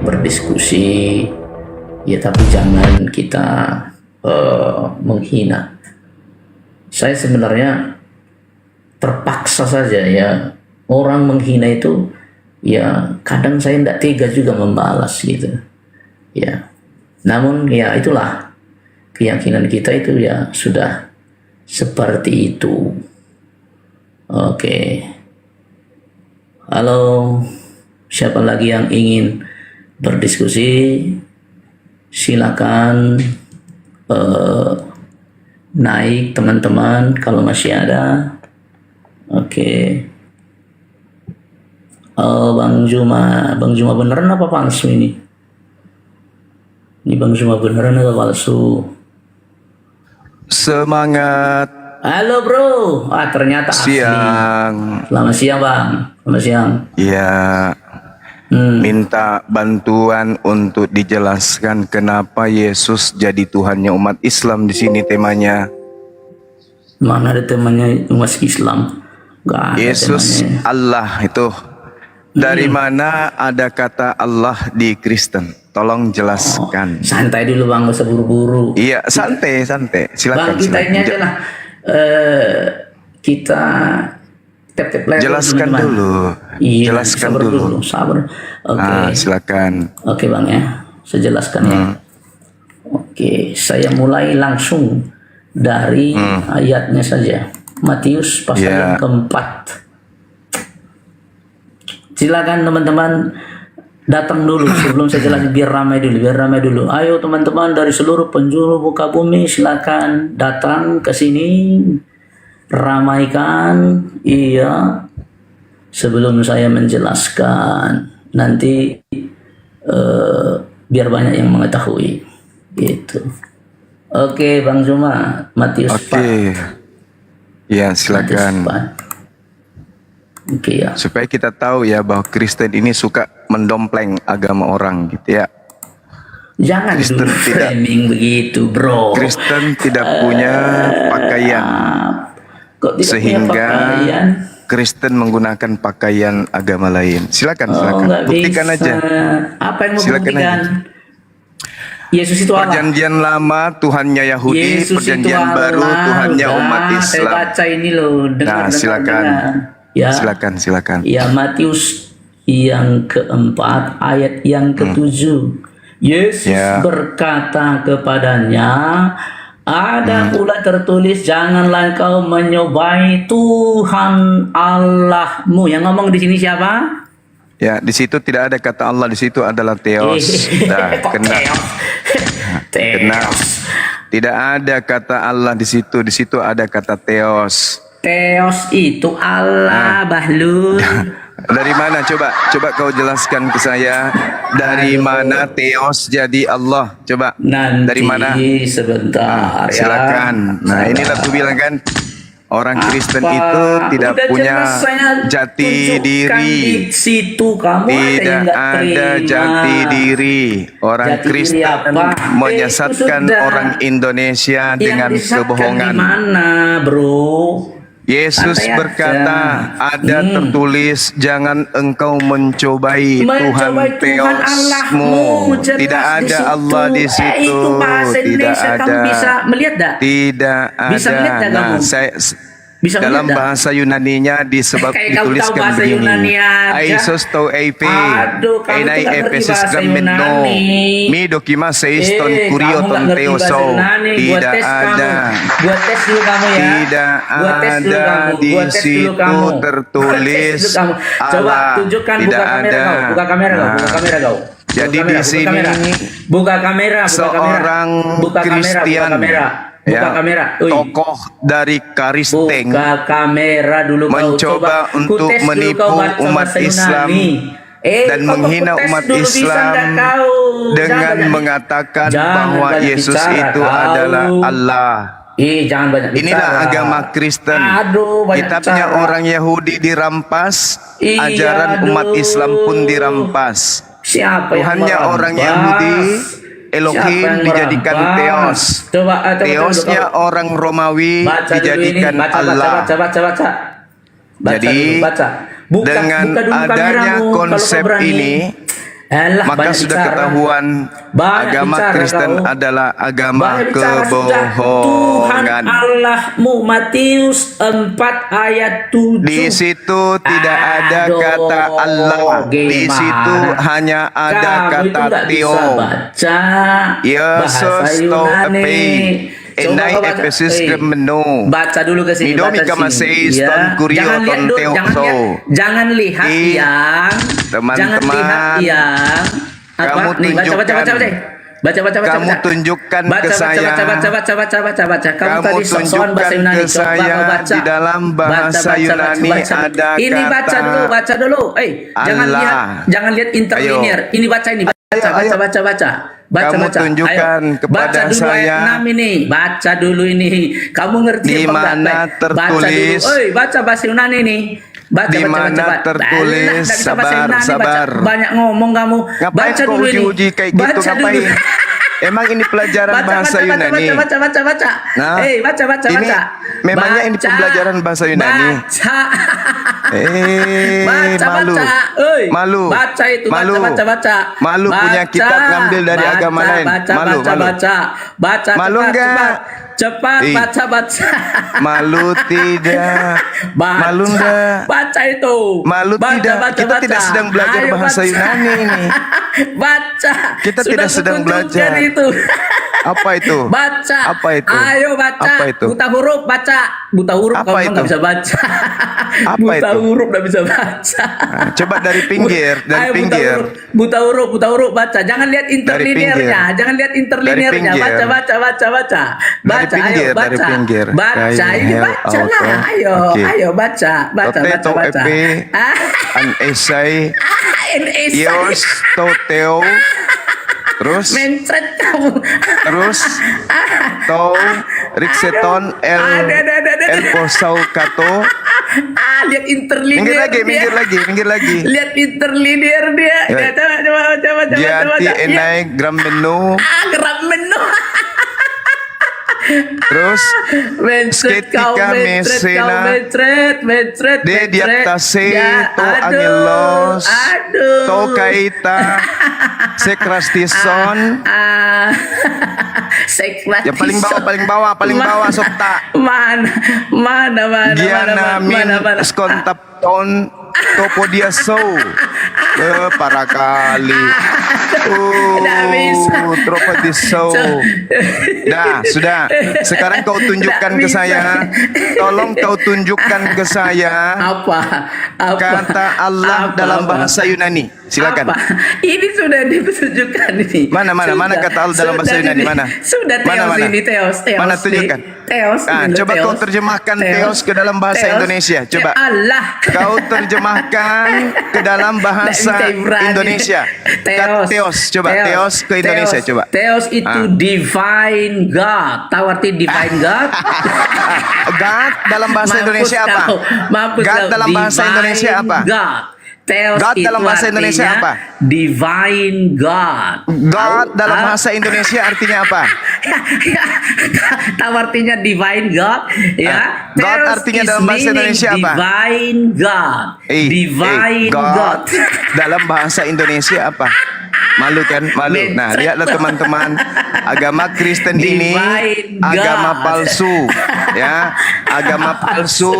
berdiskusi, ya tapi jangan kita menghina. Saya sebenarnya terpaksa saja ya, orang menghina itu ya kadang saya tidak tega juga membalas gitu ya. Namun ya itulah keyakinan kita itu ya sudah seperti itu. Oke. Halo, siapa lagi yang ingin berdiskusi? Silakan naik teman-teman kalau masih ada. Oke. Bang Juma beneran apa palsu ini? Ini Bang Juma beneran atau palsu? Semangat. Halo bro, ternyata asli. Siang. Selamat siang bang, selamat siang. Ya, minta bantuan untuk dijelaskan kenapa Yesus jadi Tuhannya umat Islam di sini temanya. Mana ada temannya umat Islam? Gak ada Yesus temanya. Allah itu. Dari mana ada kata Allah di Kristen? Tolong jelaskan. Santai dulu bang, gak usah buru-buru. Iya, santai. Silakan. Bang, kita ini aja lah. Kita tap-tap level jelaskan teman-teman. dulu. Iya, Jelaskan sabar dulu. Sabar. Oke. Silakan. Oke bang ya, saya jelaskan ya. Oke, saya mulai langsung dari ayatnya saja. Matius pasal yang keempat. Silakan teman-teman datang dulu sebelum saya jelasin, biar ramai dulu. Ayo teman-teman dari seluruh penjuru muka bumi, silakan datang ke sini, ramaikan. Iya, sebelum saya menjelaskan nanti biar banyak yang mengetahui gitu. Oke Bang Zuma, Matius 4. Ya, silakan. Oke ya. Supaya kita tahu ya bahwa Kristen ini suka mendompleng agama orang gitu ya. Jangan Kristen dulu tidak framing begitu bro. Kristen tidak punya pakaian. Kok tidak sehingga punya pakaian? Kristen menggunakan pakaian agama lain. Silakan. Buktikan bisa. aja. Apa yang mau Silakan buktikan? aja. Yesus itu Allah. Perjanjian lama Tuhannya Yahudi, Yesus perjanjian itu baru Allah. Tuhannya umat Saya Islam. baca ini loh. Dengar. Silakan. Ya. Silakan. Ya, Matius yang keempat ayat yang ketujuh. Yesus berkata kepadanya, ada pula tertulis, janganlah kau menyobai Tuhan Allahmu. Yang ngomong di sini siapa? Ya, di situ tidak ada kata Allah, di situ adalah Theos. Kena. Tidak ada kata Allah di situ ada kata Theos. Theos itu Allah, Bahlul. Dari mana? Coba kau jelaskan ke saya. Dari mana Theos jadi Allah? Coba. Nanti dari mana? Sebentar. Silakan. Nah, inilah aku bilang kan, orang Kristen itu tidak punya jati diri. Di situ kamu tidak ada jati diri. Orang Kristen menyesatkan orang Indonesia dengan kebohongan. Mana, bro? Yesus berkata, ada tertulis, jangan engkau mencobai Tuhan Theosmu. Tidak ada Allah di situ. Tidak ada. Bisa melihat dah? Tidak ada. Bisa melihat dah kamu? Bisa dalam bahasa Yunaninya dituliskan begini. Aisos to epe. Enai epesis gamedno. Mi dokimas seiston kurioton teoso. Tidak ada. Buat tes dulu kamu ya. Tidak ada di situ tertulis Coba tunjukkan, buka kamera kau. Buka kamera kau. Jadi di sini buka kamera. Seorang Kristian. Buka kamera. Tokoh dari Karisteng buka kamera dulu, mencoba untuk menipu umat Islam dan menghina umat Islam dengan mengatakan bahwa Yesus itu adalah Allah. Jangan banyak bicara. Inilah agama Kristen. Kitabnya orang Yahudi dirampas, ajaran umat Islam pun dirampas. Tuhannya orang Yahudi, Elohim, dijadikan Theos. Theosnya orang Romawi dijadikan Allah. Jadi dengan adanya konsep ini, Alah, maka banyak sudah bicara. ketahuan Banyak agama bicara Kristen kau. adalah agama Banyak bicara sudah. Tuhan kebohongan. Allahmu, Matius 4 ayat 7. Di situ tidak ada Aduh, kata Allah. Di gimana? situ hanya ada Kamu itu kata nggak bisa Theo. baca bahasa Yesus to Yunani. epi. Coba Enai kau baca. epesis meno. Baca dulu ke sini. Midomi baca kamaseis sini. ton kurio Jangan lihat ton dulu, teo jangan so. jangan lihat Ih, yang teman-teman, jangan lihat yang apa kamu nih, baca tunjukkan. baca. Kamu tunjukkan baca, ke saya. baca. Kamu Kamu tadi sok-sokan tunjukkan bahasa Yunani. ke Coba saya kau baca. di dalam bahasa Yunani ada ini kata baca dulu. Jangan lihat, Allah. jangan lihat interlinear. Ini baca ini. Ayo. Kamu tunjukkan Ayo. kepada baca dulu saya. ayat 6 ini. Baca dulu ini. Kamu ngerti Di apa enggak? mana Baca tertulis? dulu. Baca bahasa Yunani nih. Baca, Di mana tertulis? Alah, nggak bisa bahasa Sabar, Yunani, sabar. Baca. Banyak ngomong kamu. Ngapain Baca kau dulu ini. uji-uji kayak gitu? Baca Ngapain? dulu. Emang ini pelajaran bahasa Yunani. Baca. Nah, Baca. ini memangnya ini pembelajaran bahasa Yunani. Baca. Malu. Malu. Baca itu, Malu. baca. Malu punya kitab ngambil dari agama lain. Malu. Baca. Malu enggak? Cepat, baca. Malu tidak. Malu enggak? Baca itu. Malu tidak. Kita tidak sedang belajar Ayo, bahasa baca. Yunani ini. Baca. Kita tidak sedang kutunjukkan belajar. Itu. Apa itu? Baca. Apa itu? Ayo baca. Apa itu? Buta huruf baca. Buta huruf Apa kamu itu? nggak bisa baca. Apa Buta itu? huruf nggak bisa baca. Nah, coba dari pinggir, dari Ayo, pinggir. Buta huruf baca. Jangan lihat interlinearnya. Jangan lihat interlinearnya. pinggir. Baca. Dari pinggir, Ayo baca. dari pinggir. Baca. Kayak Ini hell baca out lah. of- Ayo, Oke. ayo baca. Toteto epe an esai ios toteo terus Mencret kamu. to rikseton el posau kato. Lihat interlinear. minggir lagi. Lihat interlinear dia. Ya. Coba. Jati Ya. enai gram menu Gerak menu. terus Mencret kau, Sketika mencret. de diaktase Ya, to aduh, angelos Aduh. to kaita sekrastison. Seklat. Yang paling bawah sokta. Mana. Giana min skontapton topo dia so. Para kali. Nggak bisa. Tropo di so. Dah, sudah. Sekarang kau tunjukkan Nggak ke saya. Tolong kau tunjukkan ke saya Apa? kata Allah dalam bahasa Yunani. Silakan. Apa? Ini sudah ditunjukkan ini. Mana kata Allah dalam bahasa Yunani? Mana? Sudah Theos Mana? ini Theos. Mana tunjukkan? Theos. Coba kau terjemahkan Theos ke dalam bahasa Indonesia. Coba. Ya Allah. Kau terjemahkan ke dalam bahasa Nggak bisa Ibrani. Indonesia. Theos. Coba Theos ke Indonesia. Coba. Theos itu divine God. Tahu arti divine God? God dalam bahasa Indonesia apa? Mampus God kau. dalam bahasa Divine Indonesia apa? God. Theos God itu dalam bahasa Indonesia artinya apa? Divine God. God dalam bahasa Indonesia artinya apa? Tahu artinya divine God, ya. God Theos artinya is dalam bahasa meaning Indonesia apa? Divine God. Divine God. God dalam bahasa Indonesia apa? Malu kan? Malu. Nah, lihatlah teman-teman, agama Kristen ini Divine agama God. palsu, ya. Agama palsu.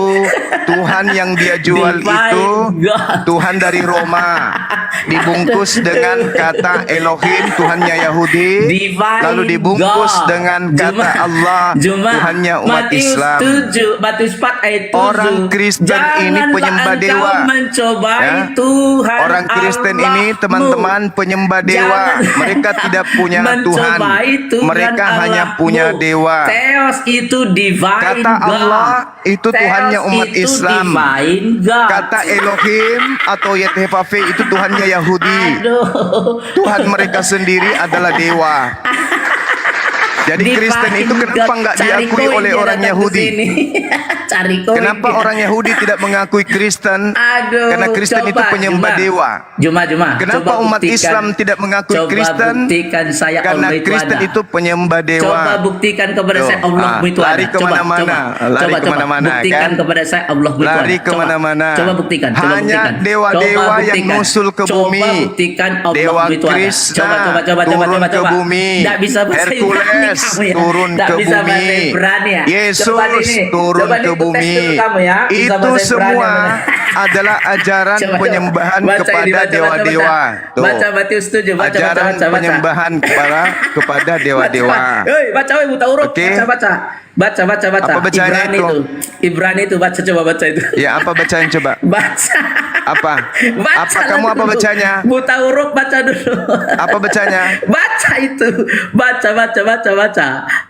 Tuhan yang dia jual Divine itu God. Tuhan dari Roma, dibungkus dengan kata Elohim, Tuhannya Yahudi, Divine lalu dibungkus God. dengan kata Allah, Tuhannya umat Matius Islam. 7, Matius 4 ayat 7. Orang Kristen ini penyembah dewa. Mencobai Ya. Tuhan Orang Kristen ini Allahmu. teman-teman penyembah dewa. Jangan Mereka tidak punya Tuhan. mencobai Tuhan Mereka hanya Allahmu. punya dewa. Theos itu divine Kata God. Allah itu Tuhannya Theos umat itu Islam. divine God. Kata Elohim atau Yetevafe itu Tuhannya Yahudi. Aduh. Tuhan mereka sendiri adalah dewa. Jadi Kristen itu kenapa nggak Cari diakui koin oleh dia orang datang ke Yahudi? sini. Cari koin Kenapa dia. orang Yahudi tidak mengakui Kristen? Aduh, Karena Kristen coba, itu penyembah dewa. Juma. Kenapa Coba umat buktikan. Islam tidak mengakui Coba Kristen? buktikan saya Karena Allah itu Kristen ada. itu penyembah dewa. Coba buktikan kepada Tuh, saya Allah itu ada. lari kemana-mana, lari kemana-mana, Buktikan kan? kepada saya Allah itu ada. Lari kemana-mana. Coba buktikan. Hanya dewa-dewa yang nusul ke bumi. Coba buktikan Allah Dewa itu ada. Krishna Coba. turun ke bumi. Nggak bisa bahasa Ibrani Hercules kamu ya. turun Nggak ke bisa bahasa bumi. Ibrani ya. Yesus Coba ini. turun Coba ke ini aku tes bumi. dulu kamu ya. Bisa Itu bahasa Ibrani semua apa? adalah ajaran Coba. penyembahan Baca ini, kepada baca. dewa-dewa. Tuh. Baca Matius 7. Baca. Ajaran penyembahan kepada dewa-dewa. Hei, baca weh buta huruf. Oke. Baca. Apa bacanya Ibrani itu? Ibrani itu baca, coba baca itu. Ya, apa bacaan coba? Baca. Apa? Baca Apa kamu apa dulu. bacanya? Buta huruf baca dulu. Apa bacanya? Baca itu. Baca.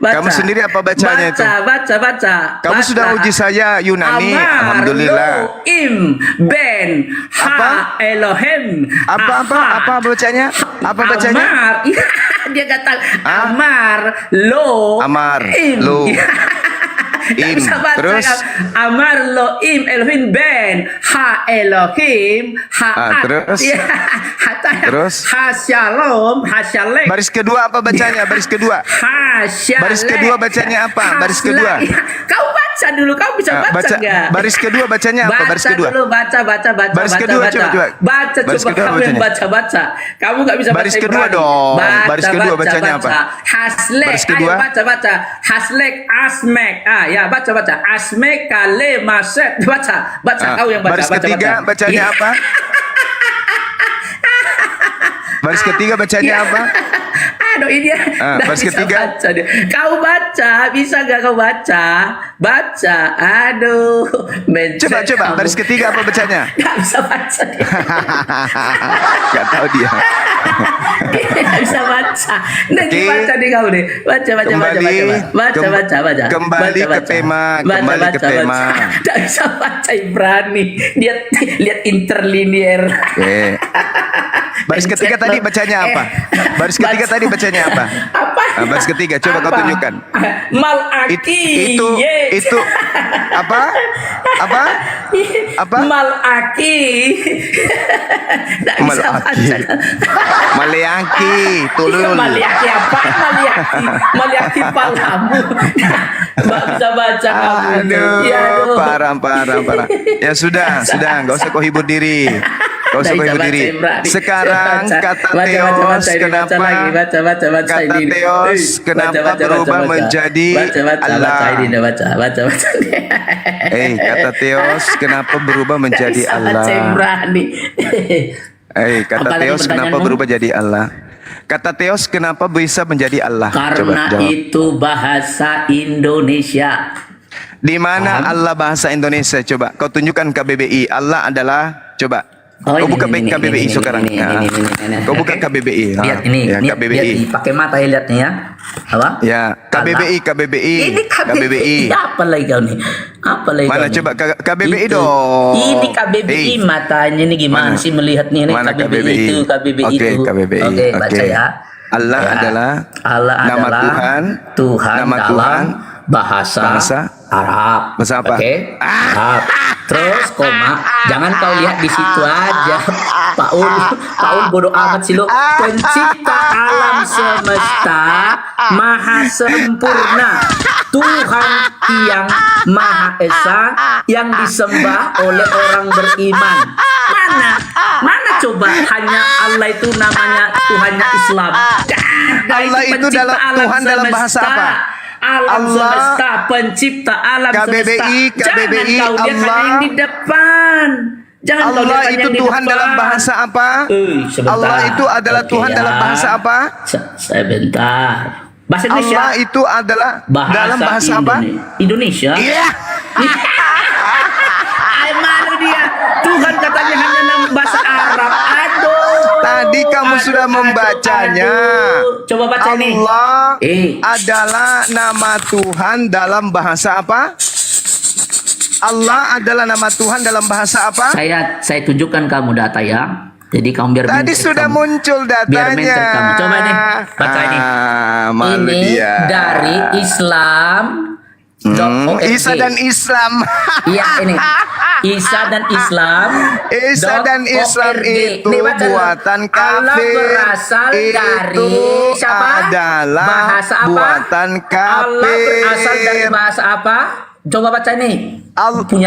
Kamu sendiri apa bacanya itu? Baca. Kamu sudah uji saya Yunani. Alhamdulillah. Lo, im, ben, Apa? ha, Elohim. Apa bacanya? Apa bacanya? Amar. Dia kata Ah? Amar, lo, Amar, im. lo, Nggak im. bisa baca, Terus? kan? Amar, lo, im, Elohim, ben, ha, Elohim, ha, Terus? Ya, Terus? ha, shalom, ha, shalek. Baris kedua apa bacanya? Baris kedua. Ha, shalek. Baris kedua bacanya apa? Baris kedua. Ya, kau baca dulu, kau bisa baca nggak? Baris kedua bacanya apa? Baris kedua. Dulu, baca. Baris kedua, coba. Baca, Baris coba kedua kamu yang bacanya. baca. Kamu nggak bisa Baris baca kedua Ibrani. dong. Baris kedua bacanya apa? Haslek. Baris kedua. Ayo baca. Haslek, asmek. Ya, baca. Asmek, kale, maset. Baca. Kau yang baca. Baris ketiga bacanya apa? Baris ketiga bacanya apa? Aduh, ini nggak baris bisa ketiga. baca dia. Kau baca, bisa gak kau baca? Baca, aduh. Coba. Kamu. Baris ketiga apa bacanya? Gak bisa baca dia. Gak tahu dia. Gak bisa baca. Nanti Oke. baca nih kau nih. Baca. Kembali ke tema. Gak bisa baca Ibrani. Lihat interlinear. Oke. Baris ketiga tadi bacanya apa? Baris ketiga tadi bacanya apa? Apa? Baris ketiga coba kau tunjukkan. Malaki. Itu apa? Apa? Malaki. Nggak bisa Malaki. baca kan? Maleaki, tulul. Maliaki apa? Maliaki palamu. Nggak bisa baca kamu. Aduh, Ya, aduh. parah. Ya sudah, nggak usah kau hibur diri. Kau usah kau hibur diri. Sekarang kata Theos kenapa? Kata Theos kenapa berubah menjadi Allah? Baca. Kata Theos kenapa berubah menjadi Allah? Kata Apa lagi Theos kenapa pertanyaanmu? berubah jadi Allah? Kata Theos kenapa bisa menjadi Allah? Karena Coba jawab. itu bahasa Indonesia. Di mana Allah bahasa Indonesia? Coba kau tunjukkan KBBI. Allah adalah coba. Kau buka KBBI sekarang. Kau buka KBBI. Lihat ini, Ya, lihat KBBI. pakai mata ya lihatnya ya. Apa? Ya, KBBI. Ini KBBI. Apa lagi kau nih? Apa lagi? Mana kau coba nih? KBBI Itu. dong. Ini KBBI matanya nih gimana Mana? sih melihatnya ini Mana KBBI itu KBBI Oke, itu. KBBI. Oke, baca ya. Allah Ya. adalah nama Tuhan. Nama dalam Tuhan. bahasa Arab. Bahasa apa? Oke. Arab. Terus koma, jangan kau lihat di situ aja. Paul bodoh amat sih lo. Pencipta alam semesta, maha sempurna, Tuhan yang maha esa, yang disembah oleh orang beriman. Mana coba hanya Allah itu namanya Tuhannya Islam. Allah itu dalam Tuhan dalam bahasa apa? Alam Allah, semesta, pencipta alam KBBI, semesta. KBBI, Jangan kau lihat Allah. hanya yang di depan. Jangan kau lihat Allah hanya itu yang di Tuhan depan. dalam bahasa apa? Sebentar. Allah itu adalah Oke, Tuhan ya. dalam bahasa apa? Sebentar. Bahasa Indonesia. Allah itu adalah dalam bahasa apa? Indonesia. Iya. Ay, mana dia? Tuhan katanya hanya dalam bahasa Arab. Aduh. Tadi kamu sudah membacanya. Aduh. Coba baca nih. Allah Eh. adalah nama Tuhan dalam bahasa apa? Allah adalah nama Tuhan dalam bahasa apa? Saya tunjukkan kamu data ya. Jadi kamu biar Tadi sudah muncul biar datanya. kamu. Coba nih, baca ini. Malu Ini dia. dari Islam. Isa dan Islam. Iya ini. Isa dan Islam. Isa dan Islam itu Nih, baca dulu. buatan Allah kafir. berasal dari siapa? Adalah Bahasa apa? buatan kafir. Allah berasal dari bahasa apa? Coba baca nih.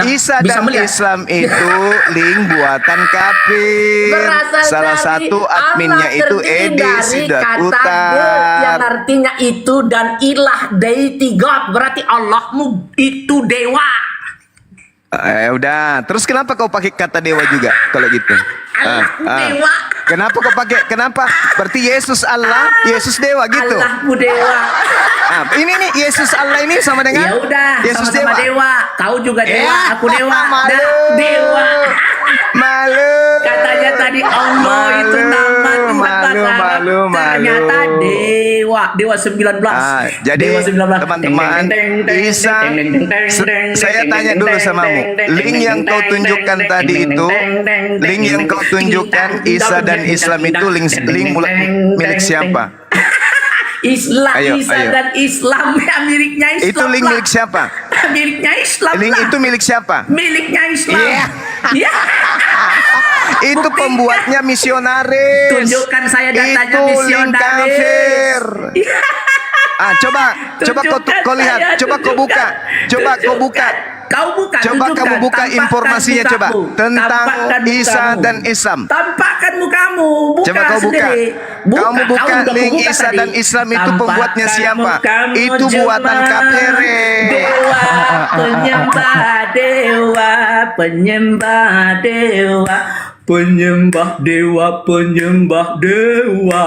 Isa bisa dan melihat. Islam itu link buatan kafir. Berasal Salah dari satu adminnya Allah itu terdiri Edi dari Sidat kata de yang artinya itu dan ilah deity God, berarti Allahmu itu dewa. Udah. Terus kenapa kau pakai kata dewa juga kalau gitu? Dewa. Kenapa kau pakai? Kenapa? Berarti Yesus Allah, Yesus dewa gitu. Allahmu dewa. Ini nih Yesus Allah ini sama dengan Ya udah, Yesus sama-sama dewa. Kau juga dewa, aku dewa. Malu. Dewa. Malu. Katanya tadi Allah itu nama Tuhan bahasa Arab. Ternyata dewa. Dewa 19. Jadi Dewa 19. teman-teman, Isa, saya tanya dulu samamu. Link yang kau tunjukkan tadi itu, link yang kau tunjukkan Isa dan Islam itu link milik siapa? Islam, Ayo, Isa ayo. dan Islam ya miliknya Islam. Itu link lah. milik siapa? Miliknya Islam. Link lah. itu milik siapa? Miliknya Islam. Iya. Ya. Itu Buktinya. pembuatnya misionaris. Tunjukkan saya datanya Itu link misionaris. kafir. Iya. Coba Tunjukkan kau lihat, saya, coba kau buka, coba kau buka. Kau buka, Coba tunjukkan. kamu buka Tampakkan informasinya coba mukamu. tentang Tampakkan Isa mukamu. dan Islam. Tampakkan mukamu. Buka Coba kau buka. sendiri. Kamu buka Kau udah link buka Isa tadi. dan Islam itu Tampakkan pembuatnya siapa? mukamu, Itu buatan jemaah. kafir. Dewa penyembah dewa, penyembah dewa. Penyembah dewa, penyembah dewa.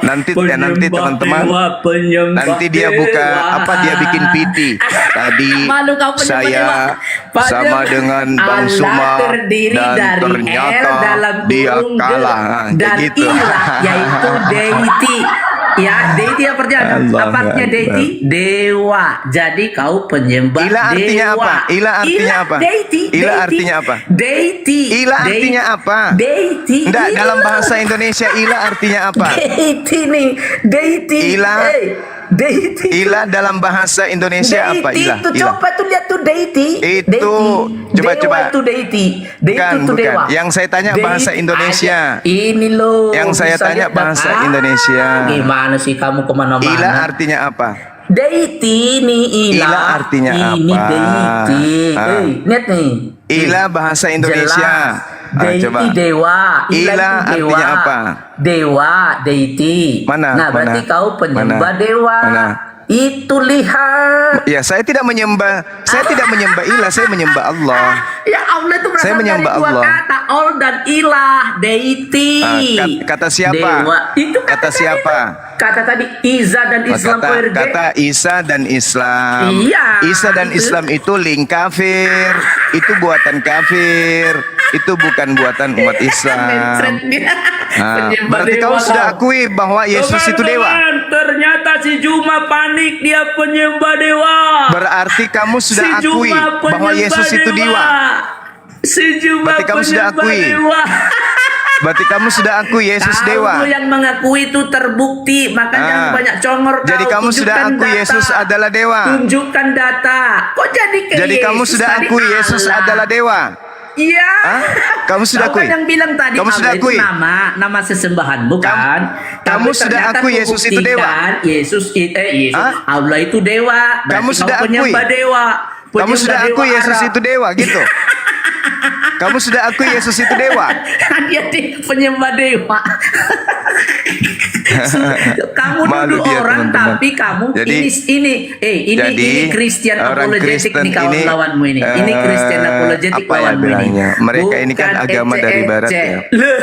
Nanti teman-teman, nanti dia buka apa, dia bikin PT. Tadi Malu kau penyembah saya dewa. sama dengan Bang Allah Suma terdiri dan dari ternyata L dalam dia kurung kalah. dan Kayak gitu. ilah yaitu deity. Ya, deity apa artinya? Allah Apa artinya Akbar. deity? Dewa. Jadi kau penyembah Ilah artinya dewa. apa? Ilah artinya apa? Deity. Ilah deity. artinya apa? Deity. Ilah artinya apa? Deity. Enggak, Ilah. dalam bahasa Indonesia ilah artinya apa? Deity nih. Deity. Ilah. Deity. Ilah dalam bahasa Indonesia apa? Deity Ilah. itu Ilah. coba tuh lihat tuh deity. Itu, Deity. coba. Dewa itu deity. Deity Bukan, itu bukan. dewa. Yang saya tanya bahasa Deity Indonesia. ada. Ini loh. Yang saya bisa tanya lihat bahasa dah. Indonesia. Gimana sih kamu kemana-mana? Ilah artinya apa? Deity ini ilah. Ilah artinya ini apa? deity. Lihat nih. Ilah bahasa Indonesia. Jelas. Deity Coba. dewa. Ilah itu dewa. artinya apa? Dewa, deity. Mana? Nah, berarti Mana? kau penyembah Mana? dewa. Mana? Itu lihat. Ya, saya tidak menyembah ilah, saya menyembah Allah. Ya Allah itu berasal Saya menyembah dari dua Allah. kata, all dan ilah, deity. Kata siapa? Dewa. Itu Kata siapa? Kata tadi Iza dan Islam ORG. Kata Isa dan Islam. Iya, Isa dan itu. Islam itu link kafir. Itu buatan kafir. Itu bukan buatan umat Islam. Penyembah Berarti dewa kamu sudah kau. akui bahwa Yesus itu dewa. Teman-teman, ternyata si Juma panik, dia penyembah dewa. Berarti kamu sudah Si Juma akui bahwa penyembah Yesus itu dewa. Si Juma Berarti kamu sudah penyembah akui. dewa. Berarti kamu sudah akui Yesus Kau dewa. tuh yang mengakui itu terbukti, maka jangan banyak congor kau. Jadi kamu sudah Tunjukkan akui data. Yesus adalah dewa. Tunjukkan data. Kok jadi ke Jadi kamu Yesus sudah tadi akui Yesus Allah? adalah dewa. Iya. Hah? Kamu sudah Kau kan akui? yang bilang tadi Kamu sudah Allah akui? itu nama sesembahan bukan? Kamu Tapi sudah ternyata akui Yesus itu dewa? kubuktikan Yesus Hah? Allah itu dewa. Kamu Berarti sudah kau akui? penyembah dewa. Kamu sudah Penyembah akui dewa Yesus Arab. itu dewa gitu. Kamu sudah akui Yesus itu dewa. Dia penyembah dewa. Kamu Malu nuduh dia, orang teman-teman. tapi kamu Jadi- ini Christian orang apologetic Kristen nih kawan ini, lawanmu ini. Ini Christian apologetic apa ya lawanmu ini. bilangnya? Mereka ini kan Bukan agama dari barat ya. Loh.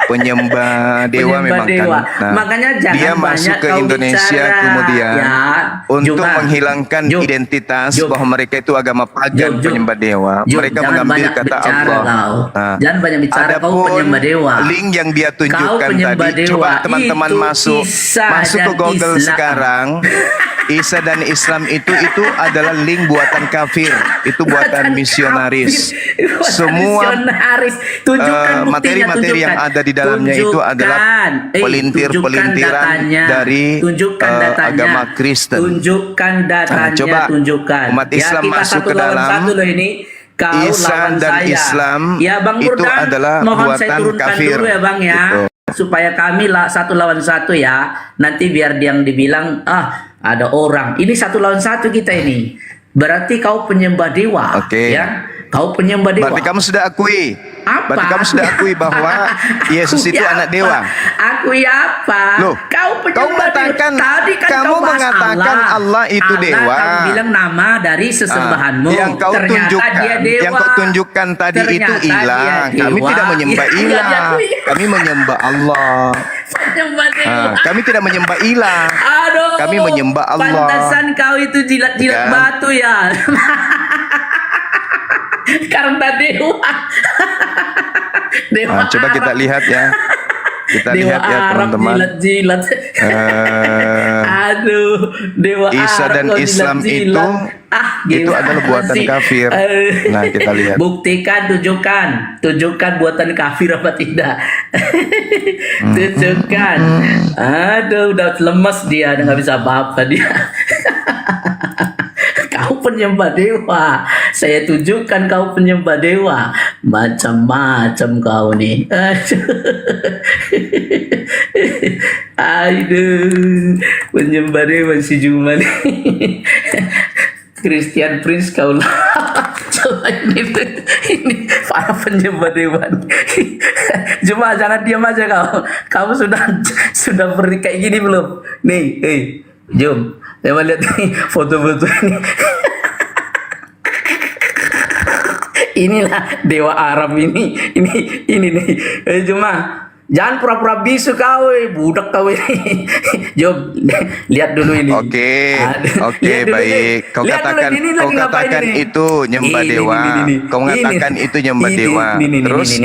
Penyembah dewa Penyembah memang dewa. kan. Nah, Makanya jangan dia masuk banyak ke kau Indonesia bicara. kemudian Ya, untuk Juma. menghilangkan Jum. identitas Jum. bahwa mereka itu agama pagan Jum. penyembah dewa. Jum, Mereka jangan mengambil banyak kata bicara Allah. kau. Nah, Jangan banyak bicara, kau adapun penyembah dewa. link yang dia Kau tunjukkan penyembah tadi, dewa. coba teman-teman Itu masuk Isa ke dan Google Islam. sekarang. Isa dan Islam itu adalah link buatan kafir, itu buatan misionaris. Semua materi-materi yang ada di dalamnya itu adalah pelintir-pelintiran dari agama Kristen. Tunjukkan datanya, coba tunjukkan. umat Islam masuk ke dalam Isa dan Islam ya, Bang itu Burdan, adalah mohon saya buatan turunkan kafir dulu ya Bang ya, gitu. Supaya kami lah 1 lawan 1 ya. Nanti biar dia yang dibilang ada orang ini 1 lawan 1 kita ini. Berarti kau penyembah dewa. Oke. Ya, kau penyembah dewa. Berarti kamu sudah akui. Apa? Berarti kamu sudah akui bahwa Yesus itu anak dewa. Akui apa? Loh, kau kau mengatakan, tadi kan kamu kau bahas mengatakan Allah itu dewa. Kamu bilang nama dari sesembahanmu. Yang kau ternyata tunjukkan, dia dewa. yang kau tunjukkan tadi itu ilah. Kami tidak menyembah ilah. Kami menyembah Allah. Kami tidak menyembah ilah. Aduh, kami menyembah Allah. Pantasan kau itu jilat-jilat batu ya. Karena dewa. Dewa coba kita lihat ya. Kita dewa lihat ya teman-teman. Jilat-jilat. Aduh, dewa Isa Arab dan Islam itu adalah buatan kafir. Nah, kita lihat. Buktikan, tunjukkan buatan kafir apa tidak. Tunjukkan. Aduh, udah lemes dia, nggak bisa apa-apa dia. Kau penyembah dewa. Saya tunjukkan kau penyembah dewa. Macam-macam kau nih. Aduh, penyembah dewa si Juma nih. Christian Prince kau lah. Coba ini para penyembah dewa. Cuma jangan diam aja kau. Kamu sudah beri kayak gini belum? Nih, jom. Saya lihat nih foto-foto ini. Inilah dewa Arab ini nih. Cuma jangan pura-pura bisu kau, budak kau ini. Jom lihat dulu ini. Oke, baik. Kau katakan itu nyembah dewa. Kau mengatakan itu nyembah dewa. Terus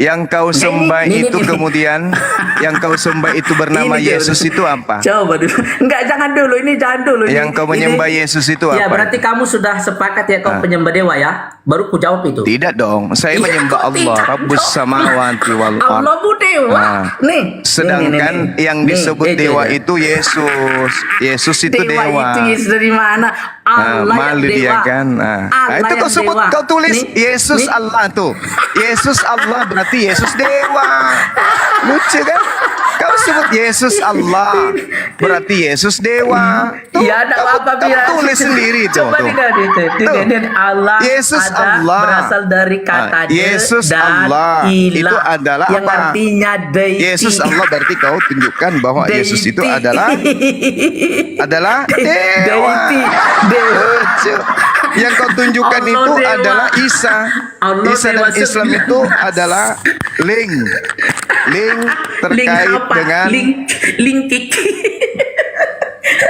yang kau sembah itu kemudian yang kau sembah itu bernama Yesus itu apa? Coba dulu. Jangan dulu. Yang kau menyembah Yesus itu apa? Ya, berarti kamu sudah sepakat ya kau penyembah dewa ya? Baru ku jawab itu. Tidak dong. Saya menyembah Allah, Rabbus samawati wal ardh. Allah bu dewa. Nih. Sedangkan yang disebut dewa itu Yesus. Yesus itu dewa. Itu Yesus dari mana? Allah malu dia kan. Itu kau sebut, kau tulis Yesus Allah tuh. Yesus Allah berarti Yesus dewa. Lucu kan? Kau sebut Yesus Allah berarti Yesus dewa. Iya, ada apa-apa biar. Kau tulis sendiri tuh. Coba lihat Allah. Yesus Allah berasal dari kata Yesus dan Allah ilah, itu adalah yang apa? Artinya deity. Yesus Allah berarti kau tunjukkan bahwa Yesus itu adalah dewa. Lucu. Yang kau tunjukkan Allah itu dewa. adalah Isa. Isa dan Islam itu adalah link terkait dengan link kiki.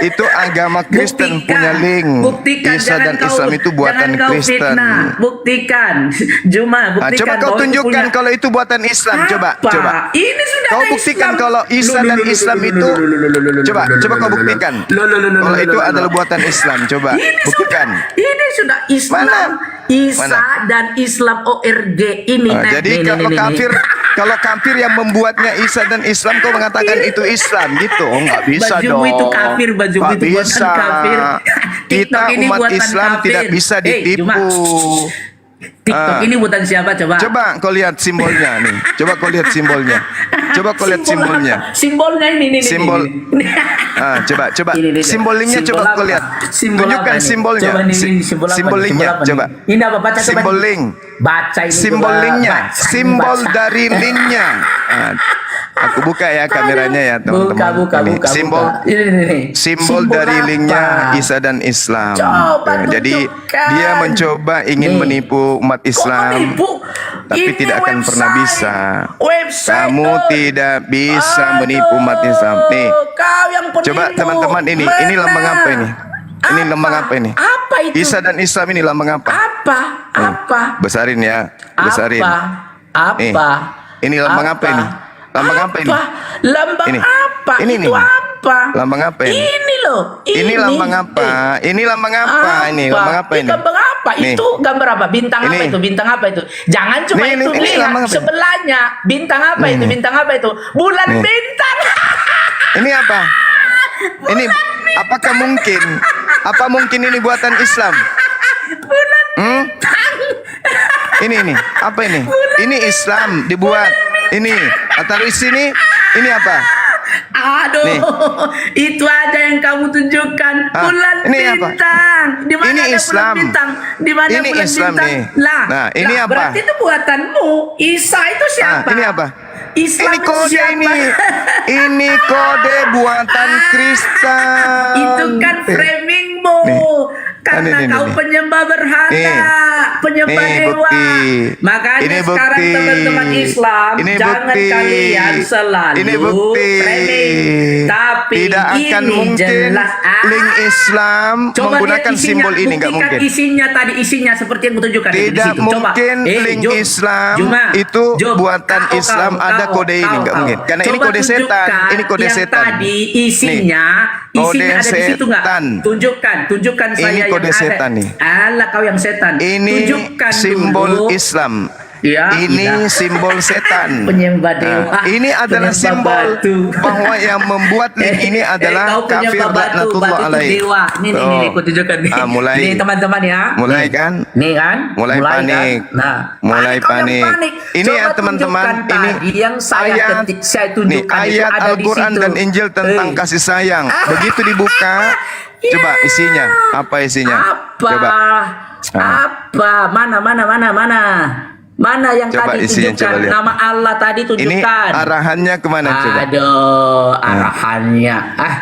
Itu agama Kristen punya link. Isa dan Islam itu buatan Kristen. Buktikan. Coba kau tunjukkan kalau itu buatan Islam. Coba. Ini sudah kau buktikan kalau Isa dan Islam itu. Coba kau buktikan. Kalau itu adalah buatan Islam. Coba buktikan. Ini sudah Islam. Isa dan Islam ORG ini. Jadi kalau kafir yang membuatnya Isa dan Islam, kau mengatakan itu Islam gitu. Oh, nggak bisa dong. Itu kafir, baju itu buatan kafir. Kita umat Islam tidak bisa ditipu. TikTok ini buatan siapa coba? Coba kau lihat simbolnya nih. Coba kau lihat simbolnya. Simbolnya ini. Simbol. Coba. Simbolnya coba kau lihat. Tunjukkan simbolnya. Simbolnya coba. Ini apa, baca coba. Simbol link. Baca ini. Simbolnya. Simbol dari linknya. Aku buka ya kameranya ya teman-teman. Buka. Simbol dari linknya Isa dan Islam. Jadi dia mencoba ingin menipu umat Islam, tapi tidak akan pernah bisa. Kamu tidak bisa menipu umat Islam. Nih, coba teman-teman ini lambang apa ini? Ini lambang apa ini? Apa itu? Isa dan Islam ini lambang apa? Apa? Besarin ya, besarin. Apa? Ini lambang apa ini? Lambang apa ini? Lambang ini. apa? Ini itu nih. apa? apa? Lambang apa ini? Ini loh. Ini lambang apa? Ini lambang apa? Ini lambang apa ini? Lambang apa? Nih. Itu gambar apa? Bintang apa Ini. itu? Bintang apa itu? Jangan cuma Nih, itu ini lihat lambang apa? sebelahnya. Bintang apa Nih, itu? nih. Bintang apa itu? Bulan Nih. bintang. Ini apa? Ini apakah mungkin? Apa mungkin ini buatan Islam? Hmm? Ini apa ini? Ini Islam dibuat. Ini atau di sini ini apa? Aduh, Nih. itu aja yang kamu tunjukkan. Ah, Bulan ini apa? bintang. Di mana Ini ada Islam. bulan bintang? Di mana Ini bulan Islam bintang? nih. Lah, Nah, ini apa? Berarti itu buatanmu. Isa itu siapa? Ini apa? Islam Ini itu kode siapa? ini. Ini kode buatan Kristen. Itu kan framingmu. Nih. Karena Nih, kau nih. penyembah berhala, Nih. penyembah Nih, dewa. bukti. Makanya Ini sekarang bukti. teman-teman Islam, Ini jangan bukti. kalian selalu Ini bukti. framing. Tapi Tidak akan ini mungkin jelas. link Islam Coba menggunakan lihat isinya, simbol ini, nggak buktikan mungkin. isinya tadi, isinya seperti yang kutunjukkan itu di Tidak situ. Coba. mungkin link Jom. Islam Juma. itu Jom. buatan Kau, Islam ada kode ini, nggak mungkin. Karena ini Coba kode setan. tunjukkan Ini kode yang setan. tadi isinya, Nih. isinya Kode ada di situ nggak? setan. Tunjukkan Ini saya kode yang setan ada. nih. Alah kau yang setan. Ini Tunjukkan simbol dulu. Islam. Ya, Ini tidak. simbol setan. Penyembah dewa. Nah, ini adalah Penyembah simbol batu. bahwa yang membuat link ini adalah kau kafir penyembah batu, laknatullah batu itu alaih. dewa. Nih, Tuh. aku tunjukkan nih. Mulai. Nih teman-teman ya. Mulai Nih. kan? Nih kan? Mulai panik. Kan? Nah, Mulai kau yang panik. Ini Coba ya teman-teman, tunjukkan ini tadi yang saya ayat, ketik, saya nih tunjukkan itu ayat ada di Al-Quran situ. dan Injil tentang kasih sayang. Begitu dibuka, coba isinya. Apa isinya? Apa? Coba. Apa? Mana yang Coba tadi isinya, coba tunjukkan lihat. nama Allah tadi Ini tunjukkan. arahannya kemana coba? Aduh, arahannya.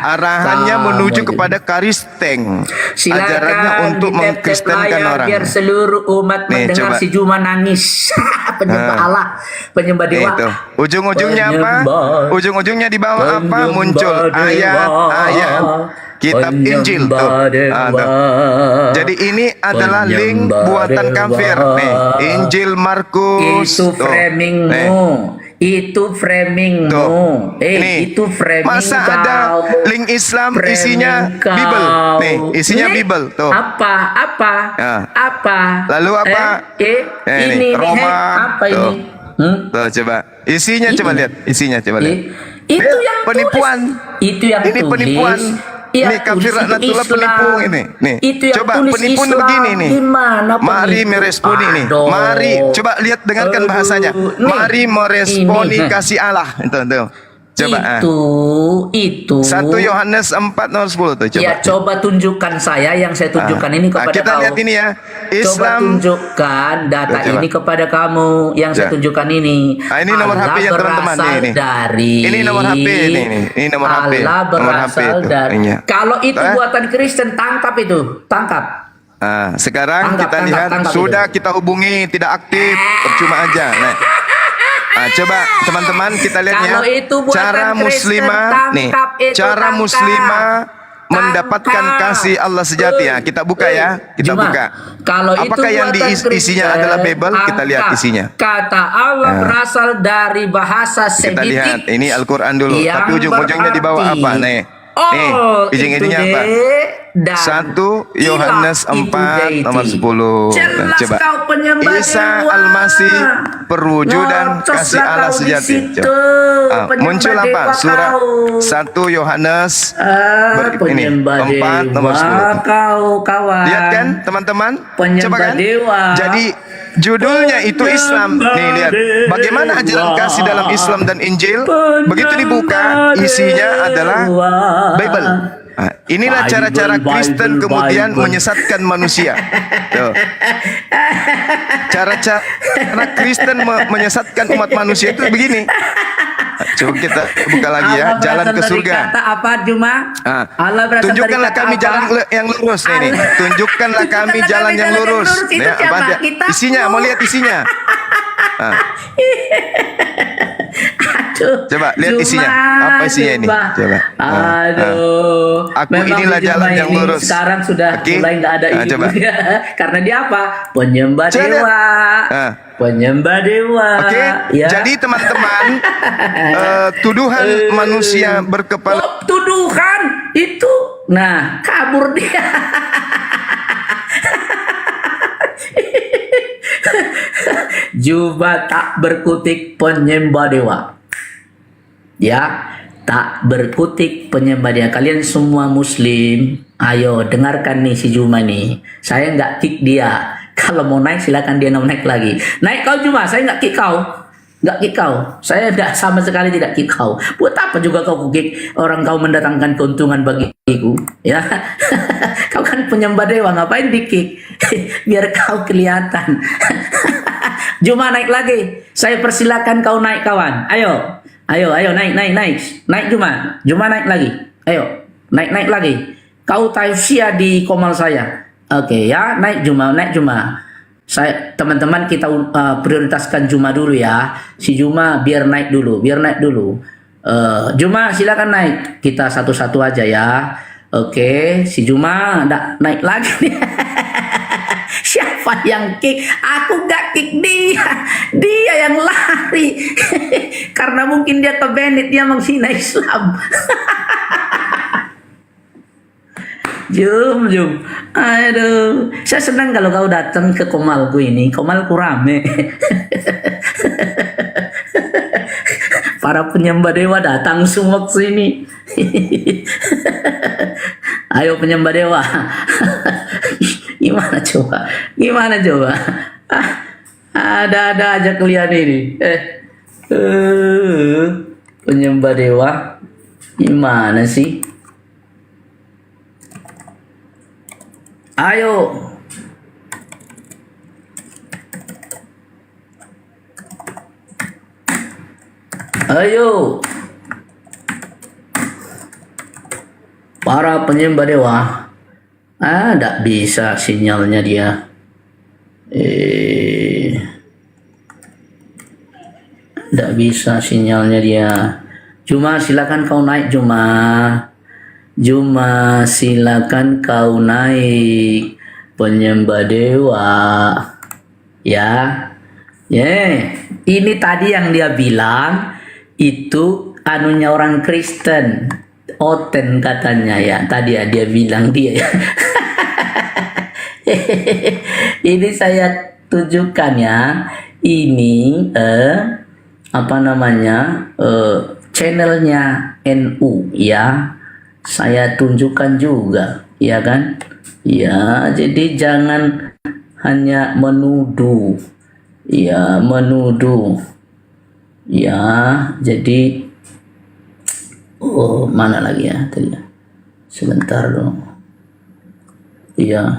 Arahannya kamu menuju ini. kepada Karisteng. Silakan Ajarannya untuk di tap-tap mengkristenkan layar orang. biar seluruh umat Nih, mendengar coba. si Juma nangis. Penyembah Nah. Allah, penyembah Nih, dewa. itu. Ujung-ujungnya apa? Penyembah. Ujung-ujungnya di bawah apa? Penyembah Muncul dewa. ayat-ayat kitab Injil tuh. Penyembah dewa. Tuh. Jadi ini adalah link Penyembah buatan dewa. kafir. Nih, Injil Markus. Itu Tuh. framingmu. Nih. Itu framingmu. Tuh. Ini. Itu framing Masa kau. ada link Islam Framing isinya kau. Bible. Nih, isinya Nih, Bible tuh. Apa? Ya. Apa? Lalu apa? Ini nih, Roma. apa Tuh. ini? Hmm? Tuh, coba. Isinya coba Ini. lihat. Isinya coba lihat. Itu yang penipuan. tulis. Itu yang Ini tulis. penipuan. Yang Ini kafir tulis itu laknatullah Islam. penipu ini. Nih, Itu yang coba tulis penipu Islam. begini nih. Gimana Mari penipu? meresponi nih. Aduh. Mari coba lihat dengarkan Aduh. bahasanya. Nih. Mari meresponi Ini. kasih Allah. Itu tuh. Coba. Itu 1 Yohanes 4 nomor 10 tuh coba. Ya coba tunjukkan saya yang saya tunjukkan ini kepada kita kau. lihat ini ya. Coba Islam. tunjukkan data Coba. ini kepada kamu yang saya Coba. tunjukkan ini. Ini nomor Allah HP ya teman-teman berasal ini. Dari Ini nomor HP ini nih. Ini nomor HP. Allah Nomor HP berasal itu. dari. Iya. Kalau itu Eh? buatan Kristen tangkap itu, tangkap. Sekarang Tangkap, kita tangkap, lihat tangkap sudah itu. kita hubungi tidak aktif, percuma aja. Coba teman-teman kita lihat ya. Kalau itu buatan Cara Kristen, muslimah nih, tangkap itu, cara tangkap. muslimah mendapatkan Tangkap. kasih Allah sejati ya. Kita buka ya, kita Juma, buka. Kalau Apakah itu yang buatan isinya Kristen, adalah Bible? Kita lihat angka. isinya. Kata Allah berasal dari bahasa Kita Semitik. lihat ini Al-Qur'an dulu, yang tapi ujung-ujungnya di bawah berarti- apa nih? Nih, ujung-ujungnya apa? 1 Yohanes 4 nomor 10. Jelas Coba. kau penyembah Isa dewa. Al-Masih perwujudan Ngocoslah kasih Allah kau di sejati. situ, Coba. penyembah Muncul apa? dewa Surat kau. 1 Yohanes ini Penyembah 4 nomor dewa 10. kau kawan. Lihat kan teman-teman? Penyembah Coba kan? dewa. Jadi judulnya itu Islam. Nih lihat. Bagaimana ajaran kasih dalam Islam dan Injil? Begitu dibuka, isinya adalah Bible. Inilah cara-cara Kristen kemudian menyesatkan manusia. Tuh. Cara-cara Kristen menyesatkan umat manusia itu begini. Coba kita buka lagi ya, Allah jalan berasal ke dari surga. Kata apa Juma? Allah berasal Tunjukkanlah dari kata kami apa? jalan yang lurus nih. Allah. Tunjukkanlah kami Tunjukkanlah jalan kami yang jalan yang lurus. lurus. Itu Nih, siapa? apa aja? Kitabmu. Isinya, mau lihat isinya. Coba lihat isinya. Apa isinya ini? Coba. Aduh. Aku Memang inilah di jalan Juma yang ini lurus. sekarang sudah mulai nggak ada ibu. Coba. Karena dia apa? Penyembah Coba lihat. dewa. Penyembah dewa. Oke. Ya. Jadi teman-teman, tuduhan manusia berkepala. Oh, tuduhan itu. Nah, kabur dia. Juma tak berkutik penyembah dewa. Ya, tak berkutik penyembah dewa. Kalian semua muslim, ayo dengarkan nih si Juma nih. Saya nggak kick dia. Kalau mau naik silakan dia naik lagi. Naik kau Juma, saya nggak kick kau. Nggak kick kau. Saya tidak sama sekali tidak kick kau. Buat apa juga kau kick orang kau mendatangkan keuntungan bagiku? Ya, kau kan penyembah dewa, ngapain di kick? Biar kau kelihatan. Juma naik lagi. Saya persilakan kau naik kawan. Ayo, naik Juma. Juma naik lagi. Ayo, naik lagi. Kau tausiah di komal saya. Oke ya, naik Juma. Saya teman-teman kita prioritaskan Juma dulu ya. Si Juma biar naik dulu. Juma silakan naik. Kita satu-satu aja ya. Oke, si Juma naik lagi. Siapa yang kick? Aku gak kick dia. Dia yang lari. Karena mungkin dia kebenet, dia menghina Islam. Jum. Aduh, saya senang kalau kau datang ke komalku ini. Komalku rame. Para penyembah dewa datang semua ke sini. Ayo penyembah dewa. Gimana coba? Ada aja kalian ini. Penyembah dewa. Gimana sih? Ayo. Para penyembah dewa. Tidak bisa sinyalnya dia. Tidak bisa sinyalnya dia. Juma silakan kau naik Juma silakan kau naik penyembah dewa. Ya. Ini tadi yang dia bilang itu anunya orang Kristen. Oten katanya ya. Tadi ya dia bilang dia ya. Ini saya tunjukkan ya. Ini channelnya NU ya. Saya tunjukkan juga, ya kan? Ya, jadi jangan hanya menuduh. Ya, Ya, jadi mana lagi ya tadi ya? Sebentar dong. Ya.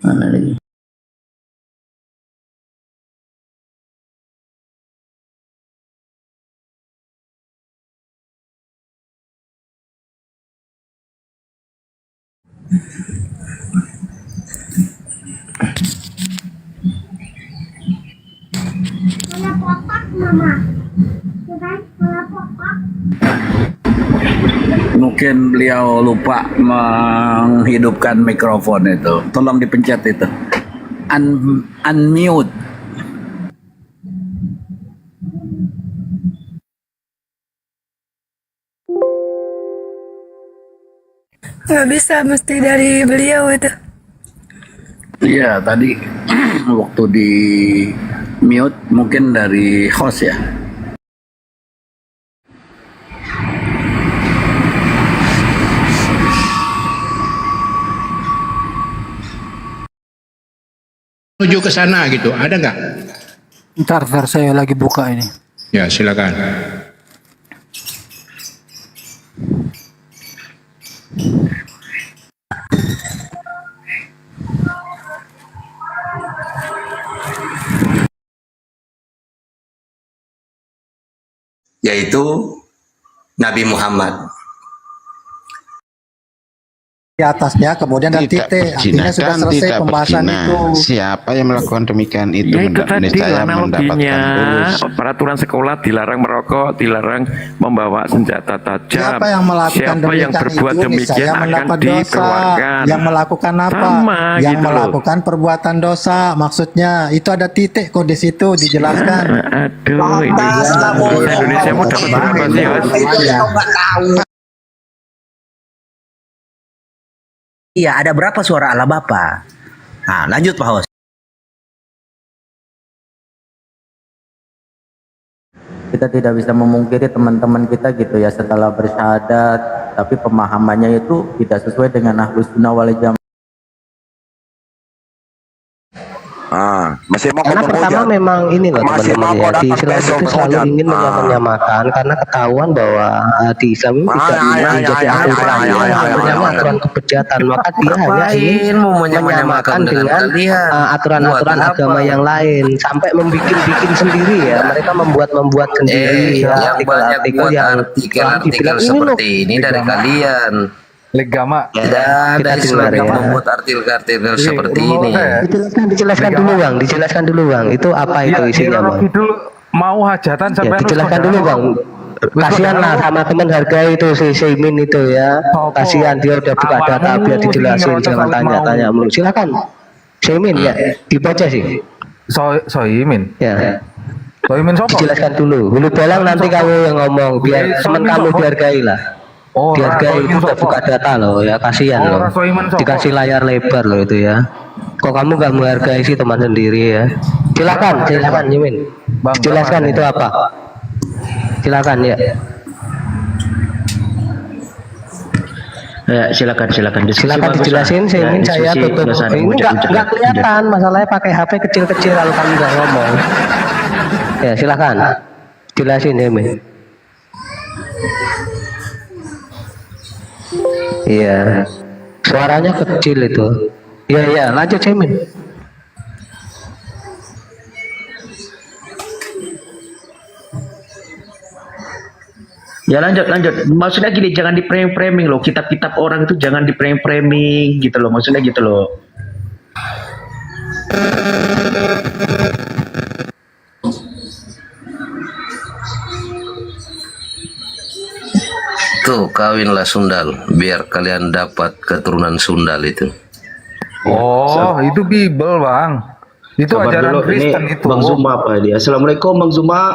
Mana lagi? Mungkin beliau lupa menghidupkan mikrofon itu. Tolong dipencet itu. Unmute. Nggak bisa, mesti dari beliau itu. Iya, tadi waktu di mute mungkin dari host ya. Menuju ke sana gitu, ada nggak? Ntar saya lagi buka ini. Ya silakan. Yaitu Nabi Muhammad. di atasnya, kemudian ada Tidak titik. Artinya sudah berzinakan, selesai tidak pembahasan berzina. itu. Siapa yang melakukan demikian itu? Ya itu tadi Saya analoginya. mendapatkan lulus. Peraturan sekolah dilarang merokok, dilarang membawa senjata tajam. Siapa yang melakukan Siapa yang demikian berbuat itu demikian misalnya akan mendapat dosa. dikeluarkan. Yang melakukan apa? Sama Yang gitu loh. melakukan perbuatan dosa. Maksudnya itu ada titik kok di situ dijelaskan. Aduh, ini Indonesia mau dapat berapa sih, Mas? Iya, ada berapa suara Allah Bapa? Nah, lanjut Pak Hos. Kita tidak bisa memungkiri teman-teman kita gitu ya setelah bersyahadat, tapi pemahamannya itu tidak sesuai dengan Ahlus Sunnah wal Jamaah. Masih mau Karena pertama memang ini loh teman-teman ya, di Islam itu selalu ingin menyamakan karena ketahuan bahwa di Islam itu tidak menjadi aturan aturan kebejatan, maka dia hanya ingin menyamakan dengan aturan-aturan agama yang lain sampai membuat sendiri ya, mereka membuat sendiri ya, artikel-artikel yang dibilang seperti ini dari kalian. Legama. Ya, kita dari dengar ya. membuat artikel-artikel seperti ini. Dijelaskan dulu bang. Itu apa itu isinya bang? Dulu mau hajatan Ya, sampai dijelaskan dulu bang. Kasihan lah sama teman harga itu si Seimin itu ya. Kasihan dia udah buka data biar dijelasin, jangan tanya-tanya mulu. Silakan. Seimin ya, dibaca sih. Soimin. Ya. Soimin sopo? Dijelaskan dulu. Hulu balang nanti kamu yang ngomong biar teman kamu dihargai lah. Dihargai itu udah buka data loh ya, kasihan loh. Dikasih layar lebar loh itu ya. Kok kamu gak menghargai sih teman sendiri ya? Silakan Yimin. Jelaskan itu apa? Silakan ya. Ya, silakan Dijelasin Yimin, saya tutup. Ini nggak kelihatan, masalahnya pakai HP kecil-kecil kalau kamu nggak ngomong. Ya silakan. Jelasin Yimin. Iya, suaranya kecil itu. Iya, lanjut Cemin. Ya lanjut. Maksudnya gini, jangan di framing loh. Kitab-kitab orang itu jangan di framing gitu loh. Maksudnya gitu loh. Tuh, kawinlah Sundal biar kalian dapat keturunan Sundal itu. Oh, itu Bible, Bang. Itu ajaran Kristen itu. Bang Zuma apa dia? Assalamualaikum Bang Zuma.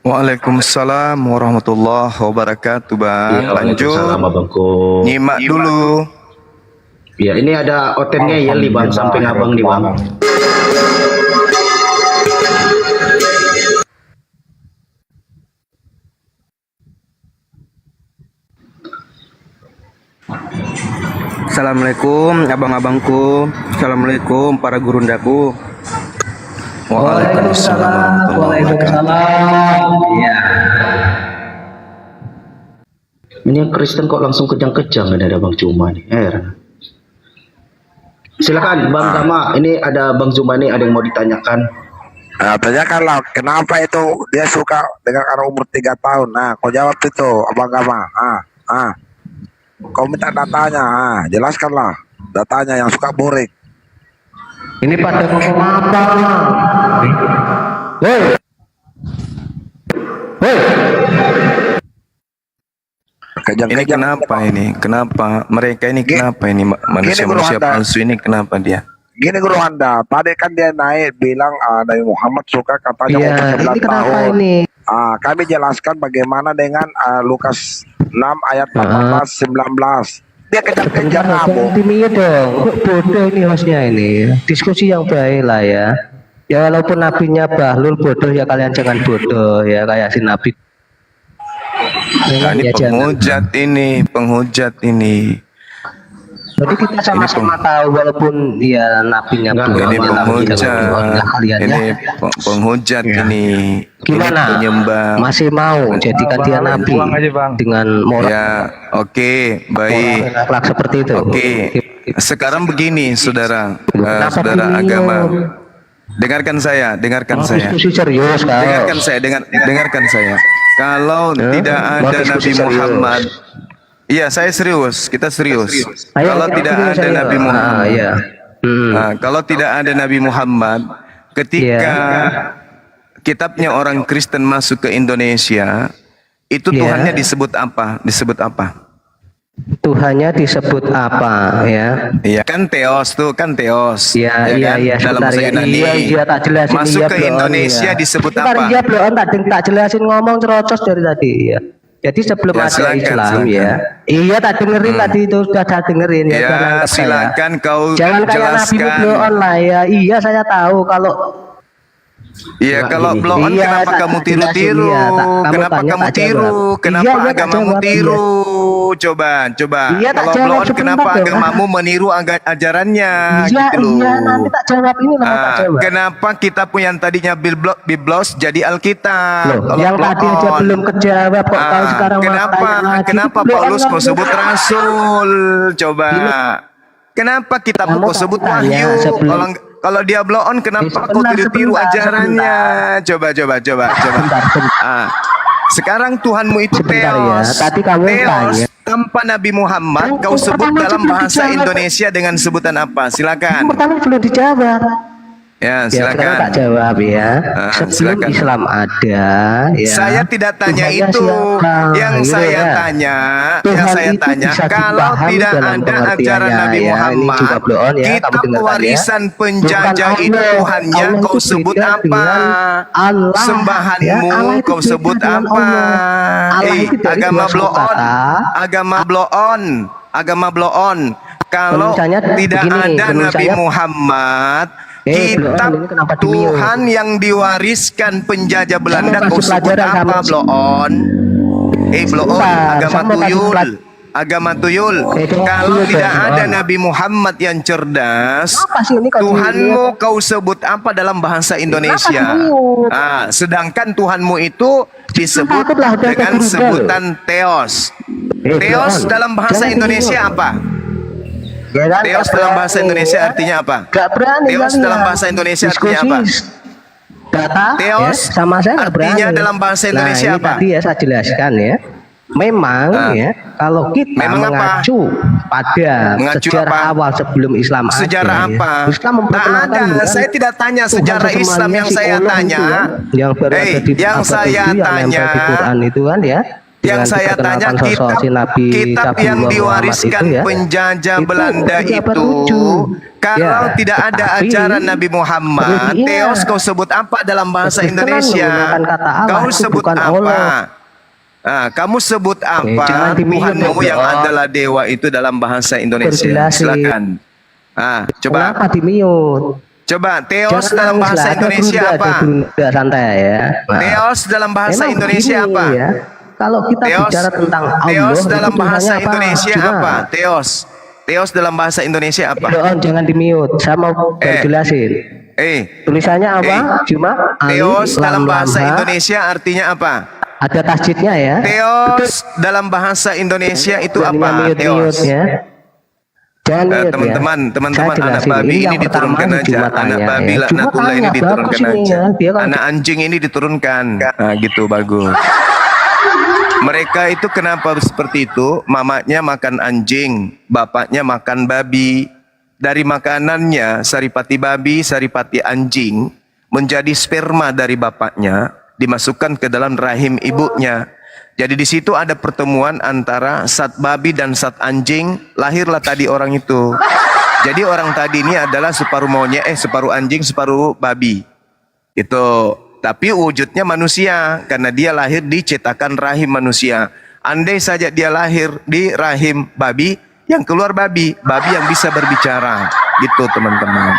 Waalaikumsalam warahmatullahi wabarakatuh, Bang. Ya, lanjut. Nyimak dulu. Ya, ini ada otennya ya nih Bang, samping Abang nih Bang. Assalamualaikum abang-abangku. Assalamualaikum para gurundaku. Waalaikumsalam. Ya. Ini yang Kristen kok langsung kejang-kejang ada Bang Zuma nih. Silakan Bang Tama, ini ada Bang Zuma nih, ada yang mau ditanyakan. Tanyakanlah kenapa itu dia suka dengan anak umur 3 tahun. Nah, kau jawab itu Abang Gama. Kau minta datanya, jelaskanlah datanya yang suka boring. Ini pada ngomong apa? Ini kenapa ini? Kenapa mereka ini? Kenapa ini manusia palsu ini? Kenapa dia? Gini guru Anda, tadi kan dia naik bilang Nabi Muhammad suka katanya umur 11 tahun. Kami jelaskan bagaimana dengan Lukas 6 ayat 18 19. Dia kejar-kejar kamu. Dong, bodoh ini hostnya ini. Diskusi yang baik lah ya. Ya walaupun nabinya Bahlul bodoh ya kalian jangan bodoh ya kayak si Nabi. Nah, ini penghujat ini. Jadi kita sama-sama tahu walaupun ya nabinya ini penghujat ini. Gimana? Penyembah. Masih mau jadikan dia nabi dengan moral? Ya, oke, baik. Akhlak seperti itu. Oke. Sekarang begini, saudara agama. Dengarkan saya. Diskusi serius, dengarkan saya. Kalau tidak ada Nabi Muhammad Iya, saya serius. Kita serius. Ayo, Kalau tidak serius, ada ayo. Nabi Muhammad, Iya. Nah, kalau tidak ada Nabi Muhammad, ketika kitabnya orang Kristen masuk ke Indonesia, itu Tuhannya disebut apa? Disebut apa? Tuhannya disebut apa ya? Iya kan Theos tuh, kan Theos. Iya, ya iya, kan? iya, Dalam sebentar bahasa ya. Yunani. Iya, tak jelasin. Masuk iya, ke Blon, Indonesia iya. disebut Sebentar, apa? Iya, Blon, tak jelasin ngomong cerocos dari tadi ya. Jadi sebelum Ya, ada silakan, Islam silakan. ya. Iya, tak dengerin tadi itu sudah saya dengerin ya. Ya, jangan nangkep saya. silakan kau Jangan kayak Nabi jelaskan. Bloon lah ya. Iya, saya tahu kalau Iya, kalau bloon Iya, kenapa tak kamu jelasin, tiru-tiru? iya, kamu Kenapa tanya, kamu tak tiru? jawab. Kenapa Iya, tak agamamu jawab, tiru? Coba. Iya, tak Kalau jawab bloon sebentar kenapa dong. agamamu meniru ajarannya? Iya, gitu loh. iya, nanti tak jawab ini lah, tak jawab. Kenapa kitab yang tadinya Biblos jadi Alkitab? Loh, Kalau yang tadi aja bloon. belum kejawab kok tahu sekarang mau Kenapa? tanya lagi. Kenapa Itu Bloon Paulus kau ngerti. sebut rasul? Coba. Kenapa kitabmu Kamu kau sebut tanya wahyu? sebelum- Kalau dia bloon, kenapa kau Sebentar, tiru-tiru sebentar, ajarannya? Coba. Sekarang Tuhanmu itu Sebentar ya, Theos. tadi kamu Theos tanya. tanpa Nabi Muhammad, kau sebut dalam bahasa Indonesia dengan sebutan apa? Silakan. Pertama belum dijawab. Ya, Ya, sekarang tak silakan. jawab ya. Sebelum silakan. Islam ada, ya. Saya tidak tanya Tuhannya itu. siapa? Yang Gitu saya ya. tanya, Tuhan itu bisa kalau dipahami tidak dalam ada pengertiannya, ajaran Nabi ya. Ini Muhammad, juga bloon ya, kamu kitab dengarkan ya. warisan penjajah Bukan itu Allah. Tuhannya Allah kau itu sebut beda apa? dengan Allah. Sembahanmu Ya, Allah itu kau beda sebut dengan apa? Allah itu dari Agama dua suku bloon, kata. agama bloon. Kalau Penulisannya tidak begini, ada Nabi penulisannya- Muhammad, bloon, kitab ini kenapa di-mute? Tuhan yang diwariskan penjajah Belanda Kamu kau kasih sebut pelajaran apa, kamu. bloon? Bloon, Sebentar, agama saya mau kasih tuyul. pelajaran. Agama tuyul. Kalau tuyul, tidak Bloon. ada Nabi Muhammad yang cerdas, Apa sih ini kau Tuhanmu kau sebut apa dalam bahasa Indonesia? Kenapa Sedangkan Tuhanmu itu disebut Takutlah, udah dengan keberubah. sebutan Theos. Theos Bloon, dalam bahasa jangan Indonesia diminum. apa? Theos dalam bahasa Indonesia artinya apa? Gak berani Theos kalian. dalam bahasa Indonesia artinya apa? Data Theos ya, sama saya nggak artinya berani. dalam bahasa Indonesia nah, ini apa? tadi ya saya jelaskan ya. Memang ya kalau kita Memang apa? mengacu pada Mengacu sejarah apa? awal sebelum Islam Sejarah ada, apa? ya. Islam Tak memperkenalkan ada. bukan Saya tidak tanya Tuhan sejarah semuanya Islam yang si saya Allah tanya. itu kan, yang baru ada di yang abad saya 7 yang tanya. nempel di Quran itu kan ya. Yang dengan saya tanya diperkenalkan sosok kitab, si Nabi kitab Nabi yang Muhammad diwariskan itu ya. penjajah Itu Belanda di abad itu, 7. kalau Ya, tidak ada tetapi ajaran Nabi perlu Muhammad, diingat, Theos kau sebut apa dalam bahasa Kristen Indonesia? menggunakan kata Allah, Kau itu sebut bukan apa? Allah. Kamu sebut apa? jangan di-mute, Tuhanmu yang Bro. adalah dewa itu dalam bahasa Indonesia. Berjelasin. Silakan. Coba. Kenapa di-mute? Coba Theos Jangan dalam nangis bahasa lah, ada Indonesia Bunda, apa? ada Bunda, santai ya. Nah, Theos dalam bahasa memang Indonesia begini apa? Ya, kalau kita bicara tentang Allah, Theos itu dalam bahasa tulisannya apa? Indonesia Cuma, apa? Theos dalam bahasa Indonesia apa? Bloon, jangan di-mute. Saya mau jelasin. Tulisannya apa? Cuma Theos alif, dalam lam, bahasa lam, ha. Indonesia artinya apa? Ada tasjidnya ya. Theos dalam bahasa Indonesia itu Jangan apa? mute, Theos. ya. Jangan mute, Teman-teman, ya. teman-teman, Saya anak jelasin. babi ini yang diturunkan pertama aja. cuma Anak tanya, babi ya. Cuma laknatullah ini tanya, diturunkan bagus ini, aja. ya. Dia kan Anak anjing ini diturunkan. Gitu bagus. Mereka itu kenapa seperti itu? Mamanya makan anjing, bapaknya makan babi. Dari makanannya saripati babi, saripati anjing menjadi sperma dari bapaknya dimasukkan ke dalam rahim ibunya. Jadi di situ ada pertemuan antara sat babi dan sat anjing, lahirlah tadi orang itu. Jadi orang tadi ini adalah separuh monyet, separuh anjing, separuh babi. Itu. Tapi wujudnya manusia karena dia lahir di cetakan rahim manusia. Andai saja dia lahir di rahim babi, yang keluar babi yang bisa berbicara. Gitu teman-teman.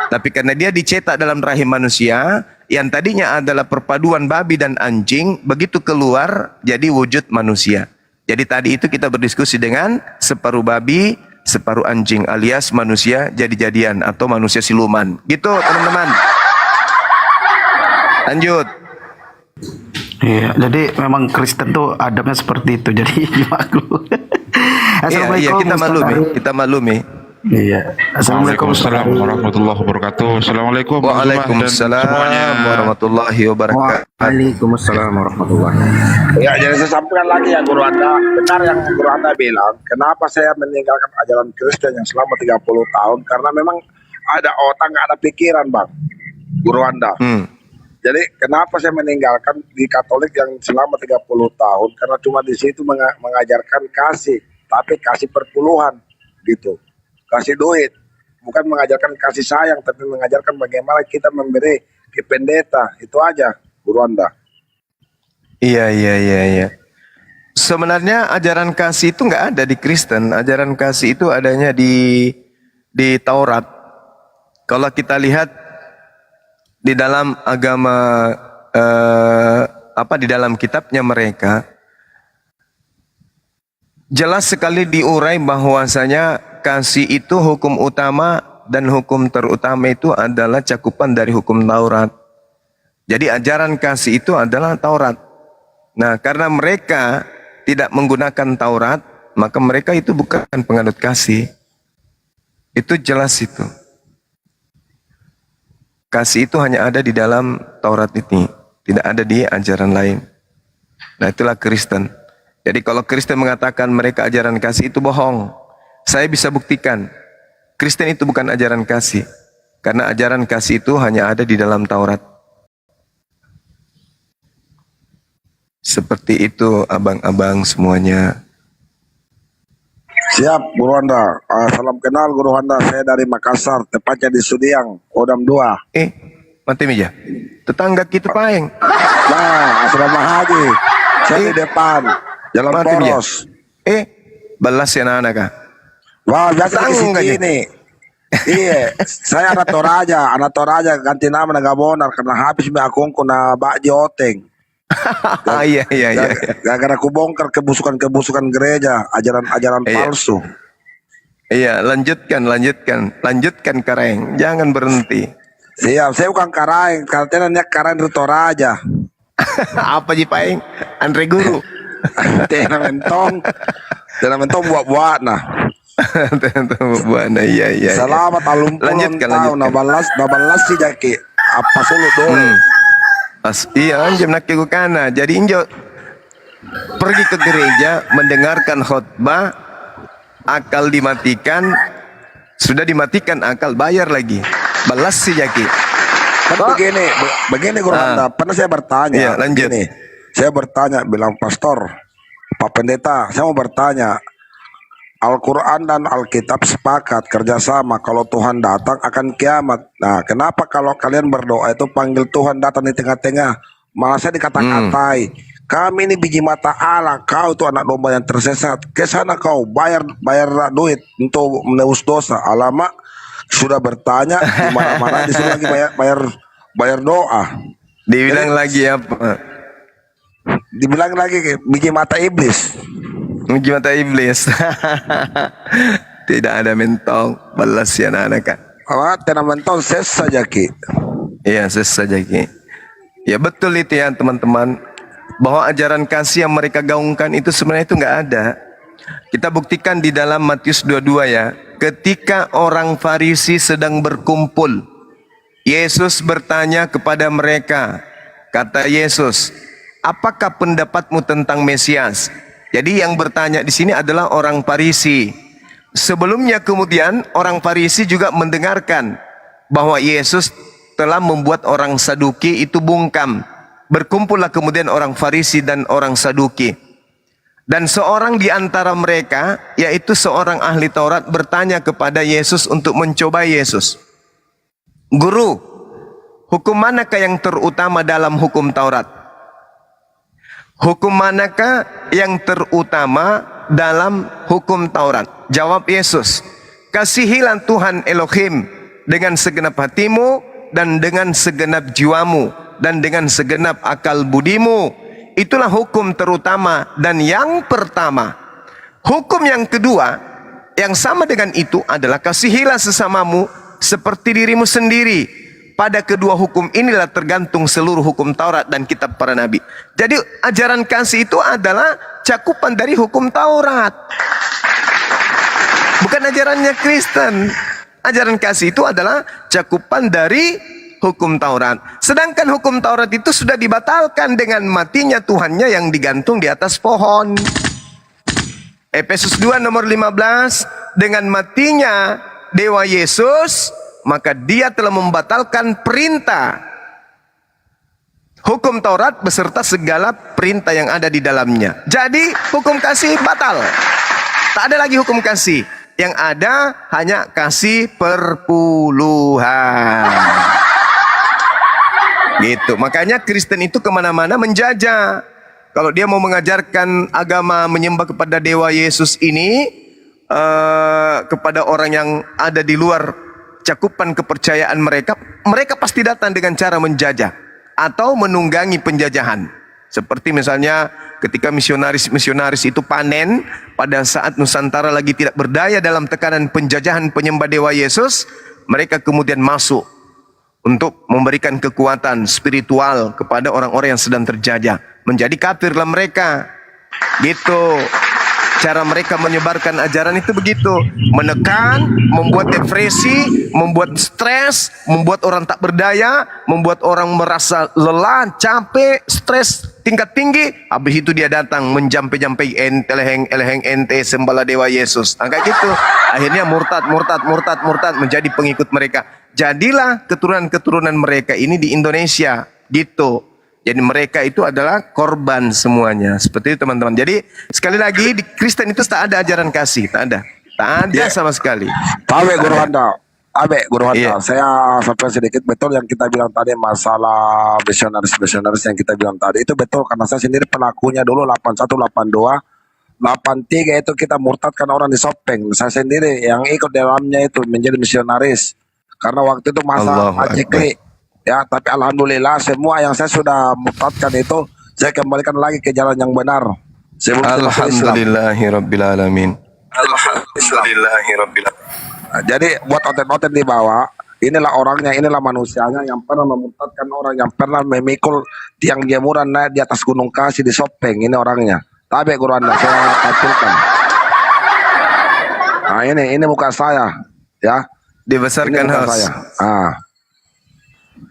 Tapi karena dia dicetak dalam rahim manusia, yang tadinya adalah perpaduan babi dan anjing, begitu keluar jadi wujud manusia. Jadi tadi itu kita berdiskusi dengan separuh babi, separuh anjing alias manusia jadi-jadian atau manusia siluman. Gitu teman-teman. Lanjut. Iya, jadi memang Kristen tuh adabnya seperti itu. Jadi maklum. Iya, kita maklumi, kita maklumi. Iya. Assalamualaikum warahmatullahi wabarakatuh. Assalamualaikum. Waalaikumsalam warahmatullahi wabarakatuh. Waalaikumsalam warahmatullahi wabarakatuh. Ya, jadi saya sampaikan lagi ya Guru Anda, benar yang Guru Anda bilang, kenapa saya meninggalkan ajaran Kristen yang selama 30 tahun, karena memang ada otak, nggak ada pikiran, Bang, Guru Anda. Jadi kenapa saya meninggalkan di Katolik yang selama 30 tahun, karena cuma di situ mengajarkan kasih, tapi kasih perpuluhan gitu. Kasih duit, bukan mengajarkan kasih sayang, tapi mengajarkan bagaimana kita memberi ke pendeta. Itu aja, Guru Anda. Iya. Sebenarnya ajaran kasih itu nggak ada di Kristen. Ajaran kasih itu adanya di Taurat. Kalau kita lihat di dalam agama di dalam kitabnya mereka, jelas sekali diurai bahwasanya kasih itu hukum utama dan hukum terutama itu adalah cakupan dari hukum Taurat. Jadi ajaran kasih itu adalah Taurat. Nah, karena mereka tidak menggunakan Taurat, maka mereka itu bukan penganut kasih. Itu jelas itu. Kasih itu hanya ada di dalam Taurat ini, tidak ada di ajaran lain. Nah, itulah Kristen. Jadi kalau Kristen mengatakan mereka ajaran kasih itu bohong. Saya bisa buktikan, Kristen itu bukan ajaran kasih. Karena ajaran kasih itu hanya ada di dalam Taurat. Seperti itu abang-abang semuanya. Siap, Guru Anda. Salam kenal, Guru Anda. Saya dari Makassar, tepatnya di Sudiang, Kodam 2. Mati meja. Tetangga kita Paeng. Nah, asrama haji. Saya di depan, Jalan Poros. Balas ya anak kah? Wah, biasa di sini. Iya, saya anak Toraja ganti nama naga bonar karena habis mi akungku na Bak Joteng. Iya. Gara-gara aku bongkar kebusukan gereja, ajaran palsu. Iya, lanjutkan Kareng, jangan berhenti. Siap, saya bukan Kareng, katanya Kareng di Toraja. Apa sih Paeng? Andre Guru. Tena mentong buat-buat nah. Iya. Selamat alumpulan tahun nabalas si jaki apa solo dong. Iya anjam nak ke kana. Jadi injo pergi ke gereja mendengarkan khotbah, akal dimatikan, sudah dimatikan akal, bayar lagi, balas si jaki. Kan begini Guru Anda, pernah saya bertanya. Iya, lanjut. Saya bertanya, bilang pastor, Pak Pendeta, saya mau bertanya, Al-Quran dan Alkitab sepakat kerjasama kalau Tuhan datang akan kiamat. Nah, kenapa kalau kalian berdoa itu panggil Tuhan datang di tengah-tengah, malah saya dikata-katai, kami ini biji mata Allah, kau itu anak domba yang tersesat, ke sana kau bayar duit untuk menebus dosa. Alamak, sudah bertanya, di mana-mana disuruh lagi bayar doa. Dibilang lagi apa? Dibilang lagi biji mata iblis. Biji mata iblis. Tidak ada mentong, balas ya anak kan. Tidak mentong, ses saja ki. Iya, ses saja ki. Ya betul itu ya teman-teman, bahwa ajaran kasih yang mereka gaungkan itu sebenarnya itu nggak ada. Kita buktikan di dalam Matius 22 ya. Ketika orang Farisi sedang berkumpul, Yesus bertanya kepada mereka. Kata Yesus, apakah pendapatmu tentang Mesias? Jadi yang bertanya di sini adalah orang Farisi. Sebelumnya kemudian orang Farisi juga mendengarkan bahwa Yesus telah membuat orang Saduki itu bungkam. Berkumpullah kemudian orang Farisi dan orang Saduki. Dan seorang di antara mereka, yaitu seorang ahli Taurat, bertanya kepada Yesus untuk mencoba Yesus. Guru, hukum manakah yang terutama dalam hukum Taurat? Hukum manakah yang terutama dalam hukum Taurat? Jawab Yesus, kasihilah Tuhan Elohim dengan segenap hatimu dan dengan segenap jiwamu dan dengan segenap akal budimu. Itulah hukum terutama dan yang pertama. Hukum yang kedua yang sama dengan itu adalah kasihilah sesamamu seperti dirimu sendiri. Pada kedua hukum inilah tergantung seluruh hukum Taurat dan kitab para nabi. Jadi ajaran kasih itu adalah cakupan dari hukum Taurat. bukan ajarannya Kristen. Ajaran kasih itu adalah cakupan dari hukum Taurat. Sedangkan hukum Taurat itu sudah dibatalkan dengan matinya Tuhannya yang digantung di atas pohon. Efesus 2 nomor 15, dengan matinya Dewa Yesus, maka dia telah membatalkan perintah hukum Taurat beserta segala perintah yang ada di dalamnya. Jadi hukum kasih batal. Tak ada lagi hukum kasih. Yang ada hanya kasih perpuluhan. Gitu. Makanya Kristen itu kemana-mana menjajah. Kalau dia mau mengajarkan agama menyembah kepada Dewa Yesus ini kepada orang yang ada di luar cakupan kepercayaan mereka, mereka pasti datang dengan cara menjajah atau menunggangi penjajahan. Seperti misalnya ketika misionaris itu panen pada saat Nusantara lagi tidak berdaya dalam tekanan penjajahan penyembah Dewa Yesus, mereka kemudian masuk untuk memberikan kekuatan spiritual kepada orang-orang yang sedang terjajah. Menjadi kafirlah mereka. Gitu. Cara mereka menyebarkan ajaran itu begitu. Menekan, membuat depresi, membuat stres, membuat orang tak berdaya, membuat orang merasa lelah, capek, stres tingkat tinggi. Habis itu dia datang menjampe-jampe eleheng ente sembala Dewa Yesus. Kayak gitu. Akhirnya murtad menjadi pengikut mereka. Jadilah keturunan-keturunan mereka ini di Indonesia. Gitu. Jadi mereka itu adalah korban semuanya. Seperti itu teman-teman. Jadi sekali lagi di Kristen itu tak ada ajaran kasih. Tak ada. Tak ada sama sekali. Guru Anda. Guru Anda. Saya sampai sedikit betul yang kita bilang tadi masalah misionaris yang kita bilang tadi. Itu betul karena saya sendiri pelakunya dulu 81, 82. 83 itu kita murtadkan orang di Sopeng. Saya sendiri yang ikut dalamnya itu menjadi misionaris. Karena waktu itu masa Pacekli. Ya, tapi alhamdulillah semua yang saya sudah murtadkan itu saya kembalikan lagi ke jalan yang benar. Alhamdulillahirabbil-alamin. Jadi buat oten-oten di bawah, inilah orangnya, inilah manusianya yang pernah memurtadkan orang, yang pernah memikul tiang jemuran naik di atas Gunung Kasih di Sopeng. Ini orangnya. Tapi Guru Anda saya tampilkan. Nah ini muka saya, ya. Dibesarkan host.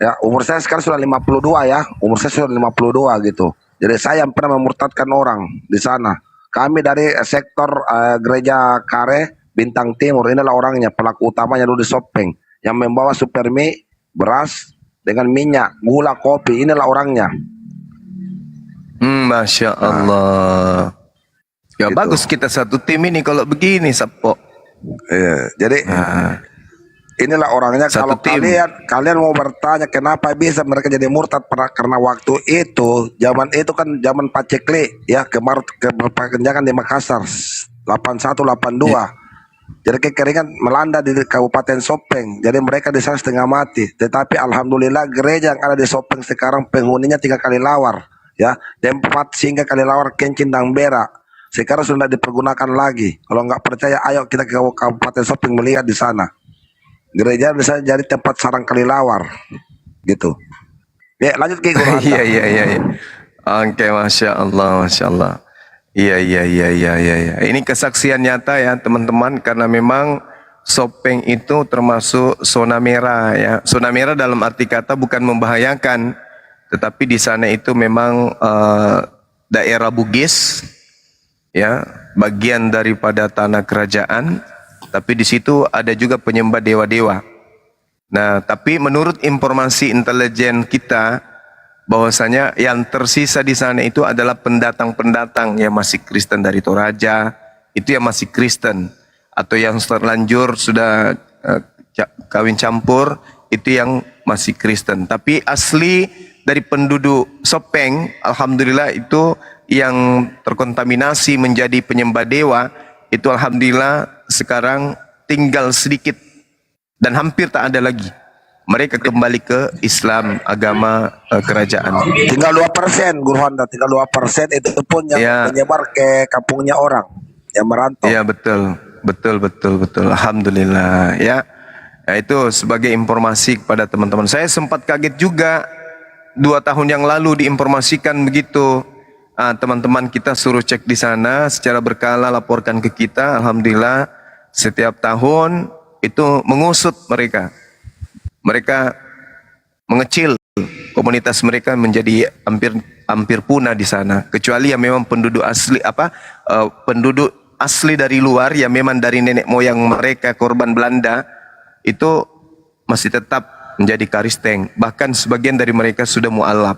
Ya, umur saya sekarang sudah 52 ya. Umur saya sudah 52 gitu. Jadi saya yang pernah memurtadkan orang di sana. Kami dari sektor gereja Kare Bintang Timur, inilah orangnya, pelaku utamanya dulu di Sopeng, yang membawa supermi, beras dengan minyak, gula, kopi. Inilah orangnya. Masya Allah. Ya gitu. Bagus kita satu tim ini kalau begini, Sapo. Iya, jadi inilah orangnya. Kalau kalian mau bertanya kenapa bisa mereka jadi murtad, karena waktu itu zaman kan zaman Pacekli ya, keberpakenjangan di Makassar 81 82. Jadi kekeringan melanda di Kabupaten Sopeng. Jadi mereka di sana setengah mati. Tetapi alhamdulillah gereja yang ada di Sopeng sekarang penghuninya 3 kali lawar ya, dan 4 singgah kali lawar Kencing dan Berak. Sekarang sudah dipergunakan lagi. Kalau nggak percaya ayo kita ke Kabupaten Sopeng melihat di sana. Gereja bisa jadi tempat sarang kelelawar gitu. Ya lanjut ke Guru Anda. Iya. Oke, Masya Allah. Iya. Ini kesaksian nyata ya teman-teman, karena memang Sopeng itu termasuk zona merah ya. Zona merah dalam arti kata bukan membahayakan, tetapi di sana itu memang daerah Bugis ya, bagian daripada tanah kerajaan. Tapi di situ ada juga penyembah dewa-dewa. Nah, tapi menurut informasi intelijen kita, bahwasanya yang tersisa di sana itu adalah pendatang-pendatang yang masih Kristen dari Toraja, itu yang masih Kristen, atau yang terlanjur sudah kawin campur, itu yang masih Kristen. Tapi asli dari penduduk Sopeng, alhamdulillah itu yang terkontaminasi menjadi penyembah dewa, itu alhamdulillah sekarang tinggal sedikit dan hampir tak ada lagi. Mereka kembali ke Islam, agama kerajaan. Tinggal 2%, Guru Anda, tinggal 2% itu pun yang menyebar ke kampungnya orang yang merantau. Iya betul. Alhamdulillah ya. Ya itu sebagai informasi kepada teman-teman. Saya sempat kaget juga 2 tahun yang lalu diinformasikan begitu. Teman-teman kita suruh cek di sana secara berkala, laporkan ke kita. Alhamdulillah setiap tahun itu mengusut mereka. Mereka mengecil, komunitas mereka menjadi hampir punah di sana. Kecuali yang memang penduduk asli penduduk asli dari luar yang memang dari nenek moyang mereka korban Belanda itu masih tetap menjadi Karisteng. Bahkan sebagian dari mereka sudah mu'alaf.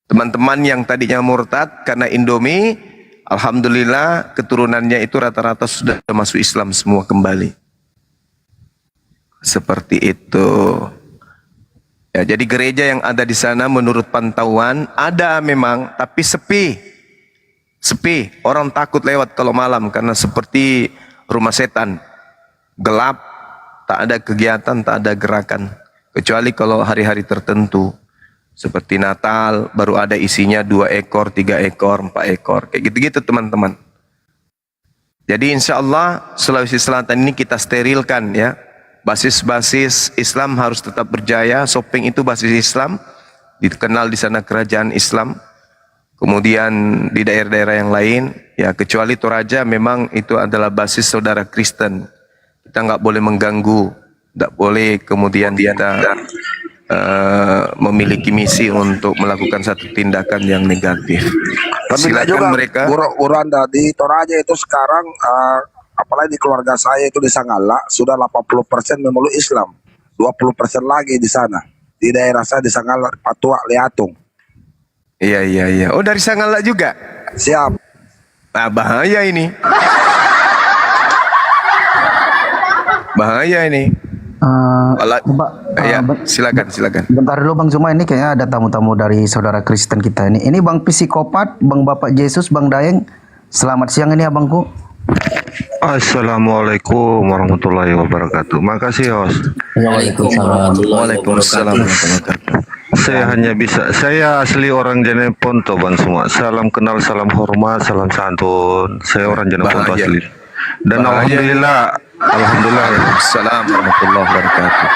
Teman-teman yang tadinya murtad karena Indomie, alhamdulillah keturunannya itu rata-rata sudah masuk Islam semua kembali. Seperti itu. Ya, jadi gereja yang ada di sana menurut pantauan ada memang, tapi sepi. Sepi, orang takut lewat kalau malam karena seperti rumah setan. Gelap, tak ada kegiatan, tak ada gerakan. Kecuali kalau hari-hari tertentu. Seperti Natal, baru ada isinya 2 ekor, 3 ekor, 4 ekor. Kayak gitu-gitu teman-teman. Jadi insya Allah Sulawesi Selatan ini kita sterilkan ya. Basis-basis Islam harus tetap berjaya. Sopeng itu basis Islam. Dikenal di sana kerajaan Islam. Kemudian di daerah-daerah yang lain, ya kecuali Toraja memang itu adalah basis saudara Kristen. Kita nggak boleh mengganggu. Tidak boleh kemudian kita memiliki misi untuk melakukan satu tindakan yang negatif. Silakan juga mereka. Guru Anda di Toraja itu sekarang, apalagi di keluarga saya itu di Sanggala sudah 80% memeluk Islam, 20% lagi di sana. Di daerah saya di Sanggala, Patua, Liatung. Iya. Oh dari Sanggala juga? Siap. Nah, bahaya ini. Bahaya ini. Silakan. Bentar dulu Bang Zuma, ini kayaknya ada tamu-tamu dari saudara Kristen kita ini. Ini Bang Psikopat, Bang Bapak Yesus, Bang Daeng. Selamat siang ini Abangku. Assalamualaikum warahmatullahi wabarakatuh. Makasih Host. Waalaikumsalam warahmatullahi wabarakatuh. Saya asli orang Jeneponto Bang semua. Salam kenal, salam hormat, salam santun. Saya orang Jeneponto asli. Dan alhamdulillah. Assalamualaikum warahmatullahi wabarakatuh.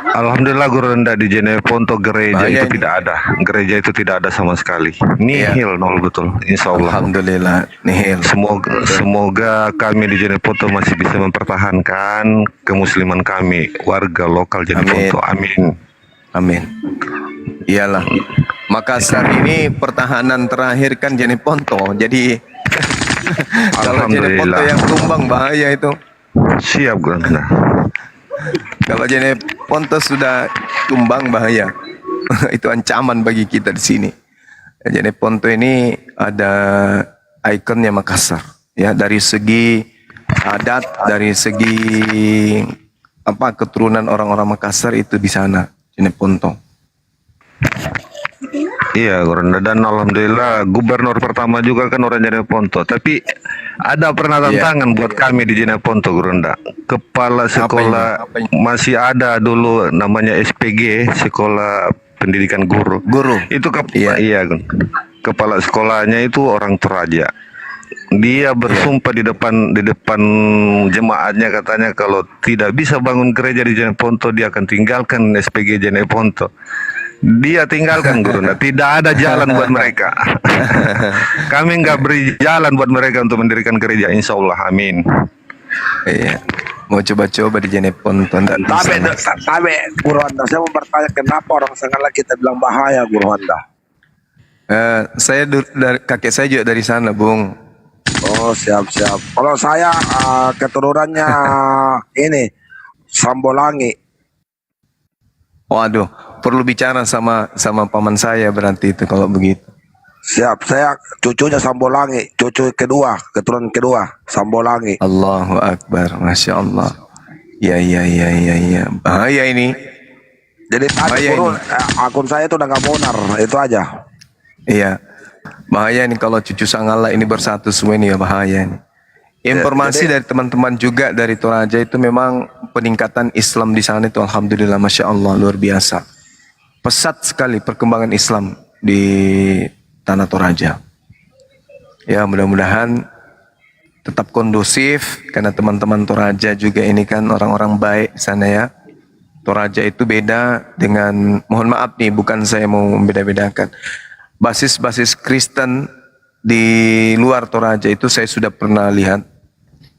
Alhamdulillah Guru Anda di Jeneponto gereja itu tidak ada. Gereja itu tidak ada sama sekali. Nihil nol betul. Insya Allah. Alhamdulillah nihil. Semoga kami di Jeneponto masih bisa mempertahankan kemusliman kami, warga lokal Jeneponto. Amin. Iyalah. Makassar ini pertahanan terakhir kan Jeneponto. Jadi kalau Jeneponto yang tumbang bahaya itu. Siap Guru Anda. Kalau Jeneponto sudah tumbang bahaya. Itu ancaman bagi kita di sini. Jeneponto ini ada ikonnya Makassar. Ya, dari segi adat, dari segi keturunan orang-orang Makassar itu di sana, Jeneponto. Iya, Guru. Dan alhamdulillah gubernur pertama juga kan orang Jeneponto. Tapi ada pernah tantangan buat kami di Jeneponto, Guru. Kepala sekolah masih ada dulu namanya SPG, Sekolah Pendidikan Guru. Itu iya, kepala sekolahnya itu orang Toraja. Dia bersumpah di depan jemaatnya, katanya kalau tidak bisa bangun gereja di Jeneponto dia akan tinggalkan SPG Jeneponto. Dia tinggalkan Guru. Tidak ada jalan buat mereka. Kami nggak beri jalan buat mereka untuk mendirikan gereja. Insya Allah, amin. Iya, mau coba-coba di Jeneponto. Tapi Guru Anda, saya mau bertanya kenapa orang Sanggala kita bilang bahaya, Guru Anda? Saya kakek saya juga dari sana, Bung. Oh, siap. Kalau saya keturunannya ini Sambolangi. Waduh, perlu bicara sama paman saya berarti itu kalau begitu. Siap, saya cucunya Sambolangi, cucu kedua, keturunan kedua Sambolangi. Allahu Akbar, Masya Allah. Iya. Bahaya ini. Jadi tadi akun saya itu udah nggak bonar, itu aja. Iya, bahaya nih kalau cucu Sanggala ini bersatu semua ini ya, bahaya nih. Informasi dari teman-teman juga dari Toraja itu memang peningkatan Islam di sana itu alhamdulillah, Masya Allah, luar biasa. Pesat sekali perkembangan Islam di tanah Toraja. Ya, mudah-mudahan tetap kondusif karena teman-teman Toraja juga ini kan orang-orang baik sana ya. Toraja itu beda dengan, mohon maaf nih, bukan saya mau membeda-bedakan. Basis-basis Kristen di luar Toraja itu saya sudah pernah lihat.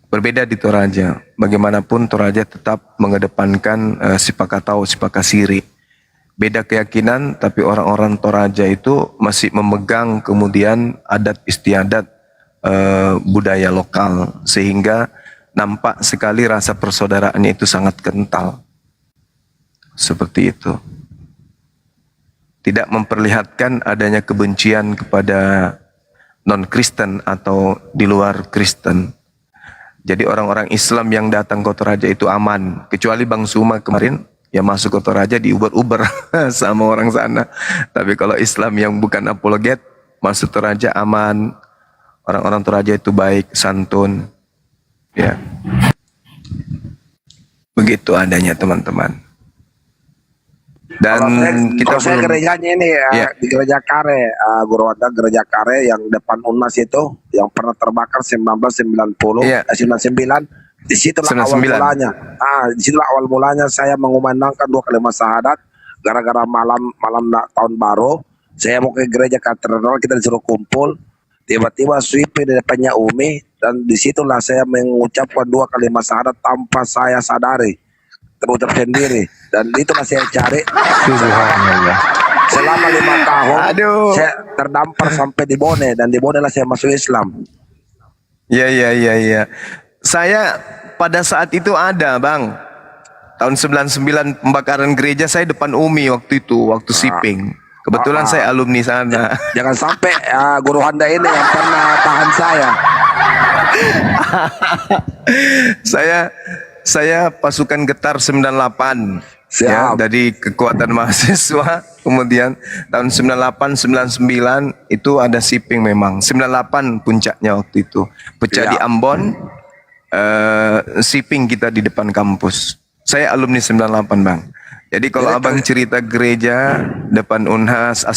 Berbeda di Toraja. Bagaimanapun Toraja tetap mengedepankan sipakatau, sipakasiri. Beda keyakinan, tapi orang-orang Toraja itu masih memegang kemudian adat istiadat budaya lokal, sehingga nampak sekali rasa persaudaraannya itu sangat kental. Seperti itu. Tidak memperlihatkan adanya kebencian kepada non-Kristen atau di luar Kristen. Jadi orang-orang Islam yang datang ke Toraja itu aman. Kecuali Bang Suma kemarin yang masuk ke Toraja diuber-uber sama orang sana. Tapi kalau Islam yang bukan apologet masuk Toraja aman. Orang-orang Toraja itu baik, santun. Ya. Begitu adanya teman-teman. Dan kalau saya gerejanya ini ya, di gereja Kare, Guru Wanda gereja Kare yang depan UNAS itu yang pernah terbakar 1990, 99. Disitulah awal mulanya. Disitulah awal mulanya saya mengumandangkan 2 kalimat syahadat. Gara-gara malam tahun baru, saya mau ke gereja katedral, kita disuruh kumpul. Tiba-tiba sweeping di depannya Umi, dan disitulah saya mengucapkan 2 kalimat syahadat tanpa saya sadari. Terucap sendiri, dan itulah saya cari selama 5 tahun. Saya terdampar sampai di Bone, dan di Bone lah saya masuk Islam. Iya. Saya pada saat itu ada Bang, tahun 99 pembakaran gereja, saya depan Umi waktu itu, waktu siping. Kebetulan saya alumni sana. Jangan sampai Guru Wanda ini yang pernah tahan saya. Saya pasukan Getar 98 ya, dari kekuatan mahasiswa. Kemudian tahun 98, 99 itu ada siping memang. 98 puncaknya waktu itu. Pecah di Ambon, siping kita di depan kampus. Saya alumni 98 Bang. Jadi kalau abang cerita gereja depan Unhas,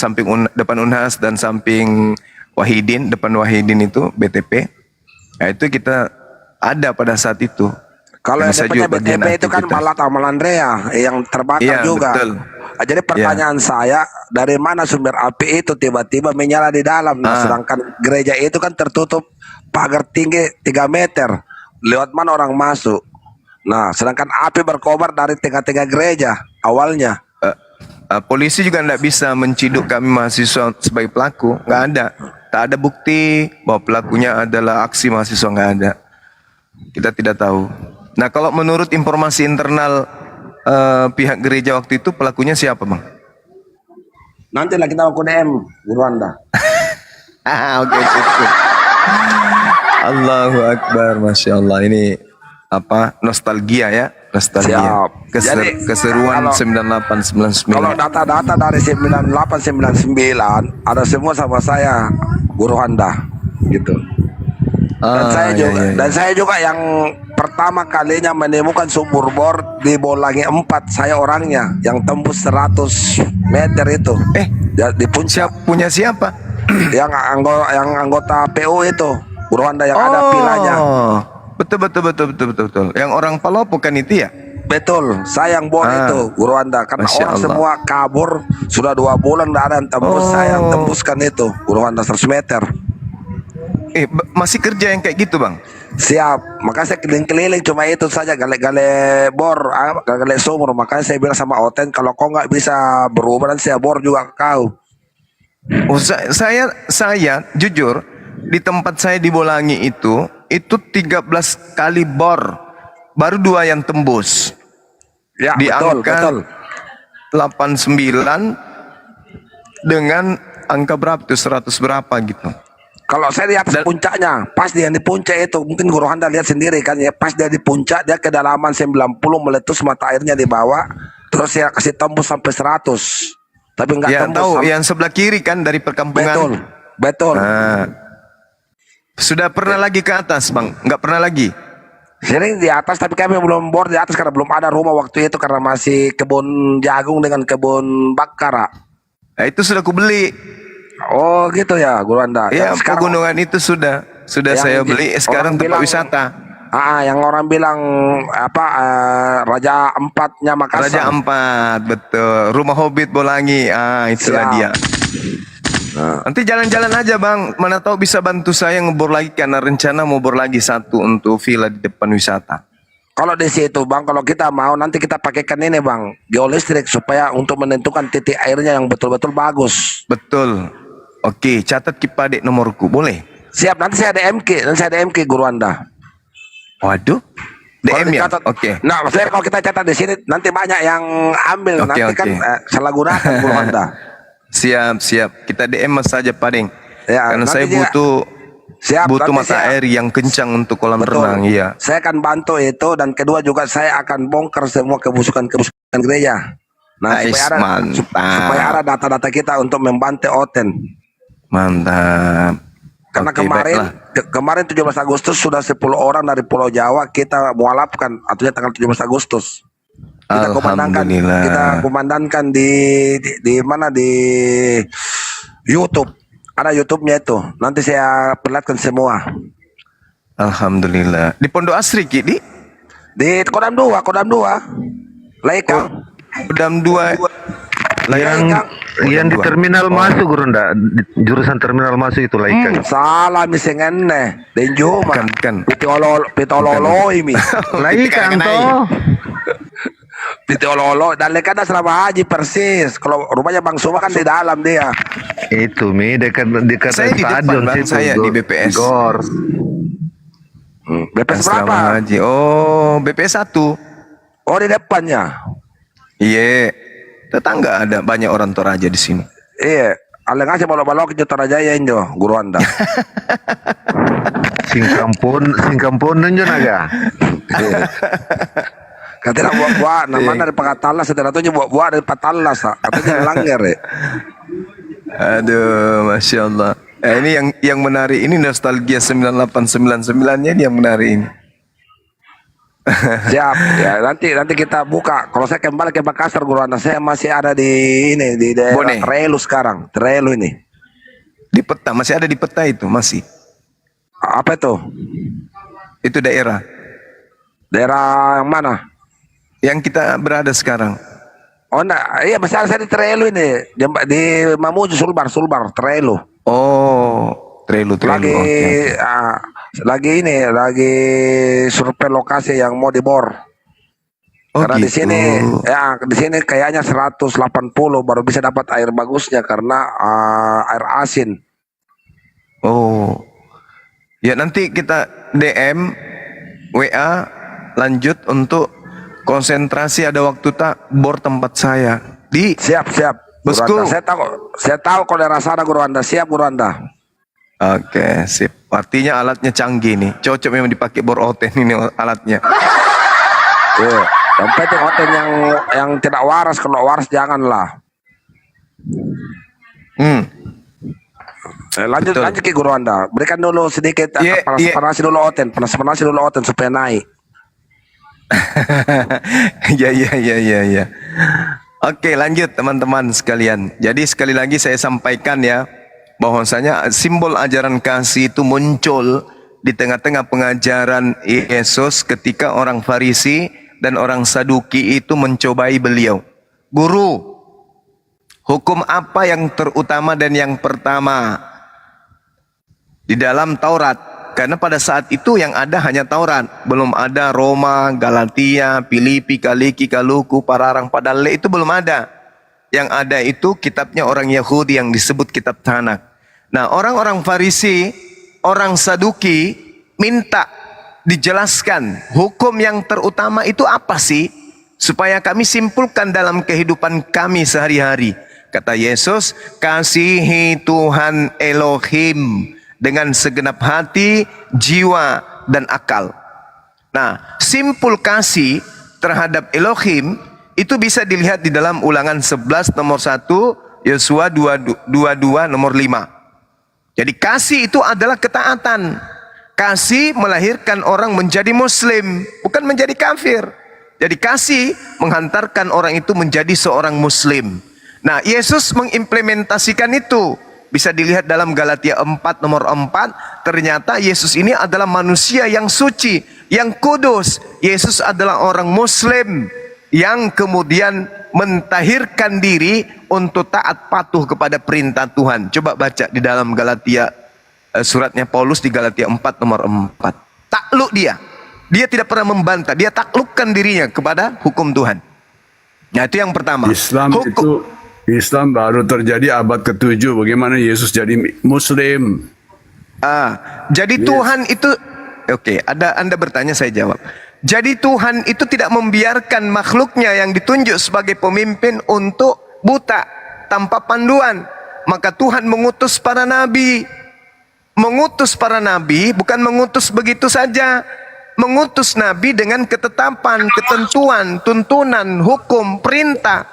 depan Unhas dan samping Wahidin, depan Wahidin itu BTP, nah itu kita ada pada saat itu. Kalau yang depannya BTP itu kan malah Taman Andrea yang terbakar juga. Betul. Jadi pertanyaan saya, dari mana sumber api itu tiba-tiba menyala di dalam? Nah, sedangkan gereja itu kan tertutup pagar tinggi 3 meter. Lewat mana orang masuk? Nah, sedangkan api berkobar dari tengah-tengah gereja awalnya. Polisi juga tidak bisa menciduk kami mahasiswa sebagai pelaku. Nggak ada. Tak ada bukti bahwa pelakunya adalah aksi mahasiswa, nggak ada. Kita tidak tahu. Nah, kalau menurut informasi internal pihak gereja waktu itu, pelakunya siapa Bang? Nanti lah kita mau DM Guru Wanda. Oke, cukup. Allahu Akbar, Masya Allah. Ini apa, nostalgia ya, nostalgia. Keseruan 98-99. Kalau data-data dari 98-99 ada semua sama saya, Guru Wanda, gitu. Dan saya juga yang pertama kalinya menemukan sumur bor di Bolangi 4. Saya orangnya yang tembus 100 meter itu. Di puncak. Punya siapa? yang anggota PU itu, Guru Wanda, yang ada pilanya. Betul. Yang orang Palopo kan itu ya? Betul, saya yang bor itu, Guru Wanda. Karena orang semua kabur, sudah 2 bulan tidak ada yang tembus. Saya yang tembuskan itu, Guru Wanda 100 meter. Masih kerja yang kayak gitu Bang? Siap, makanya saya keliling-keliling cuma itu saja, gale-gale bor, gale-gale sumur. Makanya saya bilang sama Oten, kalau kau nggak bisa berubah, nanti saya bor juga kau. Saya jujur, di tempat saya di Bolangi itu 13 kali bor, baru 2 yang tembus. Ya, di betul. 89 dengan angka berapa tuh, 100 berapa gitu. Kalau saya di atas puncaknya, pas dia di puncak itu, mungkin Guru Wanda lihat sendiri kan ya, pas dia di puncak, dia kedalaman 90 meletus, mata airnya di bawah, terus saya kasih tembus sampai 100. Tapi enggak ya, tembus. Tahu, yang sebelah kiri kan dari perkampungan. Betul. Sudah pernah lagi ke atas Bang? Enggak pernah lagi? Sering di atas, tapi kami belum bor di atas karena belum ada rumah waktu itu, karena masih kebun jagung dengan kebun bakara. Nah, itu sudah kubeli. Oh gitu ya, Guru Wanda. Ya, pegunungan itu sudah saya beli. Sekarang tempat wisata. Yang orang bilang apa, Raja Empatnya Makassar. Raja Empat, betul. Rumah Hobbit Bolangi. Itulah dia. Nanti jalan-jalan aja bang, mana tahu bisa bantu saya ngebor lagi karena rencana mau bor lagi satu untuk villa di depan wisata. Kalau di situ bang, kalau kita mau nanti kita pakaikan ini bang, geolistrik supaya untuk menentukan titik airnya yang betul-betul bagus. Betul. Oke, catat kipadek nomorku, boleh? Siap, nanti saya DMK guru Anda. Waduh, DM ya? Oke. Nah, maksudnya kalau kita catat di sini nanti banyak yang ambil, nanti kan salah gunakan guru Anda. Siap. Kita DM saja Padeng. Ya, karena saya butuh mata air yang kencang untuk kolam renang. Iya. Saya akan bantu itu, dan kedua juga saya akan bongkar semua kebusukan gereja. Nah, supaya ada data-data kita untuk membantu Oten. Mantap. Karena kemarin 17 Agustus sudah 10 orang dari Pulau Jawa kita mualafkan, artinya tanggal 17 Agustus. Kita komandankan di mana, di YouTube. Ada YouTube-nya itu. Nanti saya perlihatkan semua. Alhamdulillah. Di Pondok Asri Ki, di Kodam 2. Laikang. Kodam 2. Yang di terminal masuk guru ndak, jurusan terminal masuk itu Laikang. Salah misengene. Denjo mah. Kan. Pitololo ini. Laikang toh. Pitololo dan lekada selama haji persis. Kalau rumahnya Bang Suma kan di dalam dia. Itu dekat saya di depan bang, saya di BPS. Gor. BPS berapa? Haji. Oh, BPS 1. Oh, di depannya. Iya. Tetangga ada banyak orang Toraja di sini. Iya. Aleng aja balok-balok ke Toraja ya Injo, guru Anda. Singkampun njo naga. Katanya buah-buah, namanya dari Pakatalas, setelah itu buah-buah dari Patalas, katanya langgar ya. Aduh, Masya Allah. Ini yang menarik, ini nostalgia 9899-nya yang menarik ini. Siap, ya nanti kita buka. Kalau saya kembali ke Makassar, guru Anda, saya masih ada di daerah Trelu sekarang, Trelu ini. Di peta, masih ada di peta itu, masih. Apa itu? Itu daerah. Daerah yang mana? Yang kita berada sekarang. Oh enggak, iya masih ada saya di Trelu ini, di Mamuju Sulbar, Trelu. Oh, Trelu. Lagi survei lokasi yang mau dibor. Karena gitu. di sini kayaknya 180 baru bisa dapat air bagusnya karena air asin. Oh. Ya nanti kita DM WA lanjut untuk konsentrasi, ada waktu tak bor tempat saya di siap bosku. Saya tahu kalau daerah sana guru Anda, siap guru Anda. Oke, sip. Artinya alatnya canggih nih, cocok memang dipakai bor Oten ini alatnya. Yang penting Oten yang tidak waras, kalau waras janganlah. Lanjut ke guru Anda, berikan dulu sedikit panas-panasi dulu Oten, supaya naik. Ya. Oke, lanjut teman-teman sekalian. Jadi sekali lagi saya sampaikan ya, bahwasanya simbol ajaran kasih itu muncul di tengah-tengah pengajaran Yesus ketika orang Farisi dan orang Saduki itu mencobai beliau. Guru, hukum apa yang terutama dan yang pertama di dalam Taurat? Karena pada saat itu yang ada hanya Taurat, belum ada Roma, Galatia, Filipi, Kaliki, Kaluku, Pararang, Padale, itu belum ada. Yang ada itu kitabnya orang Yahudi yang disebut kitab Tanakh. Nah, orang-orang Farisi, orang Saduki minta dijelaskan hukum yang terutama itu apa sih, supaya kami simpulkan dalam kehidupan kami sehari-hari. Kata Yesus, kasihi Tuhan Elohim dengan segenap hati, jiwa, dan akal. Nah, simpul kasih terhadap Elohim itu bisa dilihat di dalam Ulangan 11 nomor 1, Yosua 22 nomor 5. Jadi kasih itu adalah ketaatan. Kasih melahirkan orang menjadi muslim, bukan menjadi kafir. Jadi kasih menghantarkan orang itu menjadi seorang muslim. Nah, Yesus mengimplementasikan itu. Bisa dilihat dalam Galatia 4 nomor 4. Ternyata Yesus ini adalah manusia yang suci, yang kudus. Yesus adalah orang muslim yang kemudian mentahirkan diri untuk taat patuh kepada perintah Tuhan. Coba baca di dalam Galatia, suratnya Paulus di Galatia 4 nomor 4. Takluk dia. Dia tidak pernah membantah, dia taklukkan dirinya kepada hukum Tuhan. Nah, itu yang pertama. Islam baru terjadi abad ke-7. Bagaimana Yesus jadi Muslim? Jadi Tuhan itu, oke, Anda bertanya, saya jawab. Jadi Tuhan itu tidak membiarkan makhluknya yang ditunjuk sebagai pemimpin untuk buta, tanpa panduan. Maka Tuhan mengutus para nabi. Mengutus para nabi bukan mengutus begitu saja. Mengutus nabi dengan ketetapan, ketentuan, tuntunan, hukum, perintah.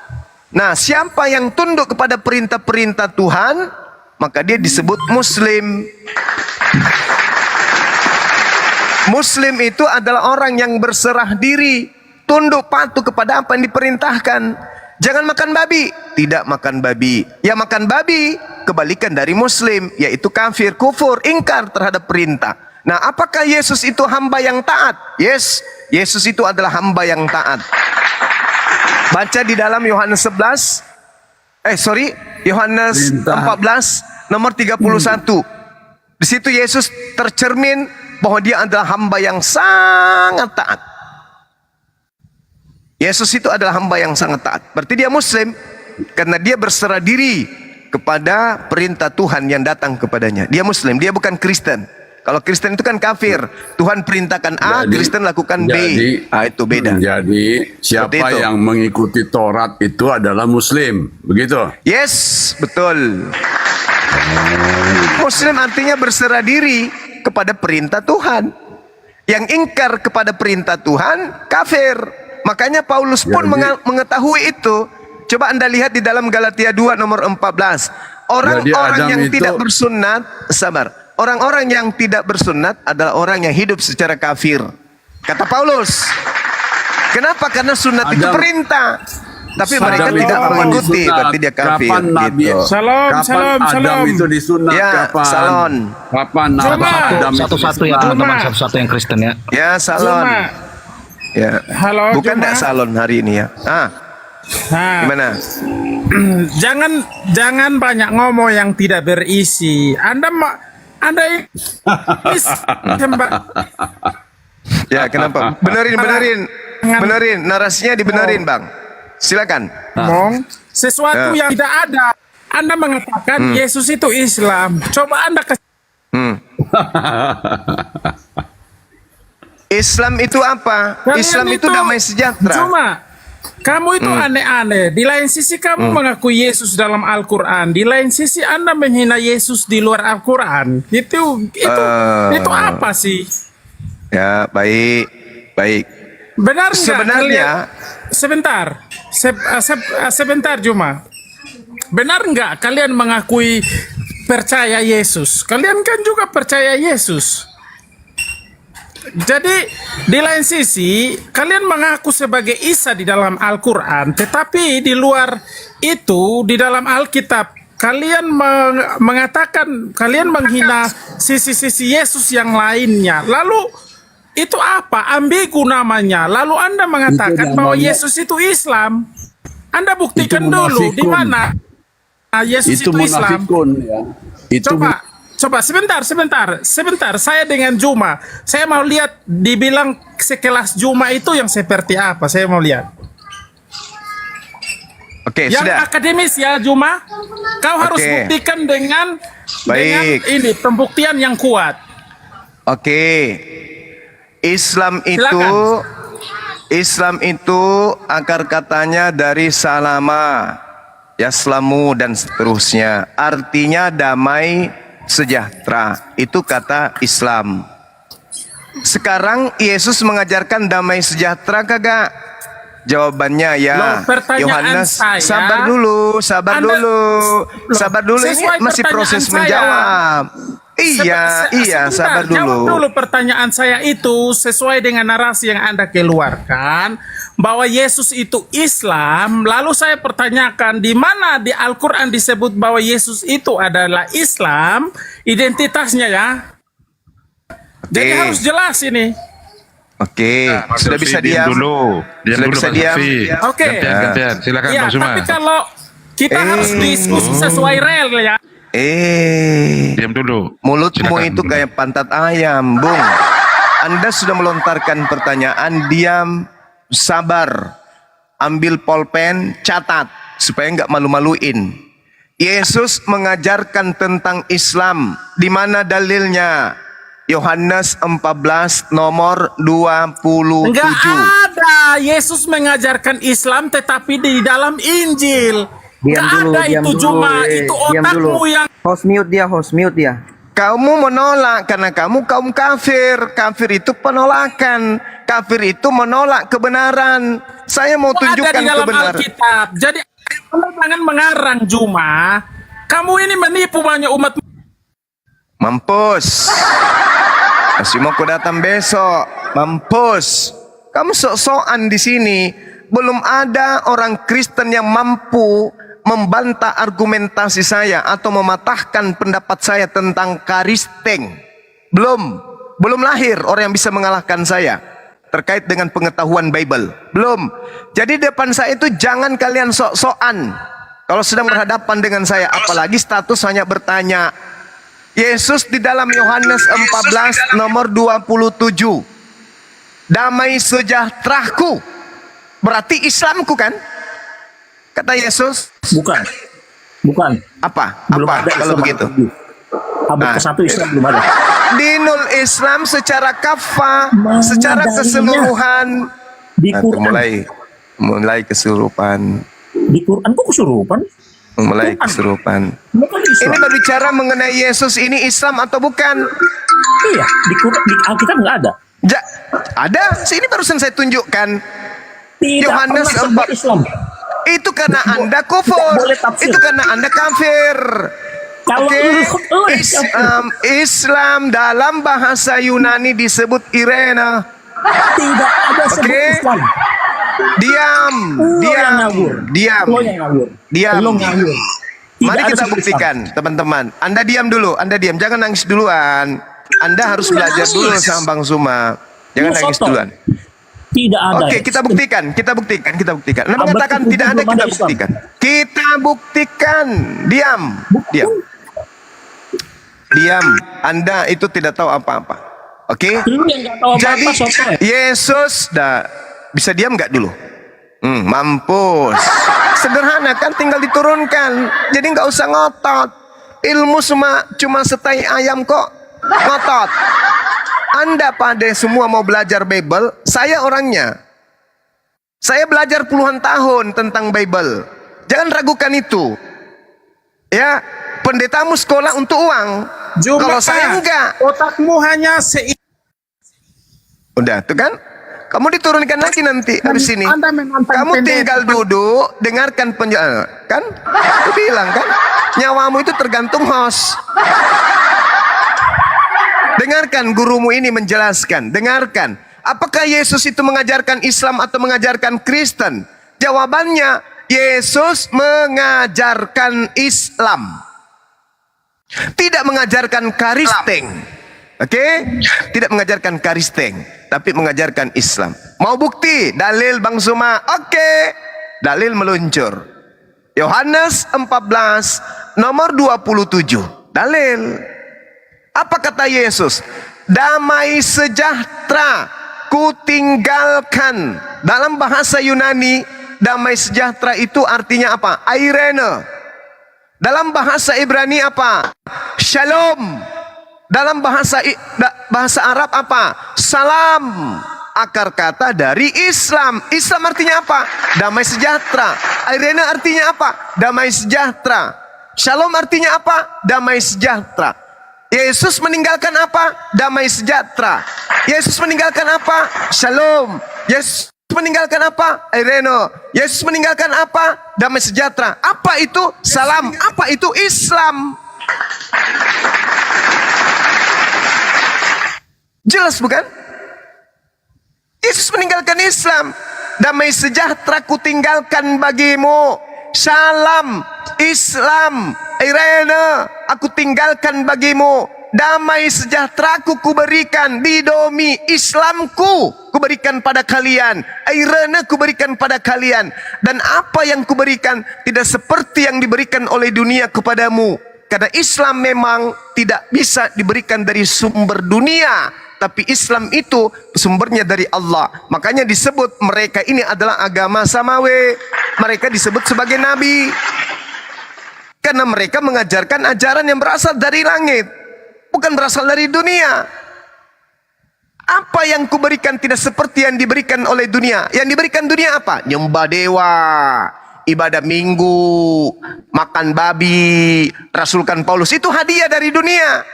Nah, siapa yang tunduk kepada perintah-perintah Tuhan, maka dia disebut Muslim. Muslim itu adalah orang yang berserah diri, tunduk patuh kepada apa yang diperintahkan. Jangan makan babi, tidak makan babi. Ya makan babi, kebalikan dari Muslim, yaitu kafir, kufur, ingkar terhadap perintah. Nah, apakah Yesus itu hamba yang taat? Yes, Yesus itu adalah hamba yang taat. Baca di dalam Yohanes 14 nomor 31. Di situ Yesus tercermin bahwa dia adalah hamba yang sangat taat. Yesus itu adalah hamba yang sangat taat. Berarti dia Muslim karena dia berserah diri kepada perintah Tuhan yang datang kepadanya. Dia Muslim, dia bukan Kristen. Kalau Kristen itu kan kafir. Tuhan perintahkan A, Kristen lakukan B. Itu beda. Jadi siapa yang mengikuti Taurat itu adalah Muslim, begitu? Yes, betul. Muslim artinya berserah diri kepada perintah Tuhan. Yang ingkar kepada perintah Tuhan, kafir. Makanya Paulus pun mengetahui itu. Coba Anda lihat di dalam Galatia 2 nomor 14. Orang-orang yang tidak bersunat, sabar. Orang-orang yang tidak bersunat adalah orang yang hidup secara kafir. Kata Paulus. Kenapa? Karena sunat itu perintah. Tapi mereka tidak mengikuti, berarti dia kafir. Kapan Nabi? Salam. Adam itu disunat? Ya, kapan? salon. Kapan Adam Satu-satu ya teman-teman, satu-satu yang Kristen ya. Ya, salon. Ya. Halo, bukan tidak salon hari ini ya. Gimana? Jangan banyak ngomong yang tidak berisi. Anda Ya, kenapa? Benerin. Narasinya dibenerin, Bang. Silakan. Sesuatu yang tidak ada. Anda mengatakan Yesus itu Islam. Coba Anda Islam itu apa? Islam itu damai sejahtera. Cuma kamu itu aneh-aneh. Di lain sisi kamu mengakui Yesus dalam Al-Quran. Di lain sisi Anda menghina Yesus di luar Al-Quran. Itu apa sih? Ya, baik. Benar nggak? Sebenarnya sebentar Juma. Benar nggak kalian mengakui percaya Yesus? Kalian kan juga percaya Yesus. Jadi di lain sisi kalian mengaku sebagai Isa di dalam Al-Quran, tetapi di luar itu di dalam Alkitab kalian mengatakan kalian menghina sisi-sisi Yesus yang lainnya. Lalu itu apa? Ambigu namanya. Lalu Anda mengatakan bahwa Yesus itu Islam. Anda buktikan dulu di mana Yesus itu Islam. Ya. Coba sebentar. Saya dengan Juma. Saya mau lihat dibilang sekelas Juma itu yang seperti apa. Saya mau lihat. Oke, yang sudah. akademis ya Juma. Kau harus buktikan dengan ini pembuktian yang kuat. Oke. Islam itu akar katanya dari salama, yaslamu dan seterusnya. Artinya damai sejahtera. Itu kata Islam. Sekarang Yesus mengajarkan damai sejahtera kagak? Jawabannya ya. Yohanes, sabar dulu. Ini masih proses menjawab. Iya, sabar dulu. Jawab dulu pertanyaan saya itu sesuai dengan narasi yang Anda keluarkan bahwa Yesus itu Islam. Lalu saya pertanyakan di mana di Al-Quran disebut bahwa Yesus itu adalah Islam, identitasnya ya. Jadi harus jelas ini. Sudah bisa diam dulu. Sudah bisa diam. Oke. Gantian. Silakan Bang Suma. Tapi Kita harus diskusi sesuai rel ya. Diam dulu. Mulutmu Silakan itu dulu. kayak pantat ayam, Bung. Anda sudah melontarkan pertanyaan, diam, sabar. Ambil pulpen, catat supaya nggak malu-maluin. Yesus mengajarkan tentang Islam. Di mana dalilnya? Yohanes 14 nomor 27. Enggak ada Yesus mengajarkan Islam tetapi di dalam Injil. Diam Enggak dulu, ada diam itu dulu, cuma itu diam dulu. otakmu yang Host mute dia. Kamu menolak karena kamu kaum kafir. Kafir itu penolakan. Kafir itu menolak kebenaran. Saya mau ada tunjukkan di dalam kebenaran. Alkitab. Jadi Anda jangan mengarang Juma. Kamu ini menipu banyak umat. Mampus. Masih mau ku datang besok. Mampus. Kamu sok-sokan di sini. Belum ada orang Kristen yang mampu membantah argumentasi saya atau mematahkan pendapat saya tentang karisteng. Belum lahir orang yang bisa mengalahkan saya terkait dengan pengetahuan Bible. Belum. Jadi depan saya itu jangan kalian sok-sokan kalau sedang berhadapan dengan saya, apalagi status hanya bertanya. Yesus di dalam Yohanes 14 nomor 27. Damai sejahteraku. Berarti Islamku kan? Kata Yesus. Bukan. Apa? Belum Apa ada kalau Islam begitu? Abad ke-1 Islam belum ada. Dinul Islam secara kafah, secara dalilnya? keseluruhan. Di Quran. Mulai kesurupan. Di Quran kok kesurupan? Mulai kesurupan. Bukan Islam. Ini berbicara mengenai Yesus ini Islam atau bukan? Iya, di Quran, di Alkitab nggak ada. Ada. Ini barusan saya tunjukkan. Tidak Yohanes pernah sebut Islam. Itu karena Anda kufur. Itu karena Anda kafir. Kalau Islam dalam bahasa Yunani disebut Irena. Tidak ada sebut Islam. Diam. Mari kita buktikan, teman-teman. Anda diam dulu. Jangan nangis duluan. Anda harus belajar dulu sama Bang Suma. Jangan nangis duluan. Tidak ada. Oke, kita buktikan. Anda mengatakan tidak ada, kita buktikan. Kita buktikan. Diam. Anda itu tidak tahu apa-apa. Oke? Jadi Yesus bisa diam nggak dulu? Mampus. Sederhana kan, tinggal diturunkan. Jadi nggak usah ngotot. Ilmu cuma setai ayam kok. Ngotot. Anda pada semua mau belajar Bible, saya orangnya. Saya belajar puluhan tahun tentang Bible. Jangan ragukan itu. Ya, pendetamu sekolah untuk uang. Kalau saya enggak. Otakmu hanya Udah, tuh kan? Kamu diturunkan lagi nanti habis ini. Kamu tinggal duduk, dengarkan penjelasan. Kan? Aku bilang kan, nyawamu itu tergantung host. Dengarkan gurumu ini menjelaskan. Dengarkan. Apakah Yesus itu mengajarkan Islam atau mengajarkan Kristen? Jawabannya, Yesus mengajarkan Islam. Tidak mengajarkan karisteng. Oke? Tidak mengajarkan karisteng, tapi mengajarkan Islam. Mau bukti? Dalil Bang Suma. Oke. Dalil meluncur. Yohanes 14 nomor 27. Dalil. Apa kata Yesus? Damai sejahtera kutinggalkan. Dalam bahasa Yunani, damai sejahtera itu artinya apa? Irene. Dalam bahasa Ibrani apa? Shalom. Dalam bahasa Arab apa? Salam. Akar kata dari Islam. Islam artinya apa? Damai sejahtera. Irene artinya apa? Damai sejahtera. Shalom artinya apa? Damai sejahtera. Yesus meninggalkan apa? Damai sejahtera. Yesus meninggalkan apa? Shalom. Yesus meninggalkan apa? Irene. Yesus meninggalkan apa? Damai sejahtera. Apa itu? Salam. Apa itu Islam? Jelas bukan? Yesus meninggalkan Islam. Damai sejahtera kutinggalkan bagimu. Salam, Islam, Irene, aku tinggalkan bagimu. damai sejahteraku kuberikan, bidomi Islamku kuberikan pada kalian, airana kuberikan pada kalian, dan apa yang kuberikan tidak seperti yang diberikan oleh dunia kepadamu. Karena Islam memang tidak bisa diberikan dari sumber dunia, tapi Islam itu sumbernya dari Allah. Makanya disebut mereka ini adalah agama samawi. Mereka disebut sebagai nabi karena mereka mengajarkan ajaran yang berasal dari langit, bukan berasal dari dunia. Apa yang kuberikan tidak seperti yang diberikan oleh dunia. Yang diberikan dunia apa? Nyembah dewa, ibadah minggu, makan babi, rasulkan Paulus. Itu hadiah dari dunia.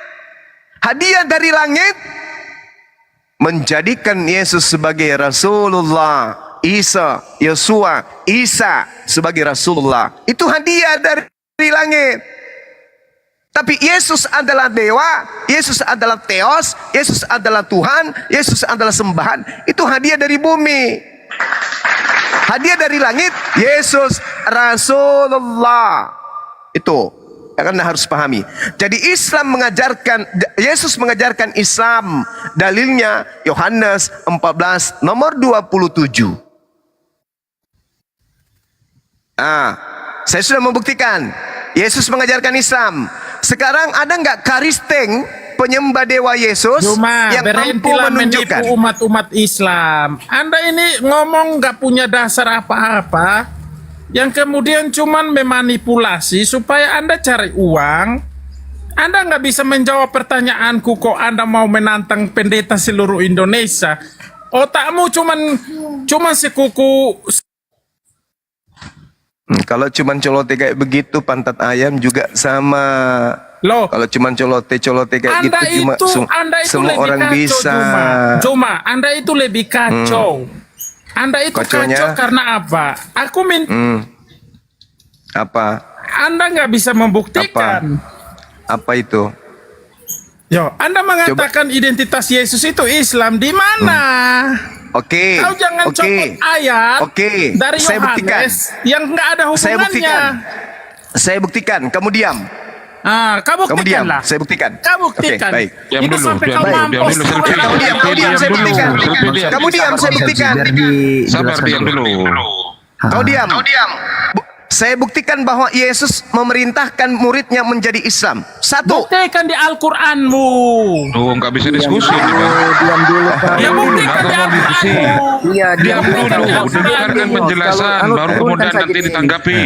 Hadiah dari langit menjadikan Yesus sebagai Rasulullah, Yesua, Isa sebagai Rasulullah. Itu hadiah dari langit. Tapi Yesus adalah dewa, Yesus adalah Theos, Yesus adalah Tuhan, Yesus adalah sembahan. Itu hadiah dari bumi. Hadiah dari langit, Yesus Rasulullah. Itu yang Anda harus pahami. Jadi Islam mengajarkan, Yesus mengajarkan Islam. Dalilnya Yohanes 14 nomor 27. Saya sudah membuktikan Yesus mengajarkan Islam. Sekarang ada nggak Karisteng, penyembah dewa Yesus, yang mampu menunjukkan menipu umat Islam? Anda ini ngomong nggak punya dasar apa-apa, yang kemudian cuman memanipulasi supaya Anda cari uang. Anda nggak bisa menjawab pertanyaanku kok Anda mau menantang pendeta seluruh Indonesia. Otakmu cuman sekuku. Kalau cuman colote kayak begitu, pantat ayam juga sama. Loh, kalau cuman colote kayak Anda gitu Anda itu semua lebih orang kacau, bisa. Cuma Anda itu lebih kacau. Anda itu kacau karena apa? Aku apa? Anda nggak bisa membuktikan. Apa itu? Yo, Anda mengatakan identitas Yesus itu Islam, di mana? Oke. Kau jangan copot ayat dari saya buktikan. Yohanes yang nggak ada hubungannya. Saya buktikan. Kamu diam. Kamu buktikan lah. Saya buktikan. Kamu buktikan. Baik. Diam dulu. Kamu diam. Saya buktikan. Kamu diam. Saya buktikan. Sabar, diam dulu. Kau diam. Saya buktikan bahwa Yesus memerintahkan muridnya menjadi Islam. Satu. Buktikan di Al-Quranmu. Oh, nggak bisa diskusi. Diam dulu. Ya buktikan di Al-Quranmu. Iya, diam dulu. Dengarkan penjelasan, baru kemudian nanti ditanggapi.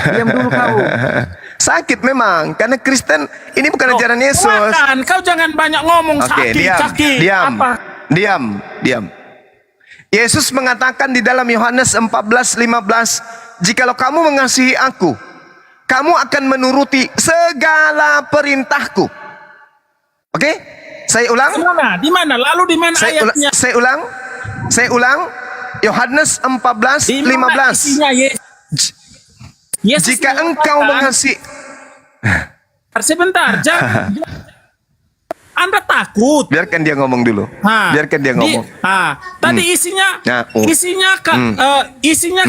Diam dulu kau. Sakit memang, karena Kristen ini bukan ajaran Yesus. Bukan, kau jangan banyak ngomong sakit. Diam. Yesus mengatakan di dalam Yohanes 14:15, jikalau kamu mengasihi aku, kamu akan menuruti segala perintahku. Oke? Saya ulang. Di mana? Lalu di mana ayatnya? Saya ulang. Yohanes 14:15. Jika engkau mengasihi, sebentar, jangan. Anda takut. Biarkan dia ngomong dulu. Biarkan dia ngomong. Tadi isinya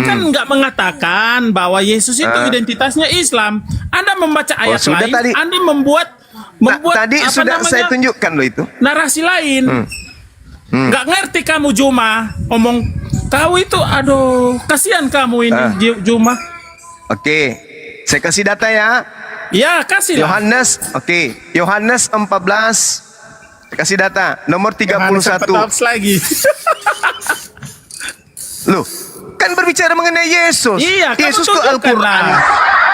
kan nggak mengatakan bahwa Yesus itu identitasnya Islam. Anda membaca ayat lain. Anda membuat tadi sudah saya tunjukkan loh itu. Narasi lain. Nggak ngerti kamu Juma. Omong kau itu, aduh, kasihan kamu ini Juma. Oke, saya kasih data ya. Ya, kasih lah. Yohanes 14. Kasih data nomor 31. Lagi. Loh, kan berbicara mengenai Yesus. Iya, Yesus ke Al-Qur'an.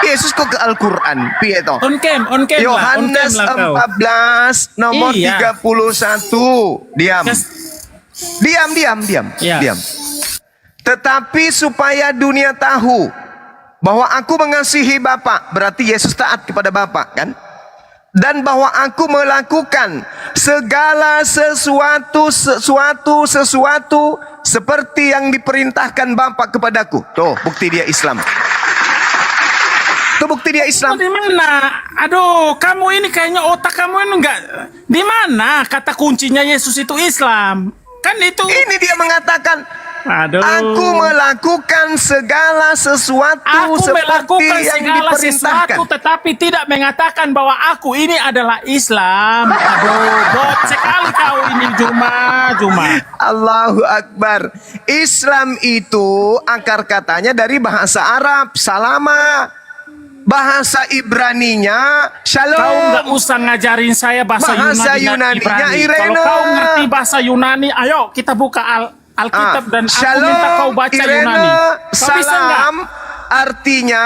Yesus kok ke Al-Qur'an, piye to? On cam Yohanes 14 nomor 31. Diam. Diam. Tetapi supaya dunia tahu bahwa aku mengasihi Bapa, berarti Yesus taat kepada Bapa, kan? Dan bahwa aku melakukan segala sesuatu seperti yang diperintahkan Bapa kepadaku. Tuh, bukti dia Islam. Tuh bukti dia Islam. Di mana? Aduh, kamu ini kayaknya otak kamu ini enggak. Di mana kata kuncinya Yesus itu Islam? Kan itu. Ini dia mengatakan Aduh. Aku melakukan segala sesuatu Aku seperti melakukan yang segala diperintahkan. sesuatu tetapi tidak mengatakan bahwa aku ini adalah Islam. Aduh, bot sekali kau ini Juma. Allahu Akbar. Islam itu akar katanya dari bahasa Arab, salama. Bahasa Ibraninya shalom. Kau nggak usah ngajarin saya bahasa Yunani dan Ibrani. Irena. Kalau kau ngerti bahasa Yunani, ayo kita buka Alkitab dan aku shalom, minta kau baca Irena, Yunani. Kau bisa nggak? salam artinya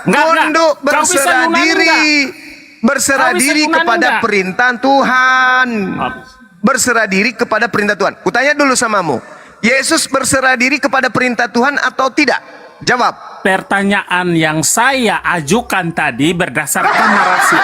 Nggak. tunduk Kau bisa berserah Yunani diri. nggak? Berserah Kau bisa diri Yunani kepada nggak? perintah Tuhan. Berserah diri kepada perintah Tuhan. Kutanya dulu samamu. Yesus berserah diri kepada perintah Tuhan atau tidak? Jawab. Pertanyaan yang saya ajukan tadi berdasarkan narasi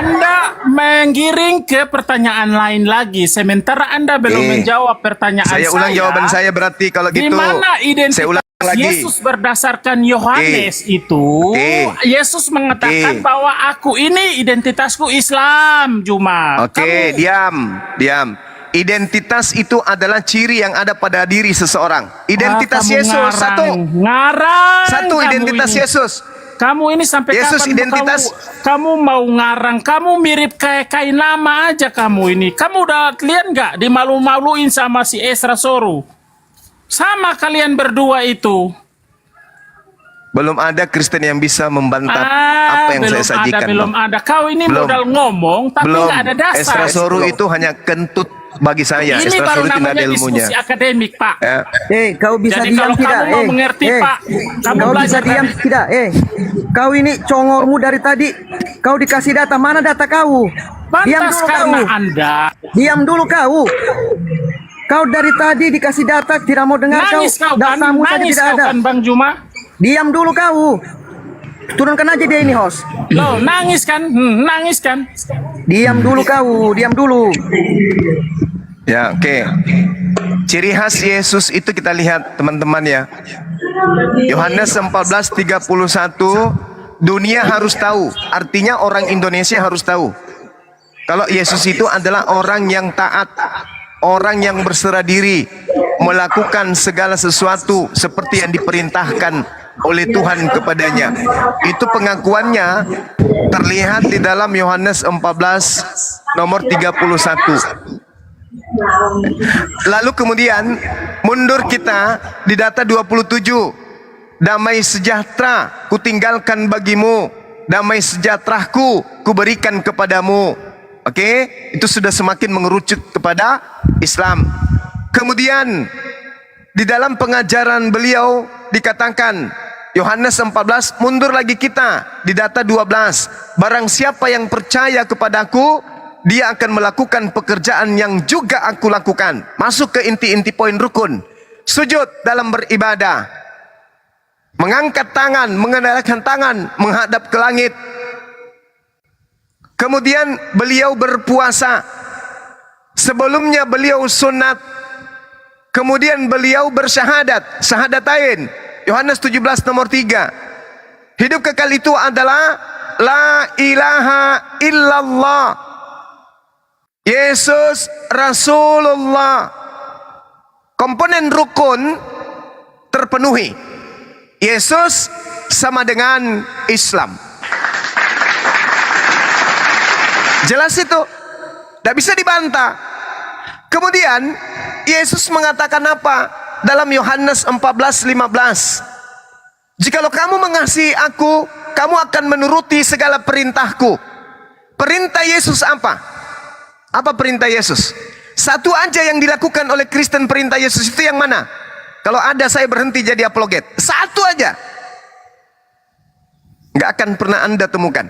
Anda menggiring ke pertanyaan lain lagi. Sementara Anda belum menjawab pertanyaan saya. Saya ulang jawaban saya berarti kalau Di gitu. mana identitas saya ulang lagi. Yesus berdasarkan Yohanes itu? Yesus mengatakan bahwa aku ini identitasku Islam, Juma. Oke, diam. Identitas itu adalah ciri yang ada pada diri seseorang. Identitas kamu Yesus ngarang. satu identitas ini. Yesus. Kamu ini sampai Yesus kapan identitas. kamu mau ngarang? Kamu mirip kayak kain lama aja kamu ini. Kamu udah lihat nggak dimalu-maluin sama si Esra Soru? Sama kalian berdua itu. Belum ada Kristen yang bisa membantah apa yang saya sajikan. Belum ada. Kau ini modal ngomong tapi nggak ada dasar. Esra Soru itu hanya kentut bagi saya. Ini Esra baru Soru tidak ada namanya ilmunya. diskusi akademik, Pak. Kau bisa Jadi diam kalau tidak? kamu mau mengerti, Pak, kamu kau bisa belajar diam tidak? Kau ini congormu dari tadi. Kau dikasih data, mana data kau? Diam Pantas dulu karena kau. Anda. Diam dulu kau. Kau dari tadi dikasih data tidak mau dengar Nangis kau kan? Datamu saja Nangis tidak kau ada. kan, Bang Juma? Diam dulu kau. Turunkan aja dia ini host. Loh, nangis kan? Nangis kan? Diam dulu kau, diam dulu. Ya, oke. Ciri khas Yesus itu kita lihat teman-teman ya. Yohanes 14:31, dunia harus tahu. Artinya orang Indonesia harus tahu. Kalau Yesus itu adalah orang yang taat, orang yang berserah diri, melakukan segala sesuatu seperti yang diperintahkan oleh Tuhan kepadanya. Itu pengakuannya terlihat di dalam Yohanes 14 nomor 31. Lalu kemudian mundur kita di data 27. Damai sejahtera kutinggalkan bagimu, damai sejahteraku kuberikan kepadamu. Oke, itu sudah semakin mengerucut kepada Islam. Kemudian di dalam pengajaran beliau dikatakan Yohanes 14, mundur lagi kita di data 12. Barang siapa yang percaya kepadaku, dia akan melakukan pekerjaan yang juga aku lakukan. Masuk ke inti-inti poin rukun. Sujud dalam beribadah, mengangkat tangan, mengendalikan tangan, menghadap ke langit. Kemudian beliau berpuasa. Sebelumnya beliau sunat. Kemudian beliau bersyahadat, syahadatain. Yohanes 17 nomor 3. Hidup kekal itu adalah la ilaha illallah. Yesus Rasulullah. Komponen rukun terpenuhi. Yesus sama dengan Islam. Jelas itu. Tidak bisa dibantah. Kemudian Yesus mengatakan apa? Dalam Yohanes 14:15. Jikalau kamu mengasihi aku, kamu akan menuruti segala perintahku. Perintah Yesus apa? Apa perintah Yesus? Satu aja yang dilakukan oleh Kristen perintah Yesus itu yang mana? Kalau ada saya berhenti jadi apologet. Satu aja. Nggak akan pernah Anda temukan.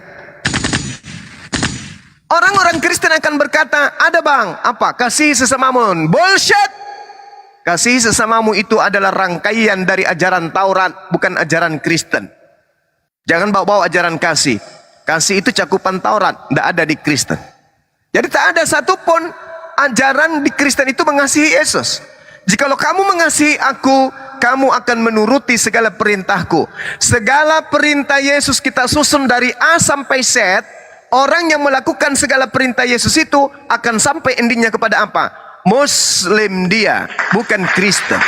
Orang-orang Kristen akan berkata, ada bang, apa? Kasih sesamamu. Bullshit. Kasih sesamamu itu adalah rangkaian dari ajaran Taurat, bukan ajaran Kristen. Jangan bawa-bawa ajaran kasih. Kasih itu cakupan Taurat, tidak ada di Kristen. Jadi tak ada satupun ajaran di Kristen itu mengasihi Yesus. Jikalau kamu mengasihi aku, kamu akan menuruti segala perintahku. Segala perintah Yesus kita susun dari A sampai Z. Orang yang melakukan segala perintah Yesus itu akan sampai endingnya kepada apa? Muslim dia, bukan Kristen.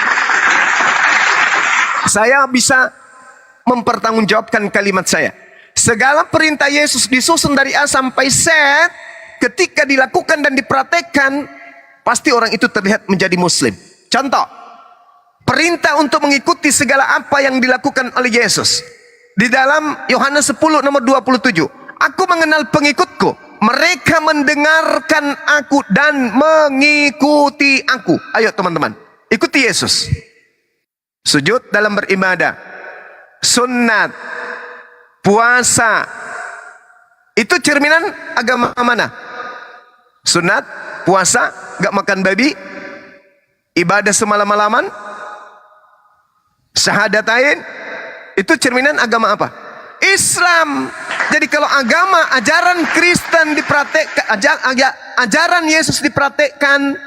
Saya bisa mempertanggungjawabkan kalimat saya. Segala perintah Yesus disusun dari A sampai Z, ketika dilakukan dan dipraktekkan, pasti orang itu terlihat menjadi Muslim. Contoh, perintah untuk mengikuti segala apa yang dilakukan oleh Yesus. Di dalam Yohanes 10 nomor 27, aku mengenal pengikutku, mereka mendengarkan aku dan mengikuti aku. Ayo teman-teman, ikuti Yesus. Sujud dalam beribadah, sunat, puasa, itu cerminan agama mana? Sunat, puasa, gak makan babi, ibadah semalam-malaman, syahadatain, itu cerminan agama apa? Islam. Jadi kalau agama, ajaran Kristen dipraktekkan, ajaran Yesus dipraktekkan,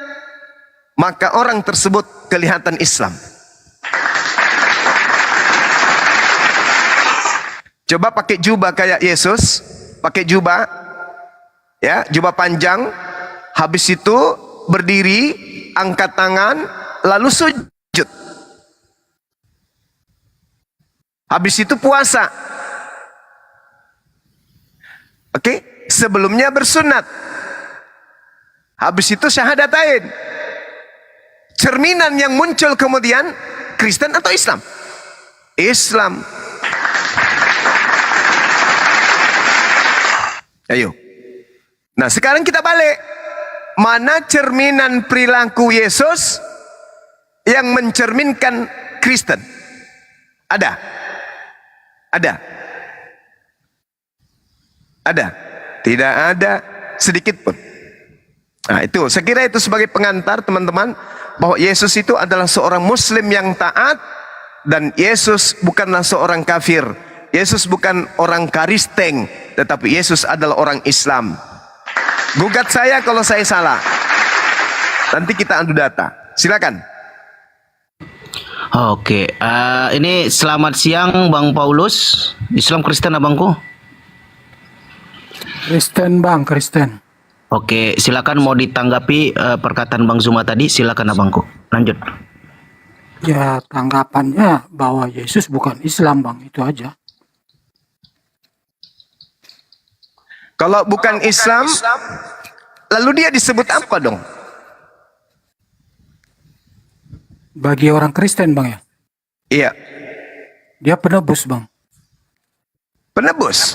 maka orang tersebut kelihatan Islam. Coba pakai jubah kayak Yesus, pakai jubah, ya, jubah panjang, habis itu berdiri, angkat tangan, lalu sujud. Habis itu puasa. Oke, sebelumnya bersunat. Habis itu syahadatain. Cerminan yang muncul kemudian Kristen atau Islam? Islam. Ayo. Nah, sekarang kita balik. Mana cerminan perilaku Yesus yang mencerminkan Kristen? Ada? Ada? Ada? Tidak ada sedikit pun. Nah, itu saya kira itu sebagai pengantar teman-teman, bahwa Yesus itu adalah seorang Muslim yang taat, dan Yesus bukanlah seorang kafir. Yesus bukan orang Kristen, tetapi Yesus adalah orang Islam. Gugat saya kalau saya salah. Nanti kita adu data. Silakan. Oke, ini selamat siang Bang Paulus. Islam Kristen abangku? Kristen bang, Kristen. Oke, silakan mau ditanggapi perkataan Bang Zuma tadi, silakan abangku. Lanjut. Ya, tanggapannya bahwa Yesus bukan Islam bang, itu aja. Kalau bukan Islam, lalu dia disebut apa dong? Bagi orang Kristen bang ya? Iya. Dia penebus bang. Penebus?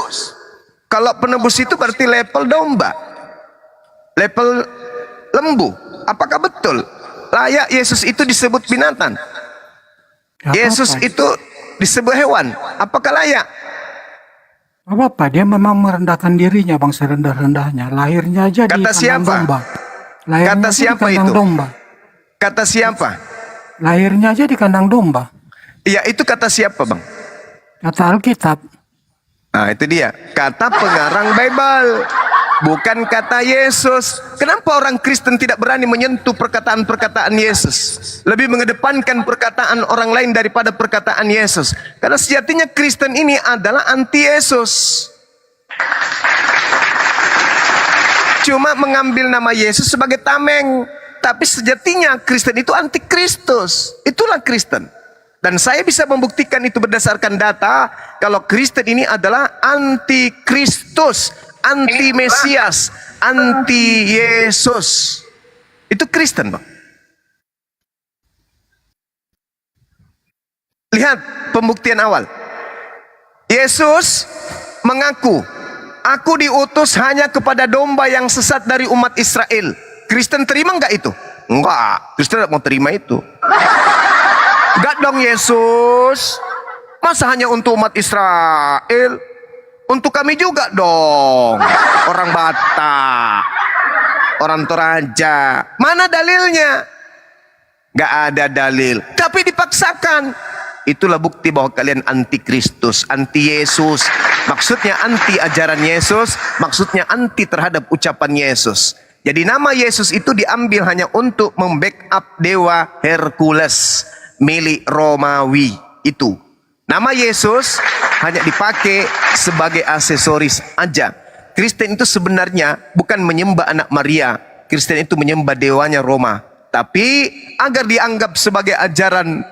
Kalau penebus itu berarti level domba, level lembu. Apakah betul layak Yesus itu disebut binatang? Yesus itu disebut hewan. Apakah layak? Apa-apa, dia memang merendahkan dirinya bang, serendah-rendahnya. Lahirnya aja di kandang domba. Kata siapa itu? Domba. Kata siapa? Lahirnya aja di kandang domba. Iya, itu kata siapa bang? Kata Alkitab. Nah, itu dia. Kata pengarang Bible. Bukan kata Yesus. Kenapa orang Kristen tidak berani menyentuh perkataan-perkataan Yesus? Lebih mengedepankan perkataan orang lain daripada perkataan Yesus. Karena sejatinya Kristen ini adalah anti Yesus. Cuma mengambil nama Yesus sebagai tameng. Tapi sejatinya Kristen itu anti Kristus. Itulah Kristen. Dan saya bisa membuktikan itu berdasarkan data. Kalau Kristen ini adalah anti Kristus, anti Mesias, anti Yesus. Itu Kristen bang. Lihat pembuktian awal. Yesus mengaku, aku diutus hanya kepada domba yang sesat dari umat Israel. Kristen terima enggak itu? Enggak, Kristen tidak mau terima itu. Enggak dong Yesus. Masa hanya untuk umat Israel? Untuk kami juga dong. Orang Batak, orang Toraja. Mana dalilnya? Enggak ada dalil. Tapi dipaksakan. Itulah bukti bahwa kalian anti Kristus, anti Yesus. Maksudnya anti ajaran Yesus, maksudnya anti terhadap ucapan Yesus. Jadi nama Yesus itu diambil hanya untuk membackup dewa Hercules milik Romawi itu. Nama Yesus hanya dipakai sebagai aksesoris aja. Kristen itu sebenarnya bukan menyembah anak Maria, Kristen itu menyembah dewanya Roma. Tapi agar dianggap sebagai ajaran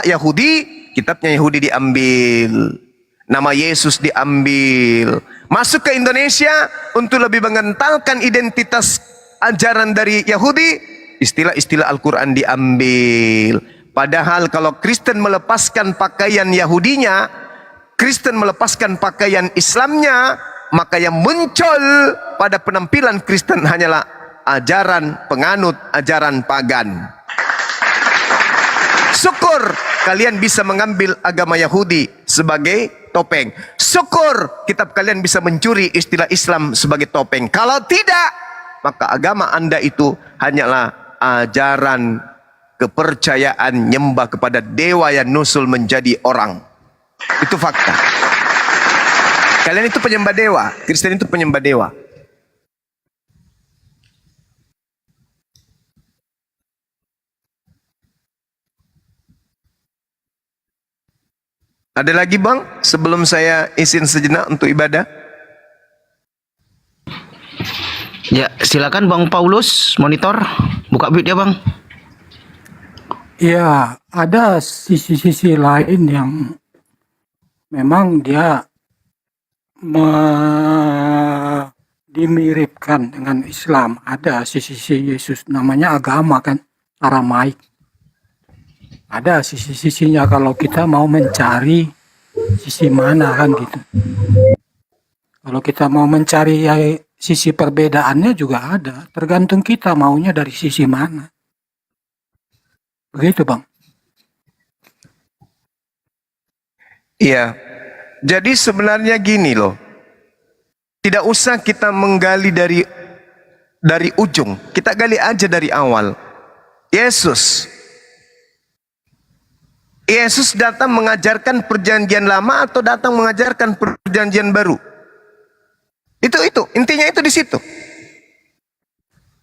Yahudi, kitabnya Yahudi diambil, nama Yesus diambil, masuk ke Indonesia untuk lebih mengentalkan identitas ajaran dari Yahudi, istilah-istilah Al-Quran diambil. Padahal kalau Kristen melepaskan pakaian Yahudinya, Kristen melepaskan pakaian Islamnya, maka yang muncul pada penampilan Kristen hanyalah ajaran penganut ajaran pagan. Syukur kalian bisa mengambil agama Yahudi sebagai topeng. Syukur kitab kalian bisa mencuri istilah Islam sebagai topeng. Kalau tidak, maka agama Anda itu hanyalah ajaran kepercayaan nyembah kepada dewa yang nusul menjadi orang. Itu fakta. Kalian itu penyembah dewa, Kristen itu penyembah dewa. Ada lagi bang, sebelum saya izin sejenak untuk ibadah? Ya, silakan Bang Paulus, monitor. Buka mute ya Bang. Ya, ada sisi-sisi lain yang memang dia dimiripkan dengan Islam. Ada sisi-sisi Yesus, namanya agama kan, Aramaik. Ada sisi-sisinya kalau kita mau mencari sisi mana kan gitu. Kalau kita mau mencari sisi perbedaannya juga ada. Tergantung kita maunya dari sisi mana. Begitu Bang. Iya. Jadi sebenarnya gini loh. Tidak usah kita menggali dari ujung. Kita gali aja dari awal. Yesus datang mengajarkan perjanjian lama atau datang mengajarkan perjanjian baru? Itu intinya itu di situ.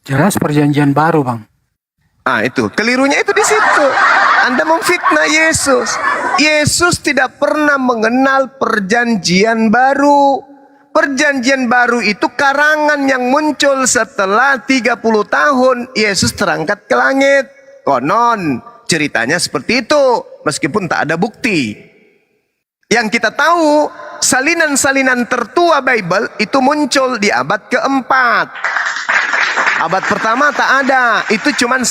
Jelas perjanjian baru Bang. Itu kelirunya itu di situ. Anda memfitnah Yesus. Yesus tidak pernah mengenal perjanjian baru. Perjanjian baru itu karangan yang muncul setelah 30 tahun Yesus terangkat ke langit. Konon ceritanya seperti itu, meskipun tak ada bukti. Yang kita tahu, salinan-salinan tertua Bible itu muncul di abad keempat. Abad pertama tak ada, itu cuman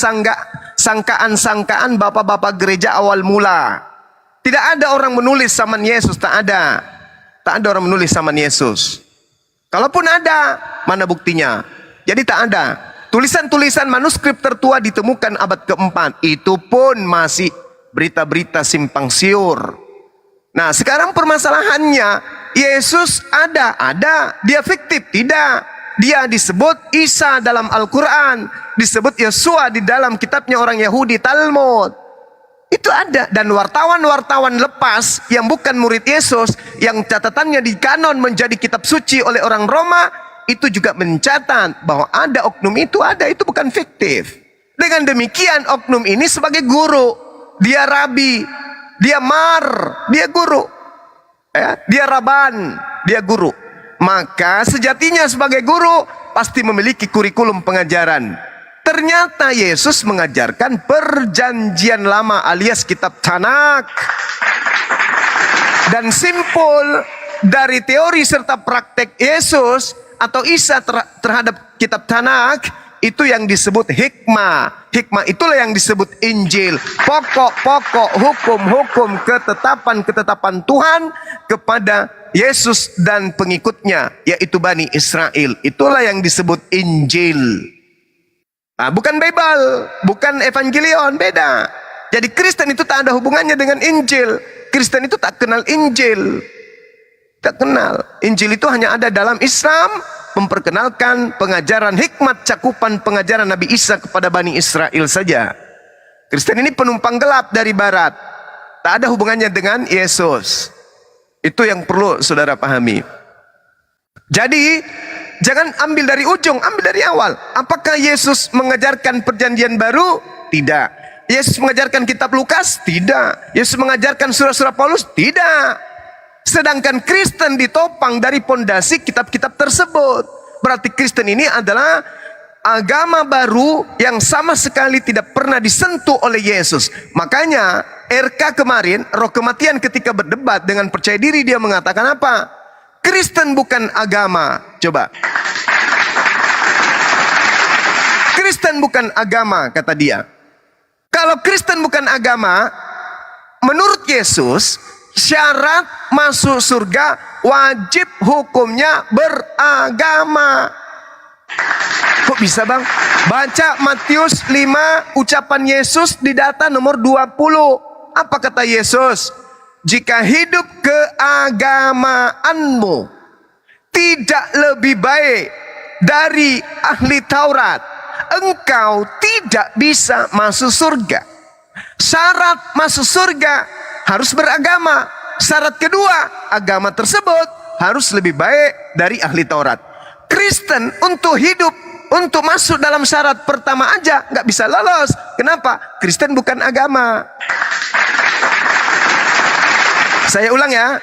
sangkaan-sangkaan bapak-bapak gereja awal mula. Tidak ada orang menulis zaman Yesus, tak ada. Tak ada orang menulis zaman Yesus. Kalaupun ada, mana buktinya? Jadi tak ada. Tulisan-tulisan manuskrip tertua ditemukan abad keempat. Itu pun masih berita-berita simpang siur. Nah sekarang permasalahannya, Yesus ada. Dia fiktif, tidak. Dia disebut Isa dalam Al-Quran. Disebut Yesua di dalam kitabnya orang Yahudi, Talmud. Itu ada. Dan wartawan-wartawan lepas yang bukan murid Yesus, yang catatannya di kanon menjadi kitab suci oleh orang Roma, itu juga mencatat bahwa ada oknum itu ada, itu bukan fiktif. Dengan demikian oknum ini sebagai guru, dia rabi, dia dia guru, ya, dia raban, dia guru. Maka sejatinya sebagai guru pasti memiliki kurikulum pengajaran. Ternyata Yesus mengajarkan perjanjian lama alias kitab Tanak. Dan simpul dari teori serta praktek Yesus atau Isa terhadap kitab Tanak, itu yang disebut hikmah. Hikmah itulah yang disebut Injil. Pokok-pokok hukum-hukum ketetapan-ketetapan Tuhan kepada Yesus dan pengikutnya, yaitu Bani Israel. Itulah yang disebut Injil. Bukan Bible, bukan Evangelion, beda. Jadi Kristen itu tak ada hubungannya dengan Injil. Kristen itu tak kenal Injil. Tak kenal. Injil itu hanya ada dalam Islam, memperkenalkan pengajaran hikmat cakupan pengajaran Nabi Isa kepada Bani Israel saja. Kristen ini penumpang gelap dari barat. Tak ada hubungannya dengan Yesus. Itu yang perlu saudara pahami. Jadi jangan ambil dari ujung, ambil dari awal. Apakah Yesus mengajarkan perjanjian baru? Tidak. Yesus mengajarkan kitab Lukas? Tidak. Yesus mengajarkan surah-surah Paulus? Tidak. Sedangkan Kristen ditopang dari pondasi kitab-kitab tersebut. Berarti Kristen ini adalah agama baru yang sama sekali tidak pernah disentuh oleh Yesus. Makanya RK kemarin, Roh Kematian ketika berdebat dengan percaya diri, dia mengatakan apa? Kristen bukan agama. Coba. Kristen bukan agama, kata dia. Kalau Kristen bukan agama, menurut Yesus, syarat masuk surga wajib hukumnya beragama. Kok bisa bang? Baca Matius 5, ucapan Yesus di data nomor 20. Apa kata Yesus? Jika hidup keagamaanmu tidak lebih baik dari ahli Taurat, engkau tidak bisa masuk surga. Syarat masuk surga harus beragama. Syarat kedua, agama tersebut harus lebih baik dari ahli Taurat. Kristen untuk hidup, untuk masuk dalam syarat pertama aja nggak bisa lolos. Kenapa? Kristen bukan agama. Saya ulang ya.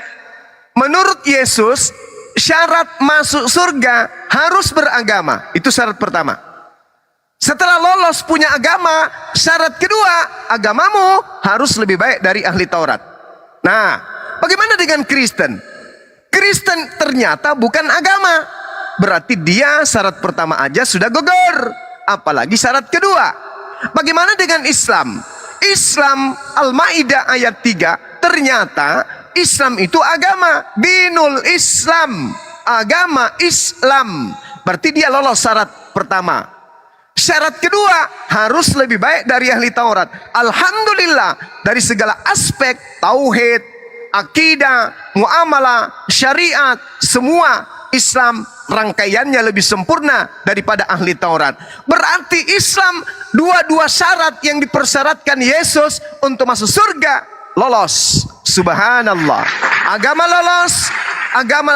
Menurut Yesus, syarat masuk surga harus beragama. Itu syarat pertama. Setelah lolos punya agama, syarat kedua, agamamu harus lebih baik dari ahli Taurat. Nah, bagaimana dengan Kristen? Kristen ternyata bukan agama. Berarti dia syarat pertama aja sudah gugur, apalagi syarat kedua. Bagaimana dengan Islam? Islam, Al-Maidah ayat 3, ternyata Islam itu agama. Dinul Islam, agama Islam. Berarti dia lolos syarat pertama. Syarat kedua, harus lebih baik dari ahli Taurat. Alhamdulillah, dari segala aspek tauhid, akidah, muamalah, syariat, semua Islam rangkaiannya lebih sempurna daripada ahli Taurat. Berarti Islam dua-dua syarat yang dipersyaratkan Yesus untuk masuk surga lolos. Subhanallah. Agama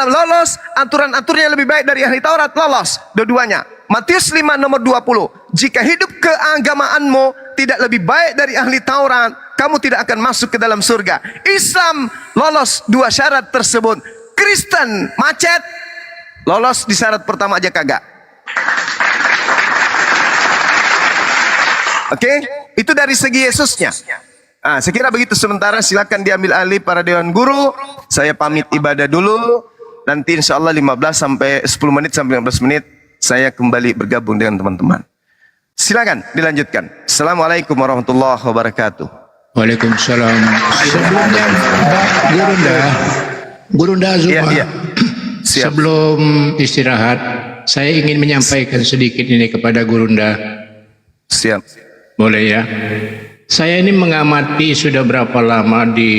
lolos, aturan-aturannya lebih baik dari ahli Taurat lolos. Dua-duanya. Matius 5 nomor 20. Jika hidup keagamaanmu tidak lebih baik dari ahli Taurat, kamu tidak akan masuk ke dalam surga. Islam lolos dua syarat tersebut. Kristen macet, lolos di syarat pertama aja kagak. Oke, itu dari segi Yesusnya. Nah, saya kira begitu sementara. Silakan diambil alih para dewan guru. Saya pamit ibadah dulu. Nanti insya Allah 15 sampai 10 menit sampai 15 menit saya kembali bergabung dengan teman-teman. Silakan dilanjutkan. Assalamualaikum warahmatullahi wabarakatuh. Waalaikumsalam. Sebelumnya Gurunda Azuma. Iya. Sebelum istirahat, saya ingin menyampaikan sedikit ini kepada Gurunda. Siap. Boleh ya? Saya ini mengamati sudah berapa lama di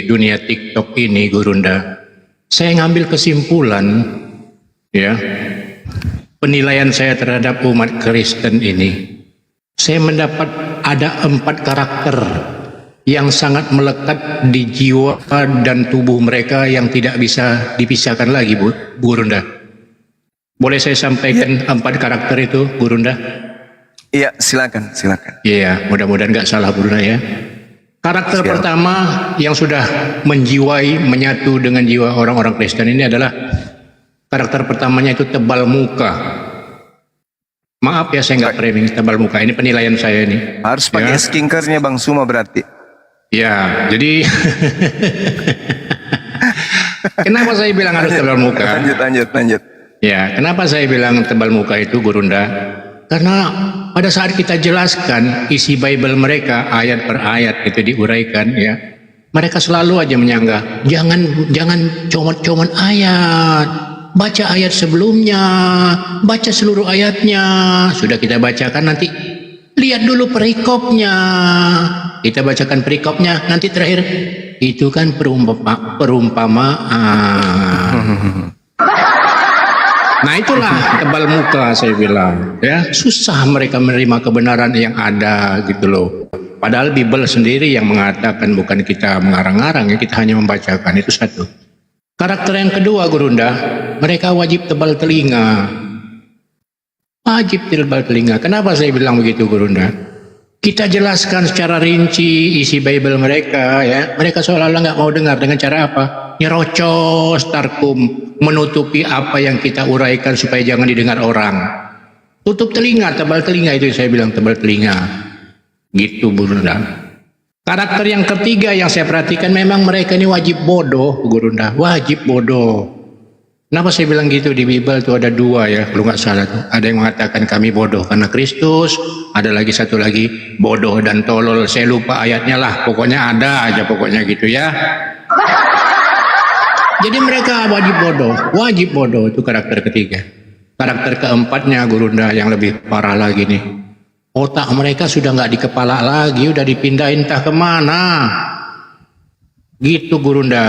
dunia TikTok ini, Gurunda. Saya ngambil kesimpulan, ya, penilaian saya terhadap umat Kristen ini. Saya mendapat ada 4 karakter yang sangat melekat di jiwa dan tubuh mereka yang tidak bisa dipisahkan lagi, Bu Gurunda. Boleh saya sampaikan 4 karakter itu, Gurunda? Iya, silakan. Iya, mudah-mudahan nggak salah, Gurunda ya. Karakter pertama yang sudah menjiwai, menyatu dengan jiwa orang-orang Kristen ini adalah karakter pertamanya itu tebal muka. Maaf ya, saya nggak framing tebal muka. Ini penilaian saya ini. Harus pakai skinkernya Bang Suma berarti. Ya, jadi kenapa saya bilang harus tebal muka? Lanjut. Ya, kenapa saya bilang tebal muka itu, Gurunda? Karena pada saat kita jelaskan isi Bible mereka ayat per ayat itu diuraikan, ya, mereka selalu aja menyanggah, jangan comot-comot ayat, baca ayat sebelumnya, baca seluruh ayatnya. Sudah kita bacakan, nanti lihat dulu perikopnya. Kita bacakan perikopnya, nanti terakhir itu kan perumpamaan. Nah, itulah tebal muka saya bilang, ya. Susah mereka menerima kebenaran yang ada gitu loh. Padahal Bible sendiri yang mengatakan, bukan kita mengarang-arang, ya, kita hanya membacakan. Itu satu. Karakter yang kedua, Gurunda, mereka wajib tebal telinga. Wajib tebal telinga. Kenapa saya bilang begitu, Gurunda? Kita jelaskan secara rinci isi Bible mereka, ya. Mereka seolah-olah nggak mau dengar. Dengan cara apa? Nyerocos, tarkum, menutupi apa yang kita uraikan supaya jangan didengar orang. Tutup telinga, tebal telinga, itu yang saya bilang, tebal telinga. Gitu Gurunda. Karakter yang ketiga yang saya perhatikan, memang mereka ini wajib bodoh Gurunda, wajib bodoh. Kenapa saya bilang gitu? Di Bible itu ada dua ya, kalau nggak salah tuh. Ada yang mengatakan kami bodoh karena Kristus, ada lagi satu lagi bodoh dan tolol. Saya lupa ayatnya lah, pokoknya ada aja pokoknya gitu ya. Jadi mereka wajib bodoh itu karakter ketiga. Karakter keempatnya Gurunda yang lebih parah lagi nih. Otak mereka sudah nggak di kepala lagi, udah dipindahin entah kemana. Gitu Gurunda.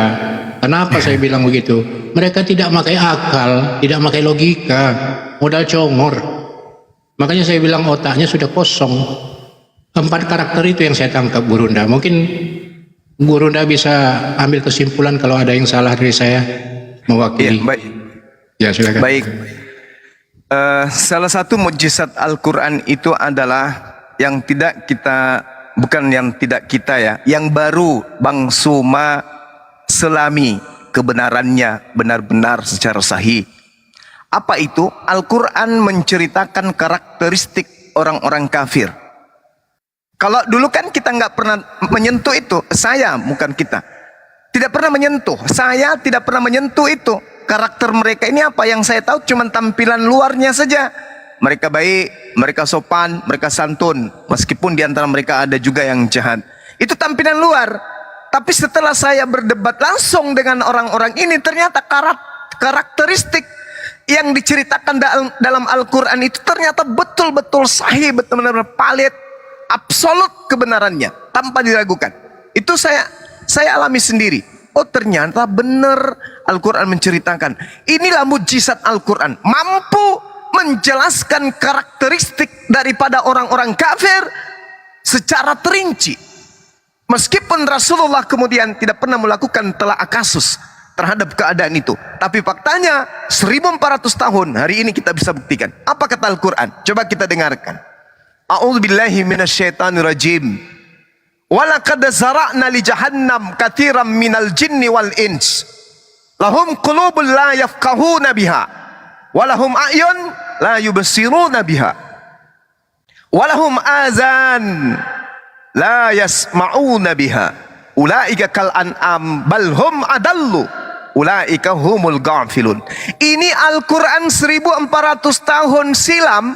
Kenapa saya bilang begitu? Mereka tidak pakai akal, tidak pakai logika, modal congor. Makanya saya bilang otaknya sudah kosong. 4 karakter itu yang saya tangkap Gurunda. Mungkin Gurunda bisa ambil kesimpulan kalau ada yang salah dari saya mewakili. Ya, baik. Ya, silakan. Baik. Salah satu mukjizat Al-Quran itu adalah yang tidak kita, bukan yang tidak kita ya, yang baru Bang Suma selami kebenarannya benar-benar secara sahih. Apa itu? Al-Quran menceritakan karakteristik orang-orang kafir. Kalau dulu kan kita nggak pernah menyentuh itu, saya bukan kita, tidak pernah menyentuh, saya tidak pernah menyentuh itu. Karakter mereka ini apa? Yang saya tahu cuma tampilan luarnya saja. Mereka baik, mereka sopan, mereka santun, meskipun di antara mereka ada juga yang jahat. Itu tampilan luar. Tapi setelah saya berdebat langsung dengan orang-orang ini, ternyata karakteristik yang diceritakan dalam Al-Quran itu ternyata betul-betul sahih, betul-betul valid, absolut kebenarannya, tanpa diragukan. Itu saya alami sendiri. Oh, ternyata benar Al-Quran menceritakan. Inilah mujizat Al-Quran, mampu menjelaskan karakteristik daripada orang-orang kafir secara terinci. Meskipun Rasulullah kemudian tidak pernah melakukan telak kasus terhadap keadaan itu, tapi faktanya 1400 tahun hari ini kita bisa buktikan. Apa kata Al-Quran? Coba kita dengarkan. A'udzubillahi minasyaitonirrajim. Walaqad zara'na li jahannam katsiran minal jinni wal ins. Lahum qulubun la yafqahuna biha, walahum a'yun la yubsiruna biha, walahum azan la yasma'una biha, ulaika kal an'am bal hum adallu, ulaika humul ghafilun. Ini Al-Quran 1400 tahun silam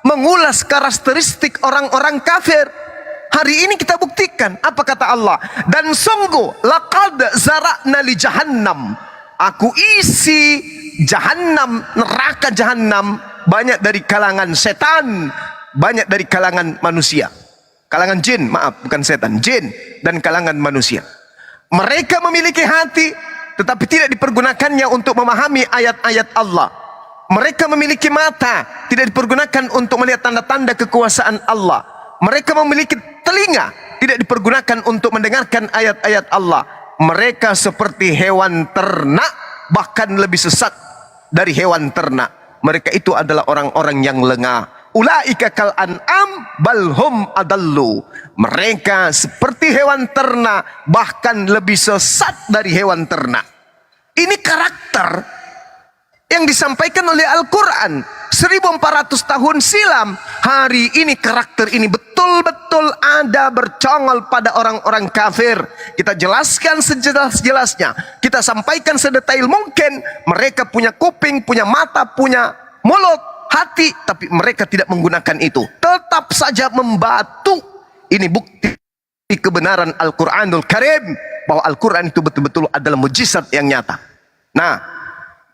mengulas karakteristik orang-orang kafir. Hari ini kita buktikan. Apa kata Allah? Dan sungguh laqad zara'na li jahannam, aku isi jahannam, neraka jahannam, banyak dari kalangan setan, banyak dari kalangan manusia. Kalangan jin, maaf, bukan setan, jin dan kalangan manusia. Mereka memiliki hati, tetapi tidak dipergunakannya untuk memahami ayat-ayat Allah. Mereka memiliki mata, tidak dipergunakan untuk melihat tanda-tanda kekuasaan Allah. Mereka memiliki telinga, tidak dipergunakan untuk mendengarkan ayat-ayat Allah. Mereka seperti hewan ternak, bahkan lebih sesat dari hewan ternak. Mereka itu adalah orang-orang yang lengah. Ulaika kal an'am bal hum adallu. Mereka seperti hewan ternak, bahkan lebih sesat dari hewan ternak. Ini karakter yang disampaikan oleh Al-Quran 1400 tahun silam. Hari ini karakter ini betul-betul ada bercongol pada orang-orang kafir. Kita jelaskan sejelas-jelasnya, kita sampaikan sedetail mungkin. Mereka punya kuping, punya mata, punya mulut, hati, tapi mereka tidak menggunakan itu, tetap saja membatu. Ini bukti kebenaran Al-Quranul Karim, bahwa Al-Quran itu betul-betul adalah mujizat yang nyata. Nah,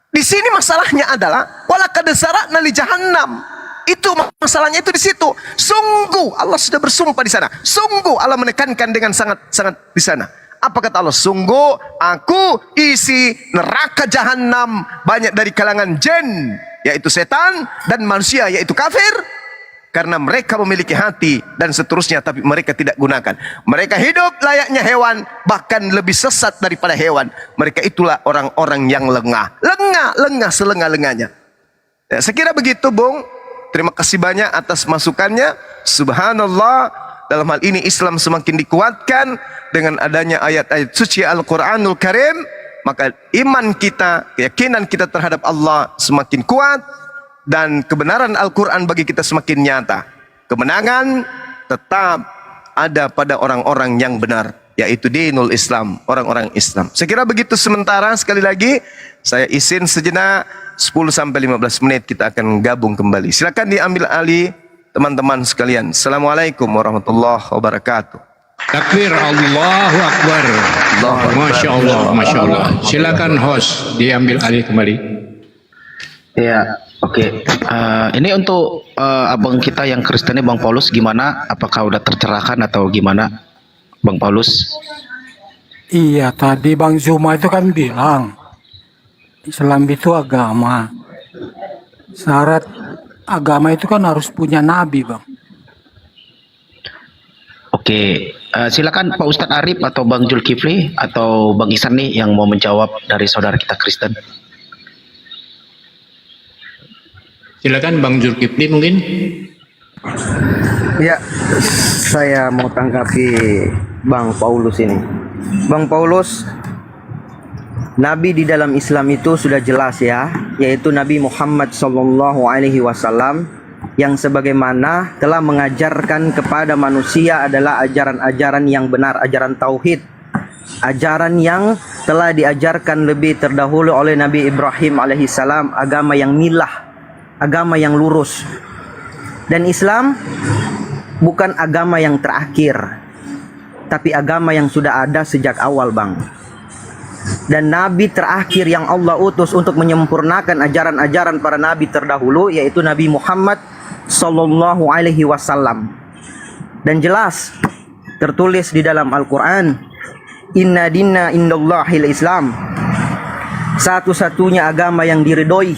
di sini masalahnya adalah walaqad zara'na li jahannam. Itu masalahnya itu di situ. Sungguh Allah sudah bersumpah di sana. Sungguh Allah menekankan dengan sangat-sangat di sana. Apa kata Allah? Sungguh aku isi neraka jahanam banyak dari kalangan jin, yaitu setan, dan manusia, yaitu kafir. Karena mereka memiliki hati dan seterusnya, tapi mereka tidak gunakan. Mereka hidup layaknya hewan, bahkan lebih sesat daripada hewan. Mereka itulah orang-orang yang lengah. Lengah selengah-lengahnya. Ya, saya kira begitu, Bung. Terima kasih banyak atas masukannya. Subhanallah, dalam hal ini Islam semakin dikuatkan dengan adanya ayat-ayat suci Al-Quranul Karim. Maka iman kita, keyakinan kita terhadap Allah semakin kuat. dan kebenaran Al-Quran bagi kita semakin nyata. Kemenangan tetap ada pada orang-orang yang benar, yaitu dinul Islam, orang-orang Islam. Saya kira begitu sementara. Sekali lagi saya izin sejenak, 10-15 menit kita akan gabung kembali. Silakan diambil alih teman-teman sekalian. Assalamualaikum warahmatullahi wabarakatuh. Takbir, Allahu Akbar. Masya Allah, Masya Allah. Silakan host diambil alih kembali. Ya, oke. Ini untuk abang kita yang Kristen, Bang Paulus, gimana? Apakah udah tercerahkan atau gimana, Bang Paulus? Iya, tadi Bang Zuma itu kan bilang Islam itu agama. Syarat agama itu kan harus punya nabi, Bang. Oke, silakan Pak Ustadz Arif atau Bang Zulkifli atau Bang Ihsan nih yang mau menjawab dari saudara kita Kristen. Silakan Bang Zulkifli mungkin. Ya, saya mau tanggapi Bang Paulus ini. Bang Paulus, Nabi di dalam Islam itu sudah jelas ya, yaitu Nabi Muhammad SAW yang sebagaimana telah mengajarkan kepada manusia adalah ajaran-ajaran yang benar, ajaran tauhid, ajaran yang telah diajarkan lebih terdahulu oleh Nabi Ibrahim alaihissalam, agama yang milah, agama yang lurus. Dan Islam bukan agama yang terakhir, tapi agama yang sudah ada sejak awal, Bang. Dan Nabi terakhir yang Allah utus untuk menyempurnakan ajaran-ajaran para Nabi terdahulu, yaitu Nabi Muhammad Sallallahu Alaihi Wasallam. Dan jelas tertulis di dalam Al-Quran, Inna dinna indallahil Islam. Satu-satunya agama yang diridhoi,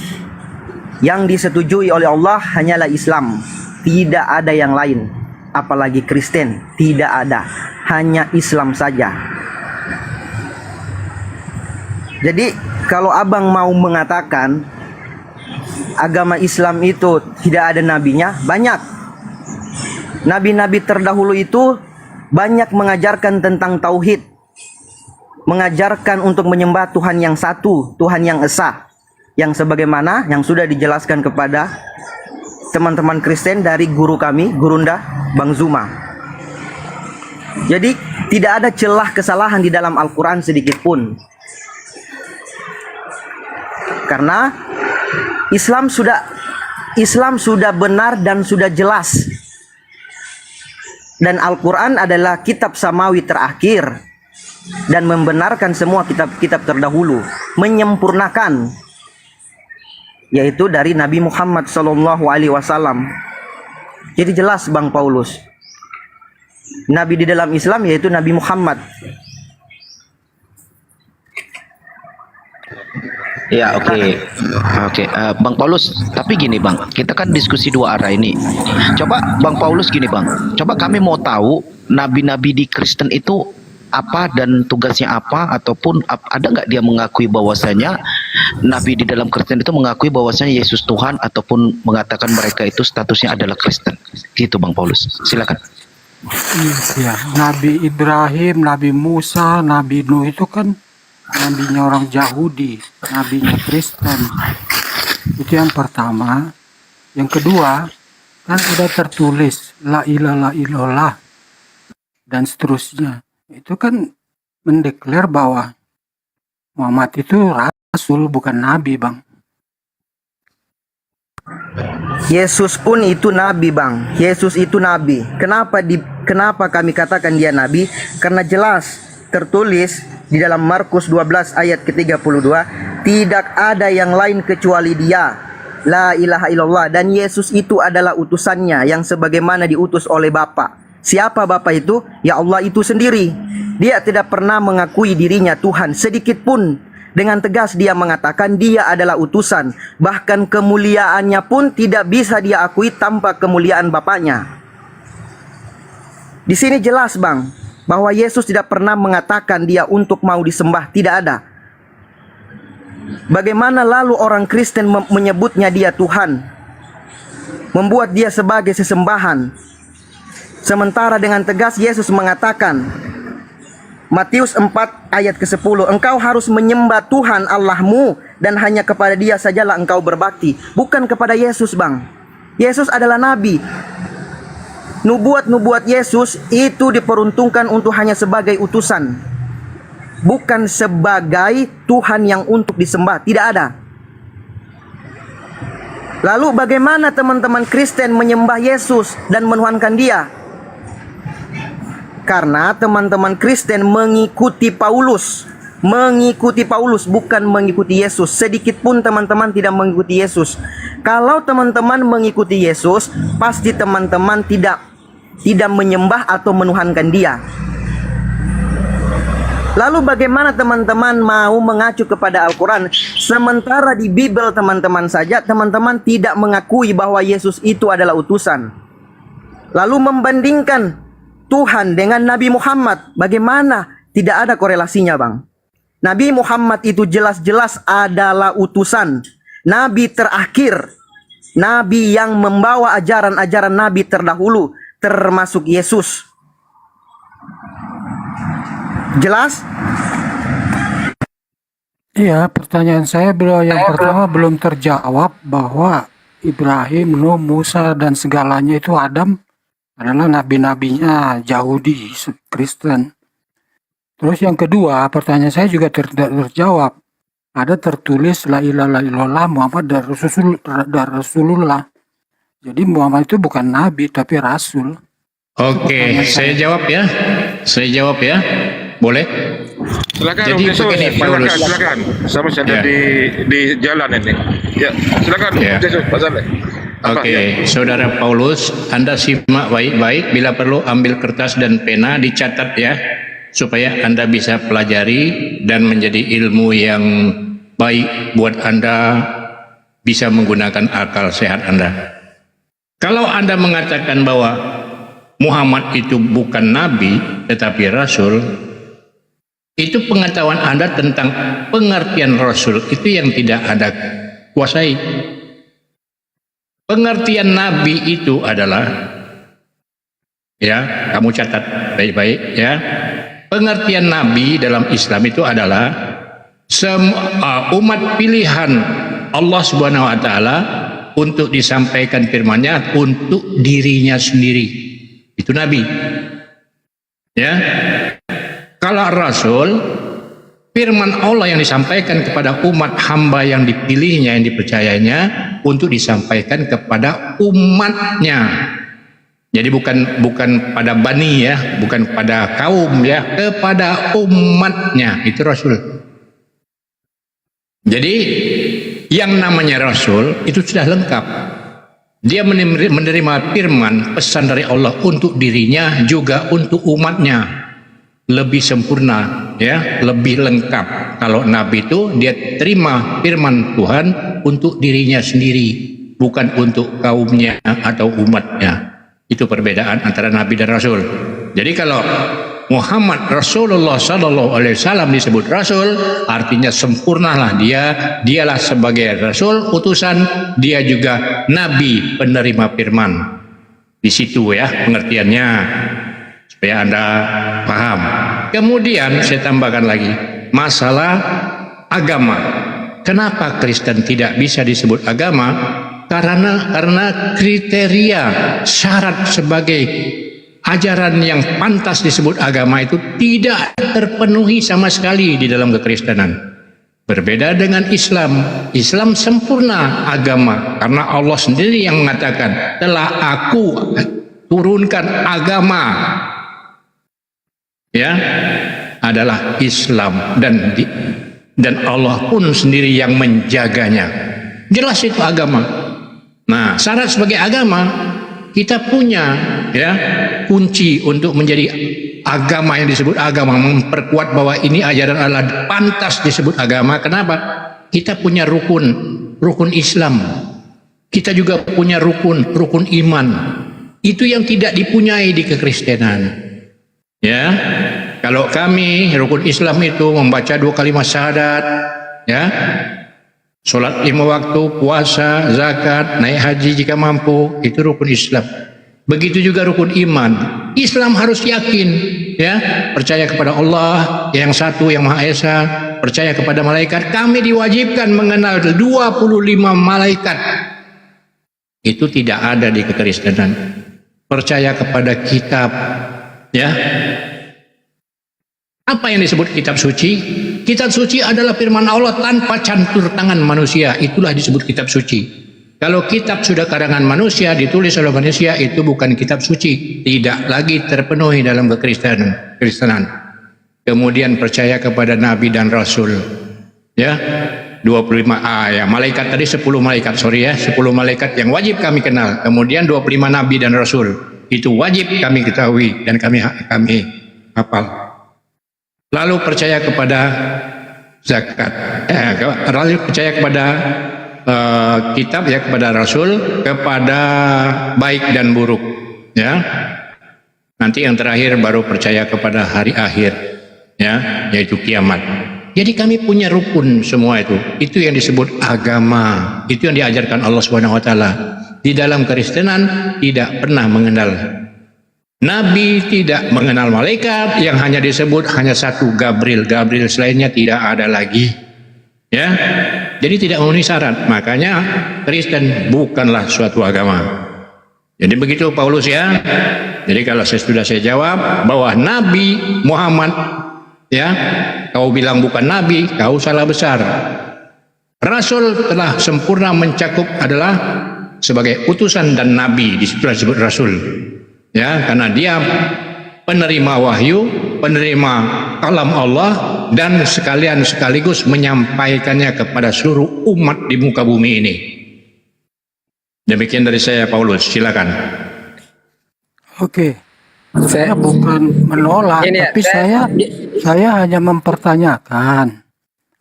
yang disetujui oleh Allah hanyalah Islam. Tidak ada yang lain, apalagi Kristen, tidak ada, hanya Islam saja. Jadi kalau abang mau mengatakan agama Islam itu tidak ada nabinya, banyak. Nabi-nabi terdahulu itu banyak mengajarkan tentang tauhid, mengajarkan untuk menyembah Tuhan yang satu, Tuhan yang esa, yang sebagaimana yang sudah dijelaskan kepada teman-teman Kristen dari guru kami, Gurunda Bang Zuma. Jadi tidak ada celah kesalahan di dalam Al-Quran sedikit pun. Karena Islam sudah benar dan sudah jelas. Dan Al-Quran adalah kitab samawi terakhir dan membenarkan semua kitab-kitab terdahulu, menyempurnakan, yaitu dari Nabi Muhammad SAW. Jadi jelas Bang Paulus, Nabi di dalam Islam yaitu Nabi Muhammad. Ya, oke. Bang Paulus, tapi gini Bang, kita kan diskusi dua arah ini. Coba Bang Paulus gini Bang, coba kami mau tahu nabi-nabi di Kristen itu apa dan tugasnya apa, ataupun ada nggak dia mengakui bahwasanya nabi di dalam Kristen itu mengakui bahwasanya Yesus Tuhan, ataupun mengatakan mereka itu statusnya adalah Kristen. Gitu Bang Paulus, silakan. Iya, Nabi Ibrahim, Nabi Musa, Nabi Nuh itu kan nabinya orang Yahudi, nabinya Kristen. Itu yang pertama. Yang kedua, kan udah tertulis la ilaha illallah dan seterusnya. Itu kan mendeklar bahwa Muhammad itu rasul, bukan nabi, Bang. Yesus pun itu nabi, Bang. Yesus itu nabi. Kenapa kami katakan dia nabi? Karena jelas tertulis di dalam Markus 12 ayat ke-32, tidak ada yang lain kecuali dia, la ilaha illallah, dan Yesus itu adalah utusannya yang sebagaimana diutus oleh Bapa. Siapa Bapa itu? Ya Allah itu sendiri. Dia tidak pernah mengakui dirinya Tuhan sedikit pun. Dengan tegas dia mengatakan dia adalah utusan. Bahkan kemuliaannya pun tidak bisa dia akui tanpa kemuliaan Bapaknya. Di sini jelas Bang, bahwa Yesus tidak pernah mengatakan dia untuk mau disembah, tidak ada. Bagaimana lalu orang Kristen menyebutnya dia Tuhan, membuat dia sebagai sesembahan, sementara dengan tegas Yesus mengatakan, Matius 4 ayat ke-10, engkau harus menyembah Tuhan Allahmu dan hanya kepada Dia sajalah engkau berbakti, bukan kepada Yesus, Bang. Yesus adalah nabi. Nubuat-nubuat Yesus itu diperuntukkan untuk hanya sebagai utusan, bukan sebagai Tuhan yang untuk disembah. Tidak ada. Lalu bagaimana teman-teman Kristen menyembah Yesus dan menuhankan Dia? Karena teman-teman Kristen mengikuti Paulus. Mengikuti Paulus, bukan mengikuti Yesus. Sedikit pun teman-teman tidak mengikuti Yesus. Kalau teman-teman mengikuti Yesus, pasti teman-teman tidak menyembah atau menuhankan Dia. Lalu bagaimana teman-teman mau mengacu kepada Al-Quran, sementara di Bible teman-teman saja teman-teman tidak mengakui bahwa Yesus itu adalah utusan. Lalu membandingkan Tuhan dengan Nabi Muhammad, bagaimana? Tidak ada korelasinya, Bang. Nabi Muhammad itu jelas-jelas adalah utusan, Nabi terakhir, Nabi yang membawa ajaran-ajaran Nabi terdahulu, termasuk Yesus. Jelas? Iya, pertanyaan saya yang pertama belum terjawab, bahwa Ibrahim, Nuh, Musa dan segalanya itu Adam adalah nabi-nabinya Yahudi, Kristen. Terus yang kedua, pertanyaan saya juga terjawab. Ada tertulis la ilaha illallah Muhammad dan Rasulullah. Jadi Muhammad itu bukan nabi tapi rasul. Oke, saya jawab ya. Saya jawab ya. Boleh? Silakan, Jadi Om Yesus. begini, Paulus. Silakan. Saya masih ada di jalan ini. Ya, silakan, Om Yesus, Pak Saleh. Oke, Saudara Paulus, Anda simak baik-baik. Bila perlu ambil kertas dan pena, dicatat ya, supaya Anda bisa pelajari dan menjadi ilmu yang baik buat Anda bisa menggunakan akal sehat Anda. Kalau Anda mengatakan bahwa Muhammad itu bukan nabi tetapi rasul, itu pengetahuan Anda tentang pengertian rasul itu yang tidak Anda kuasai. Pengertian nabi itu adalah, ya, kamu catat baik-baik ya. Pengertian nabi dalam Islam itu adalah umat pilihan Allah Subhanahu wa taala untuk disampaikan firman-Nya untuk dirinya sendiri. Itu nabi. Ya. Kalau rasul, firman Allah yang disampaikan kepada umat hamba yang dipilihnya, yang dipercayanya untuk disampaikan kepada umatnya. Jadi bukan pada bani ya, bukan pada kaum ya, kepada umatnya, itu rasul. Jadi yang namanya rasul itu sudah lengkap. Dia menerima firman pesan dari Allah untuk dirinya juga untuk umatnya. Lebih sempurna ya, lebih lengkap. Kalau nabi itu dia terima firman Tuhan untuk dirinya sendiri, bukan untuk kaumnya atau umatnya. Itu perbedaan antara nabi dan rasul. Jadi kalau Muhammad Rasulullah sallallahu alaihi wasallam disebut rasul, artinya sempurnalah dialah sebagai rasul utusan, dia juga nabi penerima firman. Di situ ya pengertiannya, supaya Anda paham. Kemudian saya tambahkan lagi masalah agama. Kenapa Kristen tidak bisa disebut agama? Karena kriteria syarat sebagai ajaran yang pantas disebut agama itu tidak terpenuhi sama sekali di dalam kekristenan. Berbeda dengan Islam. Islam sempurna agama karena Allah sendiri yang mengatakan, telah aku turunkan agama ya adalah Islam, dan Allah pun sendiri yang menjaganya. Jelas itu agama. Nah, syarat sebagai agama kita punya ya kunci untuk menjadi agama yang disebut agama, memperkuat bahwa ini ajaran Allah pantas disebut agama. Kenapa? Kita punya rukun Islam. Kita juga punya rukun iman. Itu yang tidak dipunyai di kekristenan. Ya, kalau kami rukun Islam itu membaca 2 kalimat syahadat, ya, sholat 5 waktu, puasa, zakat, naik haji jika mampu, itu rukun Islam. Begitu juga rukun iman. Islam harus yakin, ya, percaya kepada Allah yang satu, yang Maha Esa, percaya kepada malaikat. Kami diwajibkan mengenal 25 malaikat. Itu tidak ada di kekristenan. Percaya kepada kitab, ya. Apa yang disebut kitab suci? Kitab suci adalah firman Allah tanpa campur tangan manusia. Itulah disebut kitab suci. Kalau kitab sudah karangan manusia, ditulis oleh manusia, itu bukan kitab suci. Tidak lagi terpenuhi dalam kekristenan. Kemudian percaya kepada Nabi dan Rasul. Ya, 25 ya, malaikat tadi 10 malaikat, 10 malaikat yang wajib kami kenal. Kemudian 25 Nabi dan Rasul. Itu wajib kami ketahui dan kami hafal. Lalu percaya kepada zakat. Lalu percaya kepada kitab, ya, kepada Rasul, kepada baik dan buruk, ya. Nanti yang terakhir baru percaya kepada hari akhir, ya, yaitu kiamat. Jadi kami punya rukun semua itu. Itu yang disebut agama. Itu yang diajarkan Allah Subhanahu wa taala. Di dalam Kristenan tidak pernah mengenal Nabi, tidak mengenal malaikat, yang hanya disebut hanya satu, Gabriel. Gabriel selainnya tidak ada lagi. Ya. Jadi tidak memenuhi syarat. Makanya Kristen bukanlah suatu agama. Jadi begitu Paulus, ya. Jadi kalau sudah saya jawab bahwa Nabi Muhammad, ya, kau bilang bukan Nabi, kau salah besar. Rasul telah sempurna mencakup adalah sebagai utusan dan Nabi, disebut Rasul. Ya, karena dia penerima wahyu, penerima kalam Allah, dan sekaligus menyampaikannya kepada seluruh umat di muka bumi ini. Demikian dari saya, Paulus. Silakan. Oke, saya bukan menolak, tapi saya hanya mempertanyakan.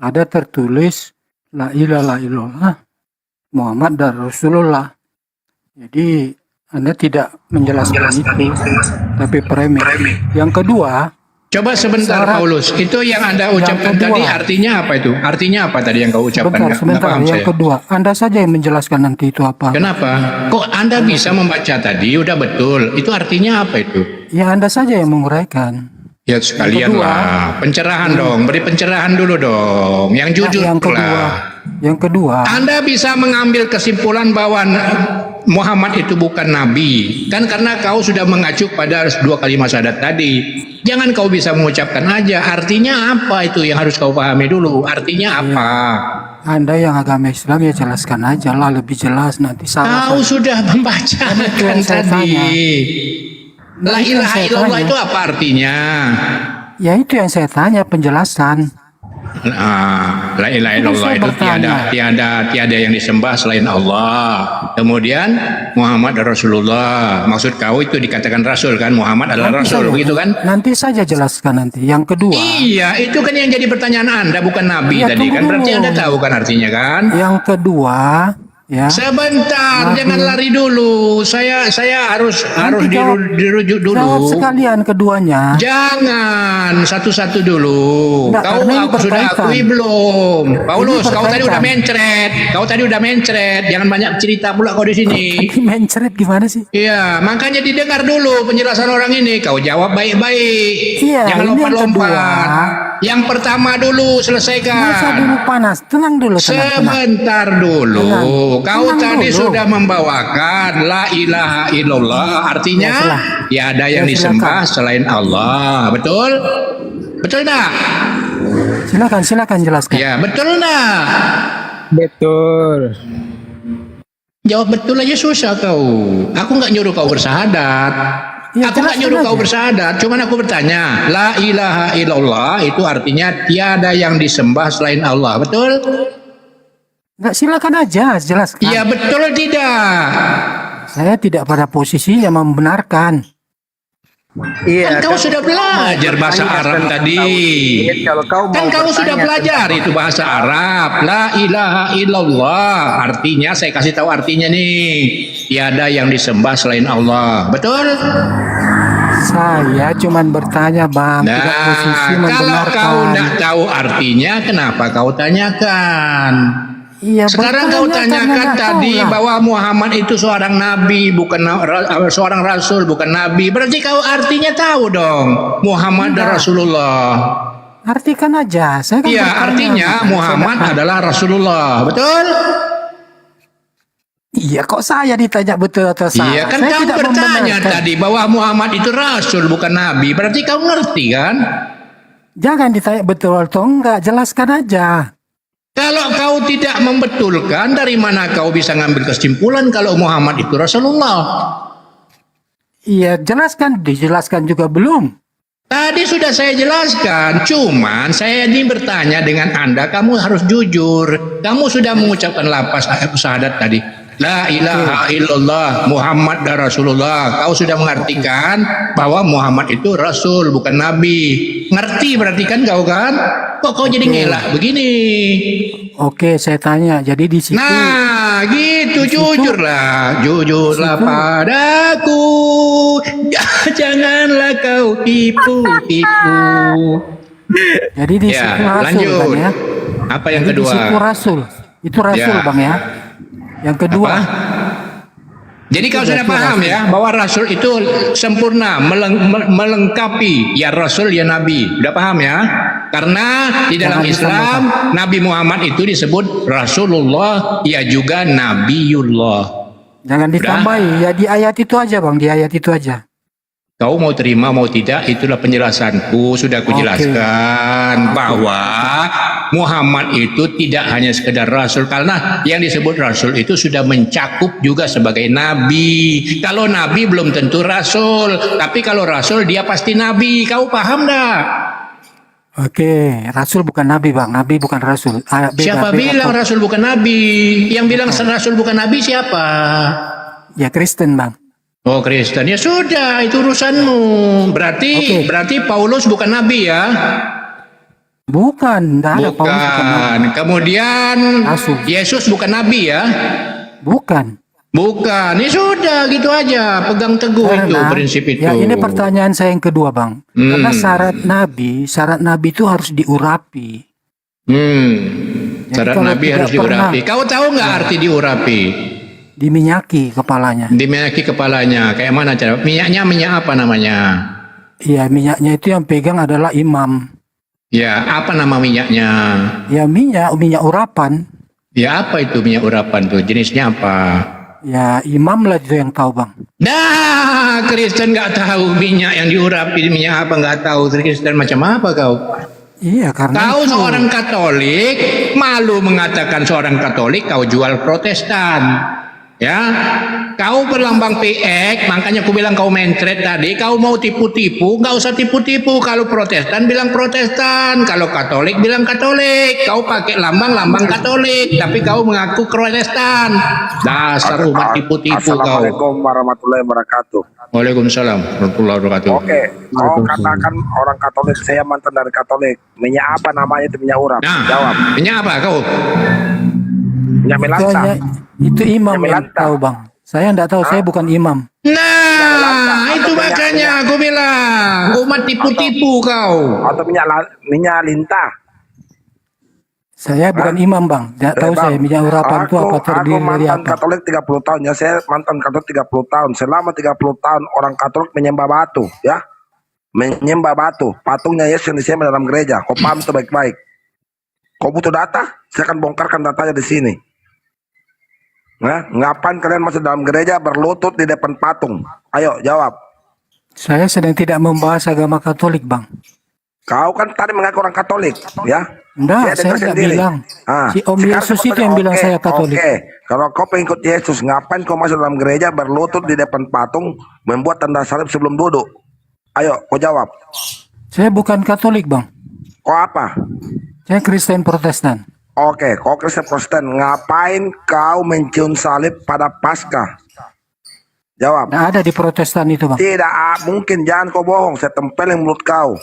Ada tertulis la ilaha illallah Muhammad dan Rasulullah. Jadi Anda tidak menjelaskan itu, tapi premik. Yang kedua, coba sebentar Paulus, itu yang Anda ucapkan tadi artinya apa itu? Artinya apa tadi yang kau ucapkan? Sebentar. Yang kedua, Anda saja yang menjelaskan nanti itu apa. Kenapa? Kok Anda bisa membaca tadi? Udah betul. Itu artinya apa itu? Ya, Anda saja yang menguraikan. Ya sekalian lah, pencerahan dong, beri pencerahan dulu dong, yang jujur lah. Yang kedua, Anda bisa mengambil kesimpulan bahwa Muhammad itu bukan Nabi, kan karena kau sudah mengacu pada 2 kalimat syahadat tadi. Jangan kau bisa mengucapkan aja, artinya apa itu yang harus kau pahami dulu, artinya apa? Anda yang agama Islam ya jelaskan aja lah, lebih jelas nanti salah. Kau sudah membacakan tadi. La ilaha illallah itu apa artinya? Ya itu yang saya tanya, penjelasan. La ilaha illallah itu tiada yang disembah selain Allah. Kemudian Muhammad Rasulullah. Maksud kau itu dikatakan Rasul kan? Muhammad adalah Rasul, begitu kan? Nanti saja jelaskan nanti. Yang kedua. Iya, itu kan yang jadi pertanyaan Anda, bukan Nabi ya, tadi kan? Berarti Anda tahu kan artinya kan? Yang kedua. Ya. Sebentar, jangan lari dulu. Saya harus dirujuk dulu. Jawab sekalian keduanya. Jangan, satu-satu dulu. Kau sudah akui belum? Paulus, kau tadi udah mencret. Jangan banyak cerita pula kau di sini. Mencret gimana sih? Iya, makanya didengar dulu penjelasan orang ini. Kau jawab baik-baik. Iya, jangan lompat-lompat. Yang pertama dulu selesaikan. Masa dulu panas, tenang dulu. Sebentar dulu. Kau tadi sudah membawakan la ilaha illallah, artinya tiada yang disembah selain Allah. Betul? Betul enggak? Silakan jelaskan. Ya, betul enggak? Betul. Jawab betul aja susah kau. Aku nggak nyuruh kau bersyahadat. Ya, aku nggak nyuruh kau bersyahadat, cuman aku bertanya, la ilaha illallah itu artinya tiada yang disembah selain Allah, betul? Nggak, silakan aja jelaskan. Iya, betul tidak? Saya tidak pada posisinya membenarkan. Kan Iya, kau sudah belajar bahasa Arab tadi. Kan kau sudah belajar itu bahasa Arab. La ilaha illallah. Artinya saya kasih tahu artinya nih. Tiada yang disembah selain Allah. Betul? Saya cuma bertanya, Bang. Nah, tidak posisi kalau membenarkan. kau tidak tahu artinya, kenapa kau tanyakan? Iya, Sekarang kau bertanya karena tanyakan nggak tahu tadi lah. bahwa Muhammad itu seorang nabi, bukan seorang rasul, bukan nabi. Berarti kau artinya tahu dong, Muhammad dan Enggak. Rasulullah. Artikan aja. Saya kan Iya, bertanya, artinya makanya saya Muhammad nggak tahu. adalah Rasulullah. Betul? Iya, kok saya ditanya betul atau salah? Iya, kan Saya kau tidak bertanya membenarkan. tadi bahwa Muhammad itu rasul, bukan nabi. Berarti kau ngerti kan? Jangan ditanya betul atau enggak, jelaskan aja. Kalau kau tidak membetulkan, dari mana kau bisa ngambil kesimpulan kalau Muhammad itu Rasulullah? Iya, jelaskan, dijelaskan juga belum. Tadi sudah saya jelaskan, cuman saya ini bertanya dengan Anda, kamu harus jujur. Kamu sudah mengucapkan lafaz syahadat tadi. La ilaha illallah Muhammad dan Rasulullah. Kau sudah mengartikan bahwa Muhammad itu Rasul, bukan Nabi. Ngerti berarti kan kau kan? Kok kau jadi ngelak begini? Oke, saya tanya. Jadi di situ. Nah, gitu, jujurlah padaku. Janganlah kau tipu-tipu. Jadi di Ya, situ rasul lanjut. Bang ya. Apa yang Jadi kedua? di situ rasul. Itu rasul Ya. Bang ya. Yang kedua. Apa? Jadi kau Itu sudah berarti paham rasul. ya bahwa rasul itu sempurna, melengkapi ya rasul ya nabi. Udah paham ya? Karena di dalam Jangan Islam Nabi Muhammad itu disebut Rasulullah, ya juga Nabiullah. Jangan ditambahi. Ya di ayat itu aja Bang. Di ayat itu aja. Kau mau terima mau tidak, itulah penjelasanku. Sudah kujelaskan bahwa Muhammad itu tidak hanya sekedar rasul, karena yang disebut rasul itu sudah mencakup juga sebagai nabi. Kalau nabi belum tentu rasul, tapi kalau rasul dia pasti nabi. Kau paham dah? Oke, rasul bukan nabi Bang. Nabi bukan rasul. Siapa bilang rasul bukan nabi? Yang bilang rasul bukan nabi siapa? Ya Kristen Bang. Oh, Kristen. Ya sudah, itu urusanmu. Berarti Paulus bukan nabi ya? Bukan, tidak ada Paulus bukan nabi. Bukan. Kemudian Yesus bukan nabi ya? Bukan. Bukan. Ya sudah, gitu aja. Pegang teguh itu prinsip itu. Ya ini pertanyaan saya yang kedua Bang. Karena syarat nabi itu harus diurapi. Syarat kalau nabi tidak harus diurapi. pernah- Kau tahu nggak arti diurapi? Diminyaki kepalanya. Diminyaki kepalanya. Kayak mana cara? Minyaknya minyak apa namanya? Iya, minyaknya itu yang pegang adalah imam. Ya, apa nama minyaknya? Ya minyak urapan. Ya, apa itu minyak urapan tuh? Jenisnya apa? Ya imam lah itu yang tahu Bang. Dah, Kristen nggak tahu minyak yang diurapi minyak apa, nggak tahu. Kristen macam apa kau? Iya, karena Kau itu. seorang Katolik, malu mengatakan seorang Katolik, kau jual Protestan. Ya, kau berlambang PX, makanya aku bilang kau mentret tadi. Kau mau tipu-tipu, nggak usah tipu-tipu. Kalau Protestan bilang Protestan, kalau Katolik bilang Katolik. Kau pakai lambang Katolik, tapi kau mengaku Protestan. Dasar umat tipu-tipu kau. Assalamualaikum warahmatullahi wabarakatuh. Waalaikumsalam warahmatullahi wabarakatuh. Oke, kau katakan orang Katolik, saya mantan dari Katolik. Minyak apa namanya itu minyak urap? Jawab. Minyak apa kau? Minyak melanta. Itu imam yang tahu Bang. Saya enggak tahu, saya bukan imam. Nah, itu makanya aku bilang umat tipu-tipu kau. Atau minyak lintah. Saya bukan imam Bang. Tidak tahu saya minyak urapan itu apa terdiri dari mantan apa. Katolik 30 tahun ya. Saya mantan Katolik 30 tahun. Selama 30 tahun orang Katolik menyembah batu ya. Menyembah batu. Patungnya Yesus yang disembah dalam gereja. Kau paham itu baik-baik. Kau butuh data? Saya akan bongkarkan datanya di sini. Nah, ngapain kalian masuk dalam gereja berlutut di depan patung? Ayo jawab. Saya sedang tidak membahas agama Katolik Bang. Kau kan tadi mengaku orang Katolik, ya? Enggak, saya enggak bilang. Si Om sekarang Yesus kau itu yang bilang saya Katolik. Oke, kalau kau pengikut Yesus, ngapain kau masuk dalam gereja berlutut di depan patung, membuat tanda salib sebelum duduk? Ayo, kau jawab. Saya bukan Katolik Bang. Kau apa? Saya Kristen Protestan. Oke, kau Kristen Protestan, ngapain kau mencium salib pada Paskah? Jawab. Nggak ada di Protestan itu Bang. Tidak mungkin, jangan kau bohong, saya tempelin mulut kau.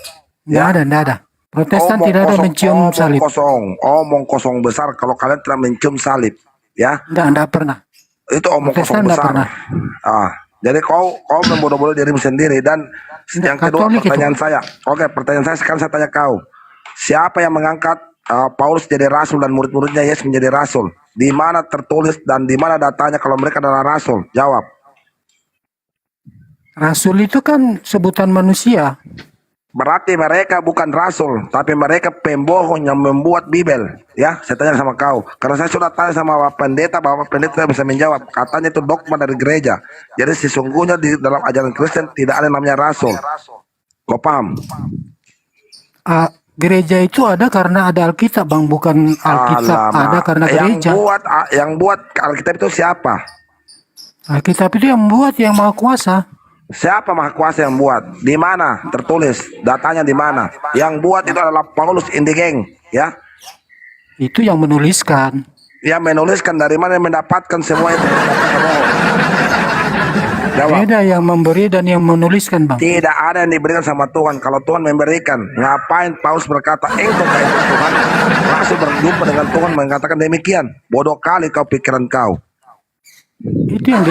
Nggak ada. Protestan Omong tidak ada kosong, mencium omong salib. Omong kosong besar kalau kalian telah mencium salib, ya? Enggak pernah. Itu omong Protestan kosong enggak besar. pernah. Jadi kau membodoh-bodoh dirimu sendiri. Dan yang kedua Katolik pertanyaan saya. Oke, pertanyaan saya sekarang saya tanya kau. Siapa yang mengangkat Paulus jadi rasul dan murid-muridnya Yesus menjadi rasul? Di mana tertulis dan di mana datanya kalau mereka adalah rasul? Jawab. Rasul itu kan sebutan manusia. Berarti mereka bukan rasul, tapi mereka pembohong yang membuat Bibel. Ya, saya tanya sama kau. Karena saya sudah tanya sama Bapak Pendeta tidak bisa menjawab. Katanya itu dogma dari gereja. Jadi sesungguhnya di dalam ajaran Kristen tidak ada yang namanya rasul. Kau paham? Gereja itu ada karena ada Alkitab, Bang, bukan Alkitab ada karena gereja. Yang buat Alkitab itu siapa? Alkitab itu yang buat yang Maha Kuasa. Siapa Maha Kuasa yang buat? Di mana tertulis? Datanya di mana? Yang buat itu adalah Paulus Indigeng, ya. Itu yang menuliskan. Yang menuliskan dari mana yang mendapatkan semua itu? Jawab. Beda yang memberi dan yang menuliskan, Bang. Tidak ada yang diberikan sama Tuhan. Kalau Tuhan memberikan, ngapain Paulus berkata, engkau kayak Tuhan? Langsung berjumpa dengan Tuhan mengatakan demikian. Bodoh kali kau pikiran kau. Itu yang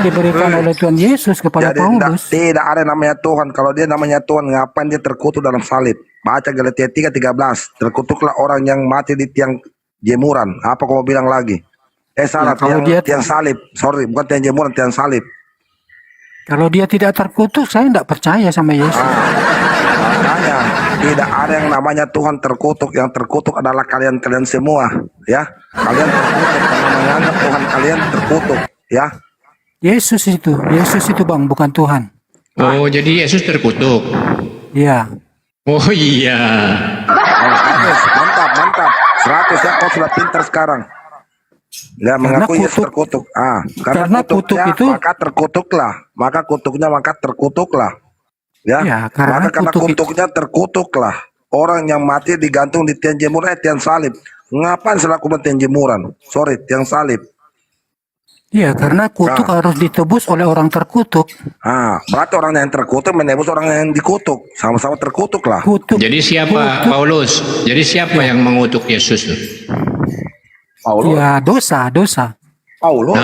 diberikan oleh Tuhan Yesus kepada Paulus. Tidak ada namanya Tuhan. Kalau dia namanya Tuhan, ngapain dia terkutuk dalam salib? Baca Galatia 3:13. Terkutuklah orang yang mati di tiang jemuran. Apa kau mau bilang lagi? Salah, tiang salib. Sorry, bukan tiang jemuran, tiang salib. Kalau dia tidak terkutuk, saya tidak percaya sama Yesus. Makanya tidak ada yang namanya Tuhan terkutuk. Yang terkutuk adalah kalian-kalian semua, ya. Kalian terkutuk karena menganggap Tuhan kalian terkutuk, ya. Yesus itu Bang, bukan Tuhan. Oh, jadi Yesus terkutuk. Iya. Oh iya. Mantap. 100 ya, kau sudah pintar sekarang. Ya, mengaku Yesus terkutuk. Karena kutuk itu maka terkutuklah. Maka terkutuklah. Ya, karena kutuknya terkutuklah. Orang yang mati digantung di tiang jemuran, tiang salib. Ngapain selaku tiang jemuran? Sorry, tiang salib. Iya, karena kutuk harus ditebus oleh orang terkutuk. Berarti orang yang terkutuk menebus orang yang dikutuk. Sama-sama terkutuk lah. Jadi siapa Paulus? Jadi siapa yang mengutuk Yesus? Paulus. Ya, dosa. Paulus.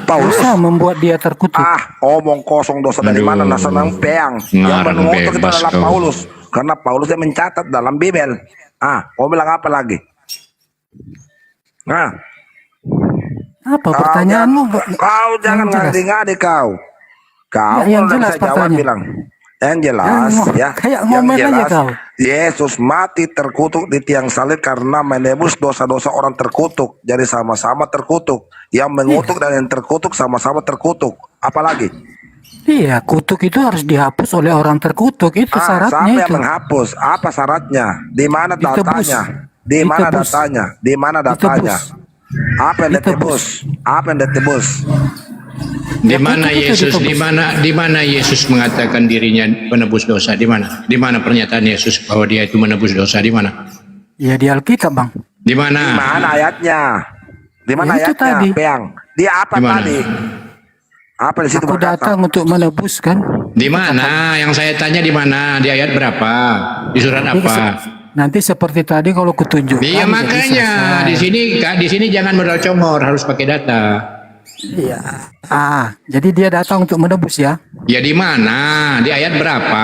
Dosa membuat dia terkutuk. Omong kosong, dosa dari mana? Nasa nang peang. Yang mengutuk itu adalah Paulus. Karena Paulus yang mencatat dalam Bibel. Mau bilang apa lagi? Apa pertanyaanmu? Kau jangan ngadi-ngadi kau. Kau yang jelas bisa jawab bilang. Yang jelas, ya. Kayak ngomel aja kau. Yesus mati terkutuk di tiang salib karena menebus dosa-dosa orang terkutuk. Jadi sama-sama terkutuk. Yang mengutuk dan yang terkutuk sama-sama terkutuk. Apalagi? Iya, kutuk itu harus dihapus oleh orang terkutuk. Itu syaratnya. Siapa yang menghapus? Apa syaratnya? Di mana datanya? Di mana datanya? Di mana datanya? Apa yang ditebus? Di mana Yesus? Di mana Yesus mengatakan dirinya penebus dosa? Di mana? Di mana pernyataan Yesus bahwa dia itu menebus dosa? Di mana? Ya di Alkitab, Bang. Di mana? Di mana ayatnya? Di mana ayatnya? Tadi. Peang. Di apa tadi? Apa di situ berkata? Aku datang untuk menebus kan? Di mana? Yang saya tanya di mana? Di ayat berapa? Di surat apa? Nanti seperti tadi kalau kutunjukkan. Iya makanya di sini jangan bercomor, harus pakai data. Iya. Jadi dia datang untuk menebus ya? Ya di mana? Di ayat berapa?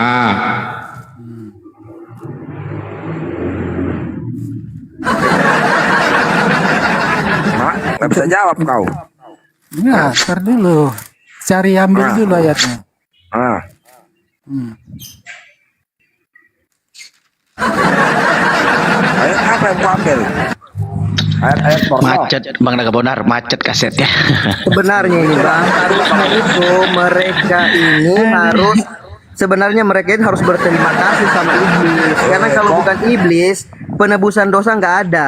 Nggak bisa jawab kau. Enggak, ntar dulu. Cari ambil dulu ayatnya. Ayat apa yang mau ambil? Ayat porno. Macet, Bang Nagabonar, macet kasetnya. Sebenarnya ini Bang, harusnya itu mereka harus berterima kasih sama iblis. Karena kalau bukan iblis, penebusan dosa nggak ada.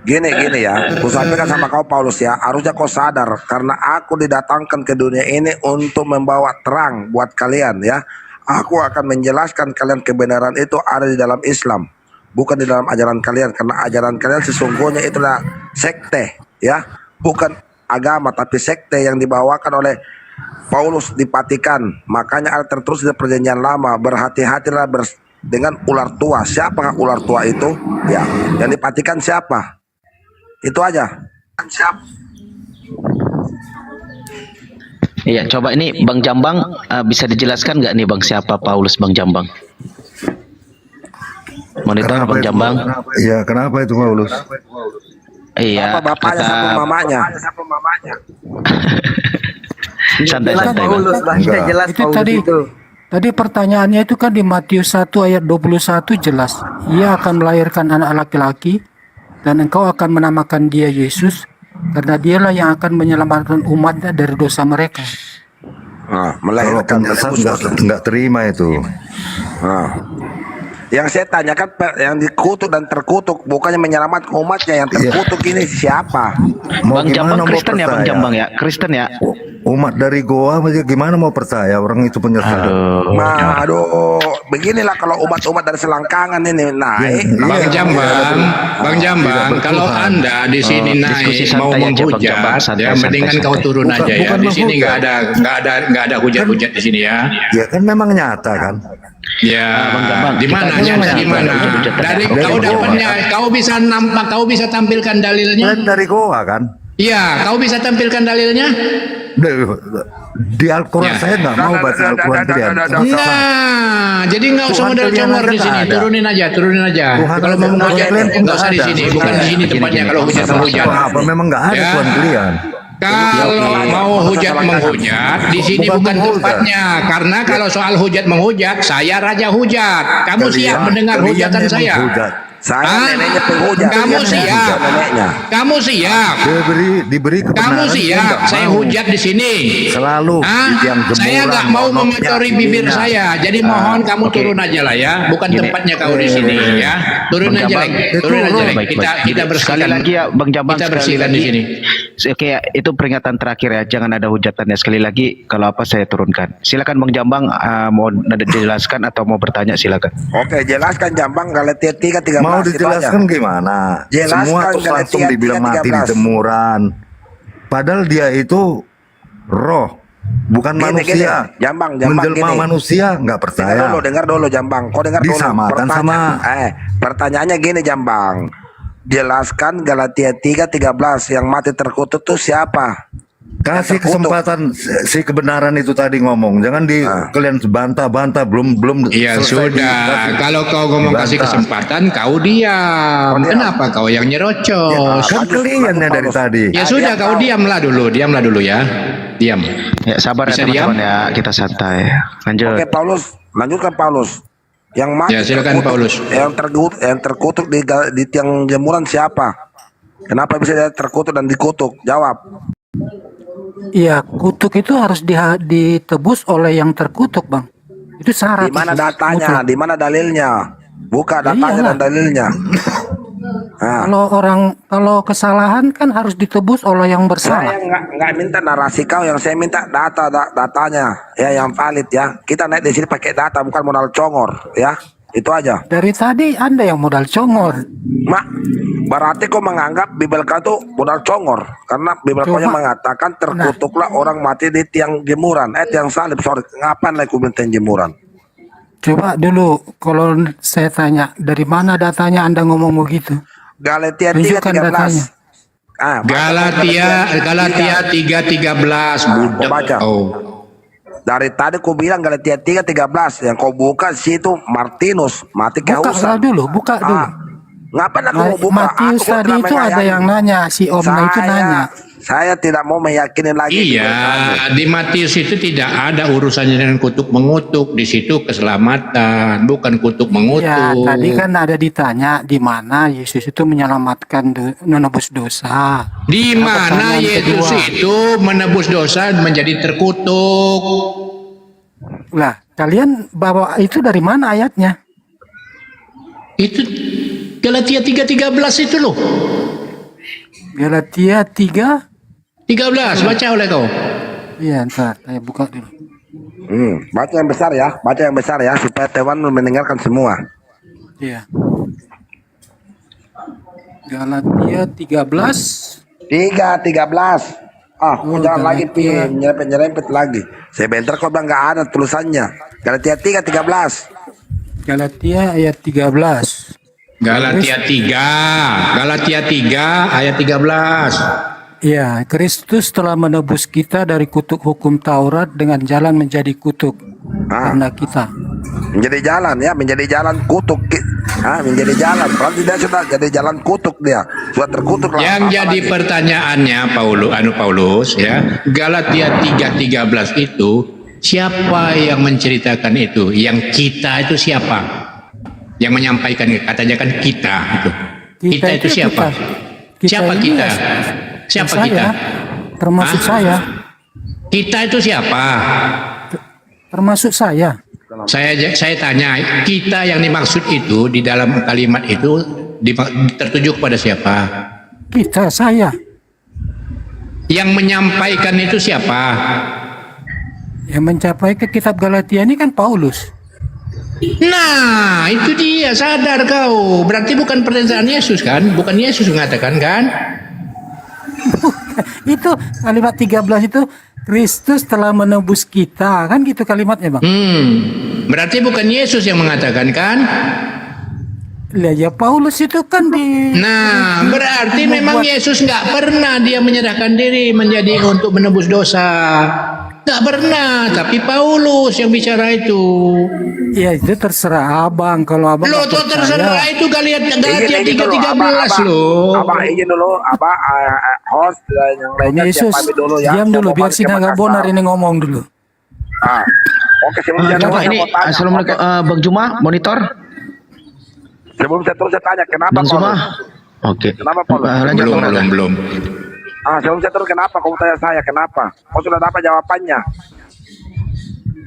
Gini ya, aku sampaikan sama kau Paulus ya, harusnya kau sadar karena aku didatangkan ke dunia ini untuk membawa terang buat kalian ya. Aku akan menjelaskan kalian kebenaran itu ada di dalam Islam, bukan di dalam ajaran kalian, karena ajaran kalian sesungguhnya itulah sekte ya, bukan agama tapi sekte yang dibawakan oleh Paulus di Vatikan. Makanya ada tertulis di Perjanjian Lama, berhati-hatilah dengan ular tua. Siapa ular tua itu? Ya, yang di Vatikan siapa? Itu aja. Iya, coba ini Bang Jambang bisa dijelaskan nggak nih Bang siapa Paulus Bang Jambang? menit Kenapa Bang itu? Jambang. Iya, kenapa itu Paulus? Iya, Apa bapaknya kata sama mamanya? santai-santai Bang. Paulus Bang, tidak jelas Itu Paulus tadi itu. tadi pertanyaannya itu kan di Matius 1 ayat 21 jelas. Ia akan melahirkan anak laki-laki dan engkau akan menamakan dia Yesus karena dialah yang akan menyelamatkan umatnya dari dosa mereka. Nah, Kalau melahirkan penjelasan menebus. nggak terima itu. Nah. Yang saya tanyakan yang dikutuk dan terkutuk bukannya menyelamatkan umatnya, yang terkutuk ini siapa? Bang Jambang Kristen ya Bang Jambang ya? Kristen ya? Umat dari Goa gimana mau percaya orang itu penyesat? Aduh, beginilah kalau umat-umat dari selangkangan ini naik. Bang Jambang, kalau Anda di sini naik mau menghujat, ya mendingan kau turun aja ya. Di sini nggak ada hujat-hujat di sini ya. Ya kan memang nyata kan. Ya, di mana nyata di mana? Dari kau dapatnya, kau bisa nampak, kau bisa tampilkan dalilnya. Dari Goa kan? Iya, kau bisa tampilkan dalilnya. Di Al-Quran saya nggak mau baca Al-Quran kalian. Nah, jadi nggak usah modal congor di sini. Turunin aja. Kalau mau menghujat nggak usah di sini, bukan di sini tempatnya kalau hujat menghujat. Apa memang nggak ada Tuhan kalian? Kalau mau hujat menghujat, di sini bukan tempatnya. Karena kalau soal hujat menghujat, saya raja hujat. Kamu siap mendengar hujatan saya? Saya neneknya penghujat. Kamu siap? Kamu siap? Diberi Kamu siap? Saya hujat di sini. Selalu. Saya nggak mau mengotori bibir saya. Jadi mohon kamu turun aja lah ya. Bukan tempatnya kau di sini ya. Turun aja, turun aja. Kita Sekali lagi ya Bang Jambang, kita sekali bersihkan lagi. di sini. Oke, itu peringatan terakhir ya. Jangan ada hujatannya. Sekali lagi, kalau apa saya turunkan. Silakan Bang Jambang, mau dijelaskan atau mau bertanya silakan. Oke, jelaskan Jambang Galatia 3:13. Mau dijelaskan gimana? Jelaskan Semua terus langsung Galatia dibilang mati di 3:13. jemuran. Padahal dia itu roh, bukan manusia. Jambang Menjelma gini. manusia nggak percaya. Dengar dulu Jambang. Kau dengar dulu. Disamakan Pertanyaannya gini Jambang. Jelaskan Galatia 3:13 yang mati terkutuk itu siapa? Kasih kesempatan si kebenaran itu tadi ngomong. Jangan kalian bantah-bantah belum. Iya sudah. Kalau kau ngomong kasih kesempatan, kau diam. Kenapa kau yang nyerocos? Kan kalian ya dari tadi. Ya sudah, kau diamlah dulu ya. Diam. Ya sabar ya Bisa diam? teman-teman ya, kita santai. Lanjut. Oke Paulus, lanjutkan Paulus. Yang mati Ya, silakan, terkutuk, Paulus. yang terkutuk di tiang jemuran siapa? Kenapa bisa dia terkutuk dan dikutuk? Jawab. Iya, kutuk itu harus ditebus oleh yang terkutuk, Bang. Itu syarat. Di mana itu, datanya? mutlak. Di mana dalilnya? Buka datanya iyalah. dan dalilnya. Nah, Kalau kesalahan kan harus ditebus oleh yang bersalah. saya nggak minta narasi kau, yang saya minta datanya ya yang valid ya. Kita naik di sini pakai data, bukan modal congor ya. Itu aja. Dari tadi Anda yang modal congor. Berarti kau menganggap Bibel kau itu modal congor karena Bibel kau mengatakan terkutuklah orang mati di tiang jemuran, tiang salib. Sorry, ngapain lagi kau bilang jemuran? Coba dulu kalau saya tanya, dari mana datanya Anda ngomong begitu? Galatia Tunjukkan 3:13. datanya. Galatia 3:13. Budak. Baca. Dari tadi kau bilang Galatia 3:13, yang kau buka situ Martinus mati kehausan. Buka dulu. Ngapain aku mau buka? Matius Aku tadi telah itu ada mengayani. yang nanya, si Omna itu nanya. Saya tidak mau meyakini lagi. Iya, di Matius itu tidak ada urusannya dengan kutuk mengutuk. Di situ keselamatan, bukan kutuk mengutuk. Ya, tadi kan ada ditanya di mana Yesus itu menyelamatkan menebus dosa. Di mana Yesus itu menebus dosa menjadi terkutuk? Lah, kalian bawa itu dari mana ayatnya? Itu Galatia 3:13 itu loh. Galatia 3:13 baca oleh kau. Iya, ntar saya buka dulu. Baca yang besar ya, supaya Tuhan mendengarkan semua. Iya. Galatia 13. 3:13. Jangan lagi nyerempet lagi. Sebentar kau bilang nggak ada tulisannya. Galatia 3:13. Galatia ayat 13. Galatia 3 ayat 13. Ya, Kristus telah menebus kita dari kutuk hukum Taurat dengan jalan menjadi kutuk karena kita. Menjadi jalan ya, menjadi jalan kutuk. Menjadi jalan. Berarti dia sudah jadi jalan kutuk dia. Sudah terkutuk lah. Yang jadi pertanyaannya Paulus ya, Galatia 3:13 itu siapa yang menceritakan itu? Yang kita itu siapa? Yang menyampaikan, katanya kan kita itu. Kita itu siapa? Siapa kita? Siapa kita? Termasuk saya. Kita itu siapa? Termasuk saya. Saya tanya, kita yang dimaksud itu di dalam kalimat itu tertuju kepada siapa? Kita, saya. Yang menyampaikan itu siapa? Yang mencapai ke kitab Galatia ini kan Paulus. Nah, itu dia, sadar kau. Berarti bukan perkataan Yesus kan? Bukan Yesus mengatakan kan? Itu kalimat 13 itu Kristus telah menebus kita, kan gitu kalimatnya, Bang. Berarti bukan Yesus yang mengatakan kan? Ya Paulus itu kan Nah, berarti memang Yesus nggak pernah dia menyerahkan diri menjadi untuk menebus dosa. Nggak pernah, tapi Paulus yang bicara itu. Ya itu terserah abang, kalau abang Loh, nggak percaya. terserah itu Galatia 3:13 loh. Abang izin dulu, host yang lainnya Yesus, pamit dulu ya. diam dulu biar si Naga Bonar ini ngomong dulu. Oke, sebelum saya Coba ini, assalamualaikum Bang Juma, monitor. Sebelum saya terus tanya kenapa Bang Juma. Paulus? Oke. Kenapa Paulus? Lanjut, Belum. Sebelum saya terus kenapa kamu tanya saya kenapa? Kau sudah dapat jawabannya.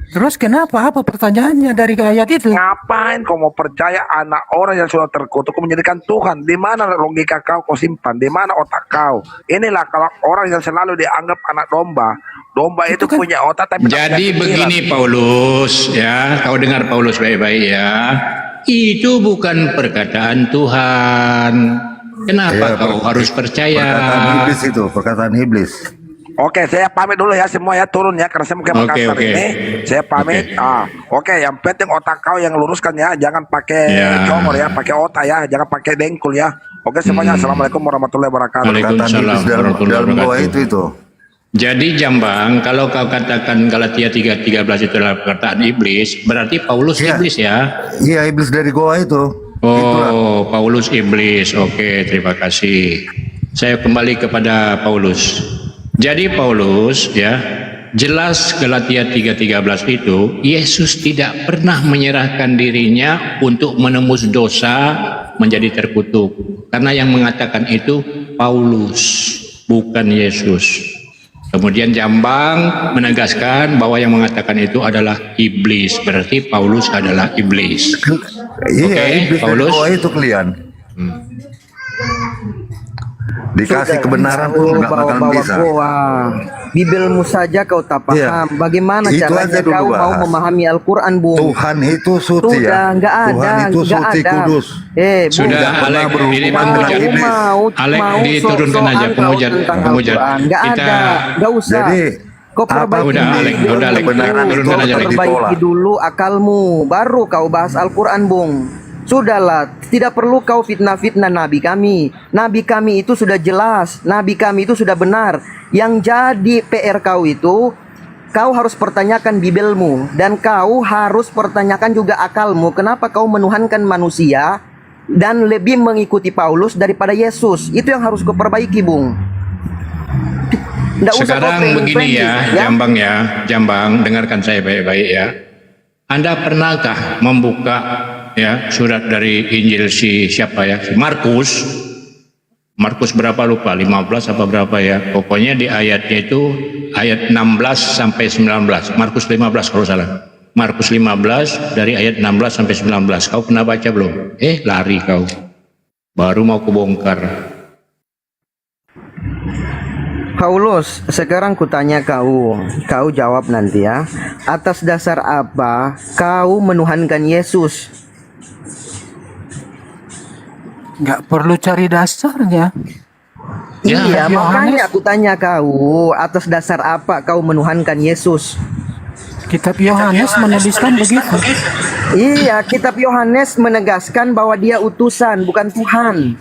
Terus kenapa? Apa pertanyaannya dari ayat itu? Ngapain kau mau percaya anak orang yang sudah terkutuk menjadikan Tuhan? Di mana logika kau simpan? Di mana otak kau? Inilah kalau orang yang selalu dianggap anak domba. Domba itu kan punya otak tapi jadi begini Paulus ya, kau dengar Paulus baik-baik ya. Itu bukan perkataan Tuhan. Kenapa kau harus percaya? Perkataan iblis itu, perkataan iblis. Oke, saya pamit dulu ya semua ya, turun ya karena saya mungkin Makassar ini. Saya pamit. Oke, yang penting otak kau yang luruskan ya, jangan pakai comor ya, pakai otak ya, jangan pakai dengkul ya. Oke semuanya, assalamualaikum warahmatullahi wabarakatuh. Waalaikumsalam warahmatullahi wabarakatuh. Itu. Jadi Jambang, kalau kau katakan Galatia 3:13 itu adalah perkataan iblis, berarti Paulus iblis ya? Iya, iblis dari goa itu. Oh, Paulus iblis. Oke, terima kasih. Saya kembali kepada Paulus. Jadi Paulus ya, jelas Galatia 3:13 itu Yesus tidak pernah menyerahkan dirinya untuk menembus dosa menjadi terkutuk. Karena yang mengatakan itu Paulus, bukan Yesus. Kemudian Jambang menegaskan bahwa yang mengatakan itu adalah iblis. Berarti Paulus adalah iblis. Iya, iblis Paulus itu kalian. Dikasih kebenaran pun nggak bakal bisa. Bibelmu saja kau tak paham. Bagaimana Itu caranya aja dulu kau mau bahas. memahami Al-Quran, Bung? Tuhan itu suci ya. Nggak ada, Tuhan itu nggak suci ada. kudus. Bung, sudah pernah Alek berhubungan dengan iblis. Alek diturunkan aja pengujar. Nggak ada, nggak usah. Jadi Kau perbaiki udah Alek turunkan aja Alek. perbaiki dulu akalmu, baru kau bahas Al-Quran, Bung. Sudahlah, tidak perlu kau fitnah-fitnah Nabi kami. Nabi kami itu sudah jelas, Nabi kami itu sudah benar. Yang jadi PR kau itu, kau harus pertanyakan Bibelmu. Dan kau harus pertanyakan juga akalmu. Kenapa kau menuhankan manusia dan lebih mengikuti Paulus daripada Yesus? Itu yang harus kau perbaiki, Bung. Nggak usah Sekarang kau begini ya, Jambang, dengarkan saya baik-baik ya. Anda pernahkah membuka ya surat dari Injil siapa ya? Si Markus berapa lupa, 15 apa berapa ya? Pokoknya di ayatnya itu ayat 16 sampai 19. Markus 15 kalau salah. Markus 15 dari ayat 16 sampai 19. Kau pernah baca belum? Lari kau. Baru mau kubongkar. Paulus, sekarang kutanya kau jawab nanti ya. Atas dasar apa kau menuhankan Yesus? Nggak perlu cari dasarnya. Iya, makanya aku tanya kau, atas dasar apa kau menuhankan Yesus? Kitab Yohanes menuliskan begitu. Iya, kitab Yohanes menegaskan bahwa dia utusan, bukan Tuhan.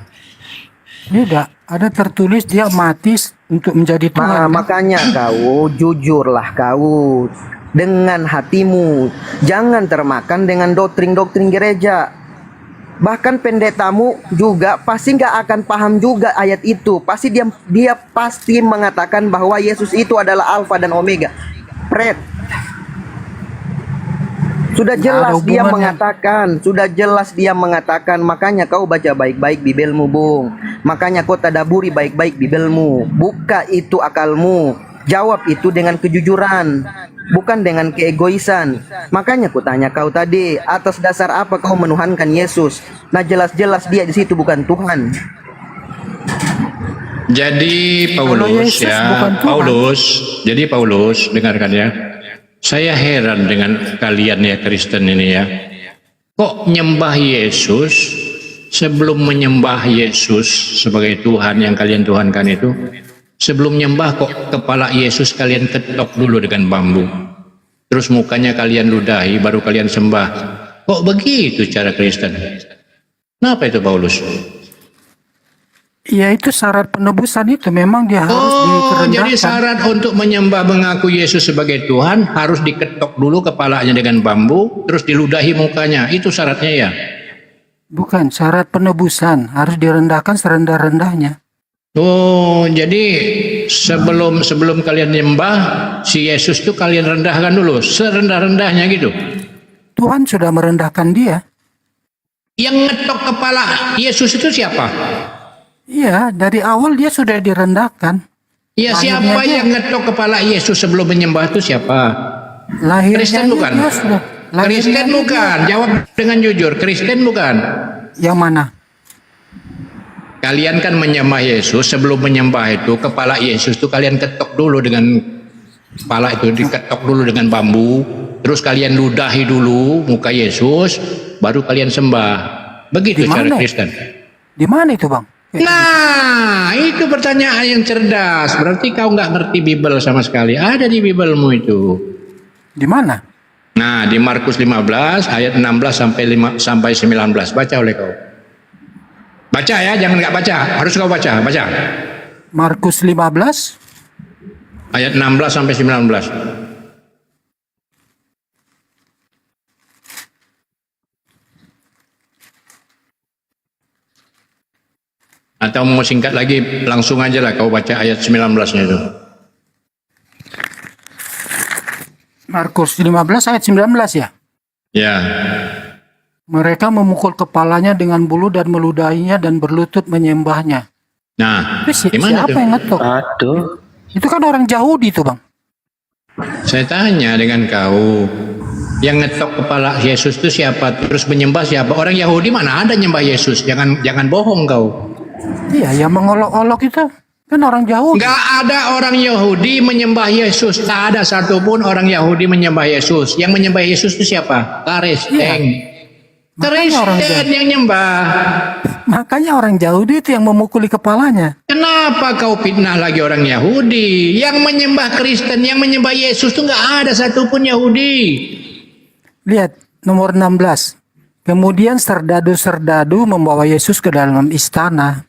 Tidak, ada tertulis dia mati untuk menjadi Tuhan. Makanya kau jujurlah kau. dengan hatimu. Jangan termakan dengan doktrin-doktrin gereja. Bahkan pendetamu juga pasti nggak akan paham juga ayat itu. Pasti dia pasti mengatakan bahwa Yesus itu adalah Alfa dan Omega. Fred, sudah jelas dia mengatakan, makanya kau baca baik-baik Bibelmu, Bung. Makanya kau tadaburi baik-baik Bibelmu. Buka itu akalmu. Jawab itu dengan kejujuran, bukan dengan keegoisan. Makanya ku tanya kau tadi, atas dasar apa kau menuhankan Yesus? Nah, jelas-jelas dia di situ bukan Tuhan. Jadi Paulus Paulus, dengarkan ya. Saya heran dengan kalian ya Kristen ini ya. Kok nyembah Yesus sebelum menyembah Yesus sebagai Tuhan yang kalian tuhankan itu, sebelum nyembah kok kepala Yesus kalian ketok dulu dengan bambu. Terus mukanya kalian ludahi baru kalian sembah. Kok begitu cara Kristen? Kenapa itu Paulus? Ya itu syarat penebusan itu memang dia harus direndahkan. Jadi syarat untuk menyembah mengaku Yesus sebagai Tuhan harus diketok dulu kepalanya dengan bambu, terus diludahi mukanya. Itu syaratnya ya? Bukan, syarat penebusan harus direndahkan serendah-rendahnya. Oh, jadi sebelum kalian nyembah si Yesus itu kalian rendahkan dulu serendah-rendahnya gitu. Tuhan sudah merendahkan dia. Yang ngetok kepala Yesus itu siapa? Iya, dari awal dia sudah direndahkan. Iya, siapa yang ngetok kepala Yesus sebelum menyembah itu siapa? Kristen bukan? Kristen bukan. Jawab dengan jujur. Kristen bukan. Yang mana? Kalian kan menyembah Yesus, sebelum menyembah itu kepala Yesus itu kalian ketok dulu dengan kepala itu diketok dulu dengan bambu, terus kalian ludahi dulu muka Yesus, baru kalian sembah. Begitu cara Kristen. Di mana itu, Bang? Nah, itu pertanyaan yang cerdas. Berarti kau nggak ngerti Bible sama sekali. Ada di Bibelmu itu. Di mana? Nah, di Markus 15 ayat 16 sampai 19. Baca oleh kau. Baca ya, jangan nggak baca. Harus kau baca. Markus 15 ayat 16 sampai 19. Atau mau singkat lagi, langsung aja lah kau baca ayat 19-nya itu. Markus 15 ayat 19 ya? Ya. Mereka memukul kepalanya dengan bulu dan meludahinya dan berlutut menyembahnya. Nah, gimana siapa yang ngetok? Aduh. Itu kan orang Yahudi tuh, Bang. Saya tanya dengan kau, yang ngetok kepala Yesus itu siapa? Terus menyembah siapa? Orang Yahudi mana ada nyembah Yesus? Jangan bohong kau. Iya, yang mengolok-olok itu kan orang Yahudi. Gak ada orang Yahudi menyembah Yesus. Tak ada satupun orang Yahudi menyembah Yesus. Yang menyembah Yesus itu siapa? Kristen. Kristen yang nyembah. Makanya orang Yahudi itu yang memukuli kepalanya. Kenapa kau fitnah lagi orang Yahudi? Yang menyembah Kristen, yang menyembah Yesus itu gak ada satupun Yahudi. Lihat nomor 16. Kemudian serdadu-serdadu membawa Yesus ke dalam istana.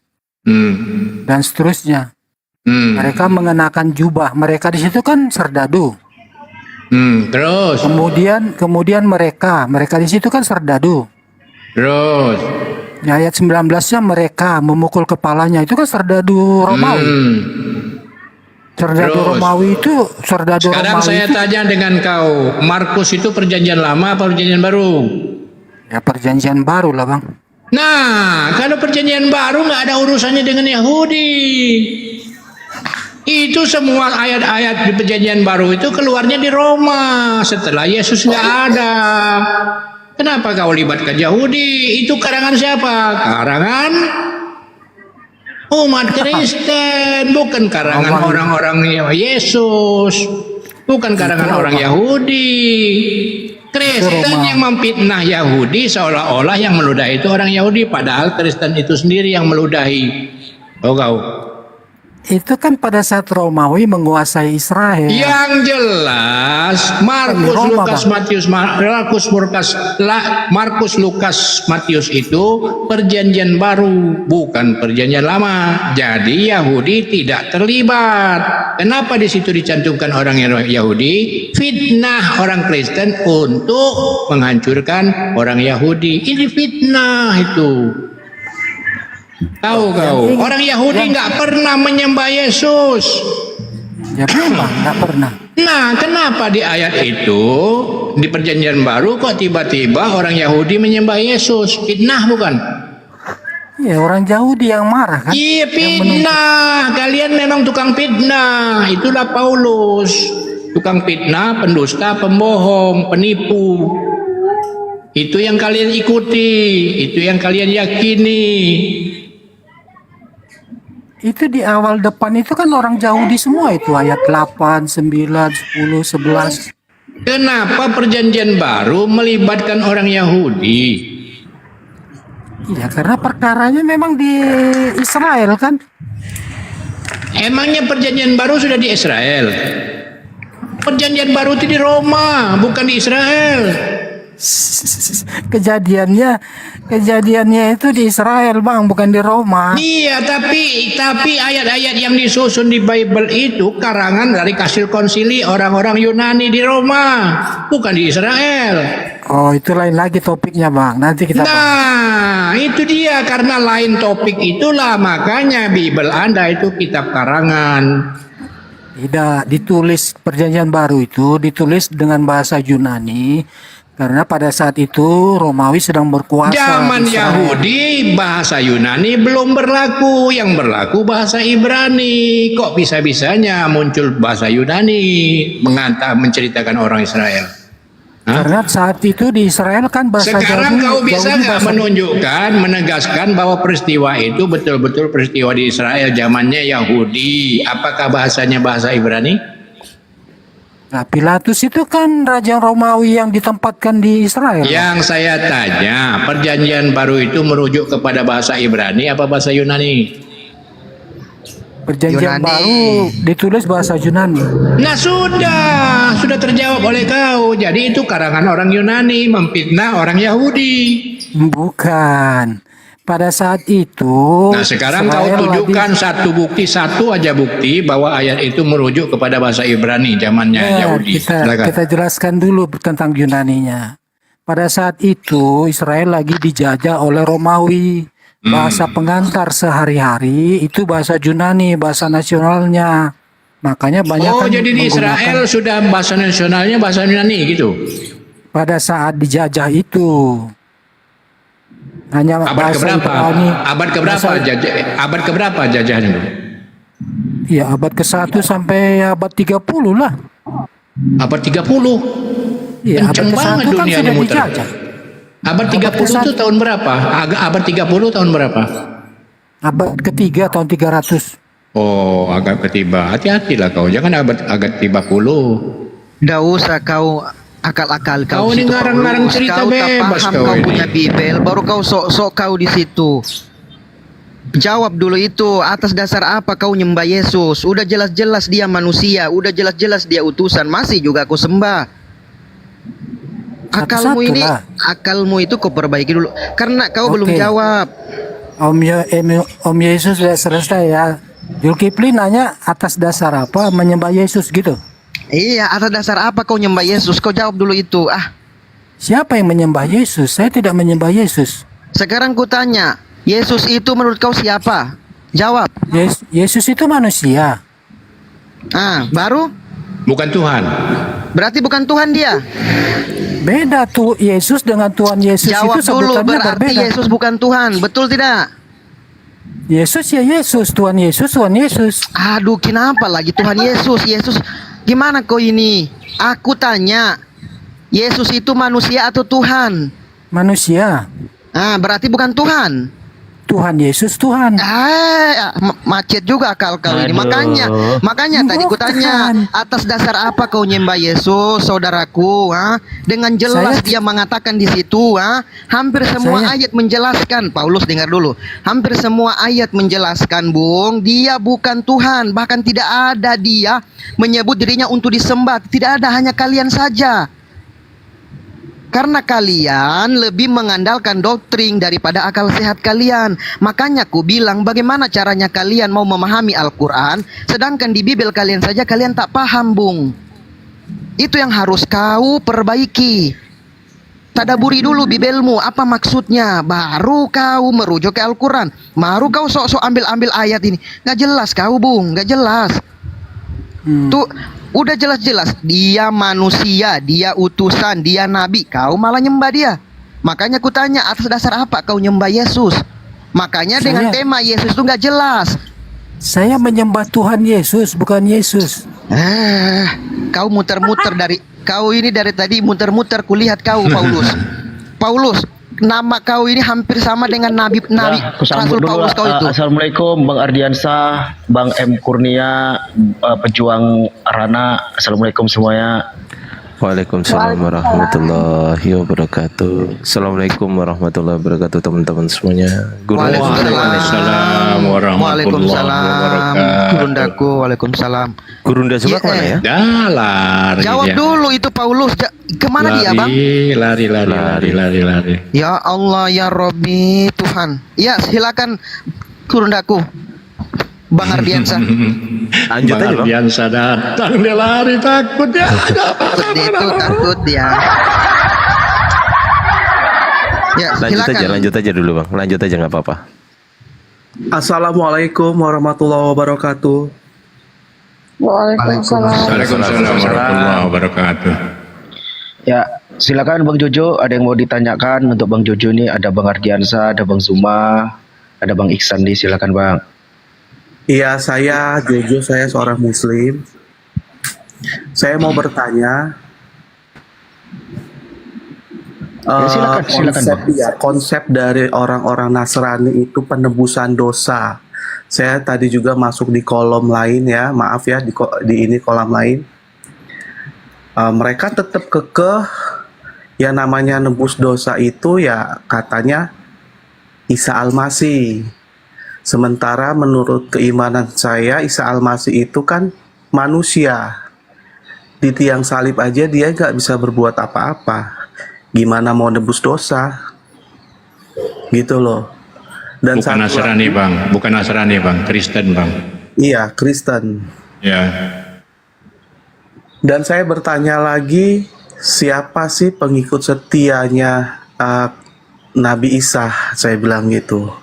Dan seterusnya. Mereka mengenakan jubah. Mereka di situ kan serdadu. Terus. Kemudian mereka di situ kan serdadu. Terus. Ayat 19-nya mereka memukul kepalanya. Itu kan serdadu Romawi. Serdadu Romawi itu Sekarang saya tanya dengan kau, Markus itu perjanjian lama apa perjanjian baru? Ya perjanjian baru lah, Bang. Nah, kalau perjanjian baru nggak ada urusannya dengan Yahudi. Itu semua ayat-ayat di perjanjian baru itu keluarnya di Roma setelah Yesus nggak ada. Kenapa kau libatkan Yahudi? Itu karangan siapa? Karangan umat Kristen, bukan karangan orang-orang Yesus, bukan karangan orang Yahudi. Kristen yang memfitnah Yahudi seolah-olah yang meludahi itu orang Yahudi, padahal Kristen itu sendiri yang meludahi. Oh kau. itu kan pada saat Romawi menguasai Israel. Yang jelas Markus Lukas Matius itu perjanjian baru, bukan perjanjian lama. Jadi Yahudi tidak terlibat. Kenapa di situ dicantumkan orang Yahudi? Fitnah orang Kristen untuk menghancurkan orang Yahudi. Ini fitnah itu. Tahu kau, orang Yahudi nggak pernah menyembah Yesus. Ya memang nggak pernah. Nah, kenapa di ayat itu di perjanjian baru kok tiba-tiba orang Yahudi menyembah Yesus? Fitnah bukan? Ya orang Yahudi yang marah kan? Iya fitnah. Kalian memang tukang fitnah. Itulah Paulus. Tukang fitnah, pendusta, pembohong, penipu. Itu yang kalian ikuti, itu yang kalian yakini. Itu di awal depan itu kan orang Yahudi semua itu ayat 8, 9, 10, 11. Kenapa perjanjian baru melibatkan orang Yahudi? Iya karena perkaranya memang di Israel kan. Emangnya perjanjian baru sudah di Israel? Perjanjian baru itu di Roma, bukan di Israel. Kejadiannya itu di Israel bang, bukan di Roma. Iya, tapi ayat-ayat yang disusun di Bible itu karangan dari Kasil Konsili orang-orang Yunani di Roma, bukan di Israel. Oh, itu lain lagi topiknya bang. Nanti kita. Nah, itu dia karena lain topik itulah makanya Bible Anda itu kitab karangan. Tidak ditulis perjanjian baru itu ditulis dengan bahasa Yunani. Karena pada saat itu Romawi sedang berkuasa. Zaman Yahudi bahasa Yunani belum berlaku, yang berlaku bahasa Ibrani. Kok bisa-bisanya muncul bahasa Yunani menceritakan orang Israel? Hah? Karena saat itu di Israel kan bahasa Sekarang kau bisa nggak bahasa... menunjukkan, menegaskan bahwa peristiwa itu betul-betul peristiwa di Israel zamannya Yahudi. Apakah bahasanya bahasa Ibrani? Nah, Pilatus itu kan raja Romawi yang ditempatkan di Israel. Yang saya tanya, perjanjian baru itu merujuk kepada bahasa Ibrani apa bahasa Yunani? Perjanjian baru ditulis bahasa Yunani. Nah sudah terjawab oleh kau. Jadi itu karangan orang Yunani memfitnah orang Yahudi. Bukan. Pada saat itu. Nah sekarang kau tunjukkan satu aja bukti bahwa ayat itu merujuk kepada bahasa Ibrani zamannya Yahudi. Kita jelaskan dulu tentang Yunaninya. Pada saat itu Israel lagi dijajah oleh Romawi. Bahasa pengantar sehari-hari itu bahasa Yunani, bahasa nasionalnya. Makanya banyak. Oh jadi di Israel sudah bahasa nasionalnya bahasa Yunani gitu. Pada saat dijajah itu. Hanya abad keberapa jajahnya? Ya abad ke-1 sampai abad 30 lah. Abad 30? Iya, kenceng banget kan dunia sudah muter. dijajah. Abad 30 itu tahun berapa? Abad 30 tahun berapa? Abad ketiga tahun 300. Oh, agak ketiba. Hati-hatilah kau, jangan abad 30. Nggak usah kau akal-akal kau ini ngarang-ngarang cerita kau bebas paham kau punya Bibel, baru kau sok-sok kau di situ. Jawab dulu itu, atas dasar apa kau nyembah Yesus? Udah jelas-jelas dia manusia, udah jelas-jelas dia utusan, masih juga kau sembah. Akalmu itu kau perbaiki dulu, karena kau belum jawab. Om Yesus sudah selesai ya. Zulkifli nanya atas dasar apa menyembah Yesus gitu. Iya, atas dasar apa kau nyembah Yesus? Kau jawab dulu itu. Siapa yang menyembah Yesus? Saya tidak menyembah Yesus. Sekarang ku tanya, Yesus itu menurut kau siapa? Jawab. Yesus itu manusia. Baru? Bukan Tuhan. Berarti bukan Tuhan dia. Beda tuh Yesus dengan Tuhan Yesus. Jawab itu dulu, sebutannya berarti berbeda. Yesus bukan Tuhan, betul tidak? Yesus ya Yesus, Tuhan Yesus, Tuhan Yesus. Aduh, kenapa lagi Tuhan Yesus? Yesus, gimana kau ini? Aku tanya, Yesus itu manusia atau Tuhan? Manusia. Berarti bukan Tuhan. Tuhan Yesus Tuhan. Macet juga akal kau ini. Makanya tadi kutanya, atas dasar apa kau nyembah Yesus, saudaraku? Dengan jelas dia mengatakan di situ, hampir semua ayat menjelaskan. Paulus, dengar dulu. Hampir semua ayat menjelaskan, Bung, dia bukan Tuhan. Bahkan tidak ada dia menyebut dirinya untuk disembah. Tidak ada, hanya kalian saja. Karena kalian lebih mengandalkan doktrin daripada akal sehat kalian. Makanya ku bilang, bagaimana caranya kalian mau memahami Al-Quran, sedangkan di Bibel kalian saja kalian tak paham, Bung. Itu yang harus kau perbaiki. Tadaburi dulu Bibelmu, apa maksudnya, baru kau merujuk ke Al-Quran. Baru kau sok-sok ambil-ambil ayat ini. Gak jelas kau, Bung, gak jelas. Tuh, udah jelas-jelas dia manusia, dia utusan, dia nabi. Kau malah nyembah dia. Makanya kutanya, atas dasar apa kau nyembah Yesus? Makanya dengan tema Yesus itu gak jelas. Saya menyembah Tuhan Yesus, bukan Yesus. Kau muter-muter dari kau ini dari tadi muter-muter kulihat kau, Paulus. Paulus, nama kau ini hampir sama dengan Nabi Rasul Paulus kau itu. Assalamualaikum Bang Ardiansah, Bang M Kurnia, pejuang Rana. Assalamualaikum semuanya. Waalaikumsalam warahmatullahi wabarakatuh. Assalamualaikum warahmatullahi wabarakatuh teman-teman semuanya. Waalaikumsalam warahmatullahi wabarakatuh. Gurundaku, waalaikumsalam. Gurunda sebelah mana ya? Lari. Jawab dulu itu Paulus. Kemana dia, Bang? Lari. Ya Allah, ya Robbi, Tuhan. Ya, silakan Gurundaku. Bang Ardiansah. Lanjut aja, Bang. Ardiansah datang, dia lari, takut ya. Takut dia. Ya, lanjut aja dulu, Bang. Lanjut aja nggak apa-apa. Assalamualaikum warahmatullahi wabarakatuh. Waalaikumsalam warahmatullahi wabarakatuh. Ya, silakan Bang Jojo, ada yang mau ditanyakan untuk Bang Jojo ini? Ada Bang Ardiansah, ada Bang Zuma, ada Bang Iksan nih, silakan Bang. Iya, saya Jojo, saya seorang muslim. Saya mau bertanya, silakan, konsep dari orang-orang Nasrani itu penebusan dosa. Saya tadi juga masuk di kolom lain ya, maaf ya, di ini kolom lain. Mereka tetap kekeh yang namanya nebus dosa itu ya katanya Isa Al-Masih. Sementara menurut keimanan saya, Isa Al-Masih itu kan manusia. Di tiang salib aja dia gak bisa berbuat apa-apa. Gimana mau nebus dosa? Gitu loh. Dan bukan Nasrani, Bang. Bukan Nasrani, Bang. Kristen, Bang. Iya, Kristen. Ya. Dan saya bertanya lagi, siapa sih pengikut setianya Nabi Isa? Saya bilang gitu.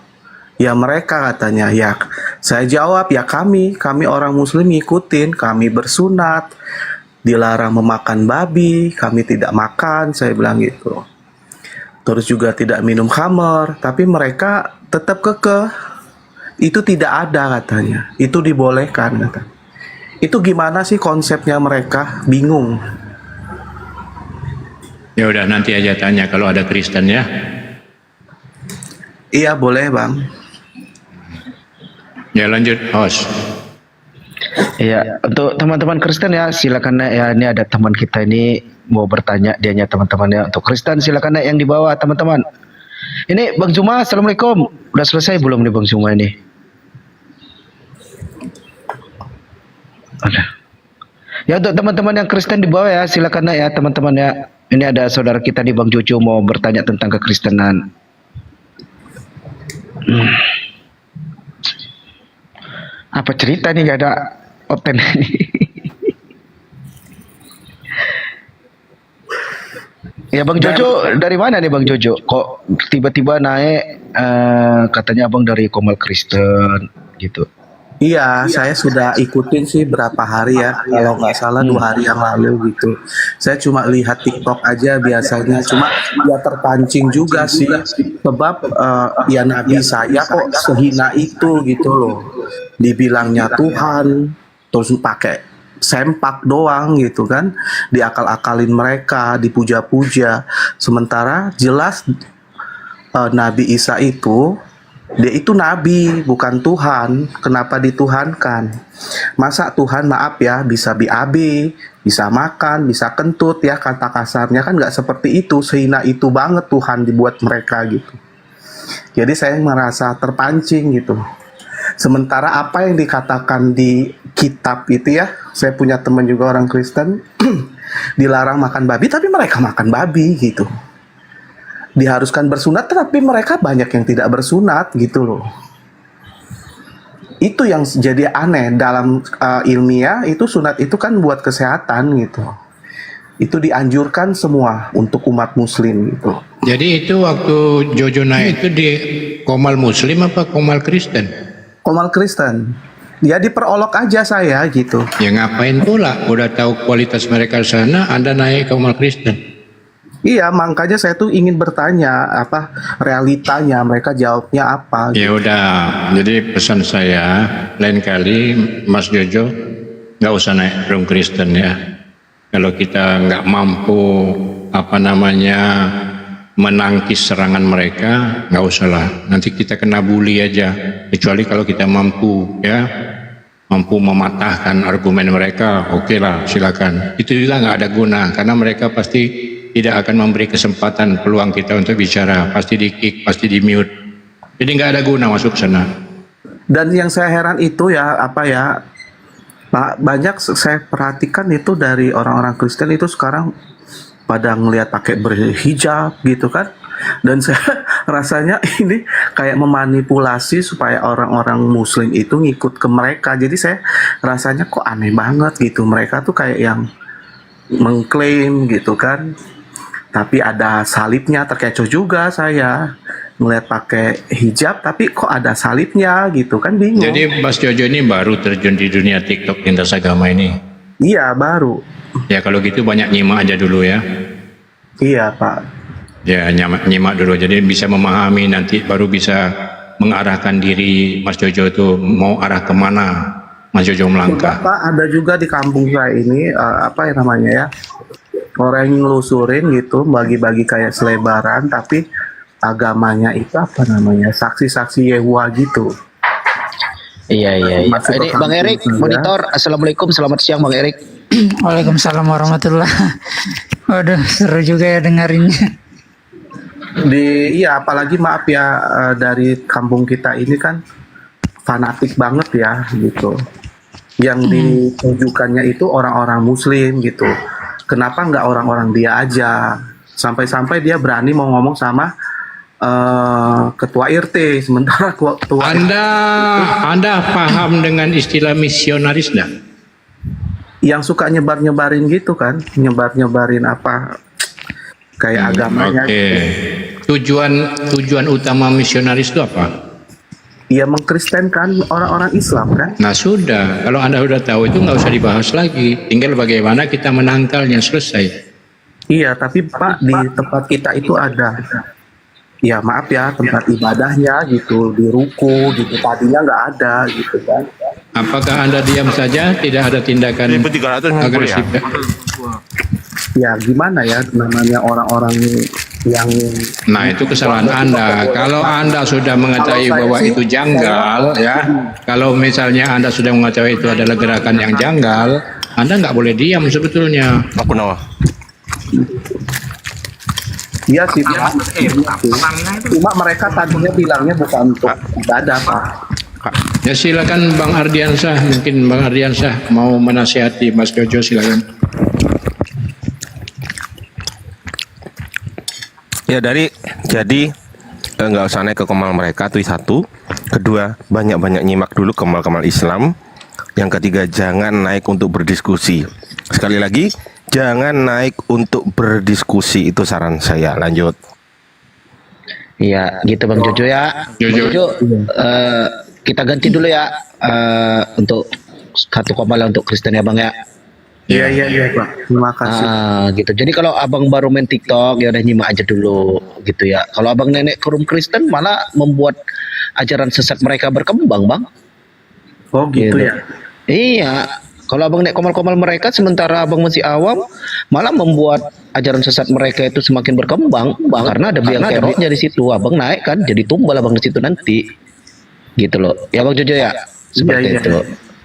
Ya mereka katanya, ya saya jawab ya kami orang muslim ngikutin, kami bersunat, dilarang memakan babi, kami tidak makan, saya bilang gitu. Terus juga tidak minum khamar, tapi mereka tetap kekeh, itu tidak ada katanya, itu dibolehkan katanya. Itu gimana sih konsepnya mereka, bingung. Ya udah nanti aja tanya kalau ada Kristen ya. Iya boleh Bang. Ya lanjut, host. Iya, untuk teman-teman Kristen ya, silakan ya, ini ada teman kita ini mau bertanya, dianya teman-temannya untuk Kristen, silakan yang di bawah teman-teman. Ini Bang Zuma, assalamualaikum. Udah selesai belum nih Bang Zuma ini? Ada. Ya untuk teman-teman yang Kristen di bawah ya, silakan ya teman-teman ya. Ini ada saudara kita di Bang Jojo mau bertanya tentang kekristenan. Apa cerita nih, gak ada open ini? Ya Bang Jojo, dari mana nih Bang Jojo? Kok tiba-tiba naik katanya Abang dari Komal Kristen gitu? Iya, saya sudah ikutin sih berapa hari ya, kalau nggak salah 2 hari yang lalu gitu. Saya cuma lihat TikTok aja biasanya, cuma ya terpancing juga sih, sebab ya Nabi saya kok sehina itu gitu loh, dibilangnya Tuhan, terus pakai sempak doang gitu kan, diakal-akalin mereka, dipuja-puja, sementara jelas Nabi Isa itu Dia itu nabi, bukan Tuhan. Kenapa dituhankan? Masa Tuhan, maaf ya, bisa BAB, bisa makan, bisa kentut ya, kata kasarnya kan nggak seperti itu. Sehina itu banget Tuhan dibuat mereka gitu. Jadi saya merasa terpancing gitu. Sementara apa yang dikatakan di kitab itu ya, saya punya teman juga orang Kristen, dilarang makan babi, tapi mereka makan babi gitu. Diharuskan bersunat, tapi mereka banyak yang tidak bersunat gitu loh. Itu yang jadi aneh dalam ilmiah, itu sunat itu kan buat kesehatan gitu. Itu dianjurkan semua untuk umat muslim gitu. Jadi itu waktu Jojo naik itu di Komal Muslim apa Komal Kristen? Komal Kristen. Ya diperolok aja saya gitu. Ya ngapain pula? Udah tahu kualitas mereka di sana, Anda naik Komal Kristen. Iya, makanya saya tuh ingin bertanya apa realitanya, mereka jawabnya apa. Ya udah, jadi pesan saya lain kali Mas Jojo nggak usah naik room Kristen ya. Kalau kita nggak mampu menangkis serangan mereka, nggak usah lah. Nanti kita kena bully aja. Kecuali kalau kita mampu mematahkan argumen mereka, oke lah silakan. Itu juga nggak ada guna karena mereka pasti tidak akan memberi kesempatan peluang kita untuk bicara, pasti di kick, pasti di mute. Jadi nggak ada guna masuk sana. Dan yang saya heran itu ya Pak, banyak saya perhatikan itu dari orang-orang Kristen itu sekarang pada ngelihat pakai berhijab gitu kan. Dan saya rasanya ini kayak memanipulasi supaya orang-orang muslim itu ngikut ke mereka. Jadi saya rasanya kok aneh banget gitu. Mereka tuh kayak yang mengklaim gitu kan. Tapi ada salibnya, terkecoh juga saya ngeliat pakai hijab tapi kok ada salibnya gitu kan, bingung. Jadi Mas Jojo ini baru terjun di dunia TikTok lintas agama ini? Iya baru. Ya kalau gitu banyak nyimak aja dulu ya. Iya Pak. Ya nyimak dulu jadi bisa memahami, nanti baru bisa mengarahkan diri Mas Jojo itu mau arah kemana Mas Jojo melangkah. Pak, ada juga di kampung saya ini apa yang namanya ya, orang yang ngelusurin gitu, bagi-bagi kayak selebaran, tapi agamanya itu apa namanya, saksi-saksi Yehua gitu. Iya. Ini Bang Erik, monitor. Assalamualaikum, selamat siang Bang Erik. Waalaikumsalam warahmatullahi. Waduh, seru juga ya dengerinnya. Iya, apalagi maaf ya, dari kampung kita ini kan fanatik banget ya gitu. Yang ditujukannya itu orang-orang muslim gitu. Kenapa nggak orang-orang dia aja? Sampai-sampai dia berani mau ngomong sama ketua RT, sementara ketua Anda paham dengan istilah misionaris nggak? Yang suka nyebar-nyebarin gitu kan, nyebar-nyebarin apa kayak agamanya. Oke. Tujuan utama misionaris itu apa? Ya mengkristenkan orang-orang Islam kan. Nah sudah, kalau Anda sudah tahu itu nggak usah dibahas lagi. Tinggal bagaimana kita menangkalnya, selesai. Iya, tapi Pak di tempat kita itu ada, ya maaf ya, tempat ibadahnya gitu, di ruku gitu, tadinya nggak ada gitu kan. Apakah Anda diam saja, tidak ada tindakan agresif? Ya gimana ya, namanya orang-orang yang... Nah itu kesalahan Anda. Kalau Anda sudah mengetahui bahwa itu janggal, ya, kalau misalnya Anda sudah mengetahui itu adalah gerakan yang janggal, Anda nggak boleh diam sebetulnya. Aku nawa. Iya sih, cuma mereka tadinya bilangnya bukan untuk ibadah Pak. Ya silakan Bang Ardiansyah, mungkin Bang Ardiansyah mau menasihati Mas Jojo, silakan. Ya jadi nggak usah naik ke kemal mereka, itu satu. Kedua, banyak-banyak nyimak dulu kemal-kemal Islam. Yang ketiga, jangan naik untuk berdiskusi. Sekali lagi, jangan naik untuk berdiskusi, itu saran saya. Lanjut. Iya, gitu Bang Jojo ya. Jojo, kita ganti dulu ya untuk satu komal untuk Kristen ya Bang ya. Iya Pak, terima kasih. Gitu. Jadi kalau abang baru main TikTok ya udah nyimak aja dulu gitu ya. Kalau abang nenek ke room Kristen malah membuat ajaran sesat mereka berkembang Bang. Oh gitu ya. Iya. Kalau abang naik komal-komal mereka sementara abang masih awam, malah membuat ajaran sesat mereka itu semakin berkembang. Karena ada biang keroknya di situ. Abang naik kan, jadi tumbal abang di situ nanti. gitu loh. Ya Bang Jojo ya, seperti Iya, iya. itu.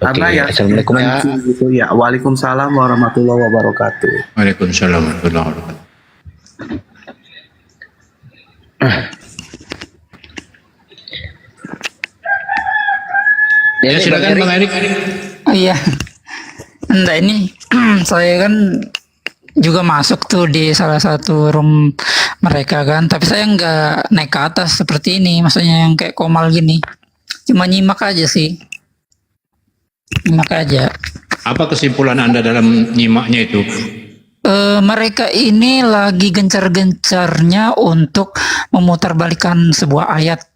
Oke, Karena ya assalamualaikum ya. gitu ya. Waalaikumsalam warahmatullahi wabarakatuh. Waalaikumsalam warahmatullahi wabarakatuh. Ya silakan Bang Erik. Oh iya. Enggak ini saya kan juga masuk tuh di salah satu room mereka kan, tapi saya nggak naik ke atas seperti ini, maksudnya yang kayak Komal gini. Cuma nyimak aja sih. Nyimak aja. Apa kesimpulan Anda dalam nyimaknya itu? Mereka ini lagi gencar-gencarnya untuk memutarbalikkan sebuah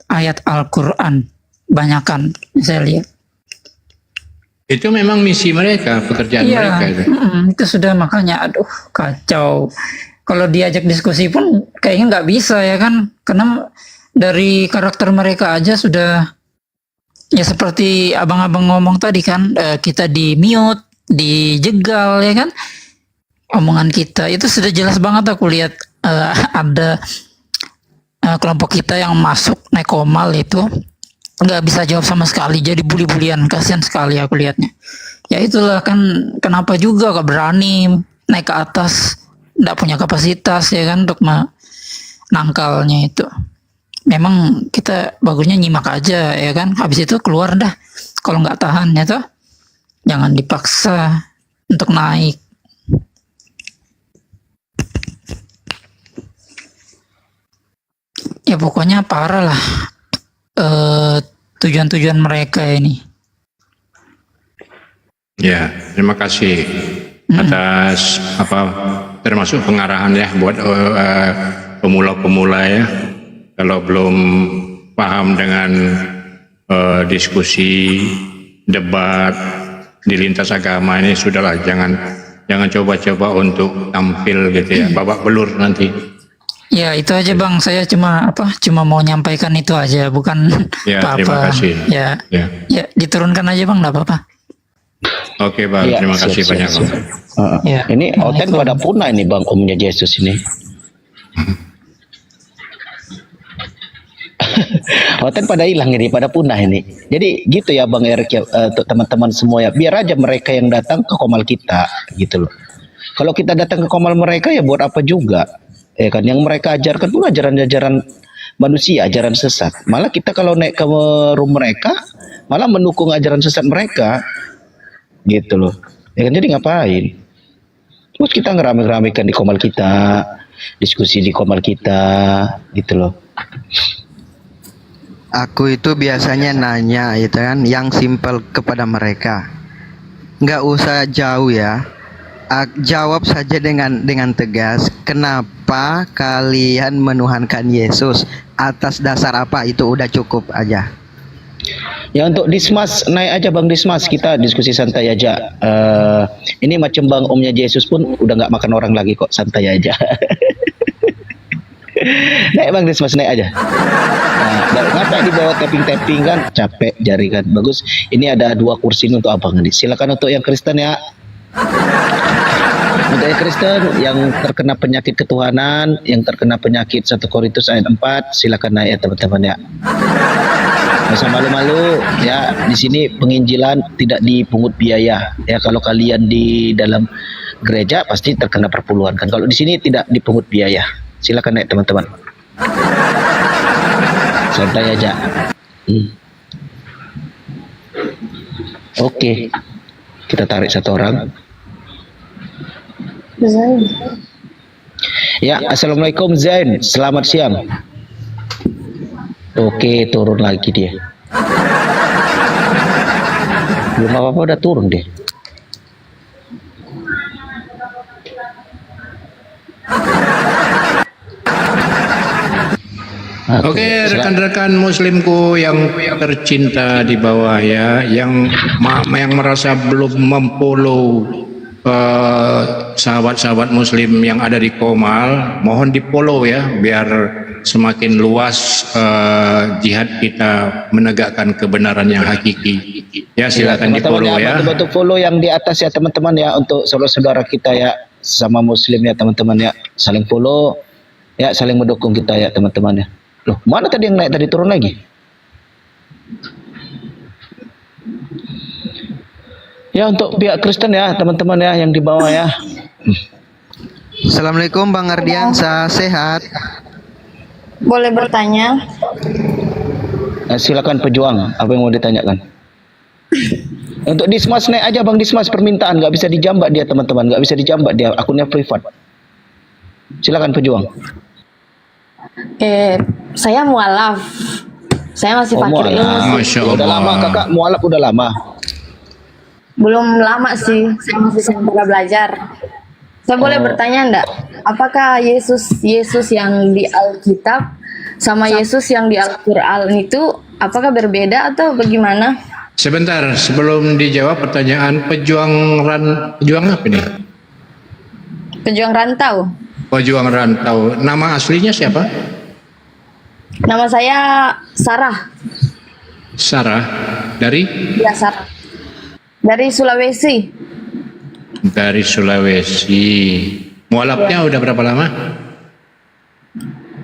ayat Al-Quran. Banyakan saya lihat. Itu memang misi mereka, pekerjaan mereka itu. Itu sudah, makanya aduh kacau. Kalau diajak diskusi pun kayaknya nggak bisa ya kan, karena dari karakter mereka aja sudah ya seperti abang-abang ngomong tadi kan, kita di mute, dijegal ya kan, omongan kita itu sudah jelas banget. Aku lihat ada kelompok kita yang masuk naik Komal itu nggak bisa jawab sama sekali, jadi bully-bulian, kasihan sekali aku lihatnya. Ya itulah kan kenapa juga gak berani naik ke atas, nggak punya kapasitas ya kan untuk menangkalnya itu. Memang kita bagusnya nyimak aja ya kan, habis itu keluar dah kalau nggak tahan ya toh, jangan dipaksa untuk naik. Ya pokoknya parah lah tujuan-tujuan mereka ini. Ya, terima kasih atas termasuk pengarahan ya buat pemula-pemula ya. Kalau belum paham dengan diskusi, debat di lintas agama ini, sudahlah, jangan coba-coba untuk tampil gitu ya, babak belur nanti. Ya itu aja Bang, saya cuma mau nyampaikan itu aja, bukan Ya, apa-apa. terima kasih. Ya diturunkan aja Bang, nggak apa-apa. Oke Bang, Iya, terima kasih banyak Bang. Ya. Ini Oten pada punah ini Bang, omnya Yesus ini. Oten pada hilang ini, pada punah ini. Jadi gitu ya Bang Erik ya, untuk teman-teman semua ya, biar aja mereka yang datang ke Komal kita gitu loh. Kalau kita datang ke Komal mereka ya buat apa juga? Ya kan, yang mereka ajarkan pun ajaran-ajaran manusia, ajaran sesat. Malah kita kalau naik ke room mereka malah mendukung ajaran sesat mereka gitu loh. Ya kan, jadi ngapain? Terus kita ngerame-ramekan di Komal kita, diskusi di Komal kita gitu loh. Aku itu biasanya nanya itu kan yang simpel kepada mereka. Nggak usah jauh ya. Jawab saja dengan tegas, kenapa kalian menuhankan Yesus, atas dasar apa, itu udah cukup aja. Ya untuk Dismas, naik aja Bang Dismas, kita diskusi santai aja. Ini macam Bang omnya Yesus pun udah nggak makan orang lagi kok, santai aja. Naik Bang Dismas, naik aja. Ngapain dibawa tapping kan, capek jari kan. Bagus, ini ada 2 kursi untuk abang nih. Silakan untuk yang Kristen ya. Untuk yang Kristen yang terkena penyakit ketuhanan, yang terkena penyakit 1 Korintus ayat 4, silakan naik ya teman-teman ya. Nggak usah malu-malu ya, di sini penginjilan tidak dipungut biaya ya. Kalau kalian di dalam gereja pasti terkena perpuluhan kan. Kalau di sini tidak dipungut biaya. Silakan naik teman-teman. Santai aja. Oke. Kita tarik 1 orang. Ya, assalamualaikum Zain, selamat siang. Oke, turun lagi dia. Belum apa-apa udah turun deh. Oke, rekan-rekan muslimku yang tercinta di bawah ya, yang merasa belum memfollow sahabat-sahabat muslim yang ada di Komal, mohon di follow ya, biar semakin luas jihad kita menegakkan kebenaran yang hakiki. Ya silakan di follow ya. Bantu follow yang di atas ya teman-teman ya, untuk saudara-saudara kita ya, sama muslim ya teman-teman ya, saling follow ya, saling mendukung kita ya teman-teman ya. Loh, mana tadi yang naik, tadi turun lagi? Ya untuk pihak Kristen ya teman-teman ya yang di bawah ya. Assalamualaikum Bang Ardiansa, sehat? Boleh bertanya? Silakan pejuang, apa yang mau ditanyakan? Untuk Dismas naik aja Bang Dismas, permintaan nggak bisa dijambak dia teman-teman, nggak bisa dijambak dia, akunnya privat. Silakan pejuang. Saya mualaf. Saya masih fakir ilmu. Udah lama kakak mualaf, udah lama. Belum lama sih, saya masih sementara belajar. Saya boleh bertanya enggak? Apakah Yesus yang di Alkitab sama Yesus yang di Al-Qur'an itu apakah berbeda atau bagaimana? Sebentar, sebelum dijawab pertanyaan pejuang apa nih? Pejuang rantau. Pejuang rantau. Nama aslinya siapa? Nama saya Sarah. Sarah dari? Ya, Sarah. Dari Sulawesi. Dari Sulawesi. Mualafnya udah berapa lama?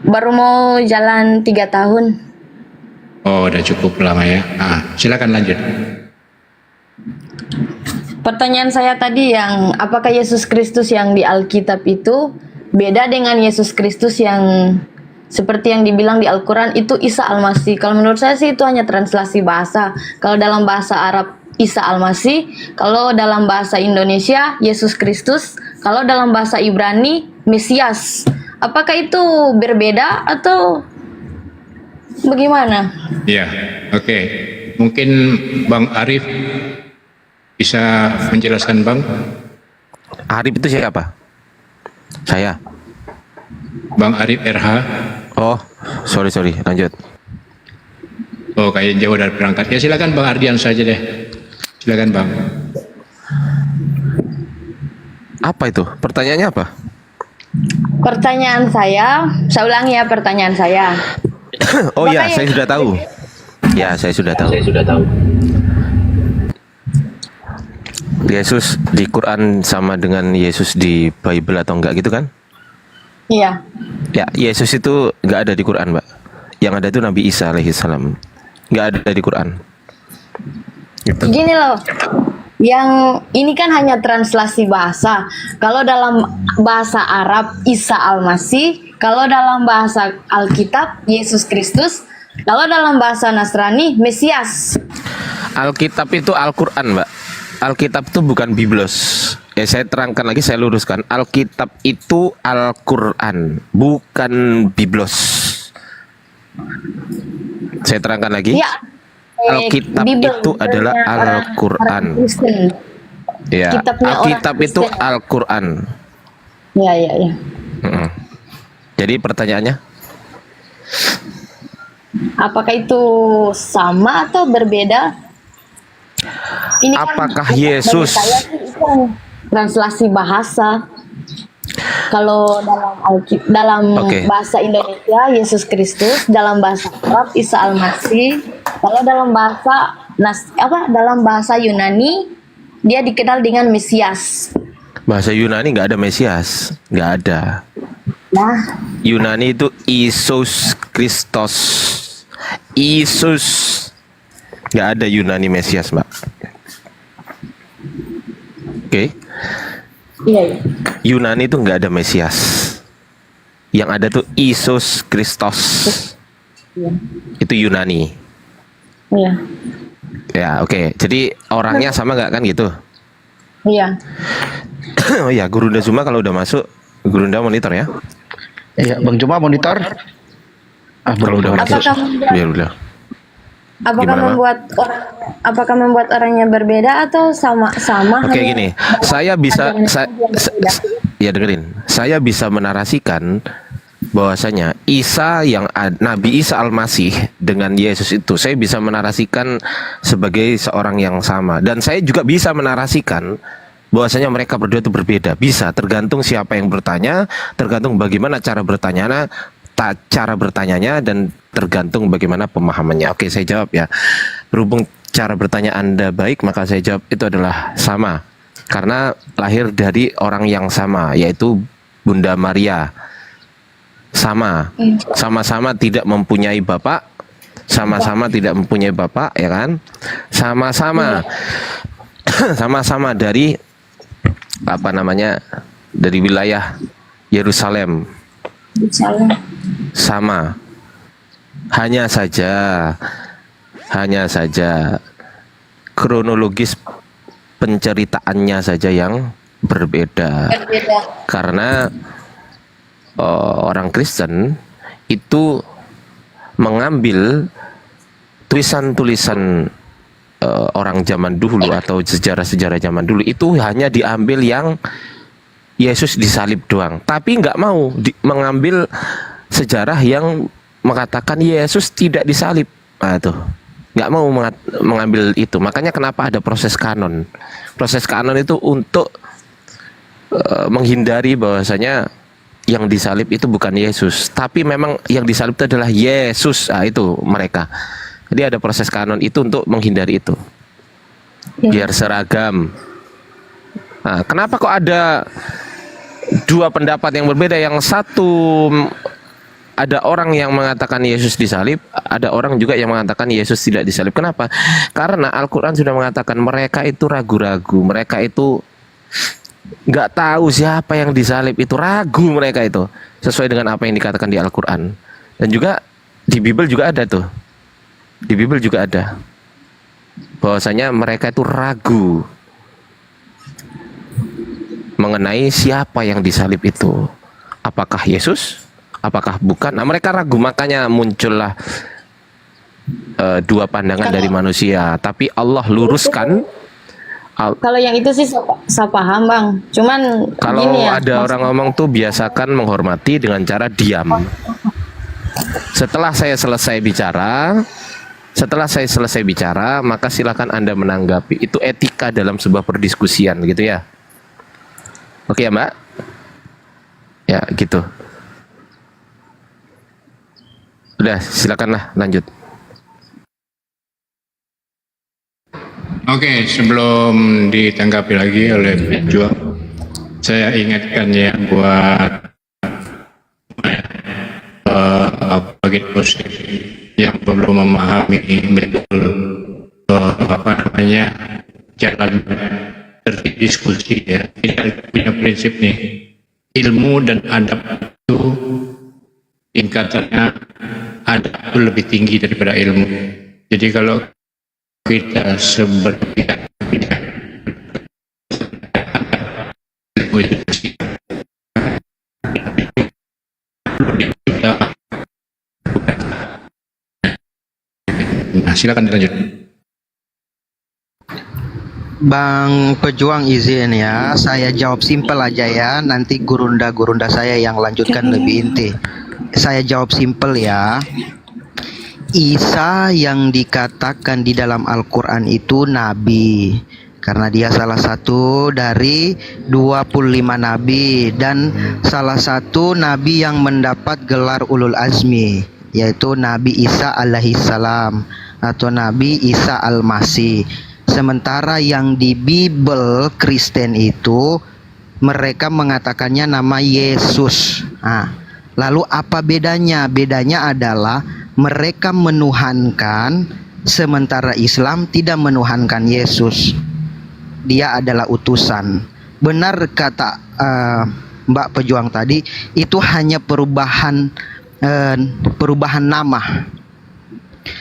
Baru mau jalan 3 tahun. Oh, udah cukup lama ya. Silakan lanjut. Pertanyaan saya tadi yang apakah Yesus Kristus yang di Alkitab itu beda dengan Yesus Kristus yang seperti yang dibilang di Al-Quran itu Isa Al-Masih? Kalau menurut saya sih itu hanya translasi bahasa. Kalau dalam bahasa Arab Isa Al-Masih, kalau dalam bahasa Indonesia Yesus Kristus, kalau dalam bahasa Ibrani Mesias. Apakah itu berbeda atau bagaimana? Ya, oke. Mungkin Bang Arif bisa menjelaskan Bang. Arif itu siapa? Saya. Bang Arif RH. Oh, sorry, lanjut. Oh, kayak jauh dari perangkat. Ya silakan Bang Ardian saja deh. Silakan Bang. Apa itu? Pertanyaannya apa? Pertanyaan saya ulangi ya pertanyaan saya. Oh ya, saya sudah tahu. Ya, saya sudah tahu. Yesus di Quran sama dengan Yesus di Bible atau enggak gitu kan? Iya. Ya, Yesus itu enggak ada di Quran, Mbak. Yang ada itu Nabi Isa alaihissalam. Enggak ada di Quran. Gitu. Gini loh, yang ini kan hanya translasi bahasa. Kalau dalam bahasa Arab Isa Al-Masih, kalau dalam bahasa Alkitab Yesus Kristus, kalau dalam bahasa Nasrani Mesias. Alkitab itu Al-Quran, Mbak. Alkitab itu bukan Biblos. Saya terangkan lagi, saya luruskan. Alkitab itu Al-Quran, bukan Biblos. Saya terangkan lagi. Ya. Alkitab itu adalah Al-Quran. Ya, Alkitab itu Al-Quran. Ya. Jadi pertanyaannya? Apakah itu sama atau berbeda? Ini apakah kan, Yesus? Saya sih itu translasi bahasa. Kalau dalam bahasa Indonesia Yesus Kristus, dalam bahasa Arab Isa Al-Masih, kalau dalam bahasa dalam bahasa Yunani dia dikenal dengan Mesias. Bahasa Yunani nggak ada Mesias, nggak ada. Nah, Yunani itu Isus Kristos. Isus, nggak ada Yunani Mesias, Mbak. Oke. Iya. Yunani itu nggak ada Mesias. Yang ada tuh Isus Kristos. Iya. Itu Yunani. Iya. Ya, oke. Jadi orangnya sama nggak kan gitu? Iya. Oh ya, Gurunda Zuma kalau udah masuk, Gurunda monitor ya. Iya, Bang Juma monitor. Kalau udah masuk, biar udah. Apakah membuat orangnya berbeda atau sama? Oke, gini, saya bisa ya dengerin. Saya bisa menarasikan bahwasanya Nabi Isa Al-Masih dengan Yesus itu saya bisa menarasikan sebagai seorang yang sama, dan saya juga bisa menarasikan bahwasanya mereka berdua itu berbeda. Bisa, tergantung siapa yang bertanya, tergantung bagaimana cara bertanyanya, dan tergantung bagaimana pemahamannya. Oke, saya jawab ya. Berhubung cara bertanya Anda baik, maka saya jawab itu adalah sama. Karena lahir dari orang yang sama, yaitu Bunda Maria. Sama-sama tidak mempunyai bapak, ya kan? Sama-sama sama-sama dari apa namanya, dari wilayah Yerusalem. Sama. Hanya saja kronologis penceritaannya saja yang berbeda. Karena orang Kristen itu mengambil tulisan-tulisan orang zaman dulu atau sejarah-sejarah zaman dulu itu hanya diambil yang Yesus disalib doang, tapi nggak mau mengambil sejarah yang mengatakan Yesus tidak disalib. Nah, itu nggak mau mengambil itu. Makanya kenapa ada proses kanon. Proses kanon itu untuk menghindari bahwasanya yang disalib itu bukan Yesus, tapi memang yang disalib itu adalah Yesus. Nah, itu mereka. Jadi ada proses kanon itu untuk menghindari itu, biar seragam. Nah, kenapa kok ada dua pendapat yang berbeda? Yang satu ada orang yang mengatakan Yesus disalib, ada orang juga yang mengatakan Yesus tidak disalib. Kenapa? Karena Al-Quran sudah mengatakan mereka itu ragu-ragu, mereka itu nggak tahu siapa yang disalib, itu ragu mereka itu, sesuai dengan apa yang dikatakan di Al-Quran. Dan juga di Bible juga ada tuh. Di Bible juga ada bahwasanya mereka itu ragu mengenai siapa yang disalib itu, apakah Yesus, apakah bukan. Nah, mereka ragu, makanya muncullah dua pandangan dari manusia. Tapi Allah luruskan. Kalau yang itu sih saya paham, Bang. Cuman kalau gini ya, ada orang ngomong tuh biasakan menghormati dengan cara diam. Setelah saya selesai bicara, maka silakan Anda menanggapi. Itu etika dalam sebuah perdiskusian gitu ya. Oke ya, Mbak? Ya, gitu. Udah, silakanlah lanjut. Oke, sebelum ditanggapi lagi oleh pejuang, saya ingatkan ya buat bagi dosen yang belum memahami betul jalan berdiskusi ya. Kita punya prinsip nih, ilmu dan adab itu tingkatannya adab itu lebih tinggi daripada ilmu. Jadi kalau kita seberpihak nah, silakan dilanjut. Bang Pejuang izin ya, saya jawab simpel aja ya, nanti gurunda saya yang lanjutkan lebih inti. Saya jawab simpel ya. Isa yang dikatakan di dalam Al-Quran itu nabi, karena dia salah satu dari 25 nabi dan salah satu nabi yang mendapat gelar ulul azmi, yaitu Nabi Isa alaihissalam atau Nabi Isa al-Masih. Sementara yang di Bible Kristen itu mereka mengatakannya nama Yesus. Nah, lalu apa bedanya? Bedanya adalah mereka menuhankan, sementara Islam tidak menuhankan Yesus. Dia adalah utusan. Benar kata Mbak Pejuang tadi, itu hanya perubahan nama.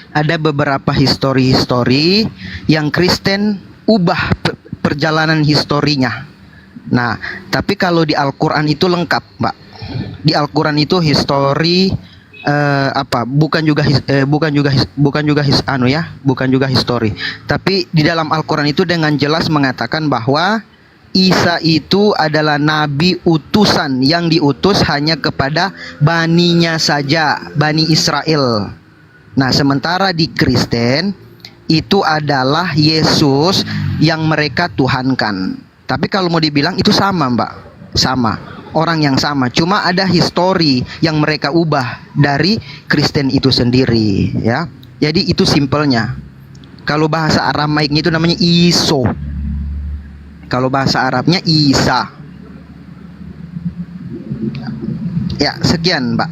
Ada beberapa histori yang Kristen ubah perjalanan historinya. Nah, tapi kalau di Al-Quran itu lengkap, Mbak. Di Al-Quran itu histori bukan juga histori. Tapi di dalam Al-Quran itu dengan jelas mengatakan bahwa Isa itu adalah nabi utusan yang diutus hanya kepada baninya saja, Bani Israel. Nah, sementara di Kristen itu adalah Yesus yang mereka tuhankan. Tapi kalau mau dibilang itu sama, Mbak. Sama. Orang yang sama. Cuma ada histori yang mereka ubah dari Kristen itu sendiri, ya. Jadi itu simpelnya. Kalau bahasa Aramaiknya itu namanya Iso. Kalau bahasa Arabnya Isa. Ya, sekian, Mbak.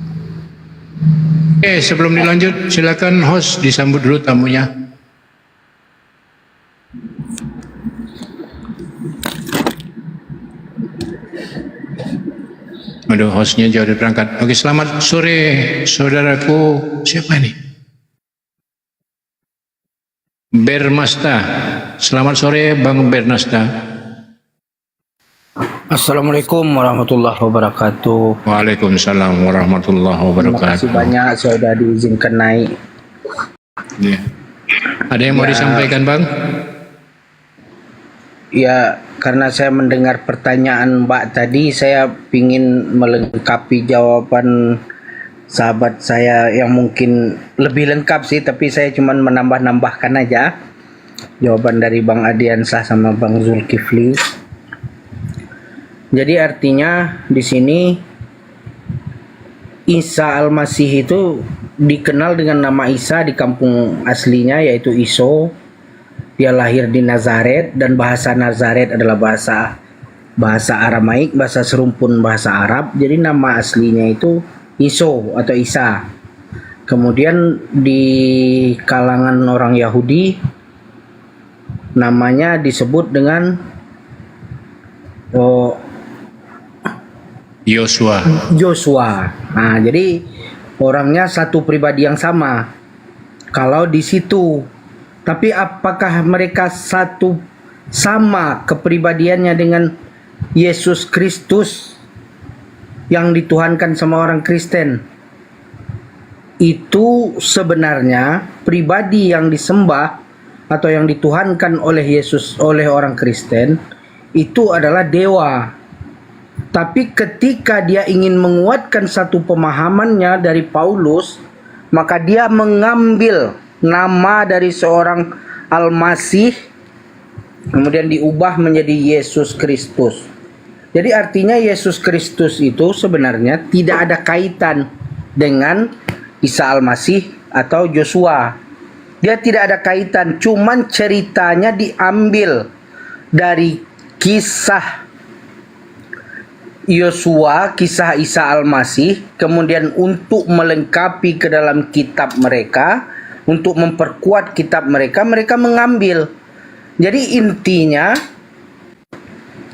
Oke, sebelum dilanjut, silakan host disambut dulu tamunya. Aduh, hostnya jauh dari perangkat. Oke, selamat sore saudaraku. Siapa ini? Bernasta. Selamat sore Bang Bernasta. Assalamualaikum warahmatullahi wabarakatuh. Waalaikumsalam warahmatullahi Terima wabarakatuh. kasih banyak sudah diizinkan naik. Ya. Ada yang mau Ya. disampaikan Bang? Ya, karena saya mendengar pertanyaan Mbak tadi, saya ingin melengkapi jawaban sahabat saya yang mungkin lebih lengkap sih, tapi saya cuma menambah-nambahkan aja jawaban dari Bang Adiansah sama Bang Zulkifli. Jadi artinya di sini Isa Al-Masih itu dikenal dengan nama Isa di kampung aslinya yaitu Iso. Dia lahir di Nazaret dan bahasa Nazaret adalah bahasa Aramaik, bahasa serumpun bahasa Arab. Jadi nama aslinya itu Iso atau Isa. Kemudian di kalangan orang Yahudi namanya disebut dengan Yosua. Nah, jadi orangnya satu pribadi yang sama. Kalau di situ, tapi apakah mereka satu sama kepribadiannya dengan Yesus Kristus yang dituhankan sama orang Kristen? Itu sebenarnya pribadi yang disembah atau yang dituhankan oleh Yesus oleh orang Kristen itu adalah dewa. Tapi ketika dia ingin menguatkan satu pemahamannya dari Paulus, maka dia mengambil nama dari seorang Al-Masih kemudian diubah menjadi Yesus Kristus. Jadi artinya Yesus Kristus itu sebenarnya tidak ada kaitan dengan Isa Al-Masih atau Joshua. Dia tidak ada kaitan, cuman ceritanya diambil dari kisah Yosua, kisah Isa Al-Masih, kemudian untuk melengkapi ke dalam kitab mereka, untuk memperkuat kitab mereka, mereka mengambil. Jadi intinya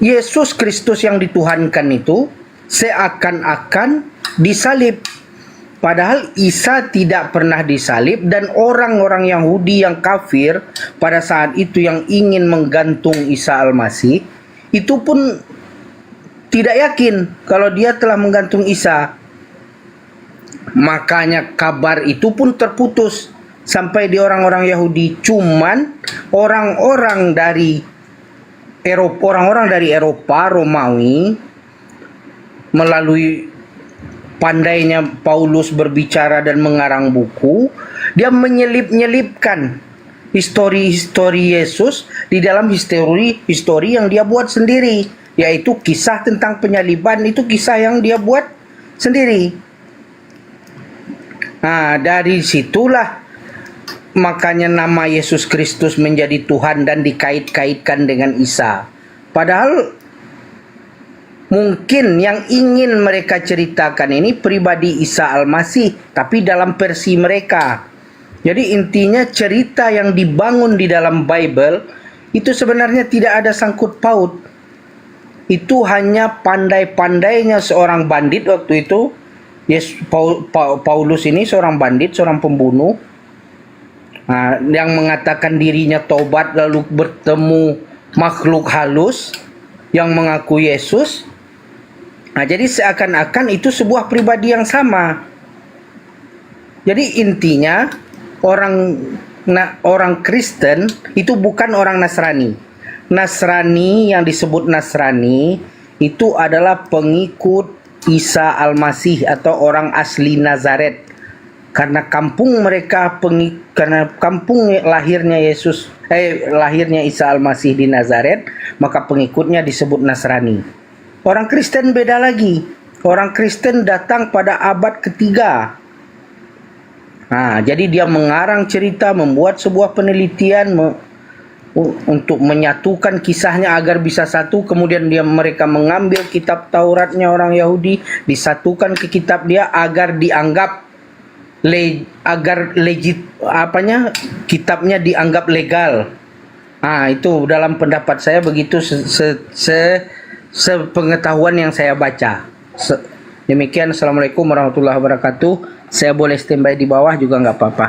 Yesus Kristus yang dituhankan itu seakan-akan disalib. Padahal Isa tidak pernah disalib dan orang-orang Yahudi yang kafir pada saat itu yang ingin menggantung Isa Al-Masih itu pun tidak yakin kalau dia telah menggantung Isa. Makanya kabar itu pun terputus sampai di orang-orang Yahudi. Cuman orang-orang dari Eropa Romawi melalui pandainya Paulus berbicara dan mengarang buku, dia menyelip-nyelipkan histori-histori Yesus di dalam histori yang dia buat sendiri, yaitu kisah tentang penyaliban. Itu kisah yang dia buat sendiri. Nah, dari situlah makanya nama Yesus Kristus menjadi Tuhan dan dikait-kaitkan dengan Isa. Padahal mungkin yang ingin mereka ceritakan ini pribadi Isa Al-Masih, tapi dalam versi mereka. Jadi intinya cerita yang dibangun di dalam Bible itu sebenarnya tidak ada sangkut paut. Itu hanya pandai-pandainya seorang bandit waktu itu. Paulus ini seorang bandit, seorang pembunuh, yang mengatakan dirinya tobat lalu bertemu makhluk halus yang mengaku Yesus. Nah, jadi seakan-akan itu sebuah pribadi yang sama. Jadi intinya orang Kristen itu bukan orang Nasrani. Nasrani yang disebut Nasrani itu adalah pengikut Isa Al-Masih atau orang asli Nazaret. Karena kampung mereka karena kampung lahirnya lahirnya Isa Al-Masih di Nazaret, maka pengikutnya disebut Nasrani. Orang Kristen beda lagi. Orang Kristen datang pada abad ketiga. Nah, jadi dia mengarang cerita, membuat sebuah penelitian untuk menyatukan kisahnya agar bisa satu. Kemudian mereka mengambil kitab Tauratnya orang Yahudi, disatukan ke kitab dia agar dianggap kitabnya dianggap legal. Nah, itu dalam pendapat saya begitu sepengetahuan yang saya baca. Demikian, Assalamualaikum warahmatullahi wabarakatuh. Saya boleh standby di bawah juga nggak apa-apa,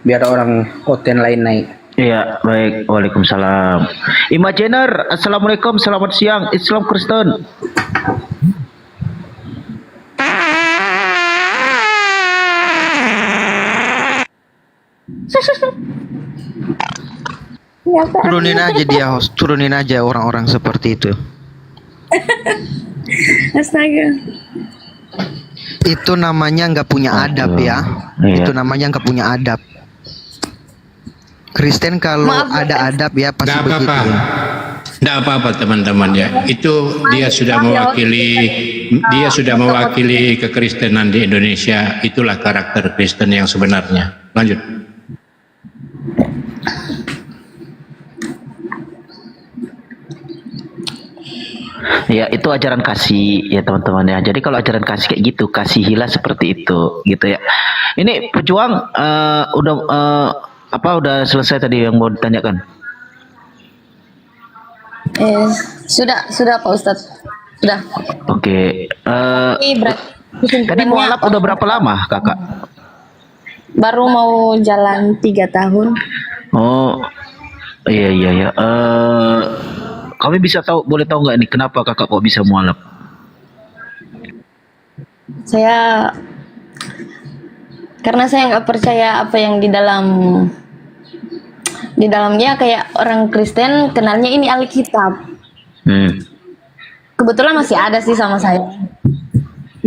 biar orang konten lain naik. Iya, baik. Waalaikumsalam. Imagener, Assalamualaikum, selamat siang. Islam Kristen. Turunin aja dia host, turunin aja orang-orang seperti itu. Astaga. Itu namanya nggak punya adab ya. Iya. Itu namanya nggak punya adab. Kristen kalau ada adab ya pasti begitu. Tidak apa-apa teman-teman ya. Itu dia sudah mewakili kekristenan di Indonesia. Itulah karakter Kristen yang sebenarnya. Lanjut. Ya, itu ajaran kasih ya teman-teman ya. Jadi kalau ajaran kasih kayak gitu, kasihilah seperti itu gitu ya. Ini pejuang udah selesai tadi yang mau ditanyakan? Sudah Pak Ustadz. Sudah. Oke. Tadi mualaf udah berapa lama, Kakak? Baru mau jalan 3 tahun. Oh. Iya. Kami boleh tahu nggak nih kenapa Kakak kok bisa mualaf? Karena saya nggak percaya apa yang di dalamnya, kayak orang Kristen kenalnya ini Alkitab. Kebetulan masih ada sih sama saya.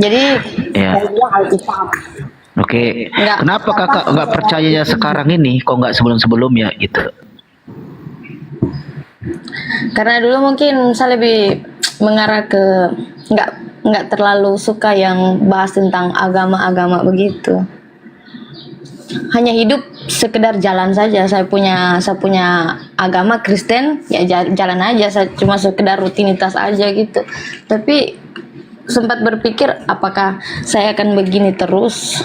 Jadi saya bilang Alkitab. Oke. Kenapa Kakak nggak percayanya sekarang ini? Kok nggak sebelum-sebelumnya gitu? Karena dulu mungkin saya lebih mengarah ke nggak terlalu suka yang bahas tentang agama-agama begitu. Hanya hidup sekedar jalan saja. Saya punya agama Kristen, ya jalan aja. Saya cuma sekedar rutinitas aja gitu. Tapi sempat berpikir apakah saya akan begini terus.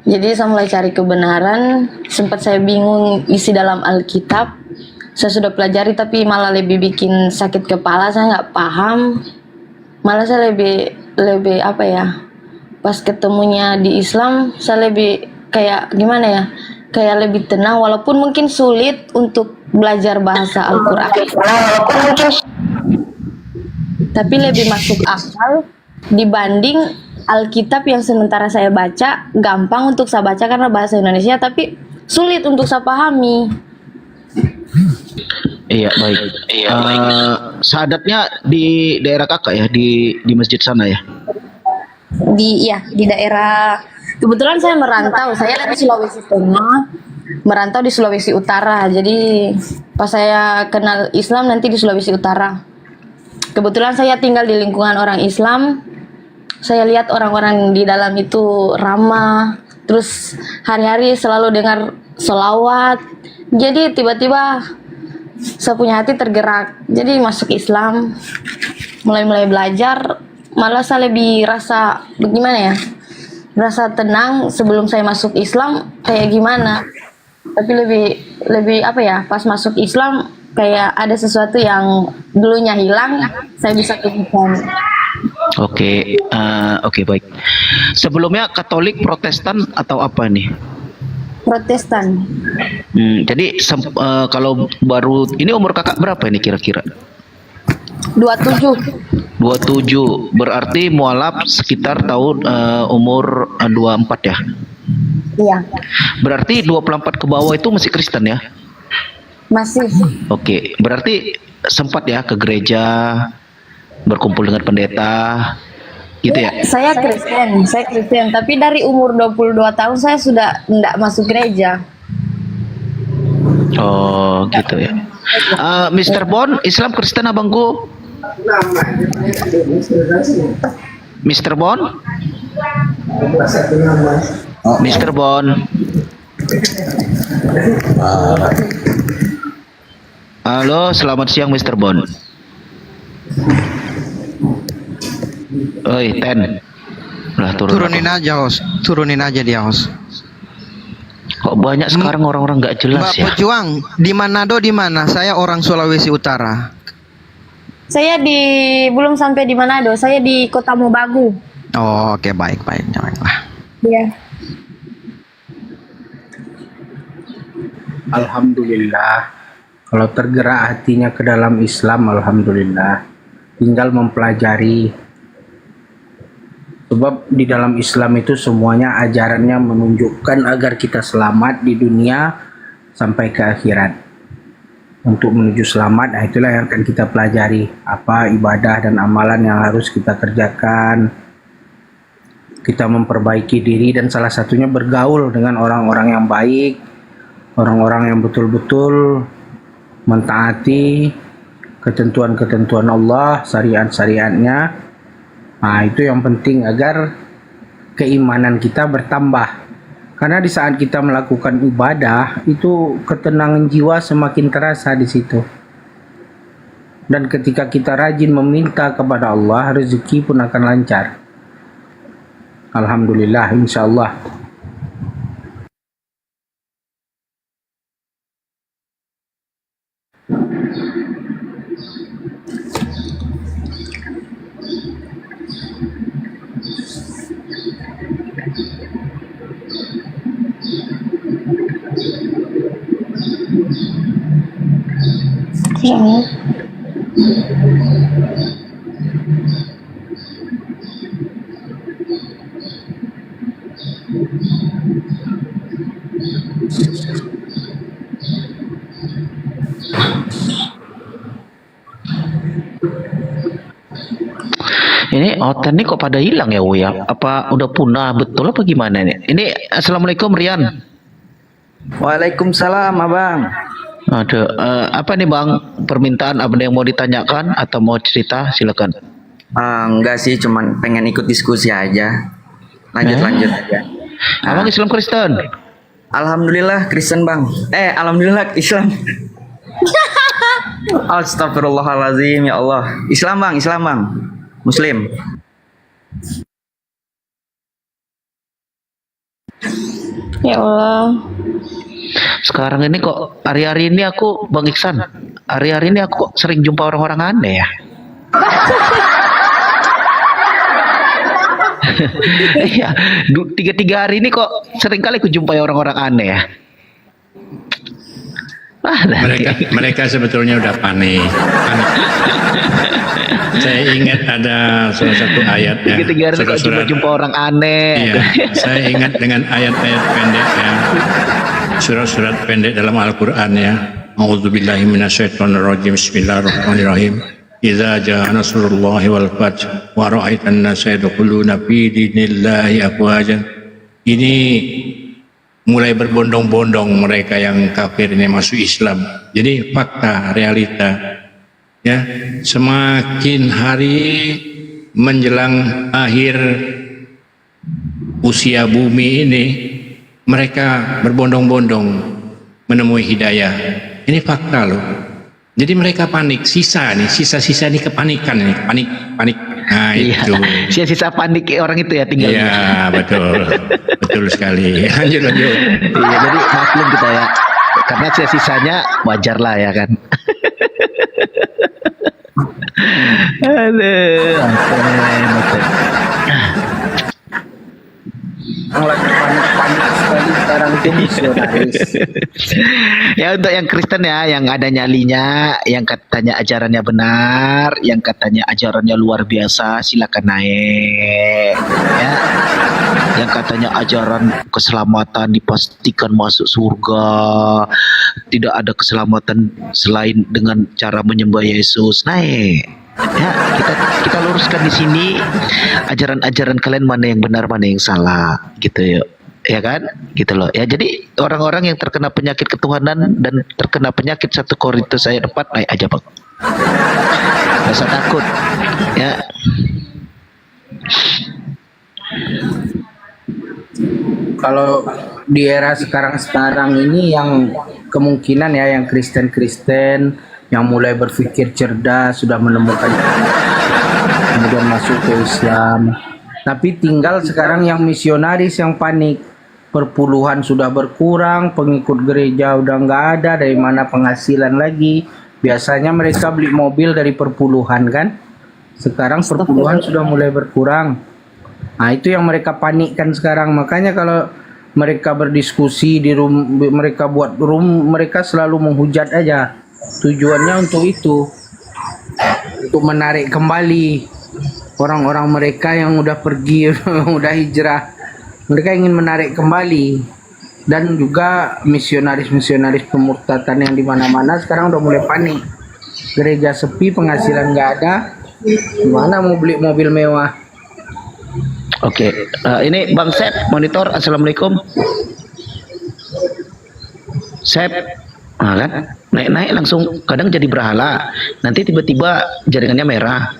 Jadi saya mulai cari kebenaran. Sempat saya bingung isi dalam Alkitab. Saya sudah pelajari tapi malah lebih bikin sakit kepala, saya nggak paham. Malah saya lebih apa ya, pas ketemunya di Islam saya lebih kayak gimana ya, kayak lebih tenang walaupun mungkin sulit untuk belajar bahasa Al-Quran, tapi lebih masuk akal dibanding Alkitab yang sementara saya baca gampang untuk saya baca karena bahasa Indonesia, tapi sulit untuk saya pahami. Iya, baik. Sahadatnya di daerah Kakak ya, di masjid sana ya? Di daerah, kebetulan saya merantau, saya dari Sulawesi Tengah, merantau di Sulawesi Utara. Jadi pas saya kenal Islam nanti di Sulawesi Utara. Kebetulan saya tinggal di lingkungan orang Islam. Saya lihat orang-orang di dalam itu ramah, terus hari-hari selalu dengar selawat. Jadi tiba-tiba saya punya hati tergerak, jadi masuk Islam, mulai belajar. Malah saya lebih rasa bagaimana ya, rasa tenang sebelum saya masuk Islam kayak gimana. Tapi lebih apa ya, pas masuk Islam kayak ada sesuatu yang dulunya hilang, saya bisa temukan. Oke, baik. Sebelumnya Katolik, Protestan atau apa nih? Protestan. Jadi kalau baru ini umur Kakak berapa ini kira-kira? 27. 27, berarti mualaf sekitar tahun umur 24 ya? Iya. Berarti 24 ke bawah itu masih Kristen ya? Masih. Oke, berarti sempat ya ke gereja, berkumpul dengan pendeta, gitu ya? Saya Kristen, tapi dari umur 22 tahun saya sudah tidak masuk gereja. Oh, gitu ya. Mr. Bon, Islam Kristen abangku? Mr. Bon? Mr. Bon? Halo, selamat siang Mr. Bon. Oi, Ten. Lah, Turunin aja dia host. Kok banyak sekarang orang-orang nggak jelas ya? Mbak Pejuang, di Manado di mana? Saya orang Sulawesi Utara. Saya belum sampai di Manado, saya di Kota Mobagu. Oh, oke, baik, janganlah. Iya. Alhamdulillah. Kalau tergerak hatinya ke dalam Islam, alhamdulillah. Tinggal mempelajari. Sebab di dalam Islam itu semuanya ajarannya menunjukkan agar kita selamat di dunia sampai ke akhirat. Untuk menuju selamat, nah itulah yang akan kita pelajari. Apa ibadah dan amalan yang harus kita kerjakan. Kita memperbaiki diri dan salah satunya bergaul dengan orang-orang yang baik. Orang-orang yang betul-betul mentaati ketentuan-ketentuan Allah, syariat-syariatnya. Nah, itu yang penting agar keimanan kita bertambah. Karena di saat kita melakukan ibadah, itu ketenangan jiwa semakin terasa di situ. Dan ketika kita rajin meminta kepada Allah, rezeki pun akan lancar. Alhamdulillah, insyaallah. Jangan. Ini hotel ini kok pada hilang ya, Uya? Apa udah punah betul apa gimana nih? Ini assalamualaikum Rian. Waalaikumsalam abang. Ada apa nih bang? Permintaan apa yang mau ditanyakan atau mau cerita? Silakan. Enggak sih, cuman pengen ikut diskusi aja. Lanjut aja. Abang Islam Kristen? Alhamdulillah Kristen bang. Alhamdulillah Islam. Astagfirullahalazim, ya Allah. Islam bang. Muslim. Ya Allah. Sekarang ini kok hari-hari ini aku Bang Iksan, hari-hari ini aku kok sering jumpa orang-orang aneh ya. Iya, 3 hari ini kok sering kali aku jumpai orang-orang aneh ya. Mereka sebetulnya udah panik. Saya ingat ada salah satu ayat ya. 3 hari kok jumpa orang aneh. Iya, saya ingat dengan ayat-ayat pendek ya. Surat-surat pendek dalam Al-Qur'an ya. A'udzubillahi minasyaitonirrajim. Bismillahirrahmanirrahim. Idza jaa nasrullahi wal fath wa ra'aitan nasa yadkhuluna fi dinillahi afwajan. Ini mulai berbondong-bondong mereka yang kafir ini masuk Islam. Jadi fakta, realita ya, semakin hari menjelang akhir usia bumi ini mereka berbondong-bondong menemui hidayah. Ini fakta loh. Jadi mereka panik, sisa nih kepanikan nih, panik. Nah itu. Sisa panik orang itu ya tinggal. Iya betul sekali. Lanjut. Iya, jadi maklum kita ya, karena sisanya wajar lah ya kan. Yang lagi panik sekali sekarang itu misionaris. Ya untuk yang Kristen ya, yang ada nyalinya, yang katanya ajarannya benar, yang katanya ajarannya luar biasa, silakan naik. Ya, yang katanya ajaran keselamatan dipastikan masuk surga, tidak ada keselamatan selain dengan cara menyembah Yesus, naik. Ya, kita luruskan di sini ajaran-ajaran kalian mana yang benar, mana yang salah, gitu yuk. Ya kan, gitu loh. Ya jadi orang-orang yang terkena penyakit ketuhanan dan terkena penyakit 1 Korintus ayat 4 naik aja bang. Gak usah takut. Ya. Kalau di era sekarang ini yang kemungkinan ya yang Kristen yang mulai berpikir cerdas sudah menemukan kemudian masuk ke Islam. Tapi tinggal sekarang yang misionaris yang panik. Perpuluhan sudah berkurang, pengikut gereja udah nggak ada, dari mana penghasilan lagi. Biasanya mereka beli mobil dari perpuluhan kan. Sekarang perpuluhan sudah mulai berkurang. Nah, itu yang mereka panikkan sekarang. Makanya kalau mereka berdiskusi di mereka buat mereka selalu menghujat aja. Tujuannya untuk itu, untuk menarik kembali orang-orang mereka yang udah pergi, udah hijrah. Mereka ingin menarik kembali. Dan juga misionaris-misionaris pemurtatan yang di mana-mana sekarang udah mulai panik. Gereja sepi, penghasilan nggak ada, gimana mau beli mobil mewah? Oke, ini Bang Sep monitor. Assalamualaikum. Sep, kan naik langsung, kadang jadi berhala, nanti tiba-tiba jaringannya merah.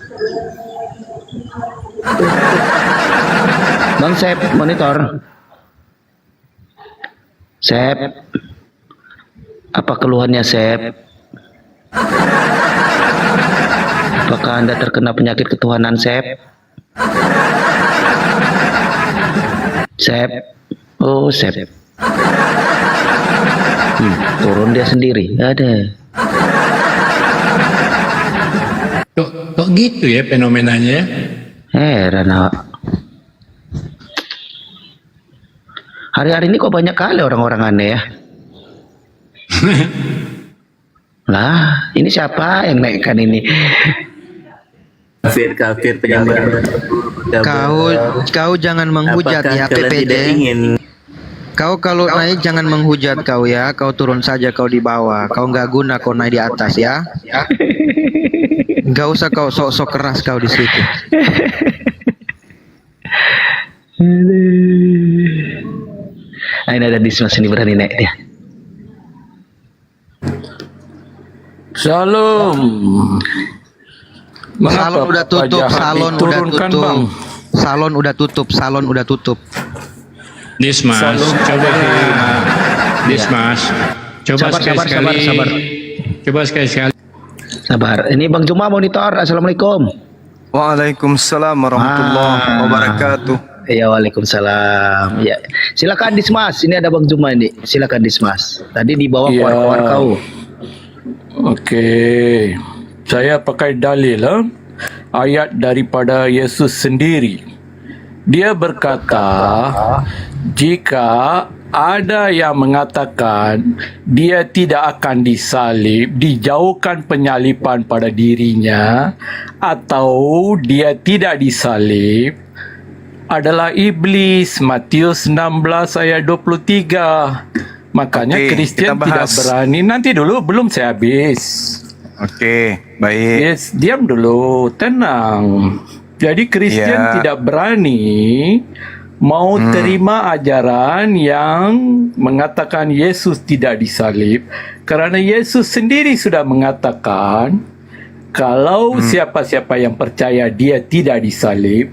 Bang Sep monitor. Sep, apa keluhannya Sep? Apakah Anda terkena penyakit ketuhanan Sep? Sep, oh Sep. Turun dia sendiri, ada. Kok gitu ya fenomenanya? Heran awak. Hari-hari ini kok banyak kali orang-orang aneh ya. Lah, ini siapa yang naikkan ini? Kafir pejabat. Kau jangan menghujat ya PPD. Kau kalau naik jangan menghujat kau ya. Kau turun saja kau di bawah. Kau nggak guna kau naik di atas ya. Nggak usah kau sok-sok keras kau di situ. Ini ada Dismas ini berani naik dia. Shalom. Salon udah tutup, salon udah tutup. Salon udah tutup, salon udah tutup. Dismas, coba Dismas, coba sekali-sekali. Coba sekali-sekali. Sabar. Ini Bang Juma monitor. Assalamualaikum. Waalaikumsalam warahmatullahi wabarakatuh. Ya, waalaikumsalam. Ya, silakan Dismas. Ini ada Bang Juma ini. Silakan Dismas. Tadi di bawah keluar kau. Oke, saya pakai dalil ayat daripada Yesus sendiri. Dia berkata, jika ada yang mengatakan dia tidak akan disalib, dijauhkan penyalipan pada dirinya, atau dia tidak disalib, adalah iblis. Matius 16 ayat 23. Makanya Kristen tidak berani. Nanti dulu, belum saya habis. Oke, baik. Yes, diam dulu, tenang. Jadi Kristen tidak berani mau terima ajaran yang mengatakan Yesus tidak disalib, karena Yesus sendiri sudah mengatakan kalau siapa-siapa yang percaya dia tidak disalib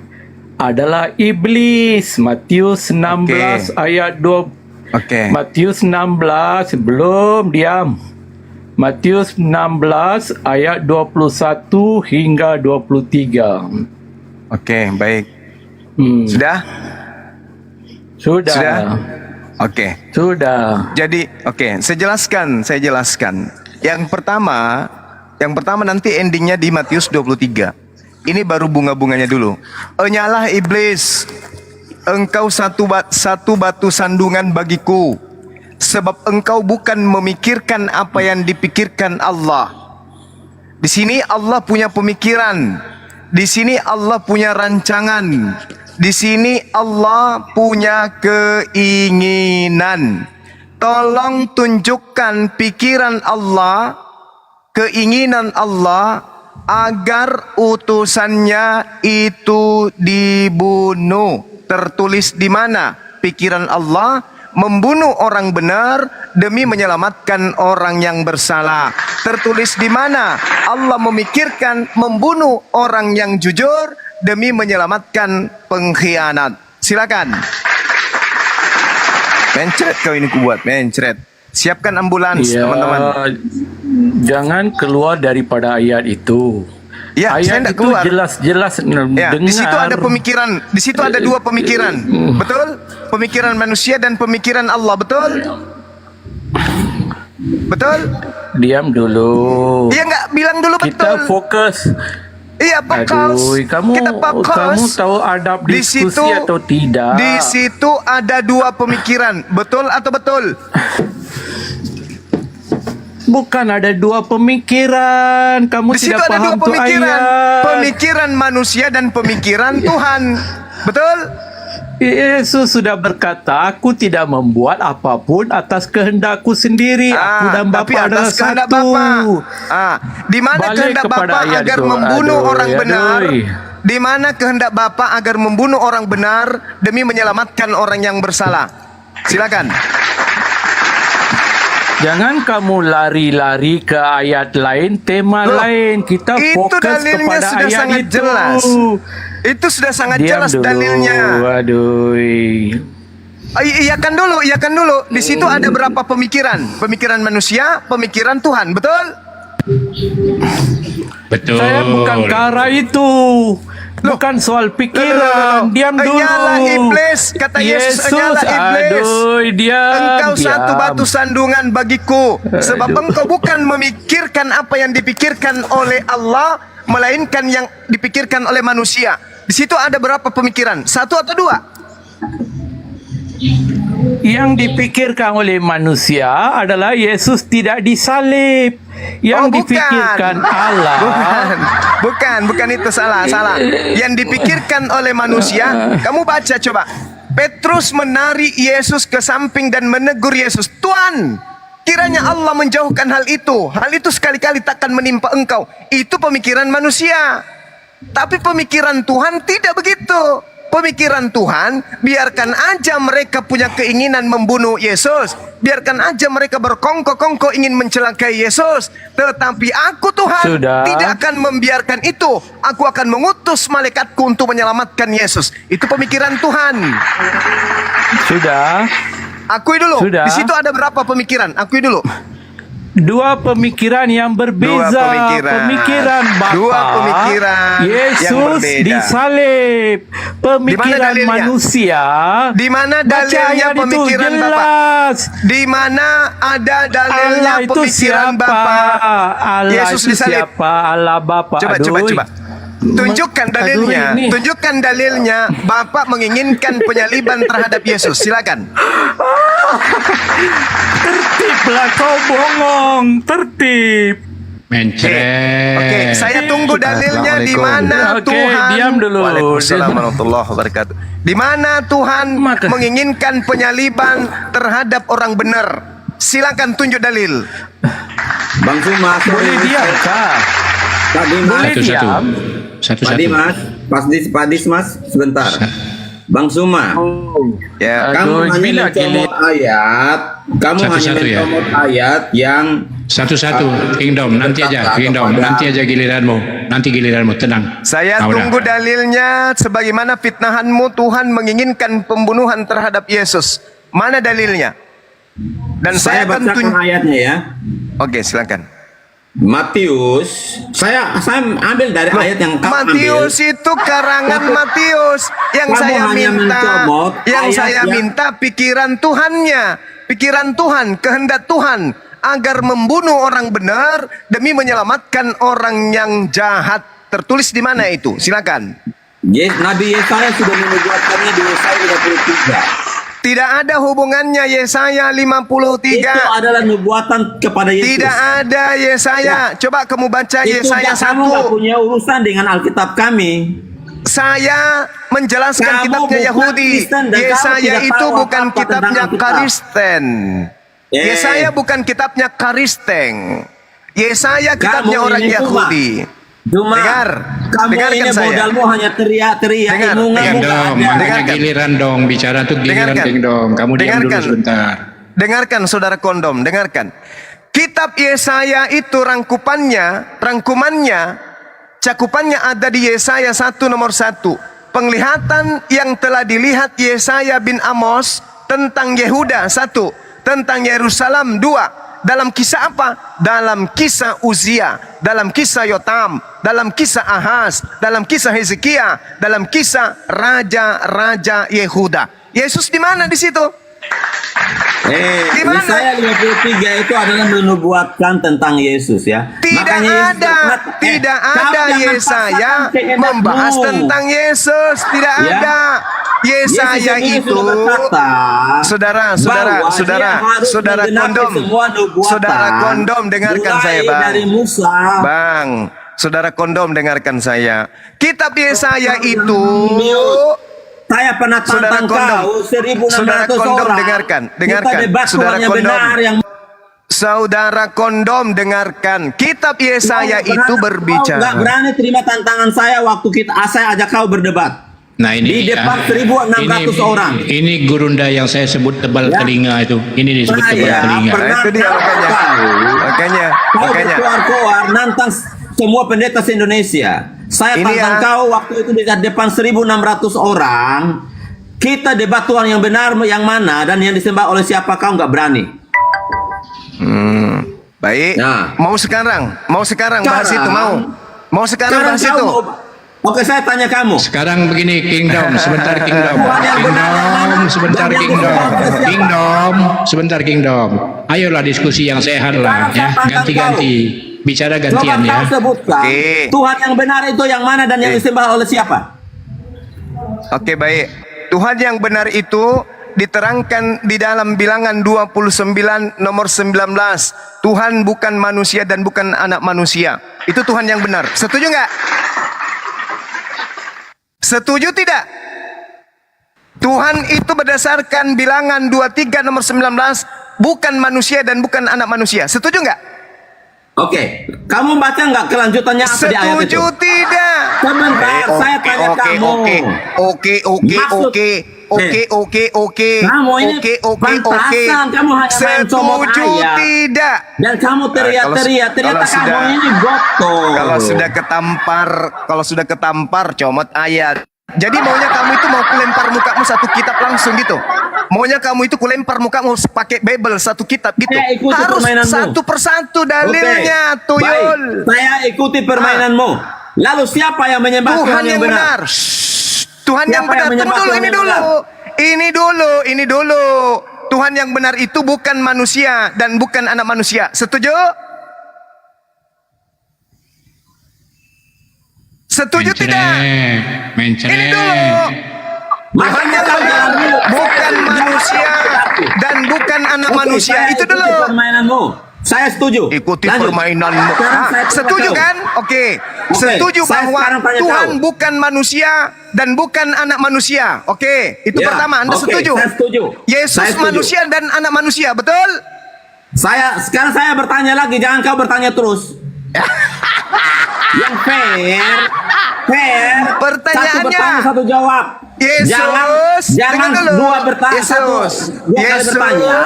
adalah iblis. Matius 16 ayat 2. Matius 16, belum, diam. Matius 16 ayat 21 hingga 23. Oke, baik. Sudah? Sudah. Oke. Sudah. Jadi, saya jelaskan. Yang pertama nanti endingnya di Matius 23. Ini baru bunga-bunganya dulu. Enyalah iblis, engkau satu batu sandungan bagiku, sebab engkau bukan memikirkan apa yang dipikirkan Allah. Di sini Allah punya pemikiran, di sini Allah punya rancangan, di sini Allah punya keinginan. Tolong tunjukkan pikiran Allah, keinginan Allah, agar utusannya itu dibunuh. Tertulis di mana? Pikiran Allah membunuh orang benar demi menyelamatkan orang yang bersalah. Tertulis di mana? Allah memikirkan membunuh orang yang jujur demi menyelamatkan pengkhianat. Silakan. Mencret kau ini kuat, mencret. Siapkan ambulans, teman-teman. Jangan keluar daripada ayat itu. Ya, ayat saya tidak itu keluar. jelas-jelas Ya, dengar. di situ ada pemikiran, di situ ada dua pemikiran, betul? Pemikiran manusia dan pemikiran Allah, betul? Betul? Diam dulu. Iya nggak, bilang dulu betul. Kita fokus. Iya, fokus. Aduh, Kita fokus. kamu tahu adab Di diskusi situ, atau tidak? di situ ada dua pemikiran. Betul atau betul? Bukan ada dua pemikiran. Kamu Di situ tidak ada dua paham tuh pemikiran. ayat. Pemikiran manusia dan pemikiran Tuhan. Betul? Yesus sudah berkata, aku tidak membuat apapun atas kehendakku sendiri. Aku dan tapi Bapa adalah atas kehendak satu. Bapa. Di mana Balik kehendak kepada Bapa ayat agar itu. membunuh Aduh, orang benar? aduh. Di mana kehendak Bapa agar membunuh orang benar demi menyelamatkan orang yang bersalah? Silakan. Jangan kamu lari-lari ke ayat lain, tema lain. Kita Itu fokus dalilnya kepada sudah ayat sangat itu. jelas. Itu sudah sangat Diam jelas dulu. dalilnya. Aduh. Iyakan dulu, iyakan dulu. Di situ ada berapa pemikiran? Pemikiran manusia, pemikiran Tuhan, betul? Betul. Saya bukan ke arah itu. Bukan soal pikiran. Diam dulu. Enyalah iblis, kata Yesus, enyalah iblis. Aduh, diam. Engkau satu diam. batu sandungan bagiku, sebab engkau bukan memikirkan apa yang dipikirkan oleh Allah, melainkan yang dipikirkan oleh manusia. Di situ ada berapa pemikiran? Satu atau dua? Yang dipikirkan oleh manusia adalah Yesus tidak disalib. Yang dipikirkan Allah. Bukan itu salah. Yang dipikirkan oleh manusia, kamu baca coba. Petrus menarik Yesus ke samping dan menegur Yesus, Tuhan, kiranya Allah menjauhkan hal itu. Hal itu sekali-kali takkan menimpa engkau. Itu pemikiran manusia. Tapi pemikiran Tuhan tidak begitu. Pemikiran Tuhan, biarkan aja mereka punya keinginan membunuh Yesus. Biarkan aja mereka berkongkok-kongkok ingin mencelakai Yesus. Tetapi aku Tuhan tidak akan membiarkan itu. Aku akan mengutus malaikatku untuk menyelamatkan Yesus. Itu pemikiran Tuhan. Sudah. Akui dulu. Sudah. Di situ ada berapa pemikiran? Akui dulu. Dua pemikiran yang berbeza. Pemikiran Bapa. Dua pemikiran yang Yesus berbeda. disalib. Pemikiran dalilnya? manusia. Di mana Baca dalilnya ayat itu pemikiran Bapak? jelas. Di mana ada dalilnya Allah itu pemikiran siapa? Bapak? Allah Yesus itu disalib. siapa? Allah Bapa. Coba. Tunjukkan dalilnya. Aduh, ini. Tunjukkan dalilnya. Bapak menginginkan penyaliban terhadap Yesus. Silakan. Tertiblah kau bongong. Tertib. Mencret. Oke, saya tunggu dalilnya di mana Oke, Tuhan. diam dulu. Waalaikumsalam warahmatullahi wabarakatuh. Di mana Tuhan menginginkan penyaliban terhadap orang benar? Silakan tunjuk dalil. Bang Sumas, boleh diam kah? Pak Dimas, Satu. Pak Dimas, Pak Dismas, sebentar. Bang Suma, kamu hanya mencomot ayat, ayat yang Satu-satu, Kingdom, nanti aja giliranmu. Nanti giliranmu, tenang. Saya tunggu dalilnya. Sebagaimana fitnahanmu, Tuhan menginginkan pembunuhan terhadap Yesus. Mana dalilnya? Dan saya akan bacakan ayatnya ya. Oke, silakan. Matius, saya ambil dari ayat yang kamu Matius ambil. itu karangan Matius. Yang Kamu saya hanya minta, mencomot minta pikiran Tuhannya, pikiran Tuhan, kehendak Tuhan agar membunuh orang benar demi menyelamatkan orang yang jahat. Tertulis di mana itu? Silakan. Nabi Yesaya sudah menubuatkannya di Yesaya 53. Tidak ada hubungannya Yesaya 53. Itu adalah nubuatan kepada Yesus. Tidak ada Yesaya. Coba kamu baca Yesaya 1. Kamu nggak punya urusan dengan Alkitab kami. Saya menjelaskan Kamu kitabnya bukan Yahudi. Kristen dan kamu Yesaya tidak itu tahu bukan apa-apa kitabnya tentang Alkitab. Kristen. Yesaya bukan kitabnya Kristen. Yesaya kitabnya Kamu orang ini Yahudi. Kamu dengarkan ini saya. modalmu hanya teriak-teriak. Kingdom, makanya giliran dong bicara tuh giliran Kingdom. Kamu diam dulu sebentar. Dengarkan saudara kondom, dengarkan. Kitab Yesaya itu rangkumannya, cakupannya ada di Yesaya 1 nomor 1. Penglihatan yang telah dilihat Yesaya bin Amos tentang Yehuda 1, tentang Yerusalem 2. Dalam kisah apa? Dalam kisah Uzia, dalam kisah Yotam, dalam kisah Ahaz, dalam kisah Hezekia, dalam kisah raja-raja Yehuda. Yesus di mana di situ? Gimana? Yesaya 53 itu adalah menubuatkan tentang Yesus ya. Tidak ada Yesaya membahas tentang Yesus, tidak Ya. ada. Yesaya Yesus itu, sudah berkata saudara bahwa dia harus menggenapi kondom, semua nubuatan, saudara kondom dengarkan mulai saya bang, dari Musa. bang, saudara kondom dengarkan saya. Kitab Yesaya itu, saya pernah tantang kau 1.600 saudara kondom orang. dengarkan, Kita debat saudara Tuhan yang kondom. benar yang Saudara kondom dengarkan. Kitab Yesaya itu Kau nggak berbicara. berani terima tantangan saya waktu saya ajak kau berdebat. Nah ini Di depan 1.600 orang. Ini gurunda yang saya sebut tebal telinga itu. Ini disebut tebal telinga. Itu dia makanya. Kau berkoar-koar nantang semua pendeta se-Indonesia. Saya Ini tantang ya. kau waktu itu di depan 1.600 orang. Kita debat Tuhan yang benar yang mana dan yang disembah oleh siapa, kau nggak berani. Baik. Mau sekarang bahas itu mau sekarang bahas itu. Oke, saya tanya kamu. Sekarang begini, Kingdom, sebentar Kingdom. Sebentar Kingdom. Ayolah diskusi yang sehat lah ya, ganti-ganti. Bicara gantian Coba ya. kau sebutkan Tuhan yang benar itu yang mana dan yang disembah oleh siapa? Oke, baik. Tuhan yang benar itu diterangkan di dalam Bilangan 29 nomor 19. Tuhan bukan manusia dan bukan anak manusia. Itu Tuhan yang benar. Setuju nggak? Setuju tidak? Tuhan itu berdasarkan Bilangan 23 nomor 19 bukan manusia dan bukan anak manusia. Setuju nggak? Oke, kamu baca nggak kelanjutannya apa di ayat itu? Setuju tidak? Sebentar, saya tanya kamu. Oke. Kamu ini pantasan, kamu hanya main comot Setuju ayat. tidak? Dan kamu teriak-teriak, ternyata kamu ini botol. Kalau sudah ketampar comot ayat. Jadi maunya kamu itu mau kulempar mukamu satu kitab langsung gitu. Maunya kamu itu kulempar mukamu pakai Bible satu kitab gitu. Saya ikuti Harus permainanmu. satu persatu dalilnya, Oke, tuyul. baik. Saya ikuti permainanmu. Lalu siapa yang menyembah Tuhan yang benar. Tuhan yang Siapa benar. yang menyembah Tunggu dulu, Tuhan ini yang dulu. Ini dulu. Tuhan yang benar itu bukan manusia dan bukan anak manusia. Setuju? Setuju tidak? Ini dulu. Tuhan yang benar bukan manusia dan bukan anak manusia. Itu dulu. Permainanmu. Saya setuju. Ikuti Lanjut. permainanmu. Sekarang saya tanya Setuju kau. kan? Oke. Oke, Setuju saya bahwa sekarang tanya Tuhan kau. bukan manusia dan bukan anak manusia. Oke, itu Ya, pertama. Anda oke, setuju? saya setuju. Yesus Saya setuju. manusia dan anak manusia, betul? Sekarang saya bertanya lagi, jangan kau bertanya terus. Yang fair. Pertanyaannya. Satu bertanya, satu jawab. Yesus, Jangan dengar dulu. dua bertanya. Dua kali bertanya.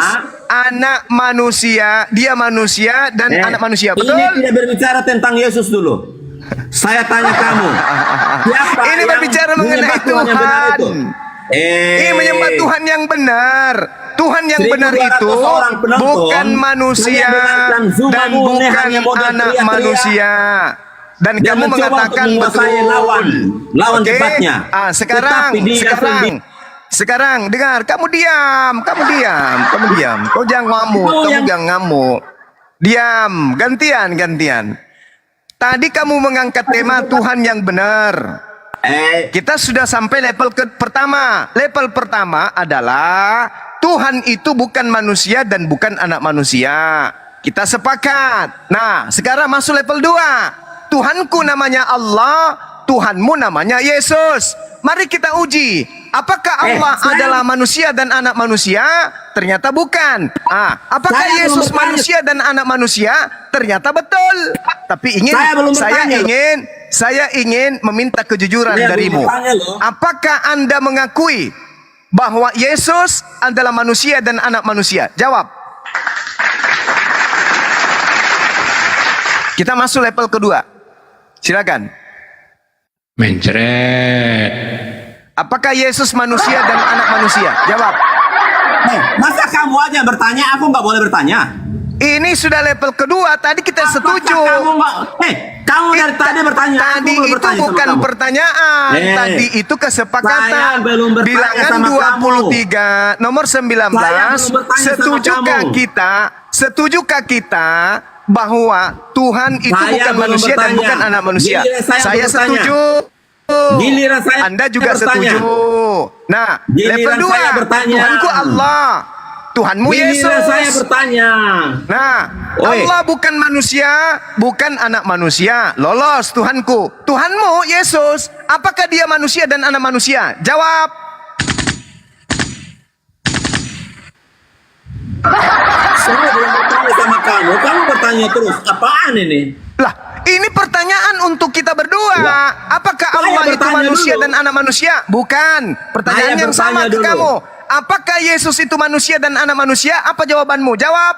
Anak manusia, dia manusia dan anak manusia, betul? Ini tidak berbicara tentang Yesus dulu. Saya tanya kamu. Siapa Ini yang berbicara mengenai menyembah Tuhan. yang benar itu? Ini menyembah Tuhan yang benar. Tuhan yang benar 1.200 itu orang penonton bukan manusia hanya dengarkan Zoom dan kamu, bukan hanya modal anak teriak-teriak. manusia. Dan Dia kamu mencoba mengatakan untuk menguasai betul. lawan Oke? debatnya. Sekarang, Tetapi dia sekarang dengar, kamu diam. Kau jangan ngamuk, Diam, gantian. Tadi kamu mengangkat tema Tuhan yang benar. Kita sudah sampai level pertama. Level pertama adalah Tuhan itu bukan manusia dan bukan anak manusia. Kita sepakat. Nah, sekarang masuk level 2. Tuhanku namanya Allah, Tuhanmu namanya Yesus. Mari kita uji. Apakah Allah adalah manusia dan anak manusia? Ternyata bukan. Apakah Saya Yesus belum bertanya. manusia dan anak manusia? Ternyata betul. Tapi saya ingin meminta kejujuran Saya belum darimu. bertanya loh. Apakah Anda mengakui bahwa Yesus adalah manusia dan anak manusia? Jawab. Kita masuk level kedua. Silakan. Mencret. Apakah Yesus manusia dan anak manusia? Jawab. Masa kamu aja yang bertanya, aku nggak boleh bertanya? Ini sudah level kedua. Tadi kita setuju. Kamu dari tadi bertanya. Tadi aku belum itu bertanya sama bukan kamu. pertanyaan. Tadi itu Saya kesepakatan. belum bertanya Bilangan sama 23 nomor 19. Saya belum bertanya Setujukah sama kamu. Setujukah kita bahwa Tuhan itu Saya bukan belum manusia dan bertanya. bukan anak manusia? Giliran saya Saya bertanya. setuju. Giliran saya Anda juga bertanya. setuju. Nah, Giliran level 2. saya bertanya. Tuhanku Allah. Tuhanmu Yesus. Giliran saya bertanya. Nah, Oi. Allah bukan manusia, bukan anak manusia. Lolos Tuhanku. Tuhanmu Yesus, apakah dia manusia dan anak manusia? Jawab. Saya belum bertanya sama kamu. Kamu bertanya terus. Apaan ini? Lah, ini pertanyaan untuk kita berdua. Apakah Saya Allah itu bertanya manusia dulu. dan anak manusia? Bukan. Pertanyaan Saya yang sama bertanya ke dulu. kamu. Apakah Yesus itu manusia dan anak manusia? Apa jawabanmu? Jawab.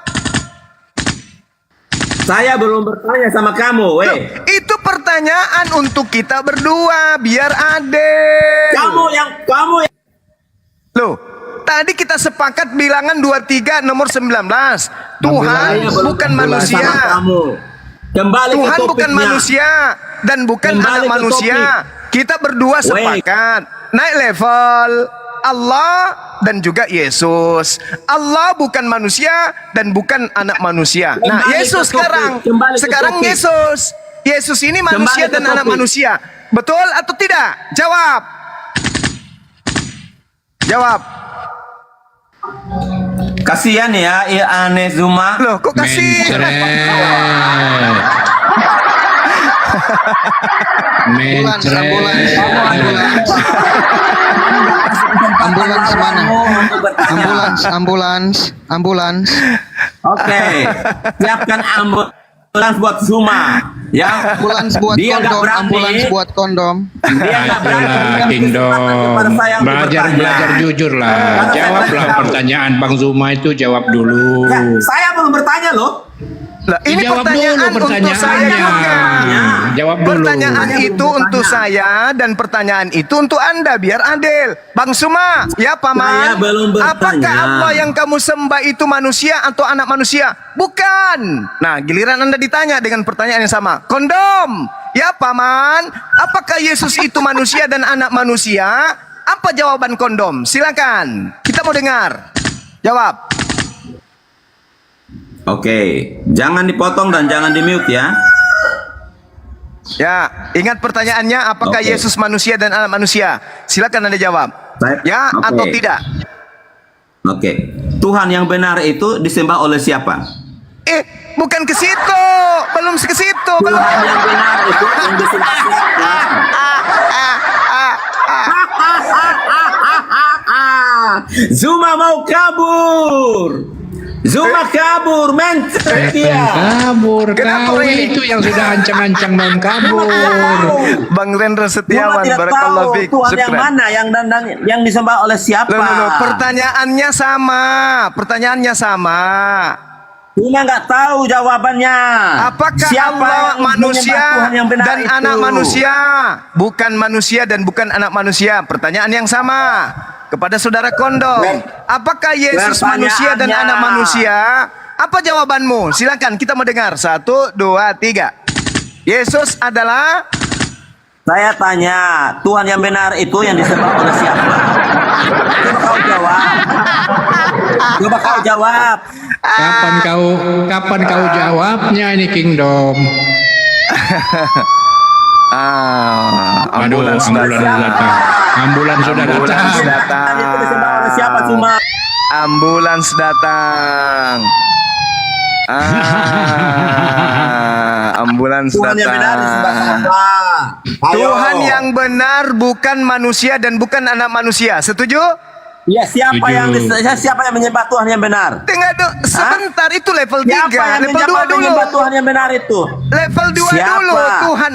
Saya belum bertanya sama kamu. Loh, itu pertanyaan untuk kita berdua, biar adil. Kamu yang Loh, tadi kita sepakat bilangan 23 nomor 19. Tuhan Saya belum bukan bertanya manusia. sama kamu. Kembali ke Tuhan bukan topiknya. manusia dan bukan Kembali anak ke manusia. Kita berdua sepakat naik level. Allah dan juga Yesus. Allah bukan manusia dan bukan anak manusia. Nah, Kembali Yesus ke topik. sekarang. Kembali ke Sekarang topik. Yesus. Yesus ini manusia Kembali ke dan anak topik. manusia. Betul atau tidak? Jawab. Jawab. Kasihan ya, aneh Zuma. Loh, kok kasih? Ambulans, ambulans, ambulans. Ambulans mana? Ambulans, ambulans, ambulans. Oke, siapkan ambulans buat Zuma. Ya, Ambulans buat Dia nggak kondom, berani. ambulans buat kondom. Dia nggak berani Ayolah, memberikan Kingdom. kepada saya untuk Belajar bertanya. jujur lah. Karena saya Jawablah tahu. pertanyaan Bang Zuma itu, jawab dulu. Ya, saya belum bertanya loh. Lah, ini Jawab pertanyaan dulu untuk saya pertanyaannya. juga. Jawab dulu. Pertanyaan itu untuk saya dan pertanyaan itu untuk Anda biar adil. Bang Suma, ya Paman. Saya belum bertanya. Apakah Allah yang kamu sembah itu manusia atau anak manusia? Bukan. Nah, giliran Anda ditanya dengan pertanyaan yang sama. Kondom. Ya Paman, apakah Yesus itu manusia dan anak manusia? Apa jawaban kondom? Silakan. Kita mau dengar. Jawab. Oke, jangan dipotong dan jangan di-mute ya. Ya, ingat pertanyaannya, apakah Oke. Yesus manusia dan anak manusia? Silakan Anda jawab. Ya Oke. atau tidak? Oke, Tuhan yang benar itu disembah oleh siapa? Bukan ke situ. Belum ke situ. Belum. Tuhan yang benar itu yang disembah siapa? Zuma mau kabur. Zuma kabur, men. Kabur, kau itu yang sudah ancang-ancang mau kabur. Bang Rendra Zuma Setiawan, tidak barakallahu tahu fiik. Tuhan yang Syukran. mana yang disembah oleh siapa. Loh, pertanyaannya sama. Pertanyaannya sama. Zuma nggak tahu jawabannya. Apakah Siapa Allah yang manusia menyembah Tuhan yang benar dan itu? anak manusia? Bukan manusia dan bukan anak manusia. Pertanyaan yang sama kepada saudara kondom. Apakah Yesus manusia dan anak manusia? Apa jawabanmu? Silakan kita mau dengar. 1, 2, 3. Yesus adalah. Saya tanya, Tuhan yang benar itu yang disembah oleh siapa? Coba kau jawab. Coba kau jawab. Kapan kau jawabnya ini Kingdom? Ambulans sudah datang. Ambulans sudah Ambulans datang. datang. Itu disembah oleh siapa cuma? Ambulans datang. Ambulans Tuhan yang benar disembah datang. siapa? Ayo. Tuhan yang benar bukan manusia dan bukan anak manusia. Setuju? Ya, siapa yang menyembah Tuhan yang benar? Sebentar, itu level 3. Siapa yang Level 2 dulu. menyembah Tuhan yang benar itu? Level 2 Siapa? dulu. Tuhan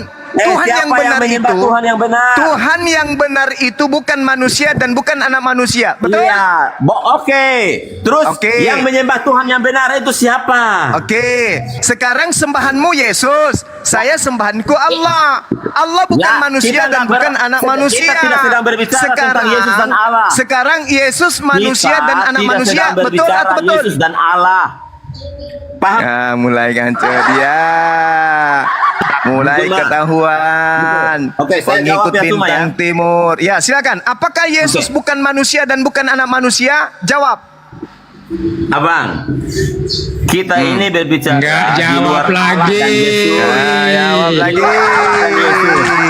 siapa yang benar menyembah itu. Tuhan yang benar? Tuhan yang benar itu bukan manusia dan bukan anak manusia. Betul? Iya. Oke. Terus yang menyembah Tuhan yang benar itu siapa? Oke. Sekarang sembahanmu Yesus. Saya sembahanku Allah. Allah bukan Ya, manusia kita dan nggak bukan anak manusia. kita tidak sedang berbicara tentang Yesus dan Allah. Sekarang Yesus manusia Kita dan anak tidak manusia. sedang Betul berbicara atau betul? Yesus dan Allah. Ya, mulai ngancur dia. Mulai Betul, Mbak. ketahuan. Oke, saya Pengikut jawab ya, Tuma, bintang ya. timur. Ya, silakan. Apakah Yesus bukan manusia dan bukan anak manusia? Jawab. Abang, kita ini berbicara Enggak di luar jawab Allah lagi. dan Yesus. Jawab lagi.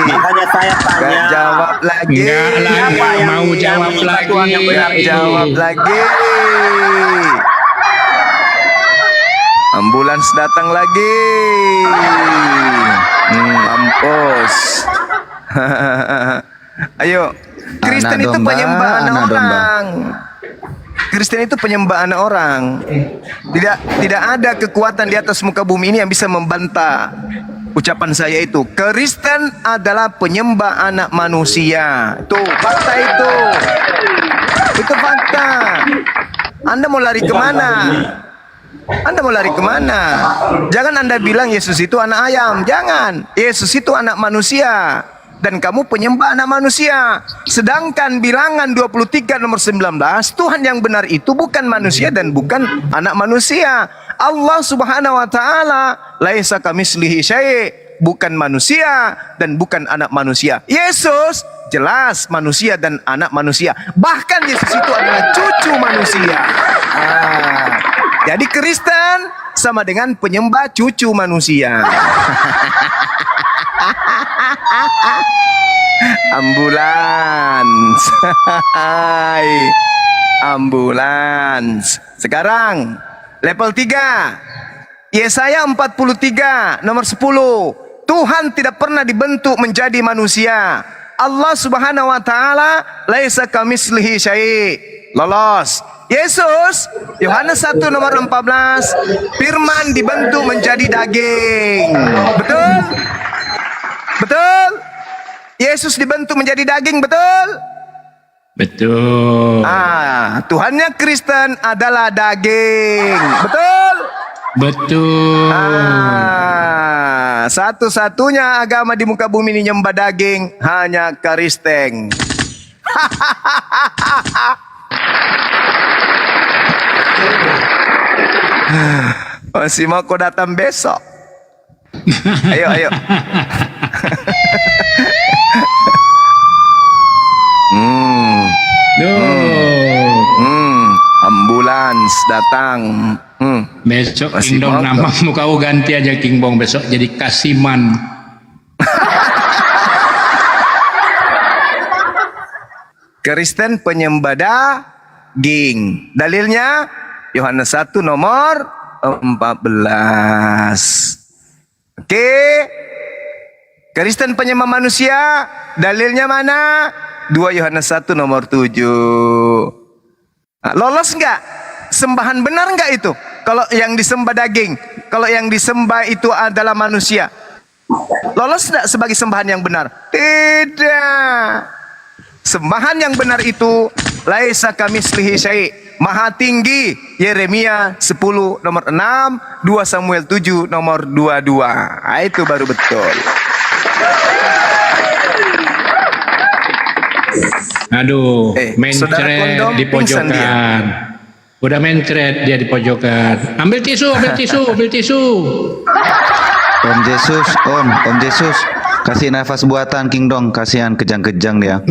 Makanya saya tanya. Nggak jawab lagi. Enggak lah, Siapa enggak yang- mau yang jawab minta lagi. Tuhan yang benar itu? Jawab lagi. Ambulans datang lagi. Mampus. Ayo, Kristen itu domba, penyembah anak anak domba. orang. Kristen itu penyembah anak orang. Tidak ada kekuatan di atas muka bumi ini yang bisa membantah ucapan saya itu. Kristen adalah penyembah anak manusia. Itu fakta itu. Itu fakta. Anda mau lari kemana? Anda mau lari kemana? Jangan Anda bilang Yesus itu anak ayam. Jangan. Yesus itu anak manusia. Dan kamu penyembah anak manusia. Sedangkan bilangan 23 nomor 19, Tuhan yang benar itu bukan manusia dan bukan anak manusia. Allah Subhanahu wa taala laisa kamitslihi syai', bukan manusia dan bukan anak manusia. Yesus jelas manusia dan anak manusia. Bahkan Yesus itu adalah cucu manusia. Jadi Kristen sama dengan penyembah cucu manusia. Ambulans. Hai. Ambulans. Sekarang level 3. Yesaya 43 nomor 10. Tuhan tidak pernah dibentuk menjadi manusia. Allah Subhanahu wa taala laisa kamitslihi syai'. Lolos. Yesus Yohanes 1 nomor 14, firman dibentuk menjadi daging. Betul? Betul? Yesus dibentuk menjadi daging, betul? Betul. Tuhannya Kristen adalah daging. Betul? Betul. Satu-satunya agama di muka bumi ini nyembah daging hanya Kristen. Masih mau kau datang besok? Ayo, ayo. Ambulans datang. Besok Masih King Dong mau namamu kau ganti aja King Bong, besok jadi Kasiman. Kristen penyembah daging. Dalilnya Yohanes 1 nomor 14. Oke. Kristen penyembah manusia, dalilnya mana? 2 Yohanes 1 nomor 7. Lolos enggak? Sembahan benar enggak itu? Kalau yang disembah daging, kalau yang disembah itu adalah manusia. Lolos enggak sebagai sembahan yang benar? Tidak. Sembahan yang benar itu laisa kamitslihi syai', maha tinggi. Yeremia 10 nomor 6, 2 Samuel 7 nomor 22. Itu baru betul. Aduh, saudara mencret kondom di pingsan dia. pojokan. Udah mencret dia di pojokan. Ambil tisu, ambil tisu, ambil tisu. Om Yesus, kasih nafas buatan King Dong, kasihan kejang-kejang dia.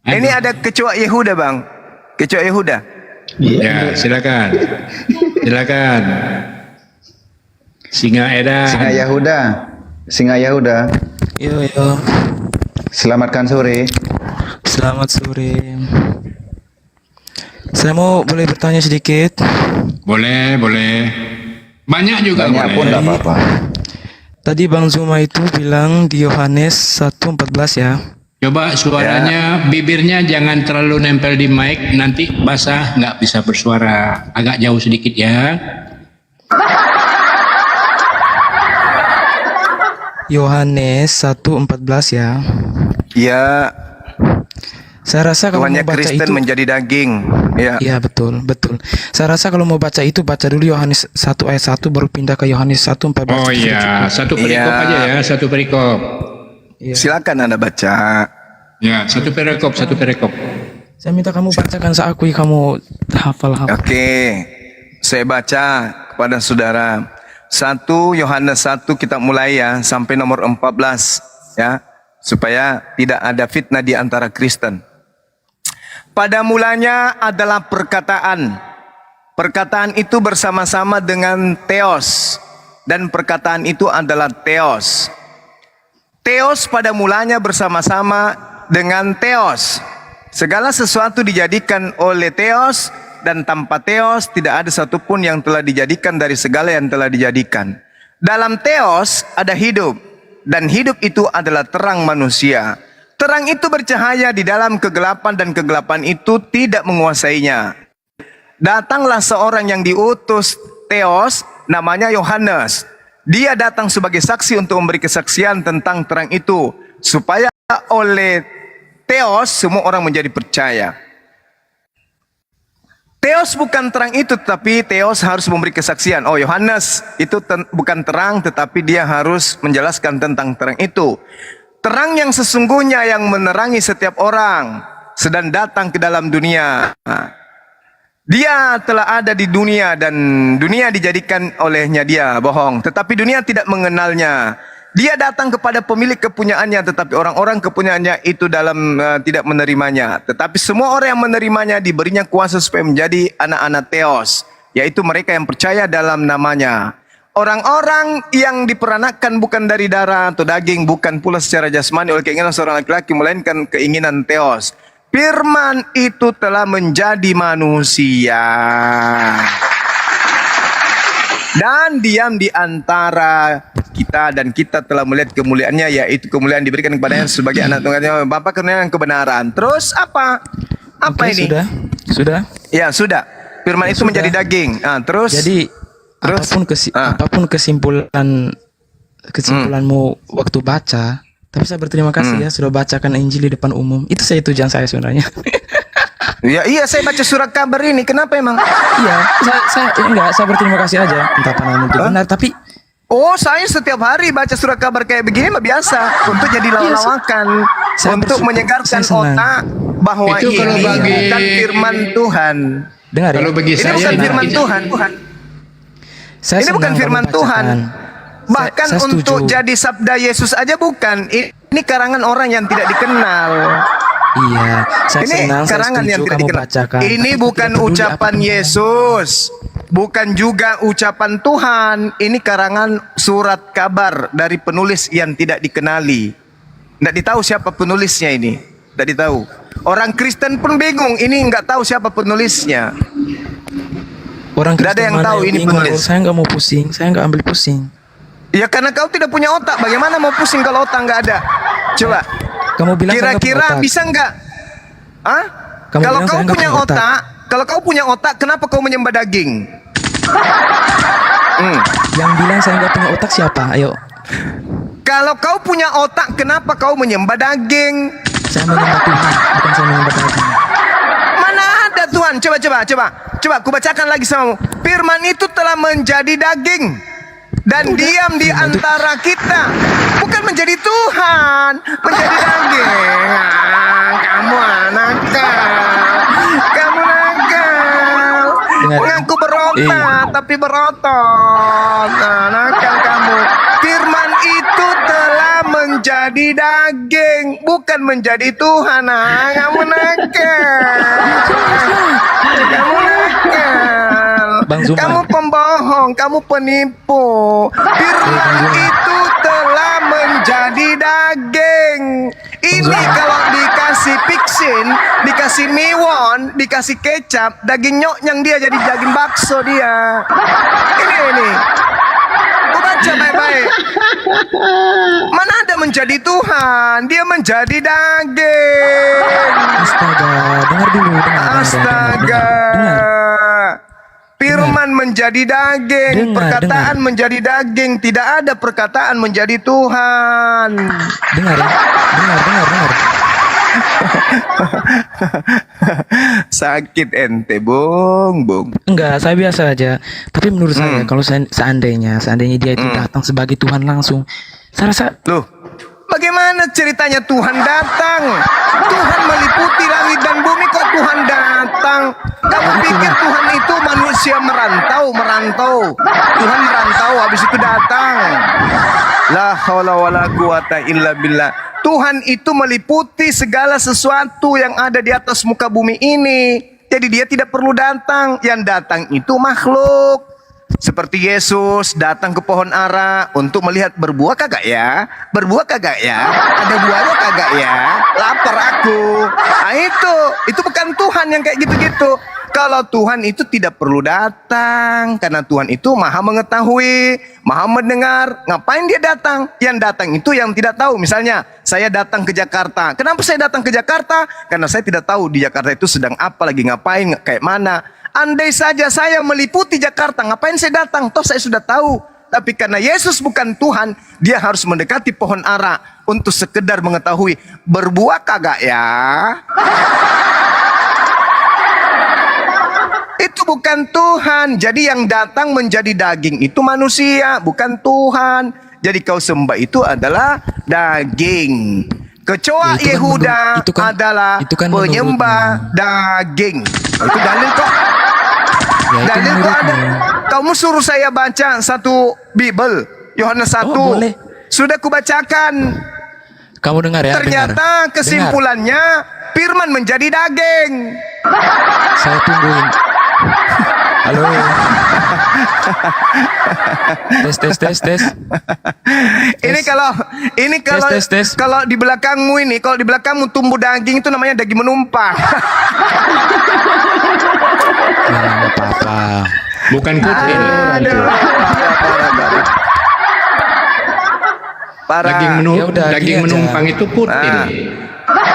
Ini ada kecoa Yehuda, Bang. Kecoa Yehuda. Ya, silakan. Silakan. Singa Edan. Singa Yahuda. Yo. Selamatkan sore. Selamat sore. Saya mau boleh bertanya sedikit? Boleh, boleh. Banyak juga Banyak boleh. pun enggak apa-apa. Tadi Bang Zuma itu bilang di Yohanes 1:14 ya. Coba suaranya, bibirnya jangan terlalu nempel di mic, nanti basah nggak bisa bersuara. Agak jauh sedikit ya. Yohanes 1:14 ya. Ya. Saya rasa kalau Tuhannya membaca Kristen itu menjadi daging. Iya, betul, betul. Saya rasa kalau mau baca itu baca dulu Yohanes 1 ayat 1 baru pindah ke Yohanes 1:14. Oh iya, satu perikop aja ya, satu perikop. Silakan Anda baca. Ya, satu perikop. Saya minta kamu bacakan, saya akui kamu hafal. Oke, saya baca kepada saudara 1 Yohanes 1 kita mulai ya sampai nomor 14 ya, supaya tidak ada fitnah di antara Kristen. Pada mulanya adalah perkataan. Perkataan itu bersama-sama dengan Theos, dan perkataan itu adalah Theos. Theos pada mulanya bersama-sama dengan Theos. Segala sesuatu dijadikan oleh Theos, dan tanpa Theos tidak ada satupun yang telah dijadikan dari segala yang telah dijadikan. Dalam Theos ada hidup, dan hidup itu adalah terang manusia. Terang itu bercahaya di dalam kegelapan, dan kegelapan itu tidak menguasainya. Datanglah seorang yang diutus Theos, namanya Yohanes. Dia datang sebagai saksi untuk memberi kesaksian tentang terang itu, supaya oleh Theos semua orang menjadi percaya. Theos bukan terang itu, tetapi Theos harus memberi kesaksian. Oh, Yohanes itu bukan terang, tetapi dia harus menjelaskan tentang terang itu. Terang yang sesungguhnya yang menerangi setiap orang sedang datang ke dalam dunia. Dia telah ada di dunia, dan dunia dijadikan olehnya dia bohong, tetapi dunia tidak mengenalnya. Dia datang kepada pemilik kepunyaannya, tetapi orang-orang kepunyaannya itu tidak menerimanya. Tetapi semua orang yang menerimanya diberinya kuasa supaya menjadi anak-anak Theos, yaitu mereka yang percaya dalam namanya. Orang-orang yang diperanakan bukan dari darah atau daging, bukan pula secara jasmani oleh keinginan seorang laki-laki, melainkan keinginan Theos. Firman itu telah menjadi manusia dan diam di antara kita, dan kita telah melihat kemuliaannya, yaitu kemuliaan diberikan kepadanya sebagai anak tunggalnya Bapa karena kebenaran. Terus apa? Apa ini? Sudah. Ya, sudah. Firman itu sudah. menjadi daging. Terus apapun kesimpulanmu waktu baca, tapi saya berterima kasih ya sudah bacakan Injil di depan umum. Itu tujuan saya sebenarnya. Iya, saya baca surat kabar ini. Kenapa emang? Iya, saya berterima kasih aja. Entah apa itu benar, tapi saya setiap hari baca surat kabar kayak begini mah biasa untuk jadi lawan-lawakan, untuk menyegarkan otak bahwa itu ini bukan firman Tuhan. Dengar ya. Kalau bagi ini saya bukan firman Tuhan. Ini bukan firman Tuhan. Bahkan untuk jadi sabda Yesus aja bukan. Ini karangan orang yang tidak dikenal. Iya, ini karangan yang tidak dikenal. Ini bukan ucapan Yesus, bukan juga ucapan Tuhan. Ini karangan surat kabar dari penulis yang tidak dikenali. Tidak ditahu siapa penulisnya ini. Tidak ditahu. Orang Kristen pun bingung. Ini nggak tahu siapa penulisnya. Orang Kristen ada yang tahu ini penulis. Saya nggak mau pusing. Saya nggak ambil pusing. Ya karena kau tidak punya otak. Bagaimana mau pusing kalau otak nggak ada? Coba. Kamu bilang kira-kira bisa nggak? Kalau kau punya otak, kalau kau punya otak, kenapa kau menyembah daging? Yang bilang saya nggak punya otak siapa? Ayo. Kalau kau punya otak, kenapa kau menyembah daging? Saya menyembah Tuhan, bukan saya menyembah daging. Mana ada Tuhan? Coba, kubacakan lagi samamu. Firman itu telah menjadi daging dan diam di antara kita, bukan menjadi Tuhan, menjadi daging. Kamu nakal, mengaku berotak tapi berotot. Nakal kamu. Firman itu telah menjadi daging, bukan menjadi Tuhan. Kamu nakal. Kamu nakal. Kamu pembohong, kamu penipu. Firman itu telah menjadi daging. Ini kalau dikasih pixin, dikasih miwon, dikasih kecap, daging nyoknyang dia jadi daging bakso dia. Ini. Ku baca baik-baik. Mana ada menjadi Tuhan, dia menjadi daging. Astaga, dengar dulu. Astaga. Firman menjadi daging, perkataan menjadi daging, tidak ada perkataan menjadi Tuhan. Dengar. Sakit ente, Bung. Enggak, saya biasa aja. Tapi menurut saya kalau seandainya dia itu datang sebagai Tuhan langsung, saya rasa Loh, bagaimana ceritanya Tuhan datang? Tuhan meliputi langit dan bumi, kok Tuhan datang? Kamu pikir Tuhan itu manusia merantau? Tuhan merantau, habis itu datang. La haula wala quwata illa billah. Tuhan itu meliputi segala sesuatu yang ada di atas muka bumi ini. Jadi dia tidak perlu datang. Yang datang itu makhluk. Seperti Yesus datang ke pohon ara untuk melihat berbuah kagak ya? Berbuah kagak ya? Ada buahnya kagak ya? Lapar aku. Nah itu bukan Tuhan yang kayak gitu-gitu. Kalau Tuhan itu tidak perlu datang, karena Tuhan itu maha mengetahui, maha mendengar. Ngapain dia datang? Yang datang itu yang tidak tahu. Misalnya saya datang ke Jakarta. Kenapa saya datang ke Jakarta? Karena saya tidak tahu di Jakarta itu sedang apa, lagi ngapain, kayak mana. Andai saja saya meliputi Jakarta, ngapain saya datang? Toh saya sudah tahu. Tapi karena Yesus bukan Tuhan, dia harus mendekati pohon ara untuk sekedar mengetahui berbuah kagak ya? Itu bukan Tuhan. Jadi yang datang menjadi daging itu manusia, bukan Tuhan. Jadi kau sembah itu adalah daging. Kecoa Yehuda adalah penyembah daging. Itu dalil kok. Dalil kok ada. Kamu suruh saya baca satu Bible, Yohanes 1. Sudah kubacakan. Kamu dengar ya? Ternyata kesimpulannya firman menjadi daging. Saya tungguin. Halo. tes. Ini kalau di belakangmu ini, kalau di belakangmu tumbuh daging itu namanya daging menumpang. Apa-apa. Bukan kutil. Daging menumpang itu kutil.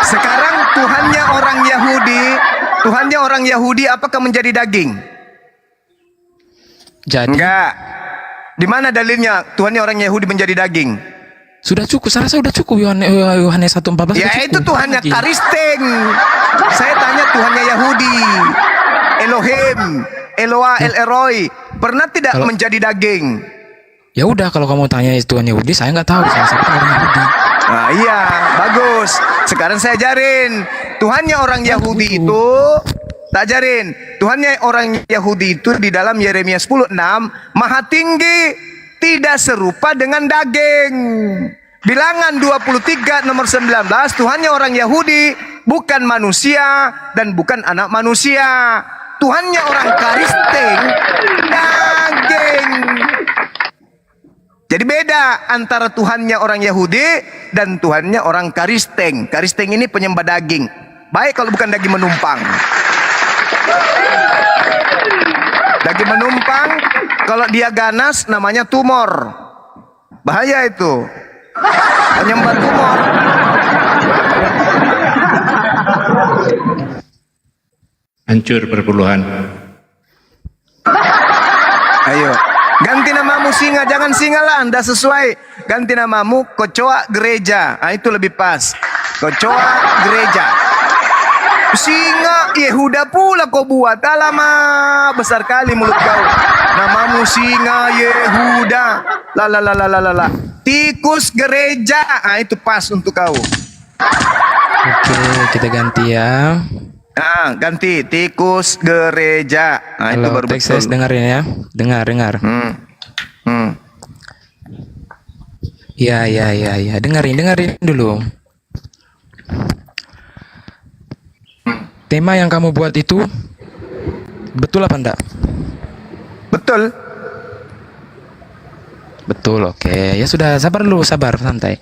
Sekarang Tuhannya orang Yahudi apakah menjadi daging? Jadi enggak. Di mana dalilnya Tuhannya orang Yahudi menjadi daging? Sudah cukup, saya rasa sudah cukup Yohanes 1:14. Ya itu Tuhannya Karisteng. Saya tanya Tuhannya Yahudi. Elohim, Eloah, El Eroi, pernah tidak menjadi daging? Ya udah, kalau kamu tanya Tuhan Yahudi, saya nggak tahu. Saya orang Yahudi. Nah iya, bagus. Sekarang saya ajarin. Tuhannya orang Yahudi itu, tak ajarin. Tuhannya orang Yahudi itu di dalam Yeremia 10:6, maha tinggi, tidak serupa dengan daging. Bilangan 23 nomor 19, Tuhannya orang Yahudi, bukan manusia dan bukan anak manusia. Tuhannya orang Karisteng, daging. Jadi beda antara Tuhannya orang Yahudi dan Tuhannya orang Karisteng. Karisteng ini penyembah daging. Baik kalau bukan daging menumpang. Daging menumpang, kalau dia ganas namanya tumor. Bahaya itu. Penyembah tumor. Hancur perpuluhan. Ayo, ganti namamu singa, jangan singa lah, Anda sesuai. Ganti namamu Kecoa Gereja. Nah, itu lebih pas. Kecoa Gereja. Singa Yehuda pula kau buat. Alamak, besar kali mulut kau. Namamu singa Yehuda. La. Tikus Gereja. Ah, itu pas untuk kau. Oke, kita ganti ya. Ah, ganti tikus gereja. Nah, itu baru Texas, betul. dengerin ya. Dengar. Ya. Dengerin dulu. Tema yang kamu buat itu betul apa enggak? Betul. Betul, oke. Ya sudah, sabar dulu, santai.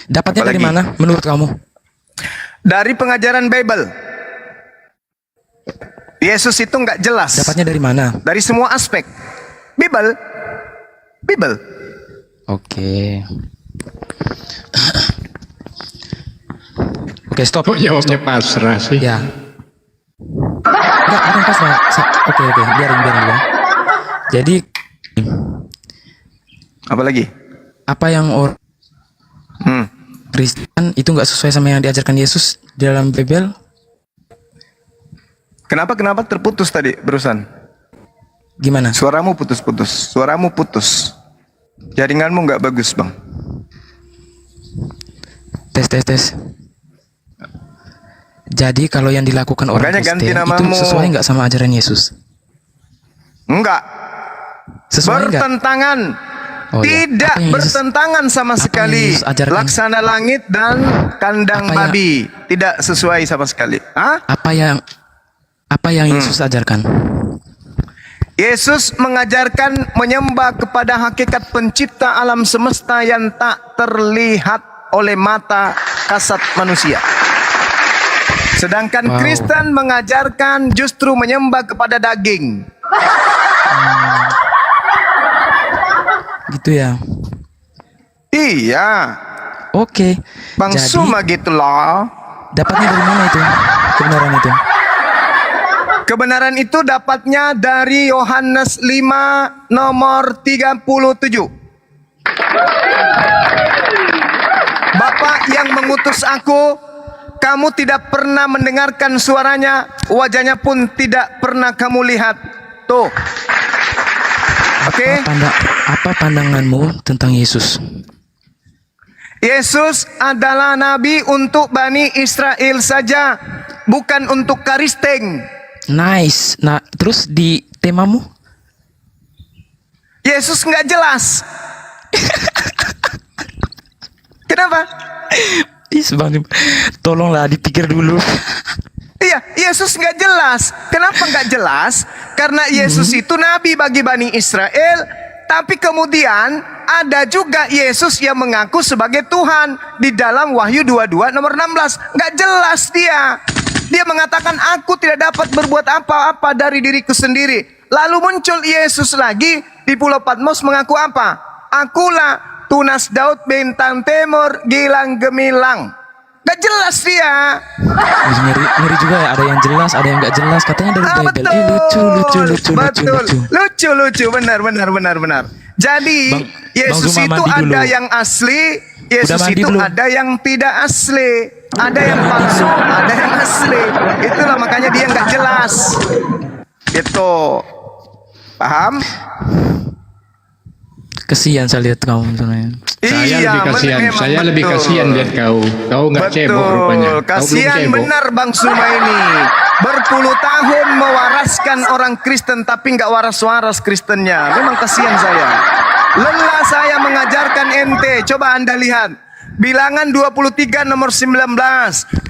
Dapatnya dari mana menurut kamu? Dari pengajaran Bible. Yesus itu nggak jelas. Dapatnya dari mana? Dari semua aspek. Bible. Oke. Oke, stop. Kok jawabnya pasrah sih? Ya. Enggak, bukan pasrah. Oke, biarin dulu. Jadi apa lagi? Apa yang Kristen itu nggak sesuai sama yang diajarkan Yesus di dalam Bible. Kenapa terputus tadi barusan? Gimana? Suaramu putus. Jaringanmu nggak bagus, Bang. Tes. Jadi kalau yang dilakukan orang Makanya ganti Kristen itu namamu. sesuai nggak sama ajaran Yesus? Enggak. Sesuai nggak? Bertentangan. Oh, iya. Tidak Apa yang Yesus- bertentangan sama sekali. Yesus ajarkan? Laksana langit dan kandang babi tidak sesuai sama sekali. Hah? Apa yang Yesus ajarkan? Yesus mengajarkan menyembah kepada hakikat pencipta alam semesta yang tak terlihat oleh mata kasat manusia. Sedangkan Kristen mengajarkan justru menyembah kepada daging. Gitu ya. Iya. Oke. Bang Jadi, Suma gitu loh. dapatnya dari mana itu? Kebenaran itu? Kebenaran itu dapatnya dari Yohanes 5 nomor 37. Bapak yang mengutus aku, kamu tidak pernah mendengarkan suaranya, wajahnya pun tidak pernah kamu lihat. Tuh. Oke. Apa pandanganmu tentang Yesus? Yesus adalah nabi untuk Bani Israel saja, bukan untuk Karisteng. Nice. Nah, terus di temamu? Yesus nggak jelas. Kenapa? Bang, tolonglah dipikir dulu. Iya, Yesus nggak jelas. Kenapa nggak jelas? Karena Yesus itu nabi bagi Bani Israel, tapi kemudian ada juga Yesus yang mengaku sebagai Tuhan di dalam Wahyu 22 nomor 16. Nggak jelas dia. Dia mengatakan, aku tidak dapat berbuat apa-apa dari diriku sendiri. Lalu muncul Yesus lagi di Pulau Patmos mengaku apa? Akulah tunas Daud bintang timur gilang gemilang. Gak jelas dia. Ngeri juga ya, ada yang jelas, ada yang nggak jelas. Katanya dari Bible. Lucu, benar. Jadi Yesus Zuma itu mandi dulu. ada yang asli, Yesus mandi itu dulu. ada yang tidak asli, ada yang palsu, ada yang asli. Itulah makanya dia nggak jelas. Gitu, paham? Kesian saya lihat kamu sebenarnya. Saya lebih kasihan lihat kau. Kau nggak cebok rupanya. Kau belum Kasihan cebok. benar Bang Suma ini. Berpuluh tahun mewaraskan orang Kristen tapi nggak waras-waras Kristennya. Memang kasihan saya. Lelah saya mengajarkan ente. Coba Anda lihat. Bilangan 23 nomor 19.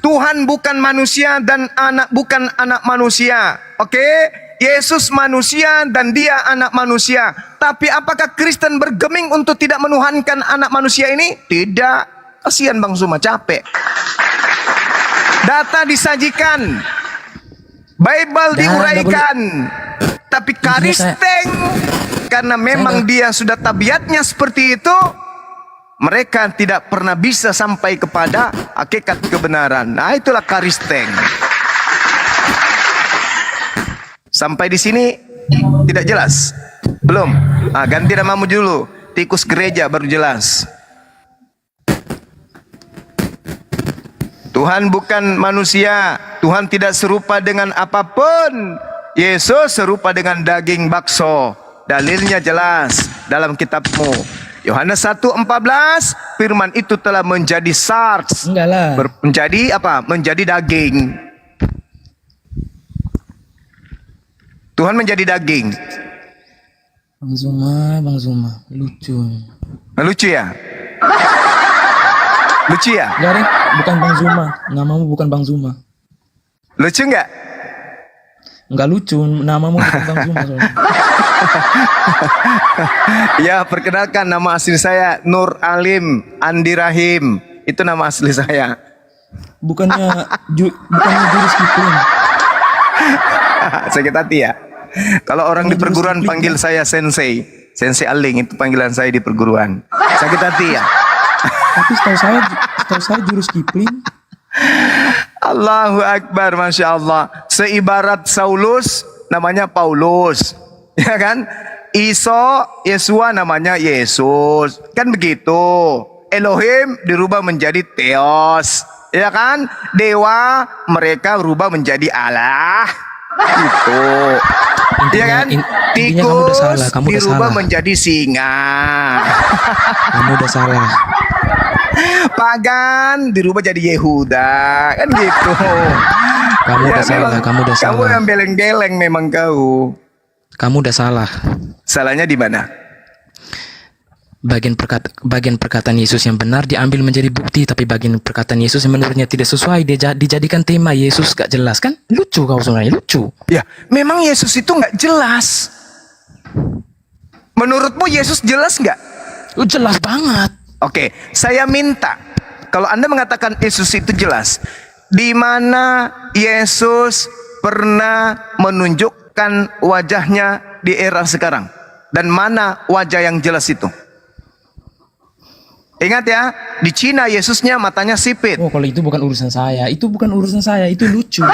Tuhan bukan manusia dan bukan anak manusia. Oke? Yesus manusia dan dia anak manusia. Tapi apakah Kristen bergeming untuk tidak menuhankan anak manusia ini? Tidak. Kasihan Bang Suma, capek. Data disajikan. Bible diuraikan. Tapi Karisteng, karena memang dia sudah tabiatnya seperti itu, mereka tidak pernah bisa sampai kepada hakikat kebenaran. Nah, itulah Karisteng. Sampai di sini tidak jelas? Belum? Ganti namamu dulu. Tikus gereja baru jelas. Tuhan bukan manusia. Tuhan tidak serupa dengan apapun. Yesus serupa dengan daging bakso. Dalilnya jelas dalam kitabmu. Yohanes 1:14, firman itu telah menjadi sarx. Menjadi apa? Menjadi daging. Tuhan menjadi daging. Bang Zuma, lucu. Lucu ya? Lucu ya? Enggak deh, bukan Bang Zuma. Namamu bukan Bang Zuma. Lucu nggak? Enggak lucu, namamu bukan Bang Zuma. Ya, perkenalkan nama asli saya Nur Alim Andi Rahim. Itu nama asli saya. Bukannya jurus Kipling. Sakit hati ya. Kalau orang di perguruan panggil saya Sensei Aling, itu panggilan saya di perguruan. Sakit hati ya. Tapi setahu saya jurus Kipling. Allahu Akbar, Masya Allah. Seibarat Saulus namanya Paulus, ya kan? Yesua namanya Yesus, kan begitu. Elohim dirubah menjadi Theos, ya kan? Dewa mereka berubah menjadi Allah. Itu. Iya kan? intinya kamu udah salah, kamu udah dirubah salah. menjadi singa. Kamu udah salah. Pagan dirubah jadi Yehuda, kan gitu. Kamu udah salah, memang kamu udah Kamu salah. yang beleng-beleng memang kau. Kamu udah salah. Salahnya di mana? Bagian perkataan Yesus yang benar diambil menjadi bukti, tapi bagian perkataan Yesus yang menurutnya tidak sesuai dijadikan tema. Yesus gak jelas kan? Lucu kau sebenarnya, lucu. Ya, memang Yesus itu nggak jelas. Menurutmu Yesus jelas nggak? Jelas banget. Oke, saya minta kalau Anda mengatakan Yesus itu jelas, di mana Yesus pernah menunjukkan wajahnya di era sekarang, dan mana wajah yang jelas itu? Ingat ya, di Cina Yesusnya matanya sipit. Oh, kalau itu bukan urusan saya. Itu bukan urusan saya, itu lucu.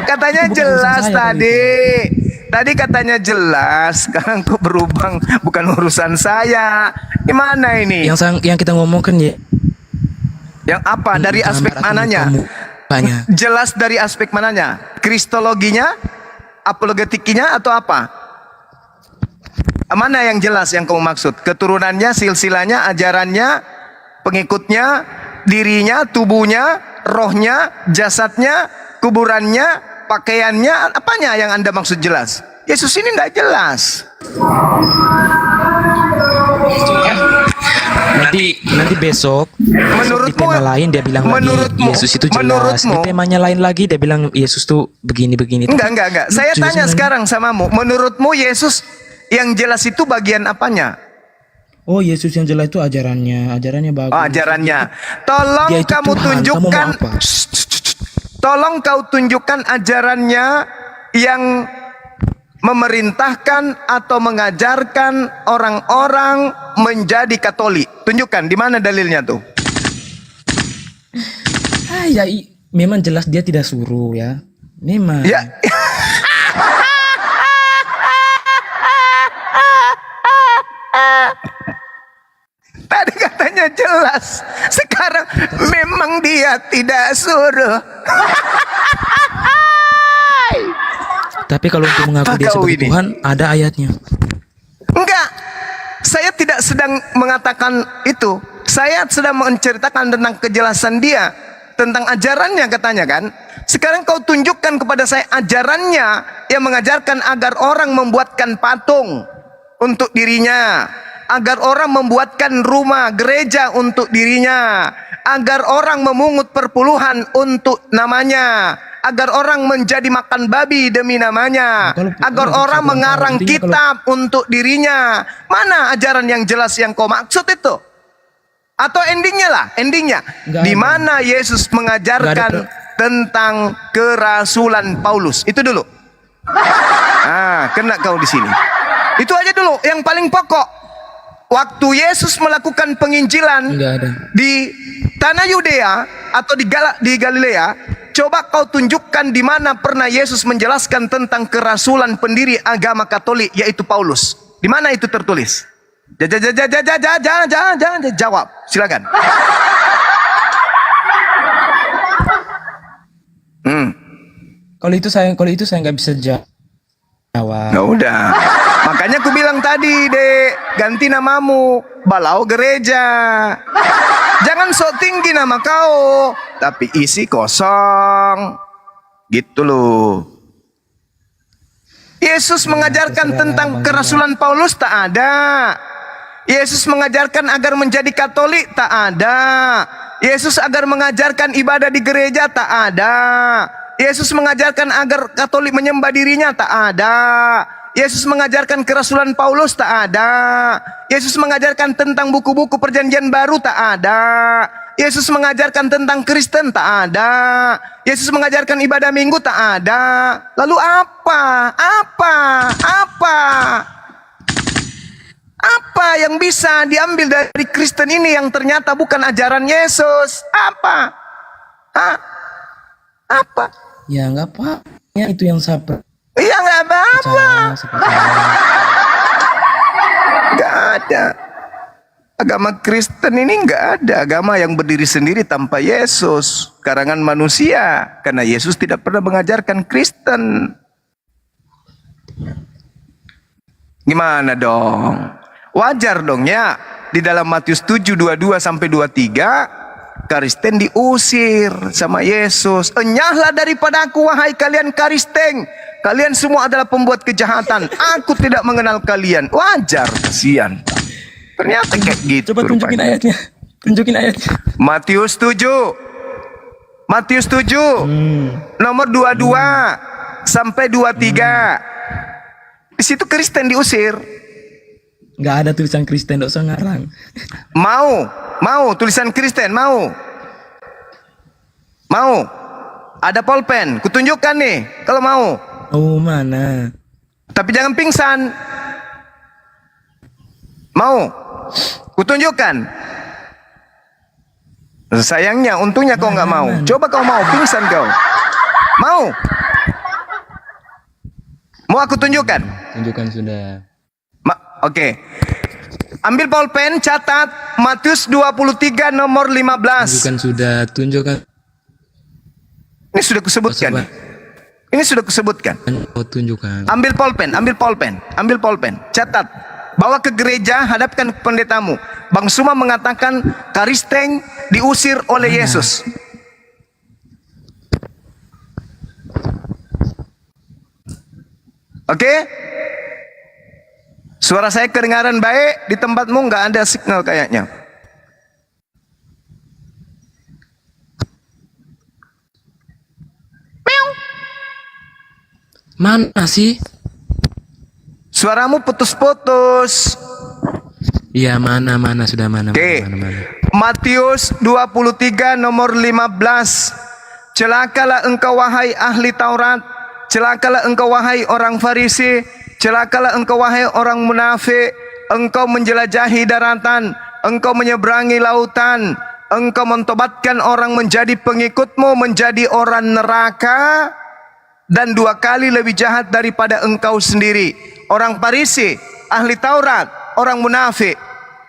Katanya Itu bukan jelas urusan saya tadi. Tadi katanya jelas, sekarang kok berubah bukan urusan saya. Gimana ini? Yang kita ngomongkan ya. Yang apa? Dari aspek mananya? Banyak. Jelas dari aspek mananya? Kristologinya? Apologetikinya atau apa? Mana yang jelas yang kamu maksud? Keturunannya, silsilahnya, ajarannya, pengikutnya, dirinya, tubuhnya, rohnya, jasadnya, kuburannya, pakaiannya, apanya yang Anda maksud jelas? Yesus ini tidak jelas. Nanti besok di tema lain dia bilang lagi Yesus itu jelas. Di temanya lain lagi dia bilang Yesus tuh begini-begini. Enggak. Saya tanya sekarang samamu, menurutmu Yesus yang jelas itu bagian apanya? Oh, Yesus yang jelas itu ajarannya bagus. Oh, ajarannya. Tolong Dia itu kamu Tuhan, tunjukkan. kamu mau apa? Tolong kau tunjukkan ajarannya yang memerintahkan atau mengajarkan orang-orang menjadi Katolik. Tunjukkan di mana dalilnya tuh? Memang jelas dia tidak suruh ya. Memang. Ya. Tadi katanya jelas, sekarang memang dia tidak suruh. Tapi kalau untuk mengaku dia sebagai Tuhan, ada ayatnya. Enggak, saya tidak sedang mengatakan itu. Saya sedang menceritakan tentang kejelasan dia, tentang ajarannya katanya kan. Sekarang kau tunjukkan kepada saya ajarannya yang mengajarkan agar orang membuatkan patung untuk dirinya, agar orang membuatkan rumah gereja untuk dirinya, agar orang memungut perpuluhan untuk namanya, agar orang menjadi makan babi demi namanya, agar orang mengarang kitab untuk dirinya. Mana ajaran yang jelas yang kau maksud itu? Atau endingnya lah, endingnya di mana Yesus mengajarkan tentang kerasulan Paulus? Itu dulu. Kena kau di sini. Itu aja dulu yang paling pokok. Waktu Yesus melakukan penginjilan di tanah Yudea atau di Galilea, coba kau tunjukkan di mana pernah Yesus menjelaskan tentang kerasulan pendiri agama Katolik, yaitu Paulus. Di mana itu tertulis? Jawab, silakan. Kalau itu saya nggak bisa jawab. Nah, udah. Makanya aku bilang tadi, Dek, ganti namamu, Balau Gereja. Jangan sok tinggi nama kau, tapi isi kosong. Gitu loh. Yesus mengajarkan tentang kerasulan Paulus tak ada. Yesus mengajarkan agar menjadi Katolik tak ada. Yesus agar mengajarkan ibadah di gereja tak ada. Yesus mengajarkan agar Katolik menyembah dirinya tak ada. Yesus mengajarkan kerasulan Paulus tak ada. Yesus mengajarkan tentang buku-buku perjanjian baru tak ada. Yesus mengajarkan tentang Kristen tak ada. Yesus mengajarkan ibadah minggu tak ada. Lalu apa? Apa yang bisa diambil dari Kristen ini yang ternyata bukan ajaran Yesus? Apa? Apa? Ya nggak apa. Ya itu yang saya ya nggak apa-apa. Nggak ada. Agama Kristen ini nggak ada agama yang berdiri sendiri tanpa Yesus, karangan manusia, karena Yesus tidak pernah mengajarkan Kristen. Gimana dong? Wajar dong ya, di dalam Matius 7:22 sampai 23, Kristen diusir sama Yesus. Enyahlah daripada aku, wahai kalian Kristen. Kalian semua adalah pembuat kejahatan. Aku tidak mengenal kalian. Wajar, kasihan. Ternyata kayak gitu. Coba tunjukin ayatnya. Tunjukin ayatnya. Matius 7. Matius 7. Nomor 22 sampai 23. Di situ Kristen diusir. Nggak ada tulisan Kristen, dok, so ngarang. Mau tulisan Kristen, mau. Ada pulpen, kutunjukkan nih kalau mau. Oh, mana? Tapi jangan pingsan. Mau? Kutunjukkan. Sayangnya, untungnya kau nggak mau. Coba kau mau, pingsan kau. Mau? Mau aku tunjukkan? Tunjukkan sudah. Oke. Ambil pulpen, catat Matius 23 nomor 15. Tunjukkan sudah, tunjukkan. Ini sudah kusebutkan. Ini sudah kusebutkan. Oh, tunjukkan. Ambil pulpen, catat. Bawa ke gereja, hadapkan ke pendetamu. Bang Suma mengatakan Kristen diusir oleh Yesus. Oke? Suara saya kedengaran baik, di tempatmu nggak ada signal kayaknya. Mana sih? Suaramu putus-putus. Iya, mana sudah mana. Oke. Mana. Matius 23 nomor 15. Celakalah engkau wahai ahli Taurat, celakalah engkau wahai orang Farisi, celakalah engkau wahai orang munafik, engkau menjelajahi daratan, engkau menyeberangi lautan, engkau mentobatkan orang menjadi pengikutmu menjadi orang neraka, dan 2 kali lebih jahat daripada engkau sendiri. Orang Farisi, ahli Taurat, orang munafik,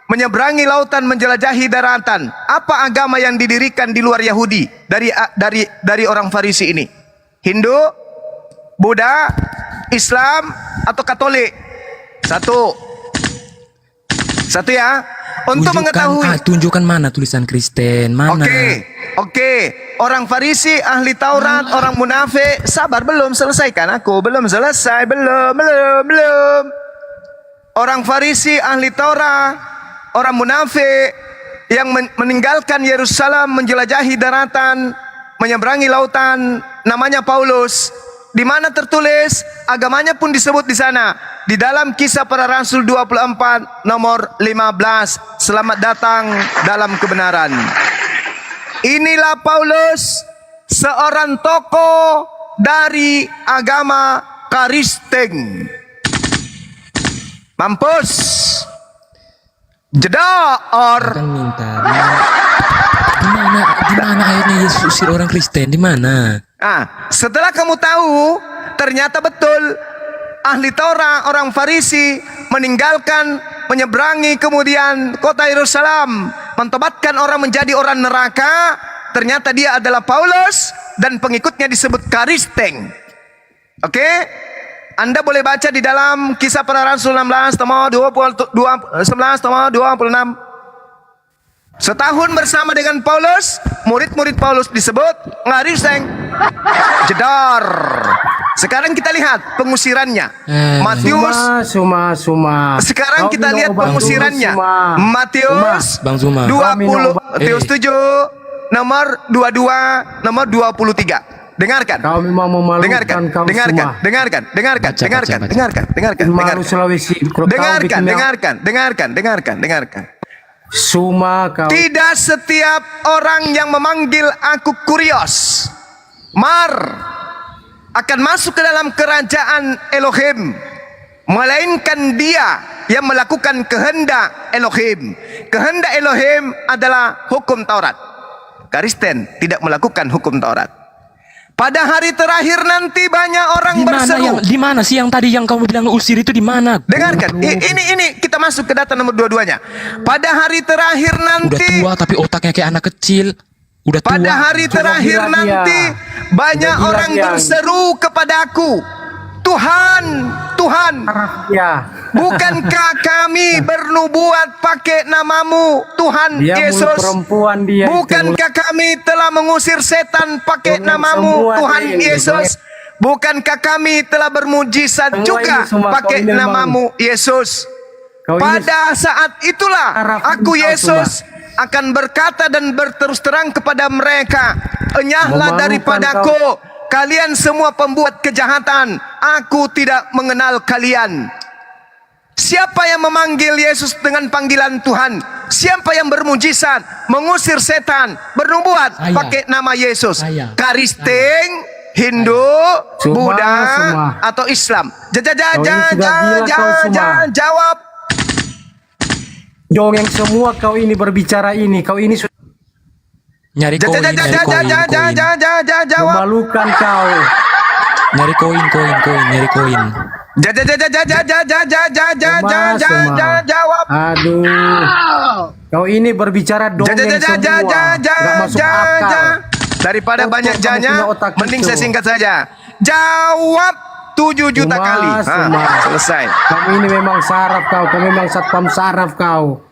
menyeberangi lautan, menjelajahi daratan. Apa agama yang didirikan di luar Yahudi dari orang Farisi ini? Hindu, Buddha, Islam, atau Katolik? Satu ya. Untuk mengetahui. Tunjukkan mana tulisan Kristen, mana? Oke. Orang Farisi, ahli Taurat, orang munafik. Sabar, belum selesaikan aku. Belum selesai. Belum. Orang Farisi, ahli Taurat, orang munafik yang meninggalkan Yerusalem, menjelajahi daratan, menyeberangi lautan, namanya Paulus. Di mana tertulis, agamanya pun disebut di sana. Di dalam Kisah Para Rasul 24 nomor 15. Selamat datang dalam kebenaran. Inilah Paulus, seorang tokoh dari agama Kristen. Mampus. Jedor. Di mana ayatnya Yesus usir orang Kristen? Di mana? Setelah kamu tahu, ternyata betul ahli Taurat, orang Farisi meninggalkan, menyeberangi kemudian kota Yerusalem, mentobatkan orang menjadi orang neraka. Ternyata dia adalah Paulus dan pengikutnya disebut Kristen. Oke? Anda boleh baca di dalam Kisah Para Rasul 16 nomor 26. Setahun bersama dengan Paulus, murid-murid Paulus disebut Kristen. Jedor. Sekarang kita lihat pengusirannya. Matius. Suma. Sekarang kita lihat pengusirannya. Matius Bang Zuma. 20, Matius 7 nomor 22 nomor 23. Dengarkan. Kami mau memalukan kamu semua. Dengarkan. Malu Sulawesi. Dengarkan. Suma kau. Tidak setiap orang yang memanggil aku Kurios, Mar, akan masuk ke dalam kerajaan Elohim, melainkan dia yang melakukan kehendak Elohim. Kehendak Elohim adalah hukum Taurat. Kristen tidak melakukan hukum Taurat. Pada hari terakhir nanti banyak orang berseru. Di mana sih yang tadi yang kamu bilang usir itu di mana? Dengarkan, ini kita kita masuk ke data nomor dua-duanya. Pada hari terakhir Udah nanti, tua tapi otaknya kayak anak kecil. Udah tua. pada hari terakhir gila dia. nanti, banyak Udah gila orang dia. berseru kepadaku, Tuhan, Tuhan, Ya. bukankah kami bernubuat pakai namamu, Tuhan Dia mulut Yesus? perempuan dia itu. Bukankah kami telah mengusir setan pakai Dongeng namamu, semua Tuhan dia ini, Yesus? Bukankah kami telah bermujizat Semua juga ini semua pakai kau ini namamu, Yesus? Kau ini Pada saat itulah Arafin aku kau Yesus akan berkata dan berterus terang kepada mereka, enyahlah Memalukan daripadaku, kalian semua pembuat kejahatan, aku tidak mengenal kalian. Siapa yang memanggil Yesus dengan panggilan Tuhan? Siapa yang bermujizat, mengusir setan, bernubuat Saya. pakai nama Yesus? Saya. Kristen, Hindu, Semua, Buddha, semua. atau Islam? Kau ini sudah gila kau semua. Jawab. Dongeng semua kau ini berbicara ini. Kau ini sudah Nyari koin, nyari koin. Jawab. memalukan kau. Nyari koin, nyari koin. Jawab. Aduh. Kau ini berbicara dongeng semua. Gak masuk akal. Daripada Dokter, banyak kamu janya, punya otak mending itu. saya singkat saja. Jawab 7 juta Suma, kali. Suma. Selesai. Kamu ini memang saraf kau. Kau memang satpam saraf kau.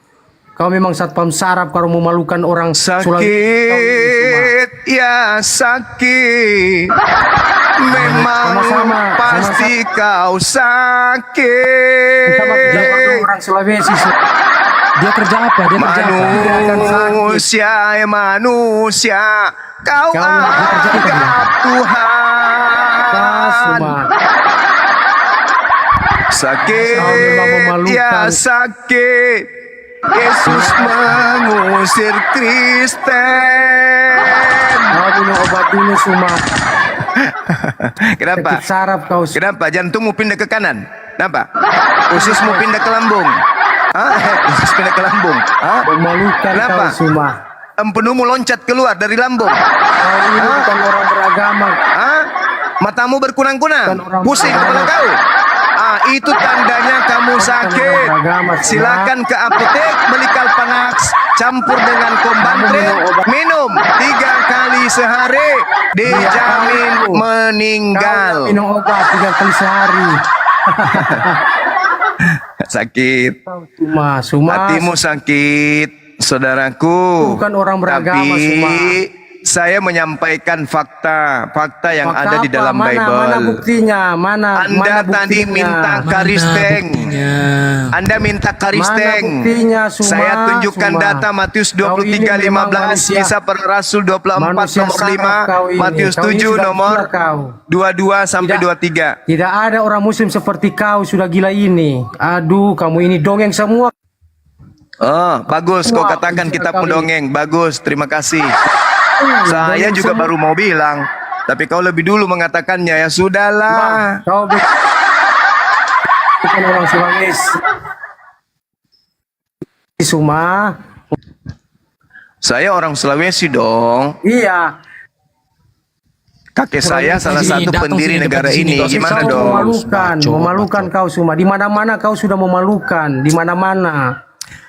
Kau memang satpam saraf. Kau memalukan orang Sulawesi. Kau ini, Suma. Sakit, ya sakit. Memang Sama-sama, pasti kau Sama sakit. orang Sulawesi. Dia kerja apa? Dia kerja apa? Manusia, manusia, kau Kau ini anggap Tuhan. Suma. Sakit, Kau memang memalukan. ya sakit. Yesus mengusir Kristen. Kau minum obat dulu Suma. Kenapa? Sakit saraf kau. Kenapa? Jantungmu pindah ke kanan? Kenapa? Ususmu pindah ke lambung? Hah? Usus pindah ke lambung? Hah? Memalukan Kenapa? kau Suma. Empenumu loncat keluar dari lambung? Kau ini bukan orang beragama. Hah? Matamu berkunang-kunang? Bukan orang Pusing beragama. kepala kau? Itu tandanya kamu sakit. orang beragama, Suma. Silakan ke apotek beli Kalpanax campur dengan Kombantril, minum 3 kali sehari, dijamin Kau meninggal. minum obat 3 kali sehari. Sakit. Suma. Hatimu sakit, saudaraku. Bukan orang beragama, Tapi Suma. saya menyampaikan fakta yang Fakta ada di apa? dalam Mana Bible. buktinya? Mana Anda buktinya? tadi minta karisteng. Anda minta karisteng. Mana buktinya, Suma? Saya tunjukkan Suma. data Matius Kau ini 23:15, memang manusia. Kisah Para Rasul 24 Manusia nomor saraf 5, kau ini. Matius Kau ini 7 sudah nomor gila kau. 22 sampai 23. Tidak ada orang muslim seperti kau sudah gila ini. Aduh, kamu ini dongeng semua. Oh, bagus. Kau Wah, katakan bisa kitab kali. pendongeng. Bagus, terima kasih. Saya Dongeng juga semua. baru mau bilang, tapi kau lebih dulu mengatakannya. Ya sudahlah. Kau bukan orang Sulawesi. Suma. Saya orang Sulawesi dong. Iya. Kakek saya salah satu pendiri negara ini. Gimana Kau dong? memalukan kau Suma. Di mana-mana kau sudah memalukan, di mana-mana.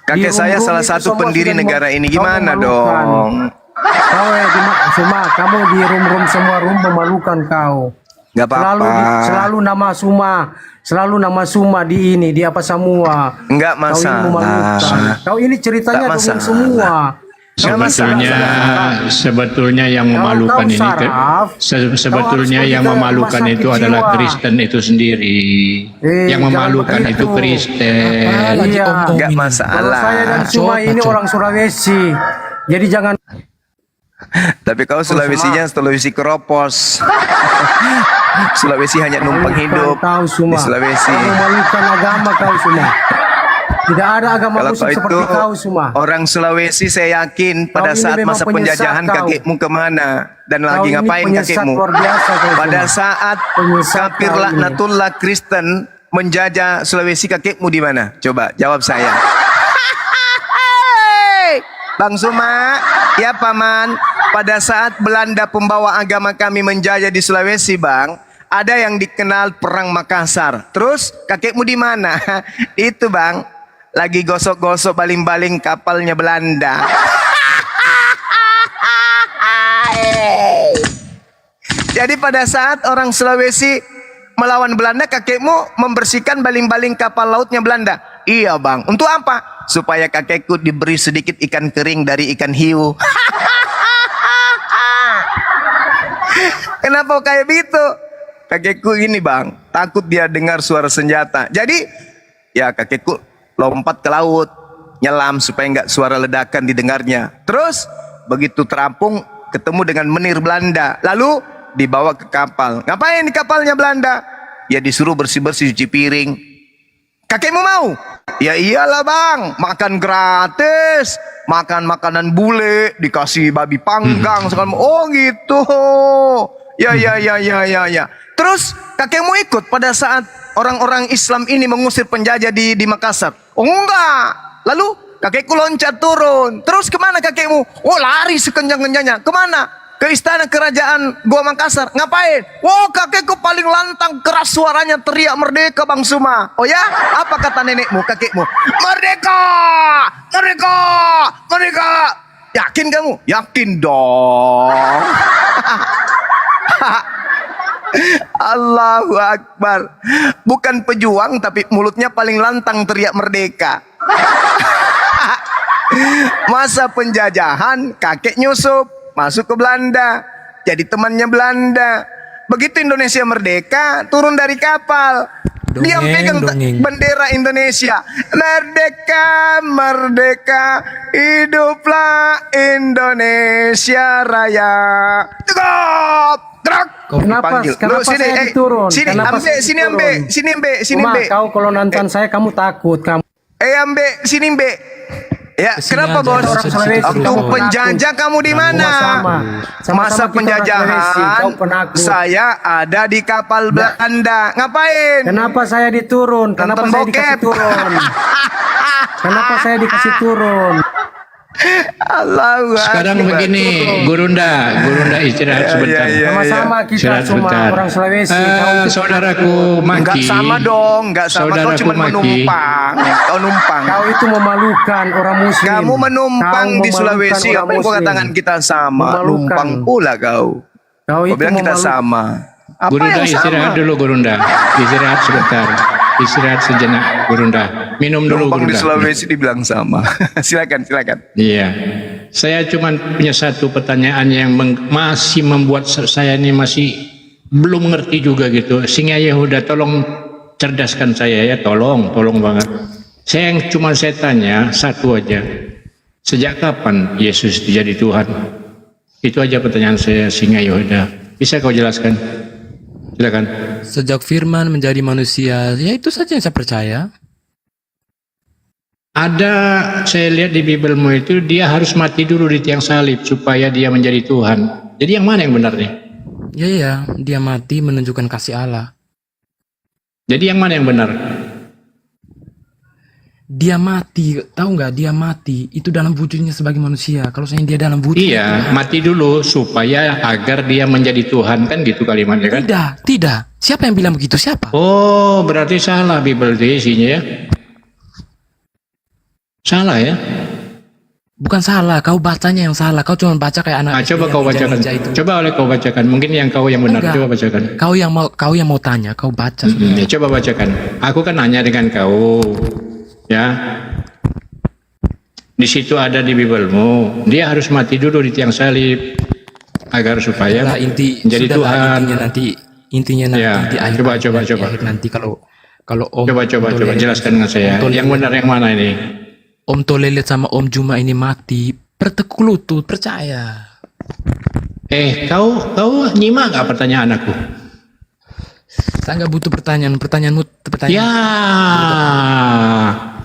Kakek Di saya rum-rum salah itu satu semua pendiri sudah negara ini. kau Gimana memalukan. dong? Kau Suma, kamu di rum-rum semua memalukan kau. Gak Selalu apa-apa. selalu nama Suma di ini, di apa semua. Enggak Kau ini masalah. memalukan. Kau ini ceritanya Nggak dongeng masalah. semua. Sebetulnya yang memalukan Kau ini saraf, sebetulnya kau harus yang pergi ke memalukan rumah itu sakit adalah jiwa. Kristen itu sendiri. Yang jangan memalukan itu begitu. Kristen. Iya. Enggak Kalau masalah. saya dan Suma ini orang Sulawesi. Jadi jangan Tapi kau Sulawesinya Sulawesi keropos. Sulawesi hanya numpang hidup tahu Suma. di Sulawesi. Kau memalukan agama kau Suma. Tidak ada agama Kalau muslim kau seperti itu kau Suma. orang Sulawesi, saya yakin pada ini saat memang masa penyesat penjajahan kau. kakekmu kemana dan Kau lagi ini ngapain penyesat kakekmu? luar biasa kau Pada Suma. saat Penyesat kafir kau ini. laknatullah Kristen menjajah Sulawesi, kakekmu di mana? Coba jawab saya. Bang Suma, ya paman, pada saat Belanda pembawa agama kami menjajah di Sulawesi, Bang, ada yang dikenal Perang Makassar. Terus kakekmu di mana? Itu, Bang, lagi gosok-gosok baling-baling kapalnya Belanda. Jadi pada saat orang Sulawesi melawan Belanda, kakekmu membersihkan baling-baling kapal lautnya Belanda. Iya bang, untuk apa? Supaya kakekku diberi sedikit ikan kering dari ikan hiu. Kenapa kayak gitu? Kakekku ini bang, takut dia dengar suara senjata. Jadi ya kakekku lompat ke laut, nyelam supaya nggak suara ledakan didengarnya. Terus begitu terampung ketemu dengan menir Belanda, lalu dibawa ke kapal. Ngapain di kapalnya Belanda? Ya disuruh bersih-bersih, cuci piring. Kakekmu mau? Ya iyalah bang, makan gratis, makan makanan bule, dikasih babi panggang segala. Oh gitu. Ya. Terus kakekmu ikut pada saat orang-orang Islam ini mengusir penjajah di Makassar? Oh enggak. Lalu kakekku loncat turun. Terus kemana kakekmu? Oh lari sekencang-kencangnya. Kemana? Ke istana kerajaan Gua Makassar. Ngapain? Wow, kakekku paling lantang, keras suaranya teriak merdeka Bang Suma. Oh ya? Apa kata nenekmu, kakekmu? Merdeka! Merdeka! Merdeka! Yakin kamu? Yakin dong. Allahu Akbar. Bukan pejuang tapi mulutnya paling lantang teriak merdeka. Masa penjajahan kakek nyusup masuk ke Belanda, jadi temannya Belanda. Begitu Indonesia merdeka, turun dari kapal, dia pegang bendera Indonesia. Merdeka, merdeka, hiduplah Indonesia Raya. Tegap, gerak. Kenapa saya diturun? Sini ambe. Kau kalau nonton saya kamu takut kamu. Ambe, sini ambe. Ya, kenapa bos? Waktu penjajah kamu di mana? Masa penjajahan saya ada di kapal Belanda. Ngapain? Kenapa saya diturun? Kenapa saya dikasih turun? Kenapa saya dikasih turun? Allah. Sekarang begini, Gurunda istirahat sebentar. Sama-sama kita semua orang Sulawesi. Saudaraku Maki. Enggak sama dong, enggak sama. Kau cuma menumpang. Kau numpang. Kau itu memalukan orang Muslim. Kamu menumpang di Sulawesi. Apa yang kau katakan kita sama? Numpang pula kau. Kau bilang kita sama. Apa Gurunda yang sama? istirahat dulu Gurunda. Istirahat sebentar. Istirahat sejenak Gurunda. Minum dulu Numpang di Gurunda. Sulawesi dibilang sama. Silakan. Iya. Saya cuma punya satu pertanyaan yang masih membuat saya ini masih belum mengerti juga gitu. Singa Yehuda, tolong cerdaskan saya ya, tolong banget. Saya tanya satu aja. Sejak kapan Yesus jadi Tuhan? Itu aja pertanyaan saya, Singa Yehuda. Bisa kau jelaskan? Silakan. Sejak firman menjadi manusia, ya itu saja yang saya percaya. Ada, saya lihat di Bibelmu itu dia harus mati dulu di tiang salib supaya dia menjadi Tuhan. Jadi yang mana yang benar nih? Ya, dia mati menunjukkan kasih Allah. Jadi yang mana yang benar? Dia mati, tahu nggak? Dia mati itu dalam wujudnya sebagai manusia. Kalau saya dia dalam wujud. Iya, mati dulu supaya agar dia menjadi Tuhan, kan gitu kalimatnya kan? Tidak. Siapa yang bilang begitu? Siapa? Oh, berarti salah Bibel itu isinya ya? Salah ya? Bukan salah, kau bacanya yang salah. Kau cuma baca kayak anak. Coba kau bacakan. Coba kau bacakan. Mungkin yang kau yang benar. Enggak. Coba bacakan. Kau yang mau tanya, kau baca. Ya, coba bacakan. Aku kan nanya dengan kau. Ya, di situ ada di Bibelmu, dia harus mati dulu di tiang salib agar supaya menjadi Tuhan. Intinya nanti Ya, di akhir. coba. Akhir nanti kalau Om. Coba jelaskan dengan saya. Yang benar yang mana ini? Om Tolelet sama Om Juma ini mati bertekuk lutut, percaya. Kau nyimak nggak pertanyaan aku? Saya nggak butuh pertanyaanmu. Ya,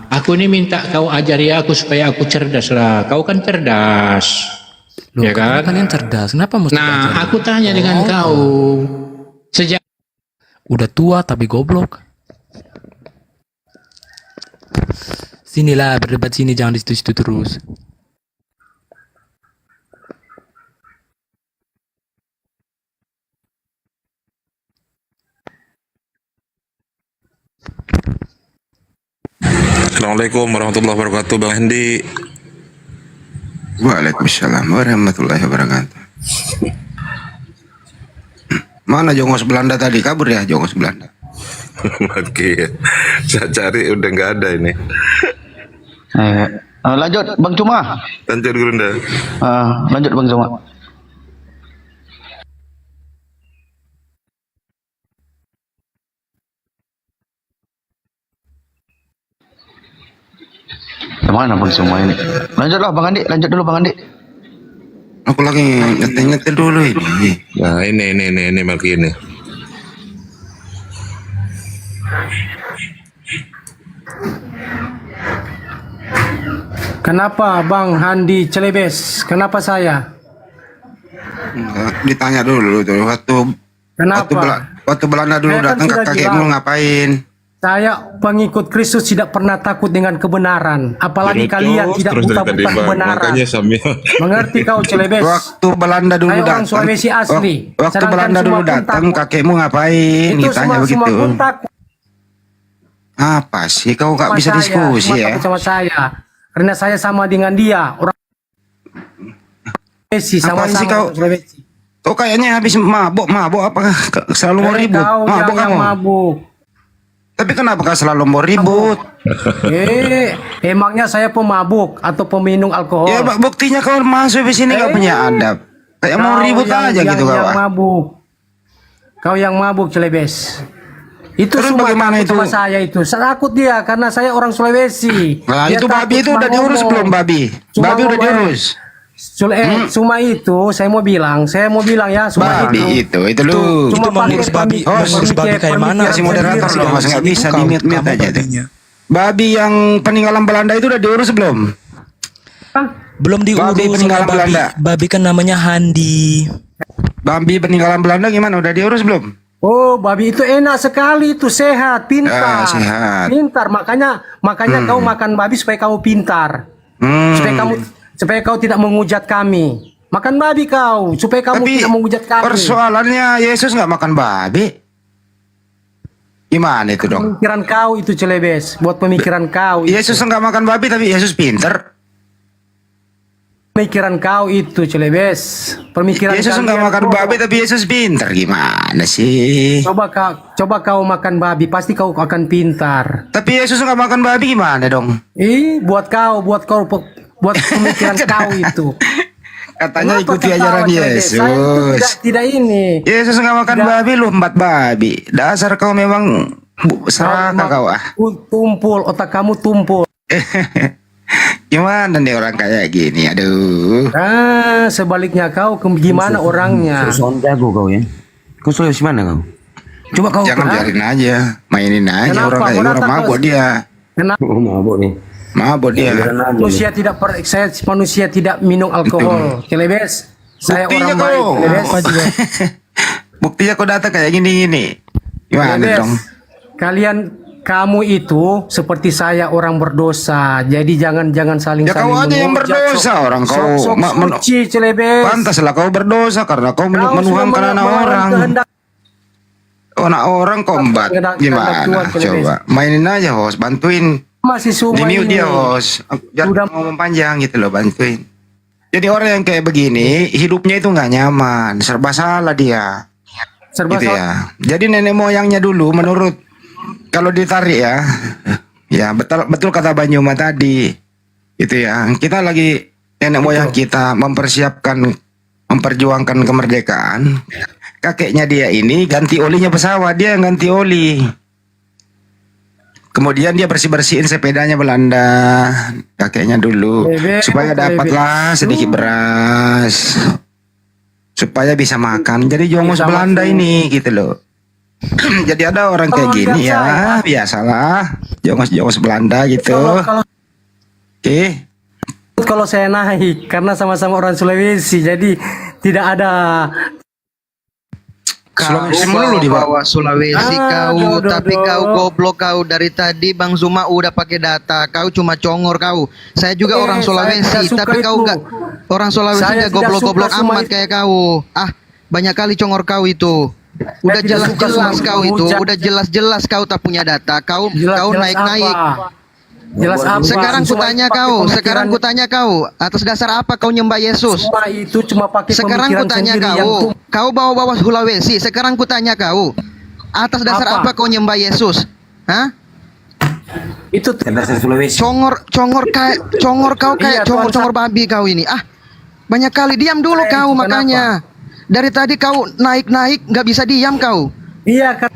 aku ini minta kau ajari aku supaya aku cerdas lah. Kau kan cerdas, ya kan? Kalian cerdas, kenapa mesti? Nah, aku tanya dengan kau. Sejak udah tua tapi goblok. Sinilah berdebat sini, jangan di situ-situ terus. Assalamualaikum warahmatullahi wabarakatuh, Bang Hendi. Waalaikumsalam warahmatullahi wabarakatuh. Mana Jongos Belanda tadi? Kabur ya Jongos Belanda. Oke, saya cari udah nggak ada ini. Lanjut Bang Cuma. Lanjut Gurunda. Lanjut Bang Cuma. Kemana Bang Cuma ini? Lanjutlah Bang Andi, lanjut dulu Bang Andi. Aku lagi ngetel dulu ini. Nah ini Melki ini. Kenapa Bang Handi Celebes? Kenapa saya? Ditanya dulu tuh Kenapa? waktu Belanda dulu Saya kan datang ke sudah kakekmu bilang. ngapain? Saya pengikut Kristus tidak pernah takut dengan kebenaran. Apalagi kalian tidak buta-buta kebenaran. Makanya Samia. Mengerti kau Celebes? Waktu Belanda dulu Saya orang datang. Sulawesi asli. Waktu Sedangkan Belanda semua dulu pun datang takut. kakekmu ngapain? Itu Ditanya semua begitu. pun takut Apa sih kau nggak sama bisa saya, diskusi semua ya? takut sama saya. Karena saya sama dengan dia. Orang Sulawesi Apaan sih sama-sama kau? orang Sulawesi. Kau kayaknya habis mabuk apa? Selalu mau ribut. Kau Mabuk yang kamu. mabuk. Tapi kenapa kau selalu mau ribut? Emangnya saya pemabuk atau peminum alkohol? Ya buktinya kau masuk di sini kau punya adab. Kayak mau Kau ribut aja gitu kau. Yang mabuk. Kau yang mabuk Celebes. Itu Terus semua bagaimana takut itu? sama saya itu. Saya takut dia karena saya orang Sulawesi. Nah Dia itu babi takut itu udah cuma diurus ngomong. belum babi? Cuma Babi udah ngomong. diurus. Cuma itu saya mau bilang ya cuma Babi itu lu. Cuma mengurus babi. mengurus babi kayak mana? Kasih moderator dong, mas nggak bisa di mute aja tuh. Babi yang peninggalan Belanda itu udah diurus belum? Belum diurus. Babi peninggalan Belanda. Babi kan namanya Handi. Babi peninggalan Belanda gimana? Udah diurus belum? Oh, babi itu enak sekali, itu sehat, pintar. Sehat. Pintar, makanya kau makan babi supaya kamu pintar. Supaya kau tidak menghujat kami. Makan babi kau, supaya kamu tidak menghujat kami. Persoalannya Yesus nggak makan babi. Gimana itu dong? Pemikiran kau itu Celebes, buat pemikiran kau. Yesus nggak makan babi tapi Yesus pinter. Pemikiran kau itu Celebes. Pemikiran Yesus nggak kalian makan bodoh. babi tapi Yesus pinter. Gimana sih? Coba kau makan babi, pasti kau akan pintar. Tapi Yesus nggak makan babi gimana dong? Buat pemikiran kau itu. Katanya Kenapa ikuti kau ajaran tahu, Celebes? Yesus. Saya itu tidak ini. Yesus nggak makan babi, lu empat babi. Dasar kau memang serakah kau ah. Tumpul, otak kamu tumpul. Gimana nih orang kayak gini? Aduh. Sebaliknya kau gimana orangnya? Soal jago kau ya. Kau Sulawesi mana kau? Coba kau Jangan biarin aja, mainin aja Kenapa? orang kayak Kau orang datang mabuk ke- dia. Kenapa? Mabuk nih. Mabuk dia. Manusia tidak minum alkohol. Celebes. Saya Buktinya orang baik. kau. Celebes. Buktinya kau datang kayak gini-gini. Gimana Celebes, dong? kamu itu seperti saya orang berdosa. Jadi jangan saling Ya saling kau aja yang menghujat. berdosa orang kau. Sok suci Celebes. Pantaslah kau berdosa karena kau Kau sudah menuhankan anak melawan orang. kehendak Anak orang kombat. kehendak Gimana? Tuhan, Celebes. Coba mainin aja host, bantuin. Masih semua Di mute ini. dia host. Jangan ngomong panjang gitu loh, bantuin. Jadi orang yang kayak begini hidupnya itu nggak nyaman, serba salah dia. Serba Gitu salah. ya. Jadi nenek moyangnya dulu menurut kalau ditarik ya betul kata Banyuma tadi. Itu ya. Kita lagi nenek moyang kita memperjuangkan kemerdekaan. Kakeknya dia ini ganti olinya pesawat, dia yang ganti oli. Kemudian dia bersih-bersihin sepedanya Belanda, kakeknya dulu, supaya dapatlah sedikit beras, supaya bisa makan. Jadi jongos Belanda ini gitu loh. Jadi ada orang kayak gini ya, biasalah, jongos Belanda gitu. Oke. Kalau saya naik karena sama-sama orang Sulawesi, jadi tidak ada. Kau di bawa Sulawesi tapi kau goblok kau dari tadi Bang Zuma udah pakai data. Kau cuma congor kau. Saya juga orang saya Sulawesi, tidak suka tapi kau itu. enggak orang Sulawesi Saya enggak tidak goblok-goblok suka semua amat kayak kau. Banyak kali congor kau itu. Udah tidak suka jelas-jelas semua kau itu, hujat. udah jelas-jelas kau tak punya data. Kau Jelas-jelas naik-naik. apa? Jelas apa? Sekarang Semua kutanya pakai kau, pemikiran- sekarang kutanya kau, atas dasar apa kau nyembah Yesus? Semua itu cuma pakai Sekarang pemikiran kutanya sendiri yang kau bawa-bawa Sulawesi. Sekarang kutanya kau, atas dasar apa kau nyembah Yesus? Hah? Itu dasar Sulawesi. Congor kau kayak Iya, congor babi kau ini. Banyak kali diam dulu kau makanya. Dari tadi kau naik nggak bisa diam kau. Iya kan.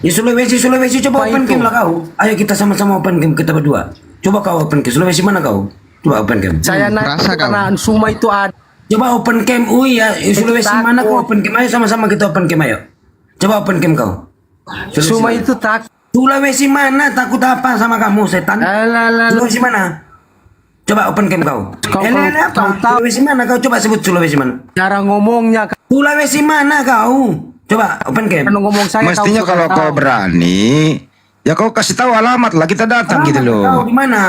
Ya Sulawesi coba open game lah kau. Ayo kita sama-sama open game kita berdua. Coba kau open game. Sulawesi mana kau? Coba open game. Saya naik karena Suma itu ada. Coba open game. Ya Sulawesi mana kau open game? Ayo sama-sama kita open game ayo. Coba open game kau. Suma itu tak. Sulawesi mana? Takut apa sama kamu setan? Sulawesi mana? Coba open game kau. Sulawesi mana kau? Coba sebut Sulawesi mana? Cara ngomongnya. Sulawesi mana kau? Coba open game. Ngomong saya Mestinya kalau kau berani, ya kau kasih tahu alamat lah, kita datang gitu loh. Kau di mana?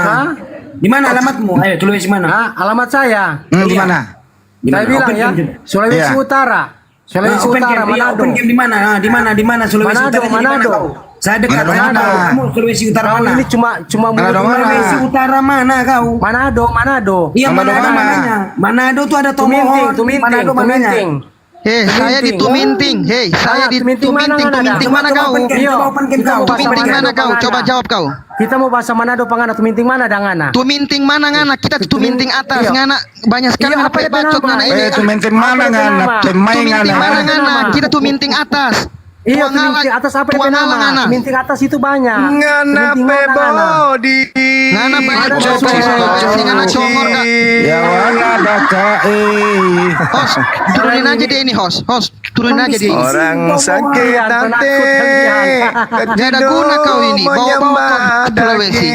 Di mana alamatmu? Ayo Sulawesi mana? Alamat saya. Di mana? Saya bilang ya, Sulawesi Iya. Utara. Sulawesi Open Utara, game, Manado. open game di mana? Di mana Sulawesi Manado, Utara? Di mana Manado. kau? Saya dekat Manado mana? Kamu Sulawesi Utara Kau mana? ini cuma Manado mana? Sulawesi Utara mana kau? Manado. Iya Manado mananya. Manado tuh ada Tomohon. Manado mananya. Saya di Tuminting. Saya di Tuminting. Tuminting mana kau? Coba open game kau. Tuminting mana kau? Coba jawab kau. Kita mau bahasa Manado pangana Tuminting mana dangana? Tuminting mana ngana? Kita Tuminting atas Iya. ngana. Banyak sekali Iya, ngana apa itu bacot nama? ngana ini. Tuminting mana ngana? Pemain Tuminting mana ngana? ngana? Kita Tuminting atas. Iya, Tuang ala- Tuminting atas apa tuang itu ala nama? ngana. Tuminting atas itu banyak. Ngana Tuminting mana, ngana? pebodi. Ngana banyak Ada cocok Sulawesi ngana congor kak. Ya wana baka Host, turunin aja dia ini host. Turunin aja dia ini. orang sakit hati. Gak ada guna kau ini. Bawa-bawa kau ke Sulawesi.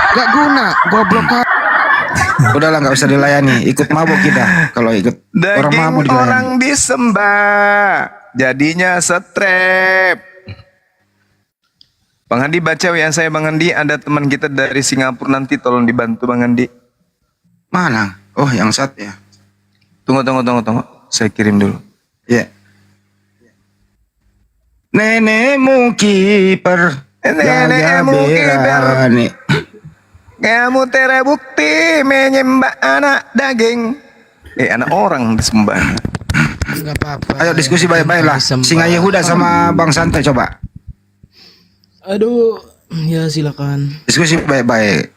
Gak guna. Goblok kau. Udahlah nggak usah dilayani, ikut mabuk kita. Kalau ikut orang mabuk Daging orang dilayani. disembah, jadinya setrep. Bang Andi baca yang saya Bang Andi, ada teman kita dari Singapura nanti tolong dibantu Bang Andi. Mana? Oh yang satu ya. Tunggu. Saya kirim dulu. Ya. Nenekmu kiper, Nenekmu kiper. berani. Kamu terbukti menyembah anak daging. Anak orang disembah. Enggak apa-apa. Ayo diskusi baik-baik lah. Singa Yehuda sama Bang Santai coba. Aduh, ya silakan. Diskusi baik-baik.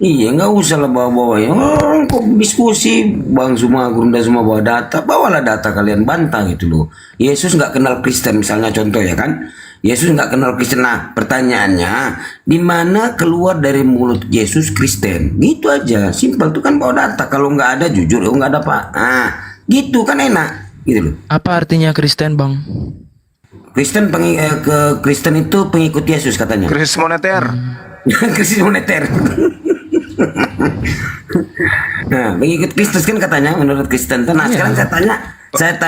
Iya nggak usah lah bawa-bawa ya. Orang kok diskusi Bang semua Gurunda semua bawa data, bawalah data kalian bantah gitu loh. Yesus nggak kenal Kristen misalnya contoh ya kan. Yesus nggak kenal Kristen. Nah pertanyaannya di mana keluar dari mulut Yesus Kristen? Gitu aja, simpel tuh kan bawa data. Kalau nggak ada jujur, nggak ada pak. Gitu kan enak gitu loh. Apa artinya Kristen, Bang? Kristen Kristen itu pengikut Yesus katanya. Krisis moneter. Krisis moneter. Nah, pengikut Kristus kan katanya menurut Kristen. Nah, sekarang saya tanya,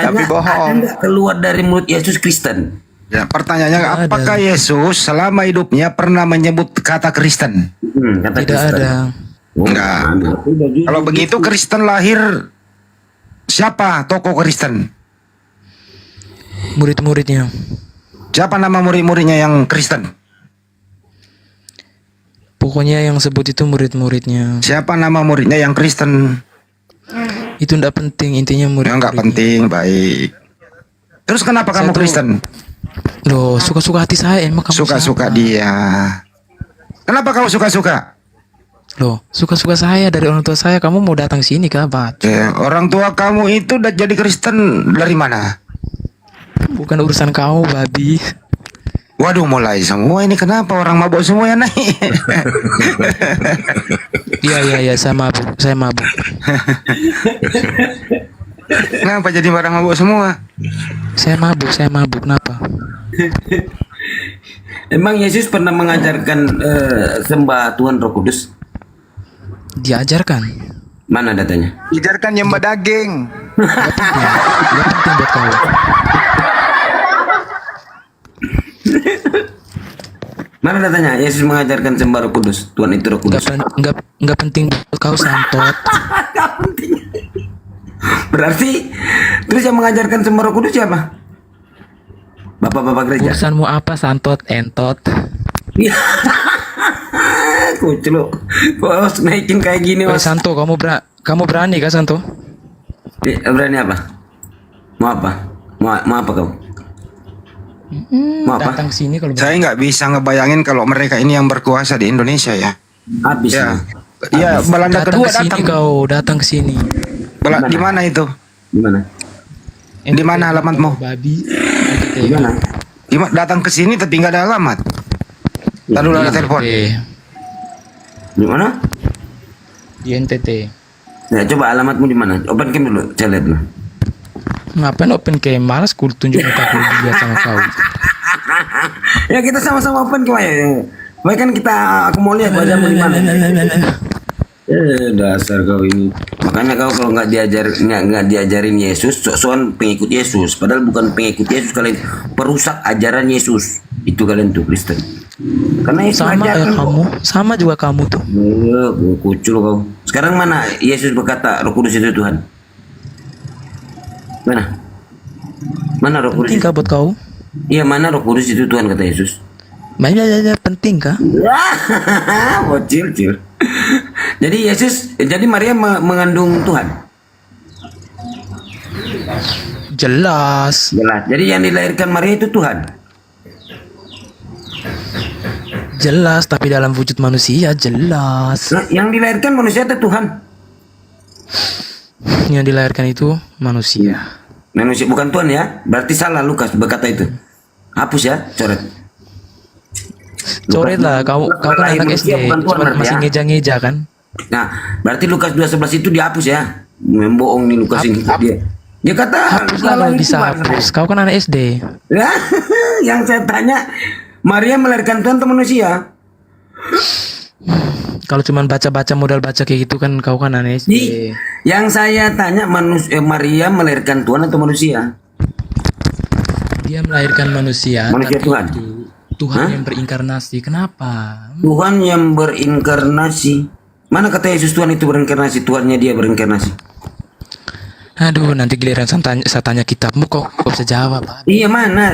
Tapi bohong. ada nggak keluar dari mulut Yesus Kristen? Ya, pertanyaannya apakah Yesus selama hidupnya pernah menyebut kata Kristen? Kata Tidak ada. Enggak. Kalau begitu Kristen lahir siapa tokoh Kristen? Murid-muridnya. Siapa nama murid-muridnya yang Kristen? Pokoknya yang sebut itu murid-muridnya. Siapa nama muridnya yang Kristen? Itu enggak penting, intinya murid. Ya enggak penting, baik. Terus kenapa kamu Kristen? Loh, suka-suka hati saya emang kamu Suka-suka siapa? dia. Kenapa kamu suka-suka? Loh, suka-suka saya dari orang tua saya. Kamu mau datang sini kah, Pak? Orang tua kamu itu udah jadi Kristen dari mana? Bukan urusan kau, babi. Waduh, mulai semua ini kenapa orang mabuk semua ya naik? Iya, saya mabuk. Kenapa jadi orang mabuk semua? Saya mabuk, kenapa? Emang Yesus pernah mengajarkan sembah Tuhan Roh Kudus? Diajarkan. Mana datanya? Diajarkan nyembah daging. Gak penting buat kau. Mana datanya? Yesus mengajarkan sembah Roh Kudus. Tuhan itu Roh Kudus. Gak penting buat kau, santot. Berarti terus yang mengajarkan sembah Roh Kudus siapa? Bapak-bapak gereja. Urusanmu apa, santot, entot? Kuclu. Kok harus naikin kayak gini, Woi Mas? Santo, kamu berani kah Santo? Berani apa? Mau apa? Mau apa kau? Mau apa? Datang sini kalau Saya nggak bisa ngebayangin kalau mereka ini yang berkuasa di Indonesia ya. Habis. Ya, ya Belanda datang kedua ke sini datang. datang ke sini. Di mana itu? Di mana? Di mana alamatmu? Babi. Di mana? Datang ke sini tapi nggak ada alamat. Lalu ada telepon. Di mana? Di NTT. Ya, coba alamatmu di mana? Open cam dulu, saya lihat dulu. Ngapain open cam? Malas ku tunjuk muka aku dia sama kau. Ya kita sama-sama open cam ya. Baik kan aku mau lihat wajahmu di mana. Dasar kau ini. Makanya kau kalau nggak diajarin Yesus, sok-sokan pengikut Yesus. Padahal bukan pengikut Yesus, kalian perusak ajaran Yesus. Itu kalian tuh Kristen. Karena Yesus Sama ajaran kamu, sama juga kamu tuh. Kucul kau. Sekarang mana Yesus berkata Roh Kudus itu Tuhan? Mana? Mana Roh Kudus? Penting kah buat kau? Iya, mana Roh Kudus itu Tuhan kata Yesus? Banyak penting kah? Bocil, cil. Jadi Maria mengandung Tuhan. Jelas. Jadi yang dilahirkan Maria itu Tuhan. Jelas, tapi dalam wujud manusia jelas. Nah, yang dilahirkan manusia itu Tuhan. Yang dilahirkan itu manusia. Manusia bukan Tuhan ya. Berarti salah Lukas berkata itu. Hapus ya, coret. Coret lah, kau kan anak SD, cuma masih ngeja-ngeja kan? Nah, berarti Lukas 2:11 itu dihapus ya. Membohong nih Lukas ini. Dia kata hapus lah kalau bisa hapus. Kau kan anak SD. Ya, yang saya tanya, Maria melahirkan Tuhan atau manusia? Kalau cuma baca-baca modal baca kayak gitu kan kau kan anak SD. Yang saya tanya Maria melahirkan Tuhan atau manusia? Dia melahirkan manusia. Manusia tapi Tuhan. Tuhan yang berinkarnasi. Kenapa? Tuhan yang berinkarnasi. Mana kata Yesus Tuhan itu berinkarnasi? Tuhannya dia berinkarnasi. Aduh, nanti giliran saya tanya kitabmu kok bisa jawab. Iya, mana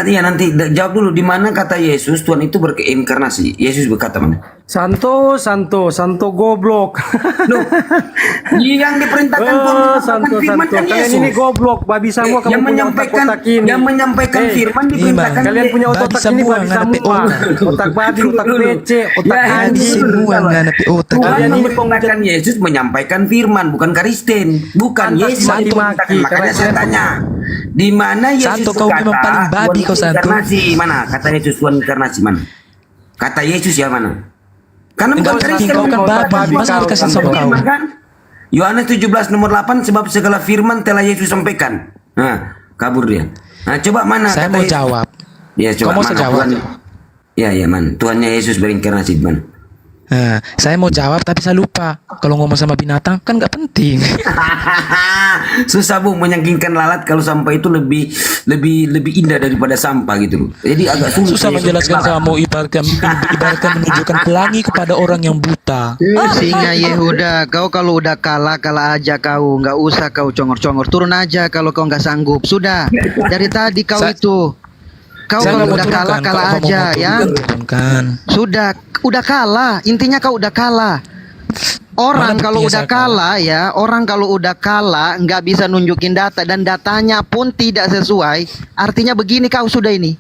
ya nanti jawab dulu, di mana kata Yesus Tuhan itu berinkarnasi? Yesus berkata mana? Santo goblok. Loh, yang diperintahkan Tuhan Santo. firman kan Kalian Yesus. ini goblok, babi semua kamu yang punya menyampaikan otak ini. yang menyampaikan firman diperintahkan Kalian punya otak ini babi semua. Otak babi, otak PC, otak anjing. Semua nggak ada otak. Tuhan memerintahkan Yesus menyampaikan firman, bukan Kristen, bukan Yesus. Makanya saya tanya, di mana Yesus Santo, kau memang paling babi kau Santo. inkarnasi? Mana kata Yesus Tuhan inkarnasi mana? Kata Yesus ya mana? Karena bukan Kristen, kau kan babi. Masa harus kasih sama kau? Yohanes 17 nomor 8, sebab segala firman telah Yesus sampaikan. Nah, kabur dia. Nah, coba mana? Saya kata mau Yesus? jawab. Ya, coba Kau mau mana saya jawab? Ya, mana? Tuhannya Yesus berinkarnasi di mana? Nah, saya mau jawab tapi saya lupa. Kalau ngomong sama binatang kan nggak penting. Susah Bung menyangkingkan lalat kalau sampah itu lebih indah daripada sampah gitu loh. Jadi agak sulit. Susah menjelaskan kamu ibaratkan menunjukkan pelangi kepada orang yang buta. Singa Yehuda, kau kalau udah kalah aja kau, nggak usah kau congor-congor, turun aja kalau kau nggak sanggup. Sudah, dari tadi kau itu. Kau kalau udah kalah aja ya. Sudah, udah kalah. Intinya kau udah kalah. Orang kalau udah kalah ya, orang kalau udah kalah nggak bisa nunjukin data dan datanya pun tidak sesuai. Artinya begini kau sudah ini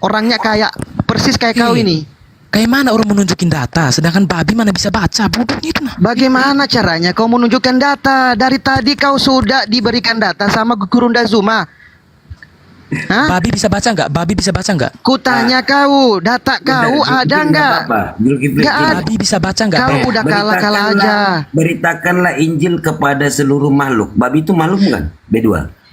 orangnya kayak persis kayak kau ini. Kayak mana orang menunjukin data, sedangkan babi mana bisa baca bodohnya itu nah. Bagaimana caranya kau menunjukkan data? Dari tadi kau sudah diberikan data sama Gurunda Zuma. Hah? Babi bisa baca nggak? Babi bisa baca nggak? Kutanya kau, data kau ada nggak? Nggak ada. Babi bisa baca nggak? Kau udah kalah aja. Beritakanlah Injil kepada seluruh makhluk. Babi itu makhluk bukan? B2.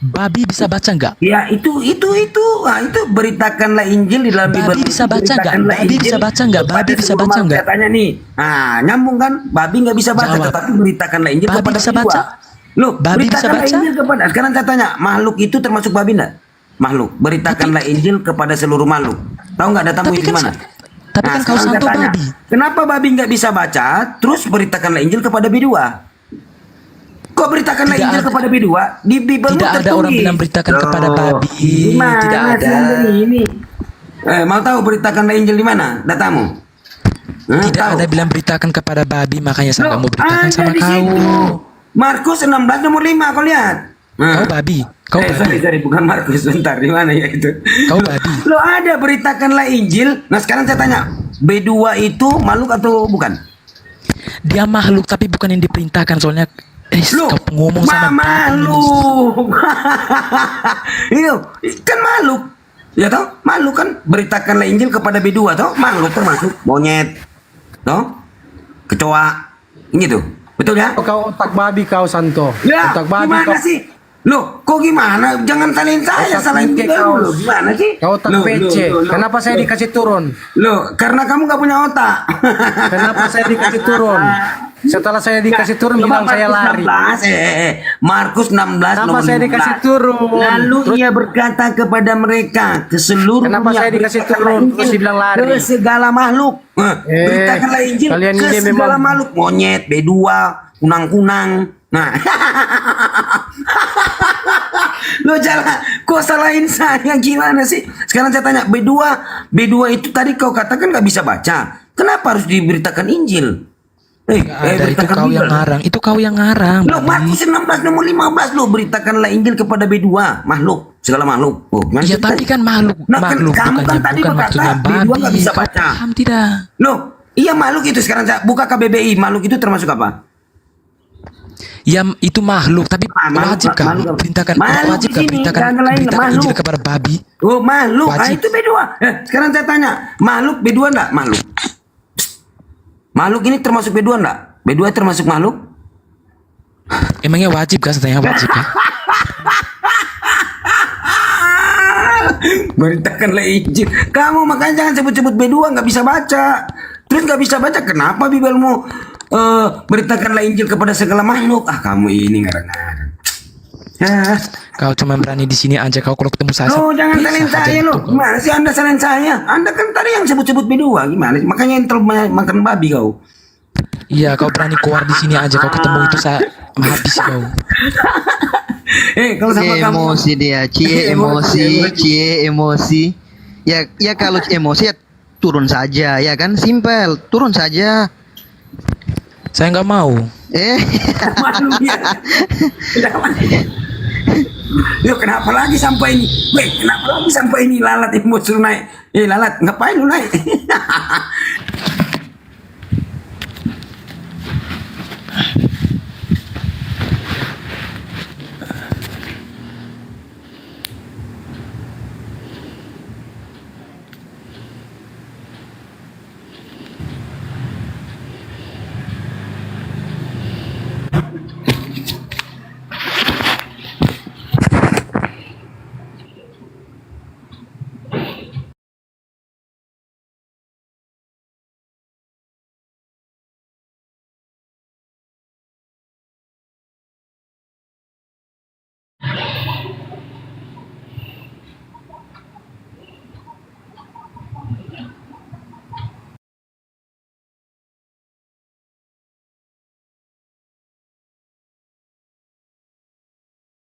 Babi bisa baca nggak? Ya itu. Nah, itu beritakanlah Injil di dalam Bible. Babi bisa baca nggak? Babi bisa baca nggak? Babi bisa baca nggak? Katanya nih, nah nyambung kan? Babi nggak bisa baca, tetapi beritakanlah Injil babi kepada bisa B2. baca? Loh, Babi bisa beritakanlah baca? Injil kepada. Sekarang katanya makhluk itu termasuk babi nggak? Makhluk, beritakanlah Injil kepada seluruh makhluk. Tahu nggak datamu itu mana? Tapi kan kau Santo babi. Kenapa babi nggak bisa baca? Terus beritakanlah Injil kepada B2. Kok beritakanlah Injil kepada B2? Di Bible tidak ada orang bilang beritakan kepada babi. Tidak ada. Ini. Mau tahu beritakanlah Injil di mana? Datamu? Tidak ada bilang beritakan kepada babi, makanya saya nggak mau beritakan Ada sama di kau. situ. Markus 16 nomor 5 kau lihat. Kau babi, kau babi. Sorry, bukan Markus, bentar, di mana ya itu? Kau babi. Lo ada beritakanlah Injil. Nah sekarang saya tanya, B2 itu makhluk atau bukan? Dia makhluk tapi bukan yang diperintahkan, soalnya kau ngomong sama babi. Makhluk. Iya, kan makhluk. Ya toh, makhluk kan, beritakanlah Injil kepada B2 toh, makhluk termasuk monyet. Toh? Kecoa. Gitu. Betul ya? Kau otak babi kau, Santo. Ya, Otak babi gimana kau. sih? Loh, kok gimana? Jangan salahin saya, Otak salahin bingkai juga kau. loh. Gimana sih? Kau otak PC. Kenapa saya dikasih turun? Loh, karena kamu gak punya otak. Kenapa saya dikasih turun? Setelah saya dikasih turun bilang saya lari. Markus 16 Kenapa nomor saya 15. dikasih turun? Lalu ia berkata kepada mereka ke seluruh Kenapa dunia, saya dikasih beritakanlah turun? Injil Terus dibilang lari. ke segala makhluk. Beritakanlah Injil kalian ke ini segala memang- makhluk. Monyet, B2, kunang-kunang. Nah, lo jalan, kok salahin saya gimana sih? Sekarang saya tanya, B2 itu tadi kau katakan nggak bisa baca. Kenapa harus diberitakan Injil? Ada, itu kau yang ngarang. Itu kau yang ngarang. Lo Markus 16 nomor 15 lo beritakanlah Injil kepada B2 makhluk, segala makhluk. Oh, gimana Ya sih? tadi kan makhluk, Nah, kan makhluk kamu bukannya kan tadi bukan berkata maksudnya B2 babi. nggak bisa Kau baca. paham tidak? Loh, iya makhluk itu sekarang saya buka KBBI, makhluk itu termasuk apa? Ya itu makhluk, tapi wajib kah perintahkan? Wajib kah beritakan Injil kepada babi? Oh makhluk, Wajib. itu B2. Sekarang saya tanya, makhluk B2 enggak? Makhluk. Makhluk ini termasuk B2 enggak? B2 termasuk makhluk? Emangnya wajib kah? Katanya wajib kah? Beritakanlah Injil. Kamu makanya jangan sebut-sebut B2 nggak bisa baca. Terus nggak bisa baca, kenapa Bibelmu beritakanlah Injil kepada segala makhluk? Ah kamu ini ngarang-ngarang. Ya. Kau cuma berani di sini aja. Kau kalau ketemu saya. Lo jangan bisa salahin aja saya gitu, lo. kau. Gimana sih Anda salahin saya? Anda kan tadi yang sebut-sebut B2. Gimana sih? Makanya yang terlalu banyak makan babi kau. Iya, kau berani keluar di sini aja. Kau ketemu itu saya habis kau. Kalau sama kamu Emosi dia, cie emosi. Ya kalau emosi ya turun saja, ya kan? Simpel, turun saja. Saya nggak mau. malu dia. Yuk kenapa lagi sampai ini? Weh, kenapa lagi sampai ini lalat emosi lu naik? Lalat, ngapain lu naik?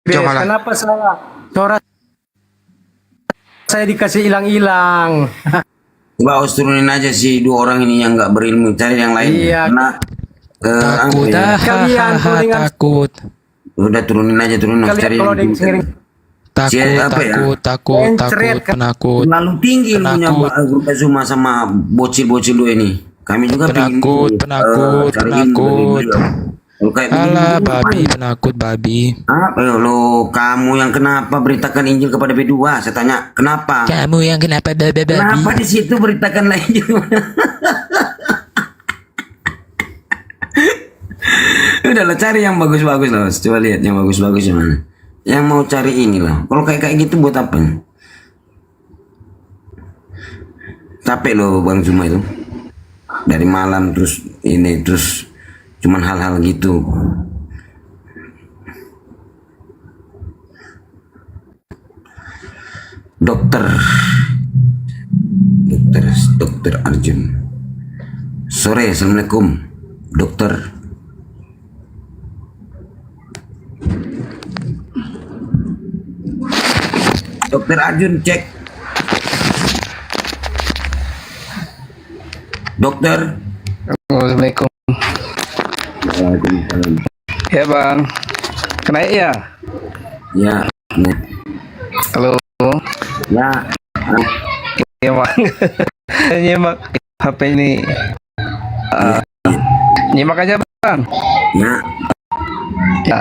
Cobalah. Kenapa saya dikasih hilang-hilang? Coba harus turunin aja sih dua orang ini yang nggak berilmu, cari yang lain. Iya. Karena Takut, Kalian kalau dengan takut. udah turunin aja, turunin harus kalian cari kalau yang sering Takut, penakut. Terlalu tinggi lu punya grup Zuma sama bocil-bocil lu ini. Kami juga Penakut. cariin beliau. Kalau kayak Alah, begini, babi, ngapain? penakut babi. Lo kamu yang kenapa beritakan Injil kepada B2? Saya tanya, kenapa? Kamu yang kenapa babi? Kenapa di situ beritakanlah Injil? Udah lo cari yang bagus-bagus loh. Coba lihat yang bagus-bagus yang mana. Yang mau cari inilah. Kalau kayak gitu buat apa? Capek loh Bang Zuma itu. Dari malam terus ini terus cuman hal-hal gitu. Dokter Arjun. Sore, assalamualaikum, dokter. Dokter Arjun cek. Dokter, Assalamualaikum. Ya bang, kena ya? Ya. Halo. Ya. Ya bang. Nyimak HP ini. Nyimak aja bang. Ya. Ya.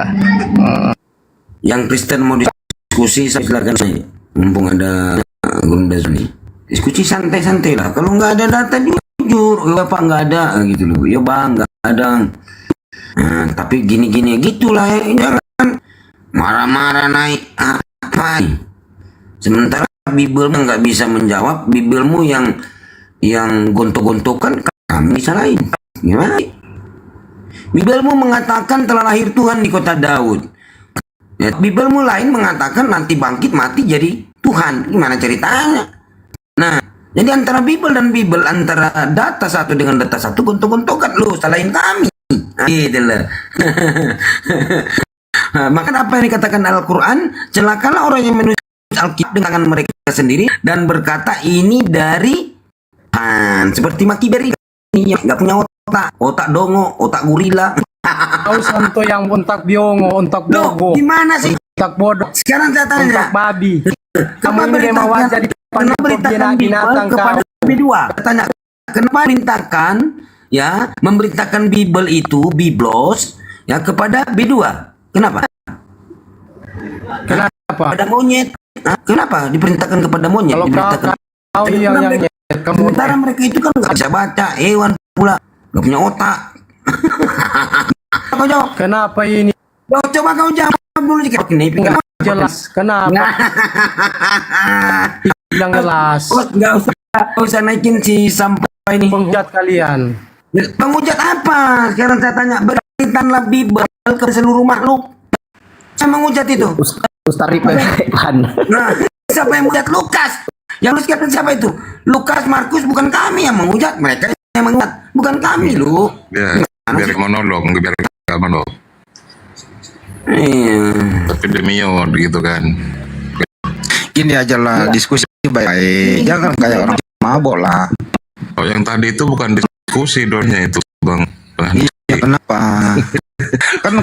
Yang Kristen mau diskusi, saya silakan saya. Mumpung ada Gunda Zuni. Diskusi santai-santai lah. Kalau nggak ada data jujur, ya Bapak nggak ada gitu loh. Ya Bang nggak ada. Nah, tapi gini-gini gitulah ya. Jangan marah-marah naik apa? Sementara Bibelmu nggak bisa menjawab. Bibelmu yang gontok-gontokan kami salahin. Gimana? Bibelmu mengatakan telah lahir Tuhan di kota Daud. Ya, Bibelmu lain mengatakan nanti bangkit mati jadi Tuhan. Gimana ceritanya? Nah, jadi antara Bibel dan Bibel, antara data satu dengan data satu gontok-gontokan. Lu salahin kami. Gitu lah. Maka apa yang dikatakan Al-Quran? Celakalah orang yang menulis Alkitab dengan tangan mereka sendiri dan berkata ini dari Tuhan. Seperti Makiberi ini yang nggak punya otak dongo, otak gorila. Kau santo yang ontak biongo, ontak bogo. Gimana sih? Ontak bodoh. Sekarang saya tanya. Ontak babi. Kamu ini memang wajar di depan binatang kepada B2. Tanya, kenapa memberitakan ya, memberitakan Bibel itu Biblos ya kepada B2? Kenapa? Kenapa? Ada monyet. Nah, kenapa diperintahkan kepada monyet? Kalau kau yang sementara mereka itu kan nggak bisa baca, hewan pula nggak punya otak. Kau jawab. Kenapa ini? Coba kau jawab dulu jika ini nggak jelas. Kenapa? Bilang jelas. Nggak usah naikin si sampai ini. Penghujat kalian. Penghujat apa? Sekarang saya tanya, berikanlah Bibel ke seluruh makhluk. Saya menghujat itu. Ustaz Ripan. Nah, siapa yang menghujat? Lukas. Yang Lukas siapa itu? Lukas, Markus, bukan kami yang menghujat. Mereka yang menghujat, bukan kami lu. Ya, biar monolog, biar monolog. Tapi demio gitu kan. Gini aja lah, diskusi baik-baik. Jangan kayak orang mabok lah. Oh, yang tadi itu bukan diskusi doanya itu, Bang. Iya, kenapa? Kan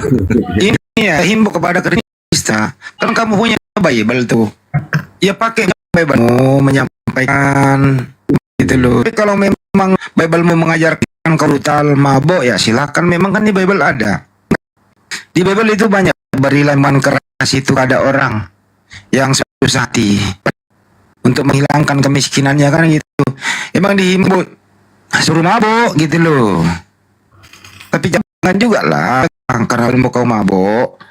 ini ya himbau kepada Kristen. Kan kamu punya Bible tuh. Ya pakai Bible menyampaikan gitu loh. Tapi kalau memang Bible mau mengajarkan kau brutal mabok ya silakan. Memang kan di Bible ada. Di Bible itu banyak berilah iman keras itu ada orang yang susah hati untuk menghilangkan kemiskinannya kan gitu. Emang dihimbau suruh mabok gitu loh. Tapi jangan juga lah karena mau kau mabok.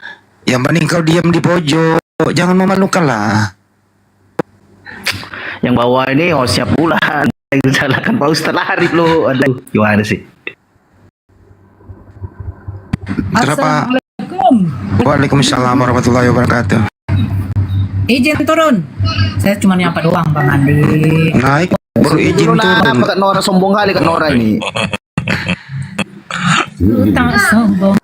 Yang mending kau diam di pojok. Jangan memalukan lah. Yang bawah ini siap bulan. Yang salahkan Pak Ustaz lari lo. Aduh, gimana sih? Kenapa? Waalaikumsalam warahmatullahi wabarakatuh. Izin turun. Saya cuma nyapa doang Bang Andi. Naik baru izin turun. Apa Kak Nora sombong kali Kak Nora ini. Tak sombong.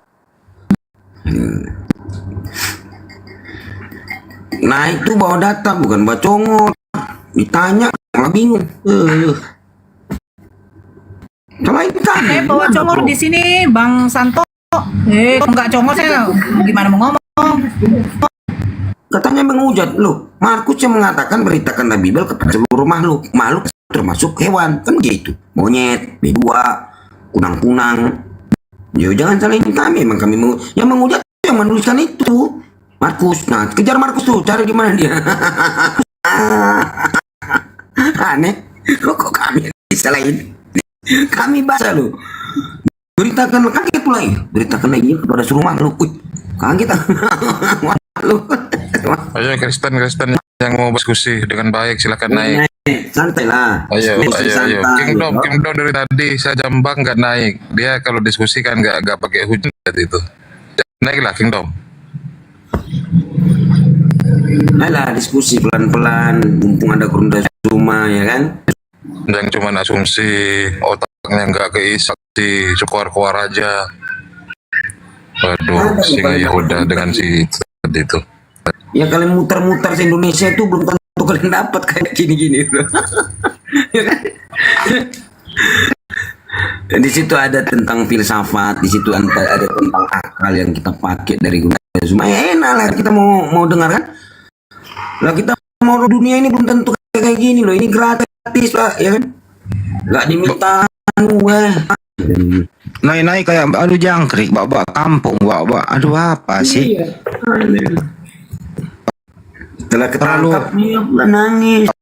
Nah itu bawa data bukan bawa congor. Ditanya malah bingung. Kalau itu kan Bawa congor di sini Bang Santo. Enggak congor saya gimana mau ngomong? Katanya menghujat loh. Markus yang mengatakan beritakanlah Bibel kepada seluruh makhluk. Makhluk termasuk hewan kan gitu. Monyet, B2, kunang-kunang. Yo jangan salahin kami. Emang kami yang menghujat yang menuliskan itu Markus. Nah kejar Markus tuh, cari di mana dia. Aneh. Kok kami disalahin? Kami baca loh. Beritakan kaget pula ya. Beritakan lagi kepada seluruh makhluk. Kaget makhluk. Ayo Kristen yang mau diskusi dengan baik silakan naik. Santai lah. Ayo. Kingdom dari tadi saya jambang nggak naik. Dia kalau diskusi kan nggak pakai hujat itu. Naiklah Kingdom. Alah diskusi pelan-pelan. Mumpung ada Gunda Zuma ya kan. Yang cuma asumsi otaknya nggak keisi keluar aja. Waduh, singa Yahuda dengan si tadi itu. Ya kalian muter-muter se Indonesia itu belum tentu kalian dapat kayak gini-gini. Ya kan? Di situ ada tentang filsafat, di situ ada tentang akal yang kita pakai dari Gunda Semua. Enak lah kita mau dengar kan. Lah kita mau dunia ini belum tentu kayak gini loh. Ini gratis lah, ya kan? Gak diminta Naik-naik kayak aduh jangkrik, bawa kampung, bawa aduh apa sih? Setelah ketangkap dia nangis.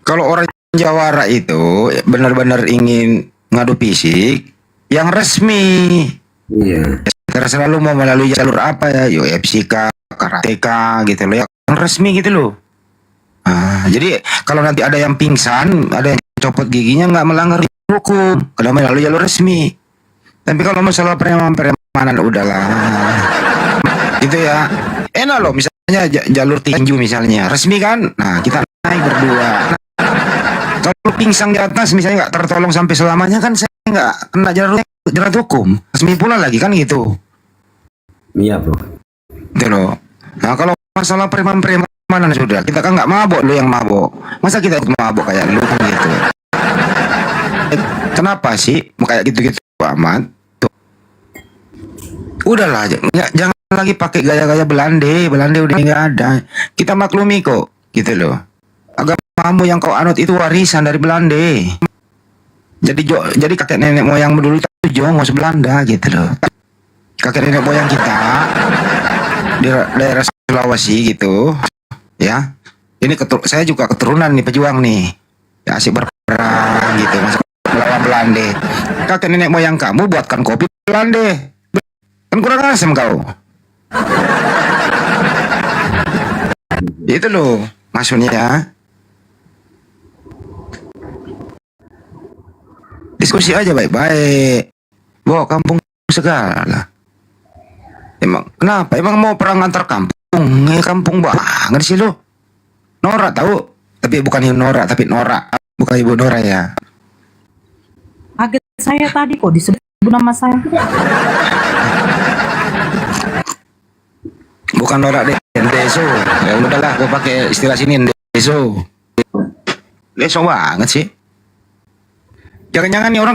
Kalau orang Jawara itu benar-benar ingin ngadu fisik yang resmi. Iya. Karena selalu mau melalui jalur apa ya, FCK, karateka gitu loh, yang resmi gitu loh. Jadi kalau nanti ada yang pingsan, ada yang copot giginya nggak melanggar hukum, kalau melalui jalur resmi. Tapi kalau masalah peremanan udahlah. Gitu ya. Enak loh, misalnya jalur tinju misalnya, resmi kan? Nah, kita naik berdua. Kalau pingsan di atas misalnya nggak tertolong sampai selamanya kan saya nggak kena jerat hukum, resmi pula lagi kan gitu. Iya bro. Gitu loh. Nah kalau masalah peremanan sudah, kita kan nggak mabok, lo yang mabok. Masa kita mabok kayak lu kan gitu. Kenapa sih kayak gitu-gitu amat? Tuh. Udahlah, jangan lagi pakai gaya-gaya Belanda udah nggak ada. Kita maklumi kok, gitu loh. Agamamu yang kau anut itu warisan dari Belanda. Jadi kakek nenek moyang dulu itu jongos Belanda gitu loh. Kakek nenek moyang kita di daerah Sulawesi gitu, ya. Ini saya juga keturunan nih pejuang nih, ya, asik berperang gitu, masuk melawan Belanda. Kakek nenek moyang kamu buatkan kopi Belanda, kan kurang asam kau. Itu loh maksudnya. Diskusi aja baik-baik. Bawa kampung segala. Emang kenapa? Emang mau perang antar kampung? Kampung banget sih lo. Nora tahu? Tapi bukan Ibu Nora, tapi Nora. Bukan Ibu Nora ya. Kaget saya tadi kok disebut nama saya. Bukan Nora deh, Deso. Ya udahlah, gue pakai istilah sini Deso. Deso banget sih. Jangan-jangan nih orang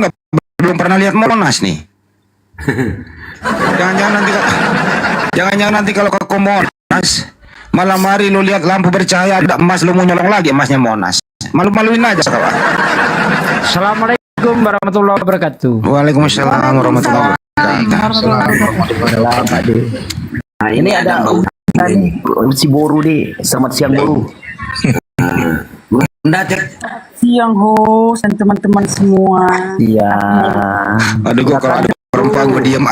belum pernah lihat Monas nih. Jangan-jangan nanti kalau ke Monas malam hari lu lihat lampu bercahaya ada emas, lu mau nyolong lagi emasnya Monas. Malu-maluin aja kawan. Assalamualaikum warahmatullahi wabarakatuh. Waalaikumsalam warahmatullahi wabarakatuh. Nah ini ada si Boru deh. Selamat siang Boru. Siang host dan teman-teman semua. Iya. Aduh gua kalau ada perempuan gue diem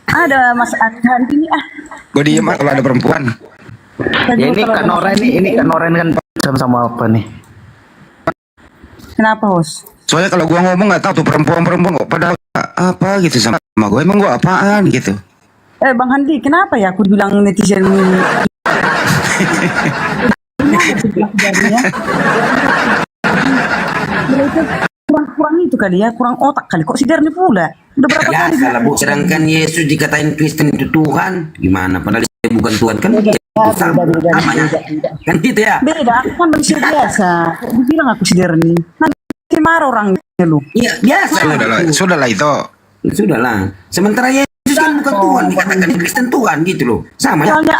Ada Mas Adhan ini Gue diem kalau ada perempuan. Ya ini Kak Noren kan sama apa nih? Kenapa host? Soalnya kalau gua ngomong nggak tahu tuh perempuan kok pada apa gitu sama gue. Emang gua apaan gitu? Bang Handi, kenapa ya aku bilang netizen ini? Kurang itu kali ya, kurang otak kali. Kok si Darni pula? Udah berapa Ya, kali? salah bu. Sedangkan Yesus dikatain Kristen itu Tuhan, gimana? Padahal dia bukan Tuhan kan? Sama kan gitu ya? Beda, aku kan manusia biasa. Kok bilang aku si Darni? Nanti marah orangnya lu. Iya biasa. Sudahlah itu. Sudahlah. Sementara Yesus kan bukan Tuhan, dikatakan Kristen Tuhan gitu loh. Sama ya? Soalnya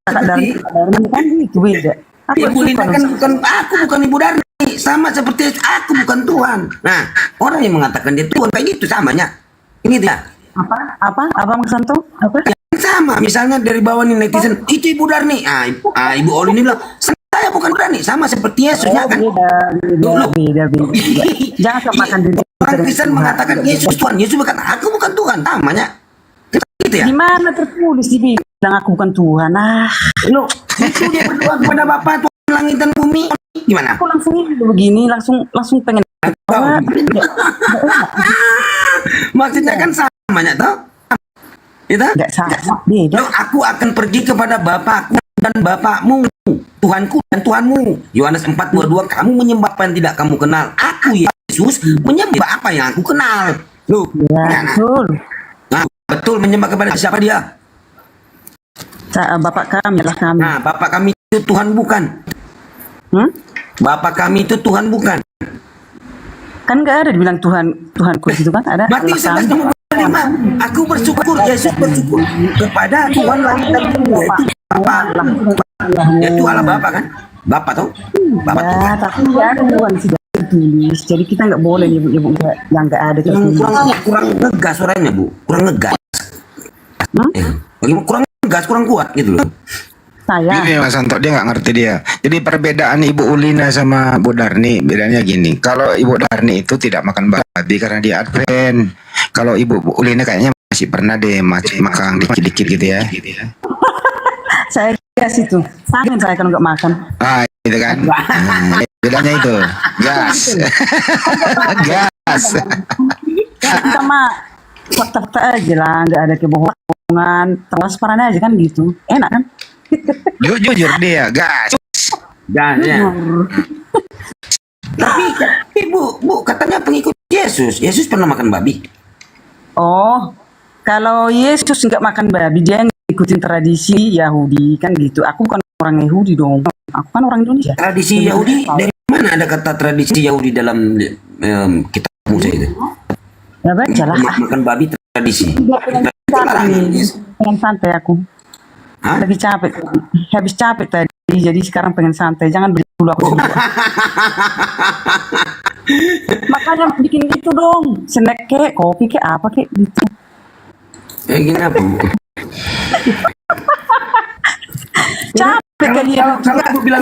kakak Darni kan itu beda. Ibu Linda kan bukan Ibu Darni, sama seperti aku bukan Tuhan. Nah, orang yang mengatakan dia Tuhan kayak gitu samanya. Ini dia. Apa Mas Santo? Apa? Yang sama, misalnya dari bawah nih netizen, itu Ibu Darni. Ibu Oli ini bilang, saya bukan Ibu Darni, sama seperti Yesus ya kan? Beda. Jangan samakan diri. Orang Kristen mengatakan Yesus Tuhan, Yesus bukan, aku bukan Tuhan, samanya. Gitu ya? Gimana tertulis dibilang aku bukan Tuhan? Loh, itu dia berdoa kepada Bapa Tuhan langit dan bumi. Gimana? Aku langsung begini, langsung pengen. Maksudnya kan samanya toh? Itu? Enggak sama, beda. Loh, aku akan pergi kepada Bapakku dan Bapakmu, Tuhanku dan Tuhanmu. Yohanes 4:22, kamu menyembah apa yang tidak kamu kenal. Aku Yesus menyembah apa yang aku kenal. Loh, betul. Nah, betul menyembah kepada siapa dia? Bapak kami lah kami. Nah, Bapak kami itu Tuhan bukan? Bapak kami itu Tuhan bukan. Kan nggak ada dibilang Tuhanku di situ kan ada. Matius 11 nomor 5. Aku bersyukur, Yesus bersyukur kepada Tuhan langit dan bumi, yaitu Bapa. Yaitu Allah Bapa kan? Bapa tau? Bapa Ya, Tuhan. tapi nggak ada Tuhan sih tertulis. Jadi kita nggak boleh nyebut-nyebut yang nggak ada tertulis. Kurang ngegas suaranya, Bu. Kurang ngegas. Bagaimana kurang ngegas, kurang kuat gitu loh. Gini Mas Santo, dia nggak ngerti dia. Jadi perbedaan Ibu Ulina sama Bu Darni, bedanya gini. Kalau Ibu Darni itu tidak makan babi karena dia Advent. Kalau Ibu Ulina kayaknya masih pernah deh makan dikit-dikit gitu ya. Saya gas itu. Saking saya kalau nggak makan. Ah, gitu kan. Bedanya itu. Gas. Gas. Kita mah fakta-fakta aja lah, nggak ada kebohongan, transparan aja kan gitu. Enak kan? Jujur dia, gas. Dan ya. Tapi Bu, katanya pengikut Yesus. Yesus pernah makan babi. Oh, kalau Yesus nggak makan babi, dia ngikutin tradisi Yahudi kan gitu. Aku bukan orang Yahudi dong. Aku kan orang Indonesia. Tradisi Yahudi dari mana ada kata tradisi Yahudi dalam kitab Musa itu? Ya baca lah. Makan babi tradisi. Pengen santai aku. Lagi capek. Habis capek tadi, jadi sekarang pengen santai. Jangan beli dulu aku. Makanya bikin gitu dong. Snack kek, kopi kek, apa kek gitu. Gini apa? Capek kalian.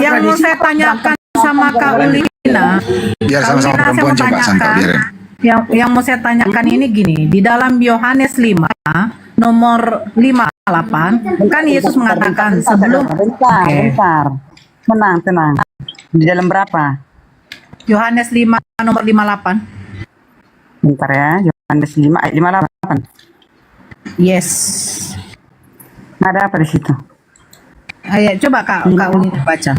Yang mau saya tanyakan sama Kak Ulina, Biar sama-sama perempuan coba Santo biar. yang mau saya tanyakan ini gini, di dalam Yohanes 5 nomor 58 kan Yesus mengatakan sebelum Bentar. Tenang. Di dalam berapa? Yohanes 5 nomor 58. Bentar ya, Yohanes 5 ayat 58. Yes. Ada apa di situ? Ayo coba Kak Ulina baca.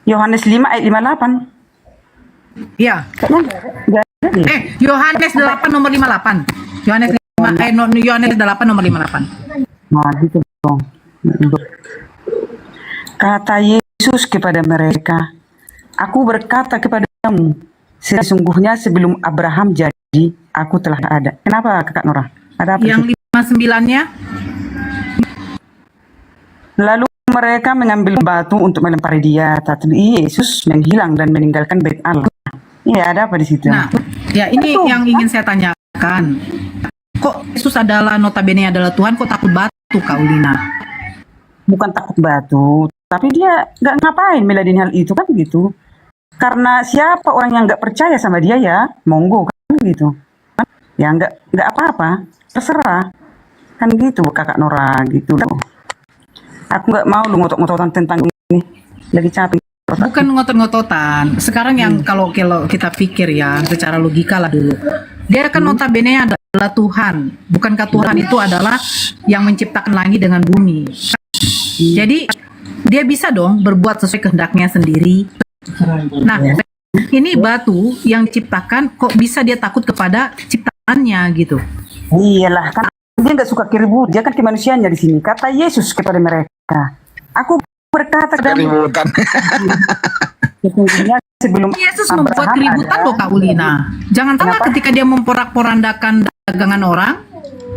Yohanes 5 ayat 58. Iya. Kayaknya enggak ada deh. Yohanes 8 nomor 58. Yohanes 8 nomor 58. Nah, gitu dong. Kata Yesus kepada mereka, aku berkata kepadamu, sesungguhnya sebelum Abraham jadi, aku telah ada. Kenapa Kakak Nora? Ada apa? Yang 59-nya? Lalu mereka mengambil batu untuk melempari dia, tapi Yesus menghilang dan meninggalkan bait Allah. Iya, ada apa di situ? Nah, ya ini yang ingin saya tanyakan. Kok Yesus adalah notabene adalah Tuhan, kok takut batu Kak Ulina? Bukan takut batu, tapi dia nggak ngapain meladeni hal itu kan gitu. Karena siapa orang yang nggak percaya sama dia ya, monggo kan gitu. Ya nggak apa-apa, terserah. Kan gitu Kakak Nora gitu. Aku nggak mau lu ngotot-ngototan tentang ini. Lagi capek. Bukan ngotot-ngototan. Sekarang yang kalau kita pikir ya secara logika lah dulu. Dia kan notabene adalah Tuhan. Bukankah Tuhan itu adalah yang menciptakan langit dengan bumi? Jadi dia bisa dong berbuat sesuai kehendaknya sendiri. Nah, ini batu yang diciptakan kok bisa dia takut kepada ciptaannya gitu? Iyalah kan dia nggak suka keribut. Dia kan kemanusiaannya di sini. Kata Yesus kepada mereka, aku berkata keributan. Sebelum Yesus membuat keributan loh Kak Ulina. Jangan salah ketika dia memporak-porandakan dagangan orang.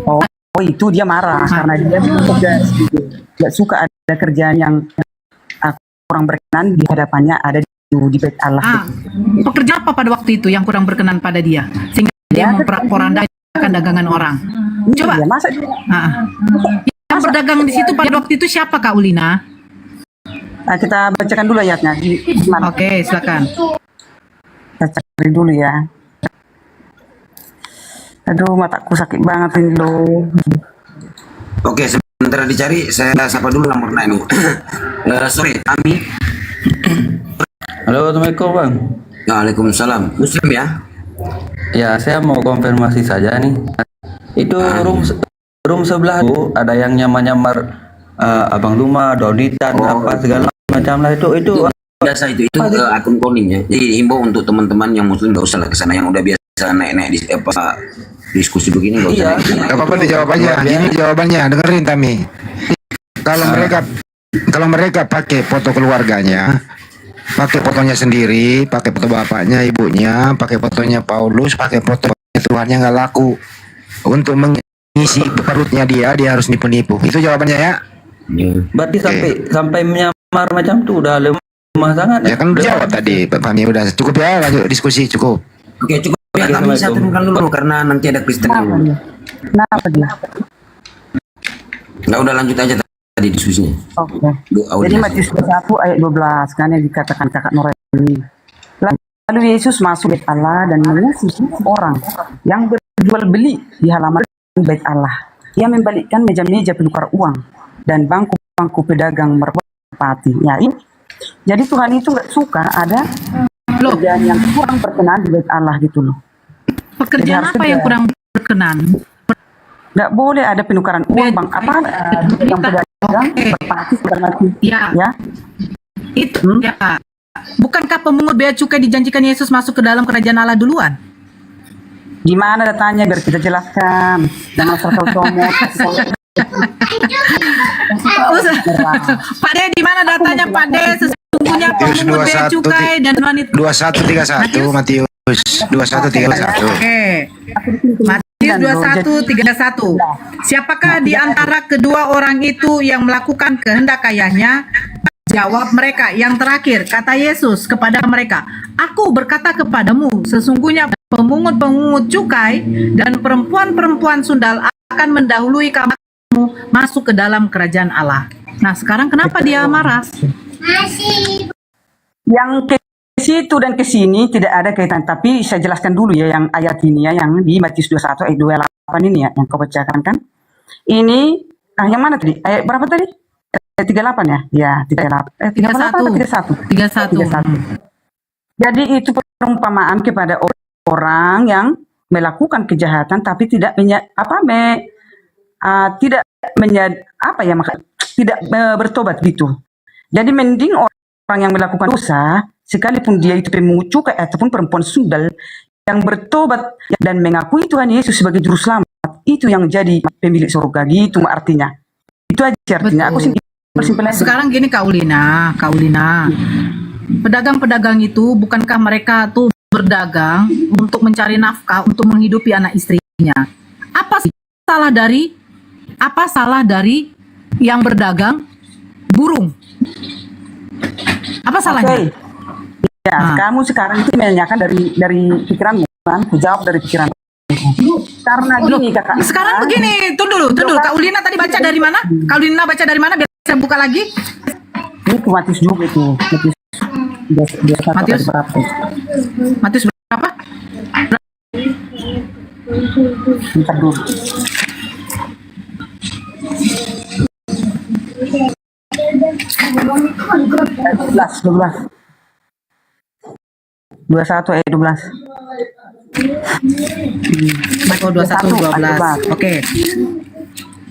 Oh itu dia marah karena dia nggak suka ada kerjaan yang kurang berkenan di hadapannya ada di bait Allah. Pekerjaan apa pada waktu itu yang kurang berkenan pada dia sehingga dia memporak-porandakan dagangan orang? Coba. Yang berdagang di situ pada waktu itu siapa Kak Ulina? Nah, kita bacakan dulu ayatnya. Oke, silakan. Kita cari dulu ya. Aduh, mataku sakit banget ini loh. Oke, sebentar dicari. Saya sapa dulu nomor ini. Sorry, Ami. Halo, Assalamualaikum Bang. Waalaikumsalam. Muslim ya? Ya, saya mau konfirmasi saja nih. Itu room sebelah itu ada yang nyamar-nyamar Abang Luma, Doditan, apa segala macam lah itu biasa itu akun koning ya. Jadi himbau untuk teman-teman yang muslim nggak usah lah kesana, yang udah biasa naik-naik di diskusi begini nggak usah. Gak apa-apa dijawab aja. Ini jawabannya, dengerin Tami. Kalau mereka pakai foto keluarganya, pakai fotonya sendiri, pakai foto bapaknya, ibunya, pakai fotonya Paulus, pakai foto Tuhannya nggak laku. Untuk mengisi perutnya dia harus nipu-nipu. Itu jawabannya ya. Berarti sampai menyamar macam tuh udah lemah sangat. Ya kan udah jawab tadi, Pak Fahmi udah cukup ya, lanjut diskusi cukup. Oke, cukup ya, kami bisa temukan dulu karena nanti ada Kristen dulu. Kenapa dia? Nggak, udah lanjut aja tadi diskusinya. Oke. Jadi Matius 21 ayat 12 kan yang dikatakan kakak Nurani. Lalu Yesus masuk bait Allah dan mengusir orang yang berjual beli di halaman bait Allah. Ia membalikkan meja-meja penukar uang dan bangku-bangku pedagang merpati. Ya, ini. Jadi Tuhan itu nggak suka ada pekerjaan yang kurang berkenan di bait Allah gitu loh. Pekerjaan apa yang kurang berkenan? Nggak boleh ada penukaran uang, bang. Apa yang pedagang merpati ya. Itu ya. Bukankah pemungut bea cukai dijanjikan Yesus masuk ke dalam kerajaan Allah duluan? Gimana datanya biar kita jelaskan. Jangan asal comot. Pak De, di mana datanya Pak De? Sesungguhnya pemungut bea cukai dan wanita 2131 Matius 2131. Oke. Matius 21:31. Siapakah di antara kedua orang itu yang melakukan kehendak ayahnya? Jawab mereka. Yang terakhir, kata Yesus kepada mereka, Aku berkata kepadamu, sesungguhnya pemungut-pemungut cukai dan perempuan-perempuan sundal akan mendahului kamu masuk ke dalam kerajaan Allah. Nah, sekarang kenapa dia marah? Yang ke situ dan ke sini tidak ada kaitan, tapi saya jelaskan dulu ya yang ayat ini ya, yang di Matius 21 ayat 28 ini ya, yang kau bacakan kan. Ini, yang mana tadi? Ayat berapa tadi? 38 ya? Ya, 38. 31. Jadi itu perumpamaan kepada orang yang melakukan kejahatan tapi tidak tidak bertobat gitu. Jadi mending orang yang melakukan dosa sekalipun dia itu pemungut cukai ataupun perempuan sundal yang bertobat dan mengakui Tuhan Yesus sebagai juru selamat, itu yang jadi pemilik surga gitu artinya. Itu aja artinya. Aku sih sekarang gini Kak Ulina, pedagang-pedagang itu bukankah mereka tuh berdagang untuk mencari nafkah untuk menghidupi anak istrinya? Apa salah dari yang berdagang burung? Apa salahnya? Ya, kamu sekarang itu menanyakan dari pikiranmu kan? Jawab dari pikiran. Karena gini kakak. Sekarang begini, tunggu dulu. Kak Ulina tadi baca dari mana? Kak Ulina baca dari mana? Biar saya buka lagi. Ini Matius juga itu. Matius berapa? Bentar dulu. Ayat 12. 21 ayat 12. Oh, 21:12. Oke.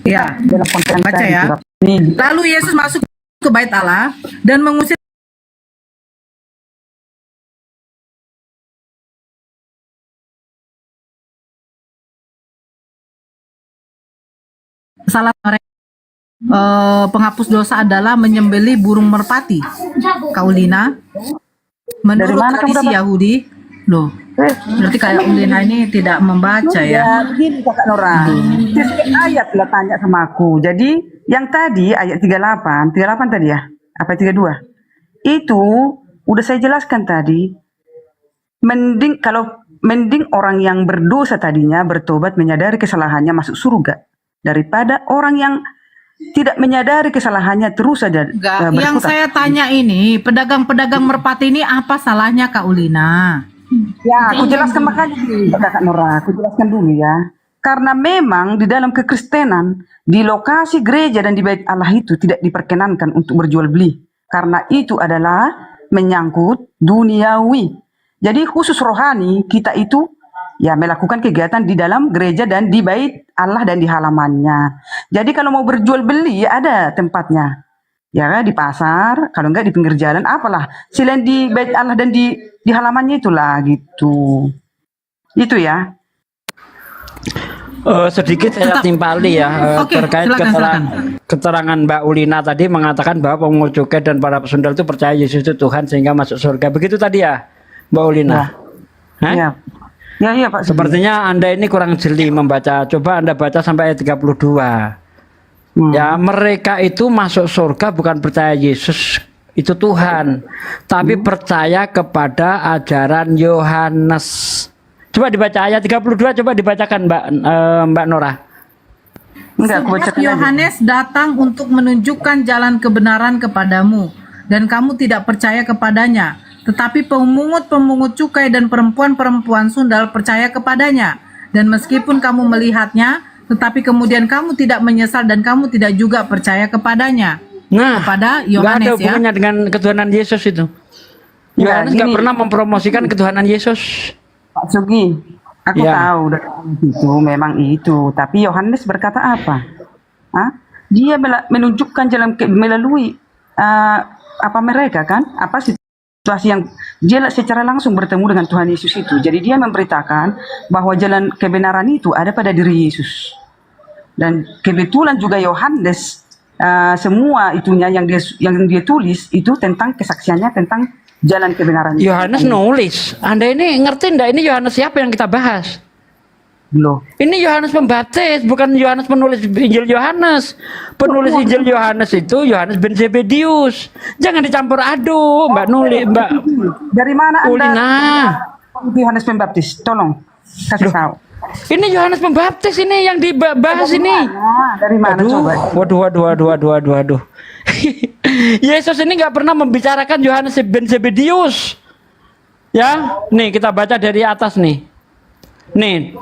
Ya, baca ya. Lalu Yesus masuk ke bait Allah dan mengusir salah mereka. Penghapus dosa adalah menyembelih burung merpati. Kaulina, menurut tradisi Yahudi, loh, berarti kayak Ulina ini tidak membaca ya. Begini kakak Nora, ayat lah tanya sama aku. Jadi yang tadi ayat 38 tadi ya, apa 32? Itu udah saya jelaskan tadi. Mending orang yang berdosa tadinya bertobat menyadari kesalahannya masuk surga daripada orang yang tidak menyadari kesalahannya terus saja berputar. Yang saya tanya ini, pedagang-pedagang merpati ini apa salahnya Kak Ulina? Ya, aku jelaskan makanya Kak Nora, aku jelaskan dulu ya. Karena memang di dalam kekristenan, di lokasi gereja dan di bait Allah itu tidak diperkenankan untuk berjual beli. Karena itu adalah menyangkut duniawi. Jadi khusus rohani kita itu ya melakukan kegiatan di dalam gereja dan di bait Allah dan di halamannya. Jadi kalau mau berjual beli ya ada tempatnya. Ya di pasar, kalau enggak di pinggir jalan, apalah. Selain di bait Allah dan di halamannya itulah gitu. Itu ya. Sedikit saya timpali ya Oke, terkait silakan. keterangan Mbak Ulina tadi mengatakan bahwa pemungut cukai dan para pesundal itu percaya Yesus itu Tuhan sehingga masuk surga. Begitu tadi ya, Mbak Ulina? Hah? Iya. Ya, Pak Sugi. Sepertinya Anda ini kurang jeli membaca. Coba Anda baca sampai ayat 32. Ya, mereka itu masuk surga bukan percaya Yesus itu Tuhan, tapi percaya kepada ajaran Yohanes. Coba dibaca ayat 32, coba dibacakan Mbak Nora. Sebab Yohanes datang untuk menunjukkan jalan kebenaran kepadamu, dan kamu tidak percaya kepadanya. Tetapi pemungut-pemungut cukai dan perempuan-perempuan sundal percaya kepadanya. Dan meskipun kamu melihatnya, tetapi kemudian kamu tidak menyesal dan kamu tidak juga percaya kepadanya. Nah, kepada nggak ada Yohanes ya. hubungannya dengan ketuhanan Yesus itu. Yohanes nggak pernah mempromosikan ketuhanan Yesus. Pak Sugi, aku Ya. tahu itu memang itu. Tapi Yohanes berkata apa? Dia menunjukkan jalan melalui apa mereka kan? Apa situasi yang dia secara langsung bertemu dengan Tuhan Yesus itu. Jadi dia memberitakan bahwa jalan kebenaran itu ada pada diri Yesus. Dan kebetulan juga Yohanes semua itunya yang dia tulis itu tentang kesaksiannya tentang jalan kebenaran. Yohanes nulis. Anda ini ngerti enggak ini Yohanes siapa yang kita bahas? Belum. Ini Yohanes Pembaptis, bukan Yohanes penulis Injil Yohanes. Penulis Injil Yohanes itu Yohanes bin Zebedius. Jangan dicampur aduk, Mbak Nuli, Mbak. Dari mana Anda? Ulina. Yohanes Pembaptis, tolong kasih tahu. Ini Yohanes Pembaptis ini yang dibahas ini. Dari mana coba? Waduh. Yesus ini nggak pernah membicarakan Yohanes bin Zebedius. Ya, nih kita baca dari atas nih. Nih.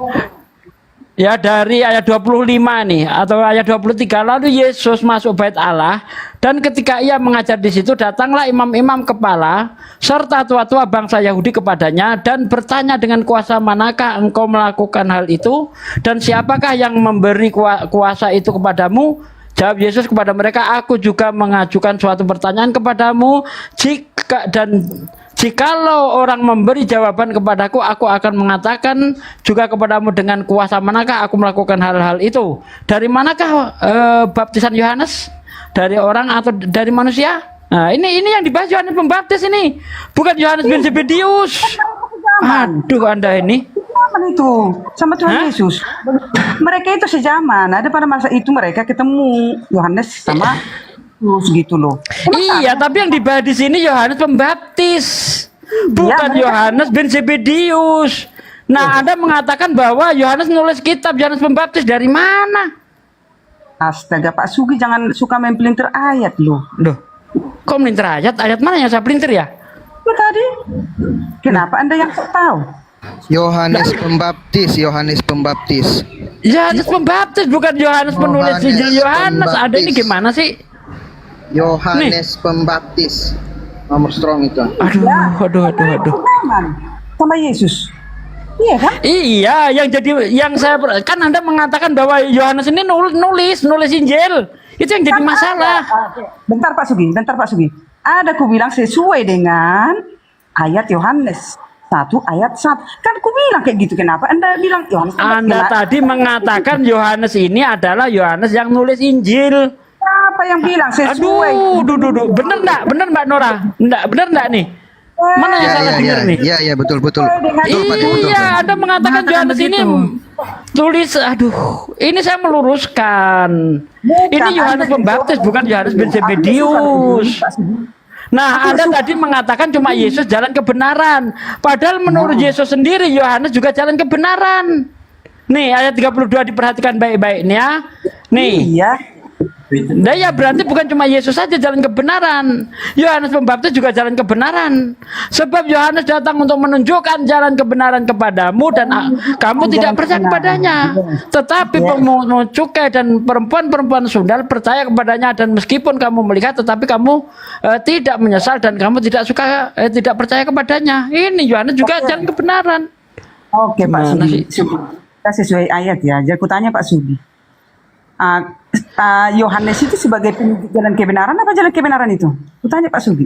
Ya dari ayat 25 nih atau ayat 23, lalu Yesus masuk bait Allah dan ketika ia mengajar di situ datanglah imam-imam kepala serta tua-tua bangsa Yahudi kepadanya dan bertanya dengan kuasa manakah engkau melakukan hal itu dan siapakah yang memberi kuasa itu kepadamu? Jawab Yesus kepada mereka, aku juga mengajukan suatu pertanyaan kepadamu, jikalau orang memberi jawaban kepadaku, aku akan mengatakan juga kepadamu dengan kuasa manakah aku melakukan hal-hal itu. Dari manakah baptisan Yohanes? Dari orang atau dari manusia? Nah, ini yang dibahas Yohanes Pembaptis ini, bukan Yohanes bin Zebedius. Aduh, Anda ini. Zaman itu sama Tuhan Yesus. Mereka itu sejaman. Ada pada masa itu mereka ketemu Yohanes sama Yesus gitu loh. Iya, tapi yang dibahas di sini Yohanes Pembaptis, bukan Yohanes bin Zebedius. Nah, Anda mengatakan bahwa Yohanes nulis kitab Yohanes Pembaptis dari mana? Astaga, Pak Sugi jangan suka mempelintir ayat loh. Loh, kok melintir ayat? Ayat mana yang saya pelintir ya? Itu tadi. Kenapa Anda yang tahu? Yohanes Pembaptis. Yohanes Pembaptis bukan Yohanes penulis Injil Yohanes. Ada ini gimana sih? Yohanes Pembaptis. Nomor strong itu. Aduh. Sama Yesus. Iya kan? Iya, yang saya kan Anda mengatakan bahwa Yohanes ini nulis Injil. Itu yang jadi masalah. Bentar Pak Sugi. Ada ku bilang sesuai dengan ayat Yohanes 1 ayat 1. Kan ku bilang kayak gitu. Kenapa Anda bilang Yohanes? Anda tadi mengatakan Yohanes ini adalah Yohanes yang nulis Injil. Siapa yang bilang sesuai? Aduh. Bener Mbak Nora? Bener enggak nih? Mana yang salah dengar nih? Iya, betul. Iya, Anda mengatakan Yohanes ini tulis, ini saya meluruskan. Ini Yohanes Pembaptis, bukan Yohanes bin Zebedius. Nah, Anda tadi mengatakan cuma Yesus jalan kebenaran. Padahal menurut Yesus sendiri, Yohanes juga jalan kebenaran. Nih, ayat 32 diperhatikan baik-baik nih ya. Nih. Iya. Nah ya berarti bukan cuma Yesus saja jalan kebenaran. Yohanes Pembaptis juga jalan kebenaran. Sebab Yohanes datang untuk menunjukkan jalan kebenaran kepadamu dan kamu tidak percaya kepadanya. Tetapi pemungut cukai dan perempuan-perempuan sundal percaya kepadanya dan meskipun kamu melihat tetapi kamu tidak menyesal dan kamu tidak percaya kepadanya. Ini Yohanes juga jalan kebenaran. Oke Pak Sudi. Kita sesuai ayat ya. Jadi aku tanya Pak Sudi. Yohanes itu sebagai penunjuk jalan kebenaran apa jalan kebenaran itu? Kutanya Pak Sugi.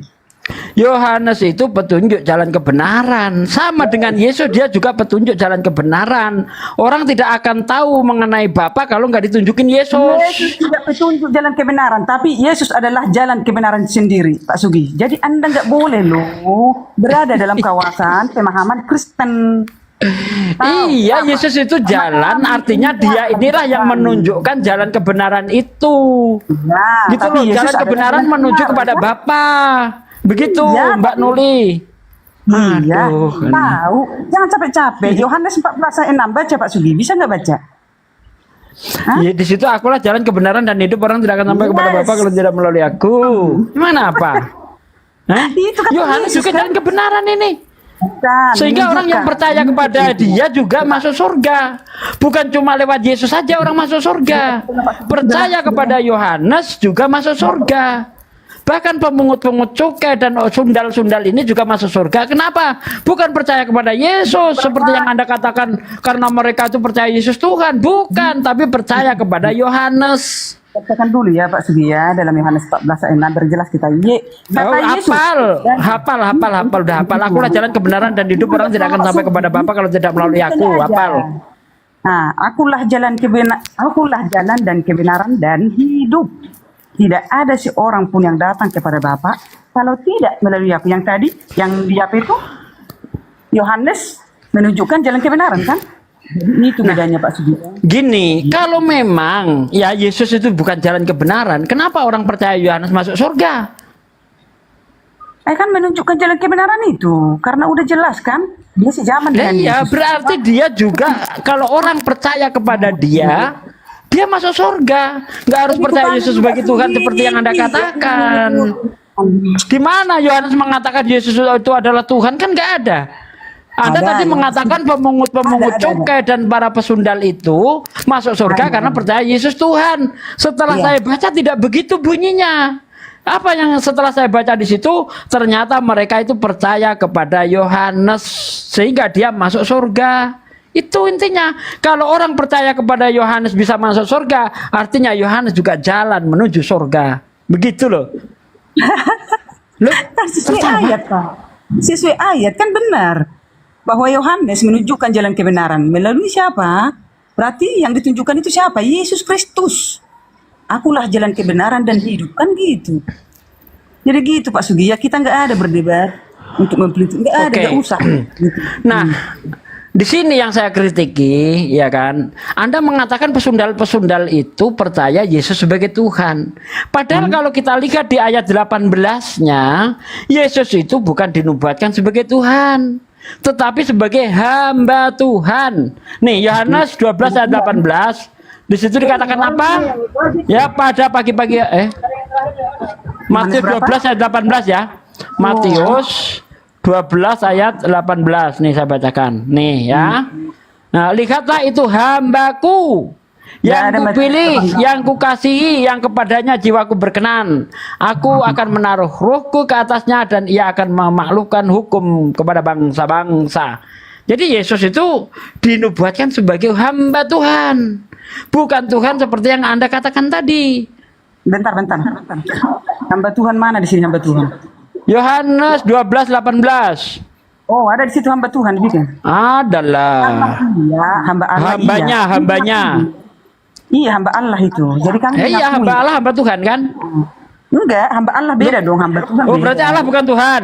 Yohanes itu petunjuk jalan kebenaran. Sama dengan Yesus, dia juga petunjuk jalan kebenaran. Orang tidak akan tahu mengenai Bapa kalau nggak ditunjukin Yesus. Yesus tidak petunjuk jalan kebenaran, tapi Yesus adalah jalan kebenaran sendiri, Pak Sugi. Jadi Anda nggak boleh loh berada dalam kawasan pemahaman Kristen. Iya, Yesus itu jalan, artinya dia inilah yang menunjukkan jalan kebenaran itu. Nah, Gitu loh, tapi Yesus jalan adalah kebenaran jalan menuju kebenaran, kepada kan? Bapa. Begitu, Iya, Mbak tapi- Nuli. Iya, Aduh. tahu. Jangan capek-capek. Yohanes 14:6 baca Pak Sugi. Bisa nggak baca? Ya, di situ akulah jalan kebenaran dan hidup, orang tidak akan sampai kepada Yes. Bapa kalau tidak melalui aku. Gimana apa? Hah? Itu kata Yohanes Yesus, juga kan? jalan kebenaran ini. Bukan, Sehingga orang yang menunjukkan. percaya kepada dia juga masuk surga. Bukan cuma lewat Yesus saja orang masuk surga. Percaya kepada Yohanes juga masuk surga. Bahkan pemungut-pemungut cukai dan sundal-sundal ini juga masuk surga. Kenapa? Bukan percaya kepada Yesus seperti yang Anda katakan karena mereka itu percaya Yesus Tuhan. Bukan, tapi percaya kepada Yohanes. Katakan dulu ya Pak Sugi ya, dalam Yohanes 14:6 berjelas kita. Kata Yesus. Hafal, udah hafal. Akulah jalan kebenaran dan hidup, orang tidak akan sampai kepada Bapa kalau tidak melalui aku. Hafal. Nah, akulah jalan dan kebenaran dan hidup. Tidak ada seorang pun yang datang kepada Bapa kalau tidak melalui aku. Yang tadi, yang di apa itu? Yohanes menunjukkan jalan kebenaran kan? Jadi itu bedanya Pak Sugi. Gini, kalau memang ya Yesus itu bukan jalan kebenaran, kenapa orang percaya Yohanes masuk surga? Kan menunjukkan jalan kebenaran itu karena udah jelas kan? Dia sejaman dengan Iya, Yesus. berarti dia juga kalau orang percaya kepada dia masuk surga. Nggak harus percaya Yesus sebagai Tuhan seperti yang Anda katakan. Di mana Yohanes mengatakan Yesus itu adalah Tuhan? Kan nggak ada. Anda tadi mengatakan pemungut-pemungut cukai dan para pesundal itu masuk surga karena percaya Yesus Tuhan. Setelah saya baca tidak begitu bunyinya. Apa yang setelah saya baca di situ, ternyata mereka itu percaya kepada Yohanes sehingga dia masuk surga. Itu intinya. Kalau orang percaya kepada Yohanes bisa masuk surga, artinya Yohanes juga jalan menuju surga. Begitu loh. Kan sesuai ayat Pak. Sesuai ayat kan benar. Bahwa Yohanes menunjukkan jalan kebenaran melalui siapa? Berarti yang ditunjukkan itu siapa? Yesus Kristus. Akulah jalan kebenaran dan hidup, kan gitu. Jadi gitu Pak Sugi, ya kita nggak ada berdebat untuk mempelajari, nggak ada, Oke. nggak usah. Gitu. Nah, di sini yang saya kritiki, ya kan? Anda mengatakan pesundal-pesundal itu percaya Yesus sebagai Tuhan. Padahal kalau kita lihat di ayat 18-nya, Yesus itu bukan dinubuatkan sebagai Tuhan, tetapi sebagai hamba Tuhan. Nih, Yohanes 12 ayat 18. Di situ dikatakan apa? Ya, pada pagi-pagi Matius 12 ayat 18 ya. Matius 12 ayat 18. Nih saya bacakan. Nih ya. Nah, lihatlah itu hambaku yang kupilih, yang kukasihi, yang kepadanya jiwaku berkenan. Aku akan menaruh rohku ke atasnya dan ia akan memaklukkan hukum kepada bangsa-bangsa. Jadi Yesus itu dinubuatkan sebagai hamba Tuhan. Bukan Tuhan seperti yang Anda katakan tadi. Bentar. Hamba Tuhan mana di sini hamba Tuhan? Yohanes 12:18. Oh, ada di situ hamba Tuhan gitu. Adalah. Iya, hamba Allah. Hambanya. Iya, hamba Allah itu. Jadi kami Iya, mengakui. hamba Allah, hamba Tuhan kan? Enggak, hamba Allah beda dong, hamba Tuhan. Oh, beda. berarti Allah bukan Tuhan.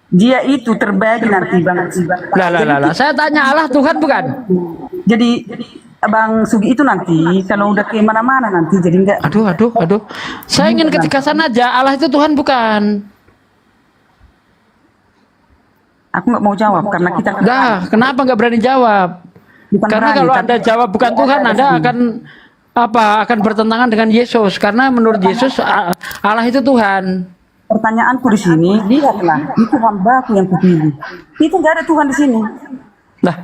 Dia itu terbagi nanti Bang. Lah. Saya tanya Allah Tuhan bukan? Jadi Bang Sugi itu nanti kalau udah ke mana-mana nanti jadi enggak. Aduh. Saya ingin ketegasan aja, Allah itu Tuhan bukan? Aku nggak mau jawab karena kita. Kenapa nggak berani jawab? Karena berani, kalau tapi- Anda jawab bukan Tuhan, Anda akan bertentangan dengan Yesus. Karena menurut Yesus Allah itu Tuhan. Pertanyaanku di sini, lihatlah, itu hambaku yang kupilih. Itu nggak ada Tuhan di sini. Lah,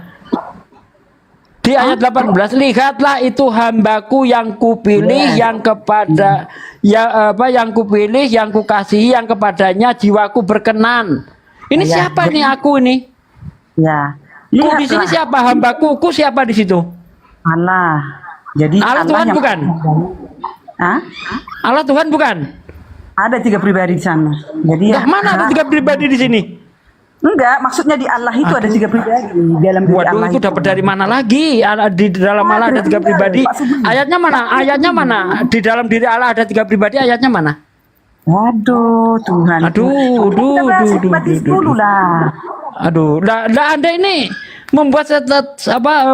di ayat 18, lihatlah itu hambaku yang kupilih, yang kepada yang kupilih, yang kukasihi, yang kepadanya jiwaku berkenan. Ini Ya, siapa jadi- nih aku ini? Ya. Ku di sini siapa hambaku? Ku siapa di situ? Allah. Jadi Allah Tuhan yang- bukan? Hah? Allah Tuhan bukan? Ada 3 pribadi di sana. Jadi Lah, mana ada 3 pribadi di sini? Enggak, maksudnya di Allah itu ada 3 pribadi. Dalam diri Waduh, Allah itu dapat dari mana lagi? Di dalam Allah ada 3 pribadi. Ayatnya mana? Ayatnya mana? Di dalam diri Allah ada 3 pribadi. Ayatnya mana? Waduh, Tuhan. Kita bahas hikmatis dulu lah. Aduh, Anda ini membuat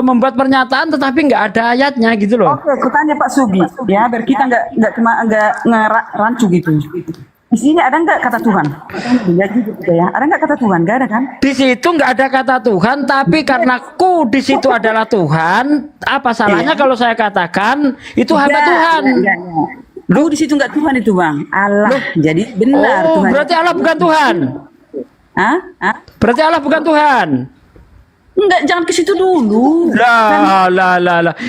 membuat pernyataan tetapi nggak ada ayatnya gitu loh. Oke, aku tanya Pak Sugi, ya, biar kita nggak ngerancu gitu. Di sini ada nggak kata Tuhan? Ya, ada nggak kata Tuhan? Nggak ada kan? Di situ nggak ada kata Tuhan, tapi karena ku di situ adalah Tuhan, apa salahnya kalau saya katakan itu hamba Tuhan? Lu di situ nggak Tuhan itu, Bang. Allah. Jadi benar Tuhan. Berarti Allah bukan Tuhan. Hah? Berarti Allah bukan Tuhan. Enggak, jangan ke situ dulu. Lah.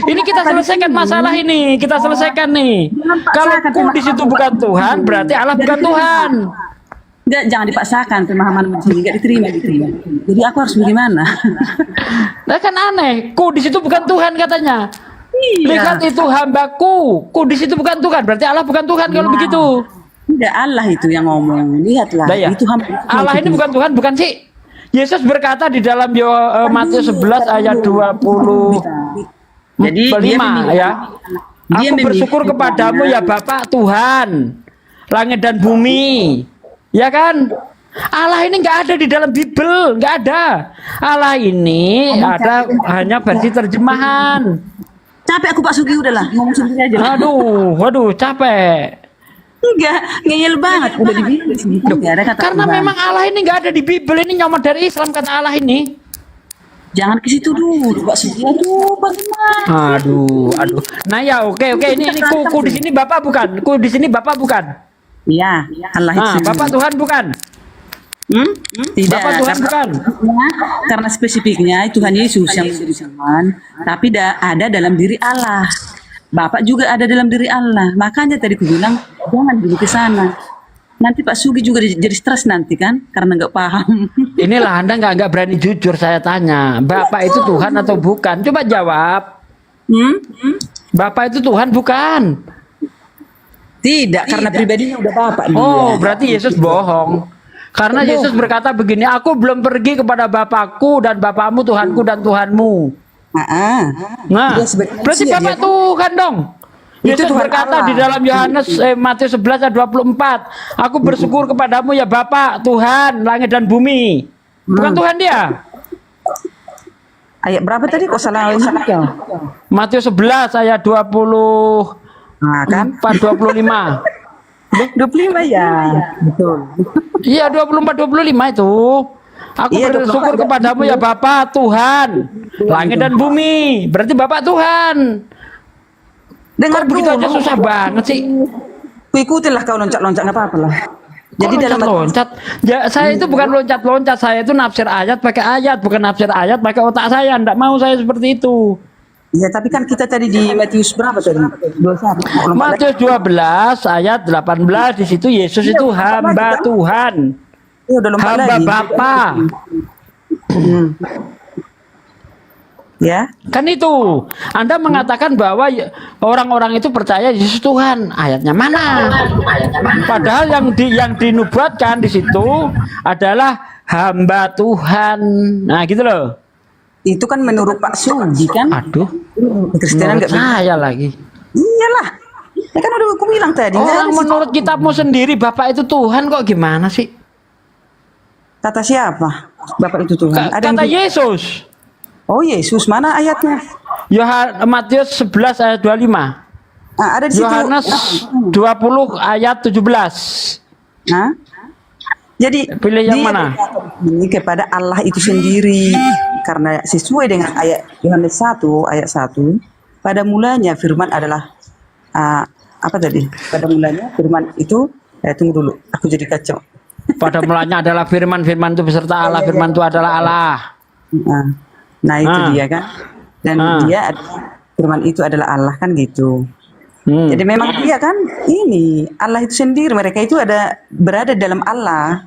Ini kita selesaikan masalah ini. Kita selesaikan nih. Kalau ku di situ bukan Tuhan, berarti Allah bukan Tuhan. Enggak, jangan dipaksakan pemahaman begini, enggak diterima gitu. Jadi aku harus bagaimana? Nah kan aneh, ku di situ bukan Tuhan katanya. Iya. Lihat itu hambaku, ku di situ bukan Tuhan, berarti Allah bukan Tuhan kalau begitu. Enggak, Allah itu yang ngomong. Lihatlah, Nah, ya. itu Allah ini bukan Tuhan, bukan sih. Yesus berkata di dalam Matius 11 ayat 25 ya. Aku bersyukur kepadamu ya Bapak Tuhan langit dan bumi. Ya kan? Allah ini nggak ada di dalam Bible, nggak ada. Allah ini ada hanya versi terjemahan. Capek aku Pak Sugi, udahlah ngomong sendiri aja. Waduh, capek. Enggak, ngeyel banget udah di Bible sini. Karena memang Allah ini nggak ada di Bible, ini nyomot dari Islam kata Allah ini. Jangan ke situ dulu, Pak Sugi. Aduh, bagaimana? Aduh. Nah ya, oke. Ini ku di sini Bapak bukan. Ku di sini Bapak bukan. Iya, Allah itu. Bapak Tuhan bukan. Tidak, Bapak Tuhan bukan. Karena spesifiknya Tuhan Yesus yang menjadi Tuhan, tapi ada dalam diri Allah. Bapak juga ada dalam diri Allah. Makanya tadi aku bilang jangan dulu ke sana. Nanti Pak Sugi juga jadi stres nanti kan, karena nggak paham. Inilah Anda nggak berani jujur, saya tanya. Bapak itu Tuhan atau bukan? Coba jawab. Bapak itu Tuhan bukan? Tidak, karena pribadinya udah Bapak. Oh, berarti Yesus bohong. Karena Yesus berkata begini, aku belum pergi kepada Bapakku dan Bapakmu, Tuhanku dan Tuhanmu. Nah, berarti Bapak Tuhan dong. Yesus berkata di dalam Matius 11 ayat 24, aku bersyukur kepadamu ya Bapak Tuhan langit dan bumi. Bukan Tuhan dia. Ayat berapa tadi kok salah ini? Matius 11 ayat 24 25. 25 ya. Betul. Iya 24 25 itu. Aku bersyukur kepadamu ya Bapa Tuhan langit dan bumi. Berarti Bapak Tuhan. Dengar begitu aja susah banget sih. Ikutilah kau loncat-loncat nggak apa-apa lah. Jadi dalam loncat, ya, saya itu bukan loncat-loncat, saya itu nafsir ayat pakai ayat, bukan nafsir ayat pakai otak saya. Nggak mau saya seperti itu. Ya, tapi kan kita tadi di Matius berapa tadi? Matius 12 ayat 18, di situ Yesus itu hamba Tuhan. Hamba Bapa. Ya, kan itu. Anda mengatakan bahwa orang-orang itu percaya Yesus Tuhan. Ayatnya mana? Padahal yang dinubuatkan di situ adalah hamba Tuhan. Nah, gitu loh. Itu kan menurut Pak Sugi kan? Aduh. Kristian menurut saya lagi. Iyalah. Ya kan udah aku bilang tadi. Orang menurut kitabmu sendiri Bapak itu Tuhan kok gimana sih? Kata siapa? Bapak itu Tuhan. Kata Yesus. Oh Yesus, mana ayatnya? Matius 11 ayat 25. Ada di situ. Yohanes 20 ayat 17. Nah, jadi pilih yang mana? Ini kepada Allah itu sendiri, karena sesuai dengan ayat Yohanes 1 ayat 1. Pada mulanya firman adalah apa tadi? Pada mulanya firman itu tunggu dulu, aku jadi kacau. Pada mulanya adalah firman, firman itu beserta Allah, firman itu adalah Allah. Nah itu dia kan, dan dia adalah firman itu adalah Allah kan gitu. Jadi memang dia kan ini Allah itu sendiri, mereka itu berada dalam Allah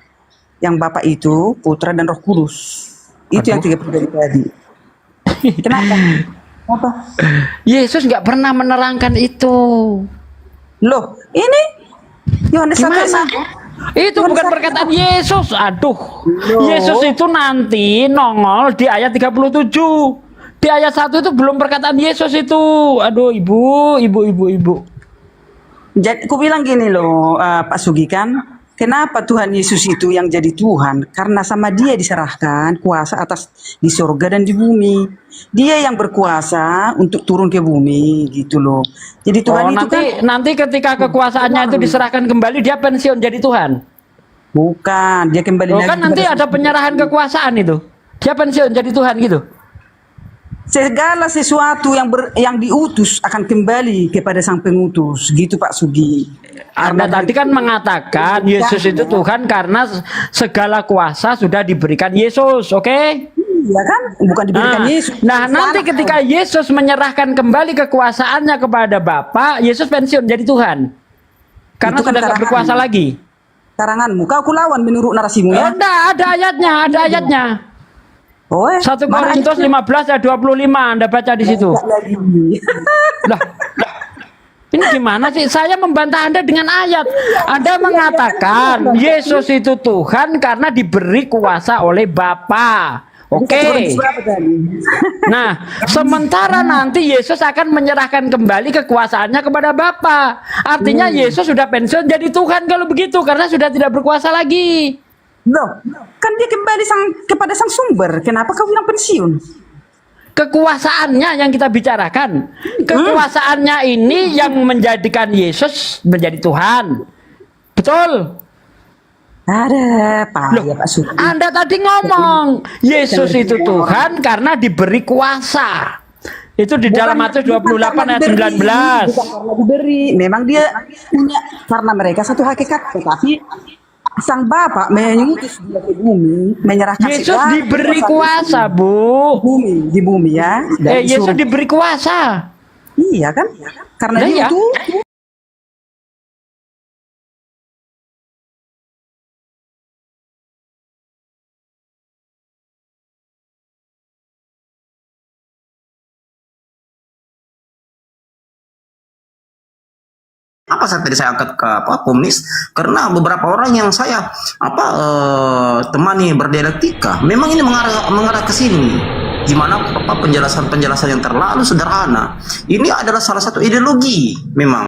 yang Bapa itu, Putra dan Roh Kudus. Itu yang 3 pribadi tadi. Kenapa? Apa? Yesus nggak pernah menerangkan itu. Loh, ini Yohanes 1 ayat Gimana? 1. Itu Yohanes bukan 1 perkataan Yesus. Aduh. Loh. Yesus itu nanti nongol di ayat 37. Di ayat 1 itu belum perkataan Yesus itu. Aduh, ibu. Jadi, aku bilang gini loh, Pak Sugi kan, kenapa Tuhan Yesus itu yang jadi Tuhan? Karena sama Dia diserahkan kuasa atas di surga dan di bumi. Dia yang berkuasa untuk turun ke bumi, gitu loh. Jadi Tuhan itu nanti ketika kekuasaannya itu diserahkan kembali, dia pensiun jadi Tuhan. Bukan, dia kembali Loh, lagi kan nanti kepada ada penyerahan kekuasaan itu. Dia pensiun jadi Tuhan gitu. segala sesuatu yang diutus akan kembali kepada sang pengutus, gitu Pak Sugi. Anda tadi kan mengatakan Yesus itu Tuhan karena segala kuasa sudah diberikan Yesus, oke? Iya kan? Bukan diberikan Yesus. Nah, nanti ketika Yesus menyerahkan kembali kekuasaannya kepada Bapa, Yesus pensiun jadi Tuhan. Karena Itu kan sudah tidak berkuasa lagi. Karanganmu, kau lawan menurut narasimu ya? Enggak, ada ayatnya. Oh, 1 Korintus 15 ayat 25, Anda baca di situ. Lah, ini gimana sih? Saya membantah Anda dengan ayat. Anda mengatakan Yesus itu Tuhan karena diberi kuasa oleh Bapa. Oke. Nah, sementara nanti Yesus akan menyerahkan kembali kekuasaannya kepada Bapa. Artinya Yesus sudah pensiun jadi Tuhan kalau begitu karena sudah tidak berkuasa lagi. Loh, kan dia kembali kepada sang sumber. Kenapa kau bilang pensiun? Kekuasaannya yang kita bicarakan. Kekuasaannya ini yang menjadikan Yesus menjadi Tuhan. Betul? Ada Pak Sugi. Anda tadi ngomong Yesus itu Tuhan karena diberi kuasa. Itu di dalam Matius 28 ayat 19. Bukan karena diberi. Memang dia punya, karena mereka satu hakikat. Tetapi sang Bapa mengutus dia ke bumi, menyerahkan Yesus diberi kuasa, Bu. Di bumi ya. Yesus diberi kuasa. Iya kan? Karena dia itu Apa tadi saya angkat ke komunis karena beberapa orang yang saya temani berdialektika memang ini mengarah ke sini. Gimana penjelasan yang terlalu sederhana. Ini adalah salah satu ideologi memang.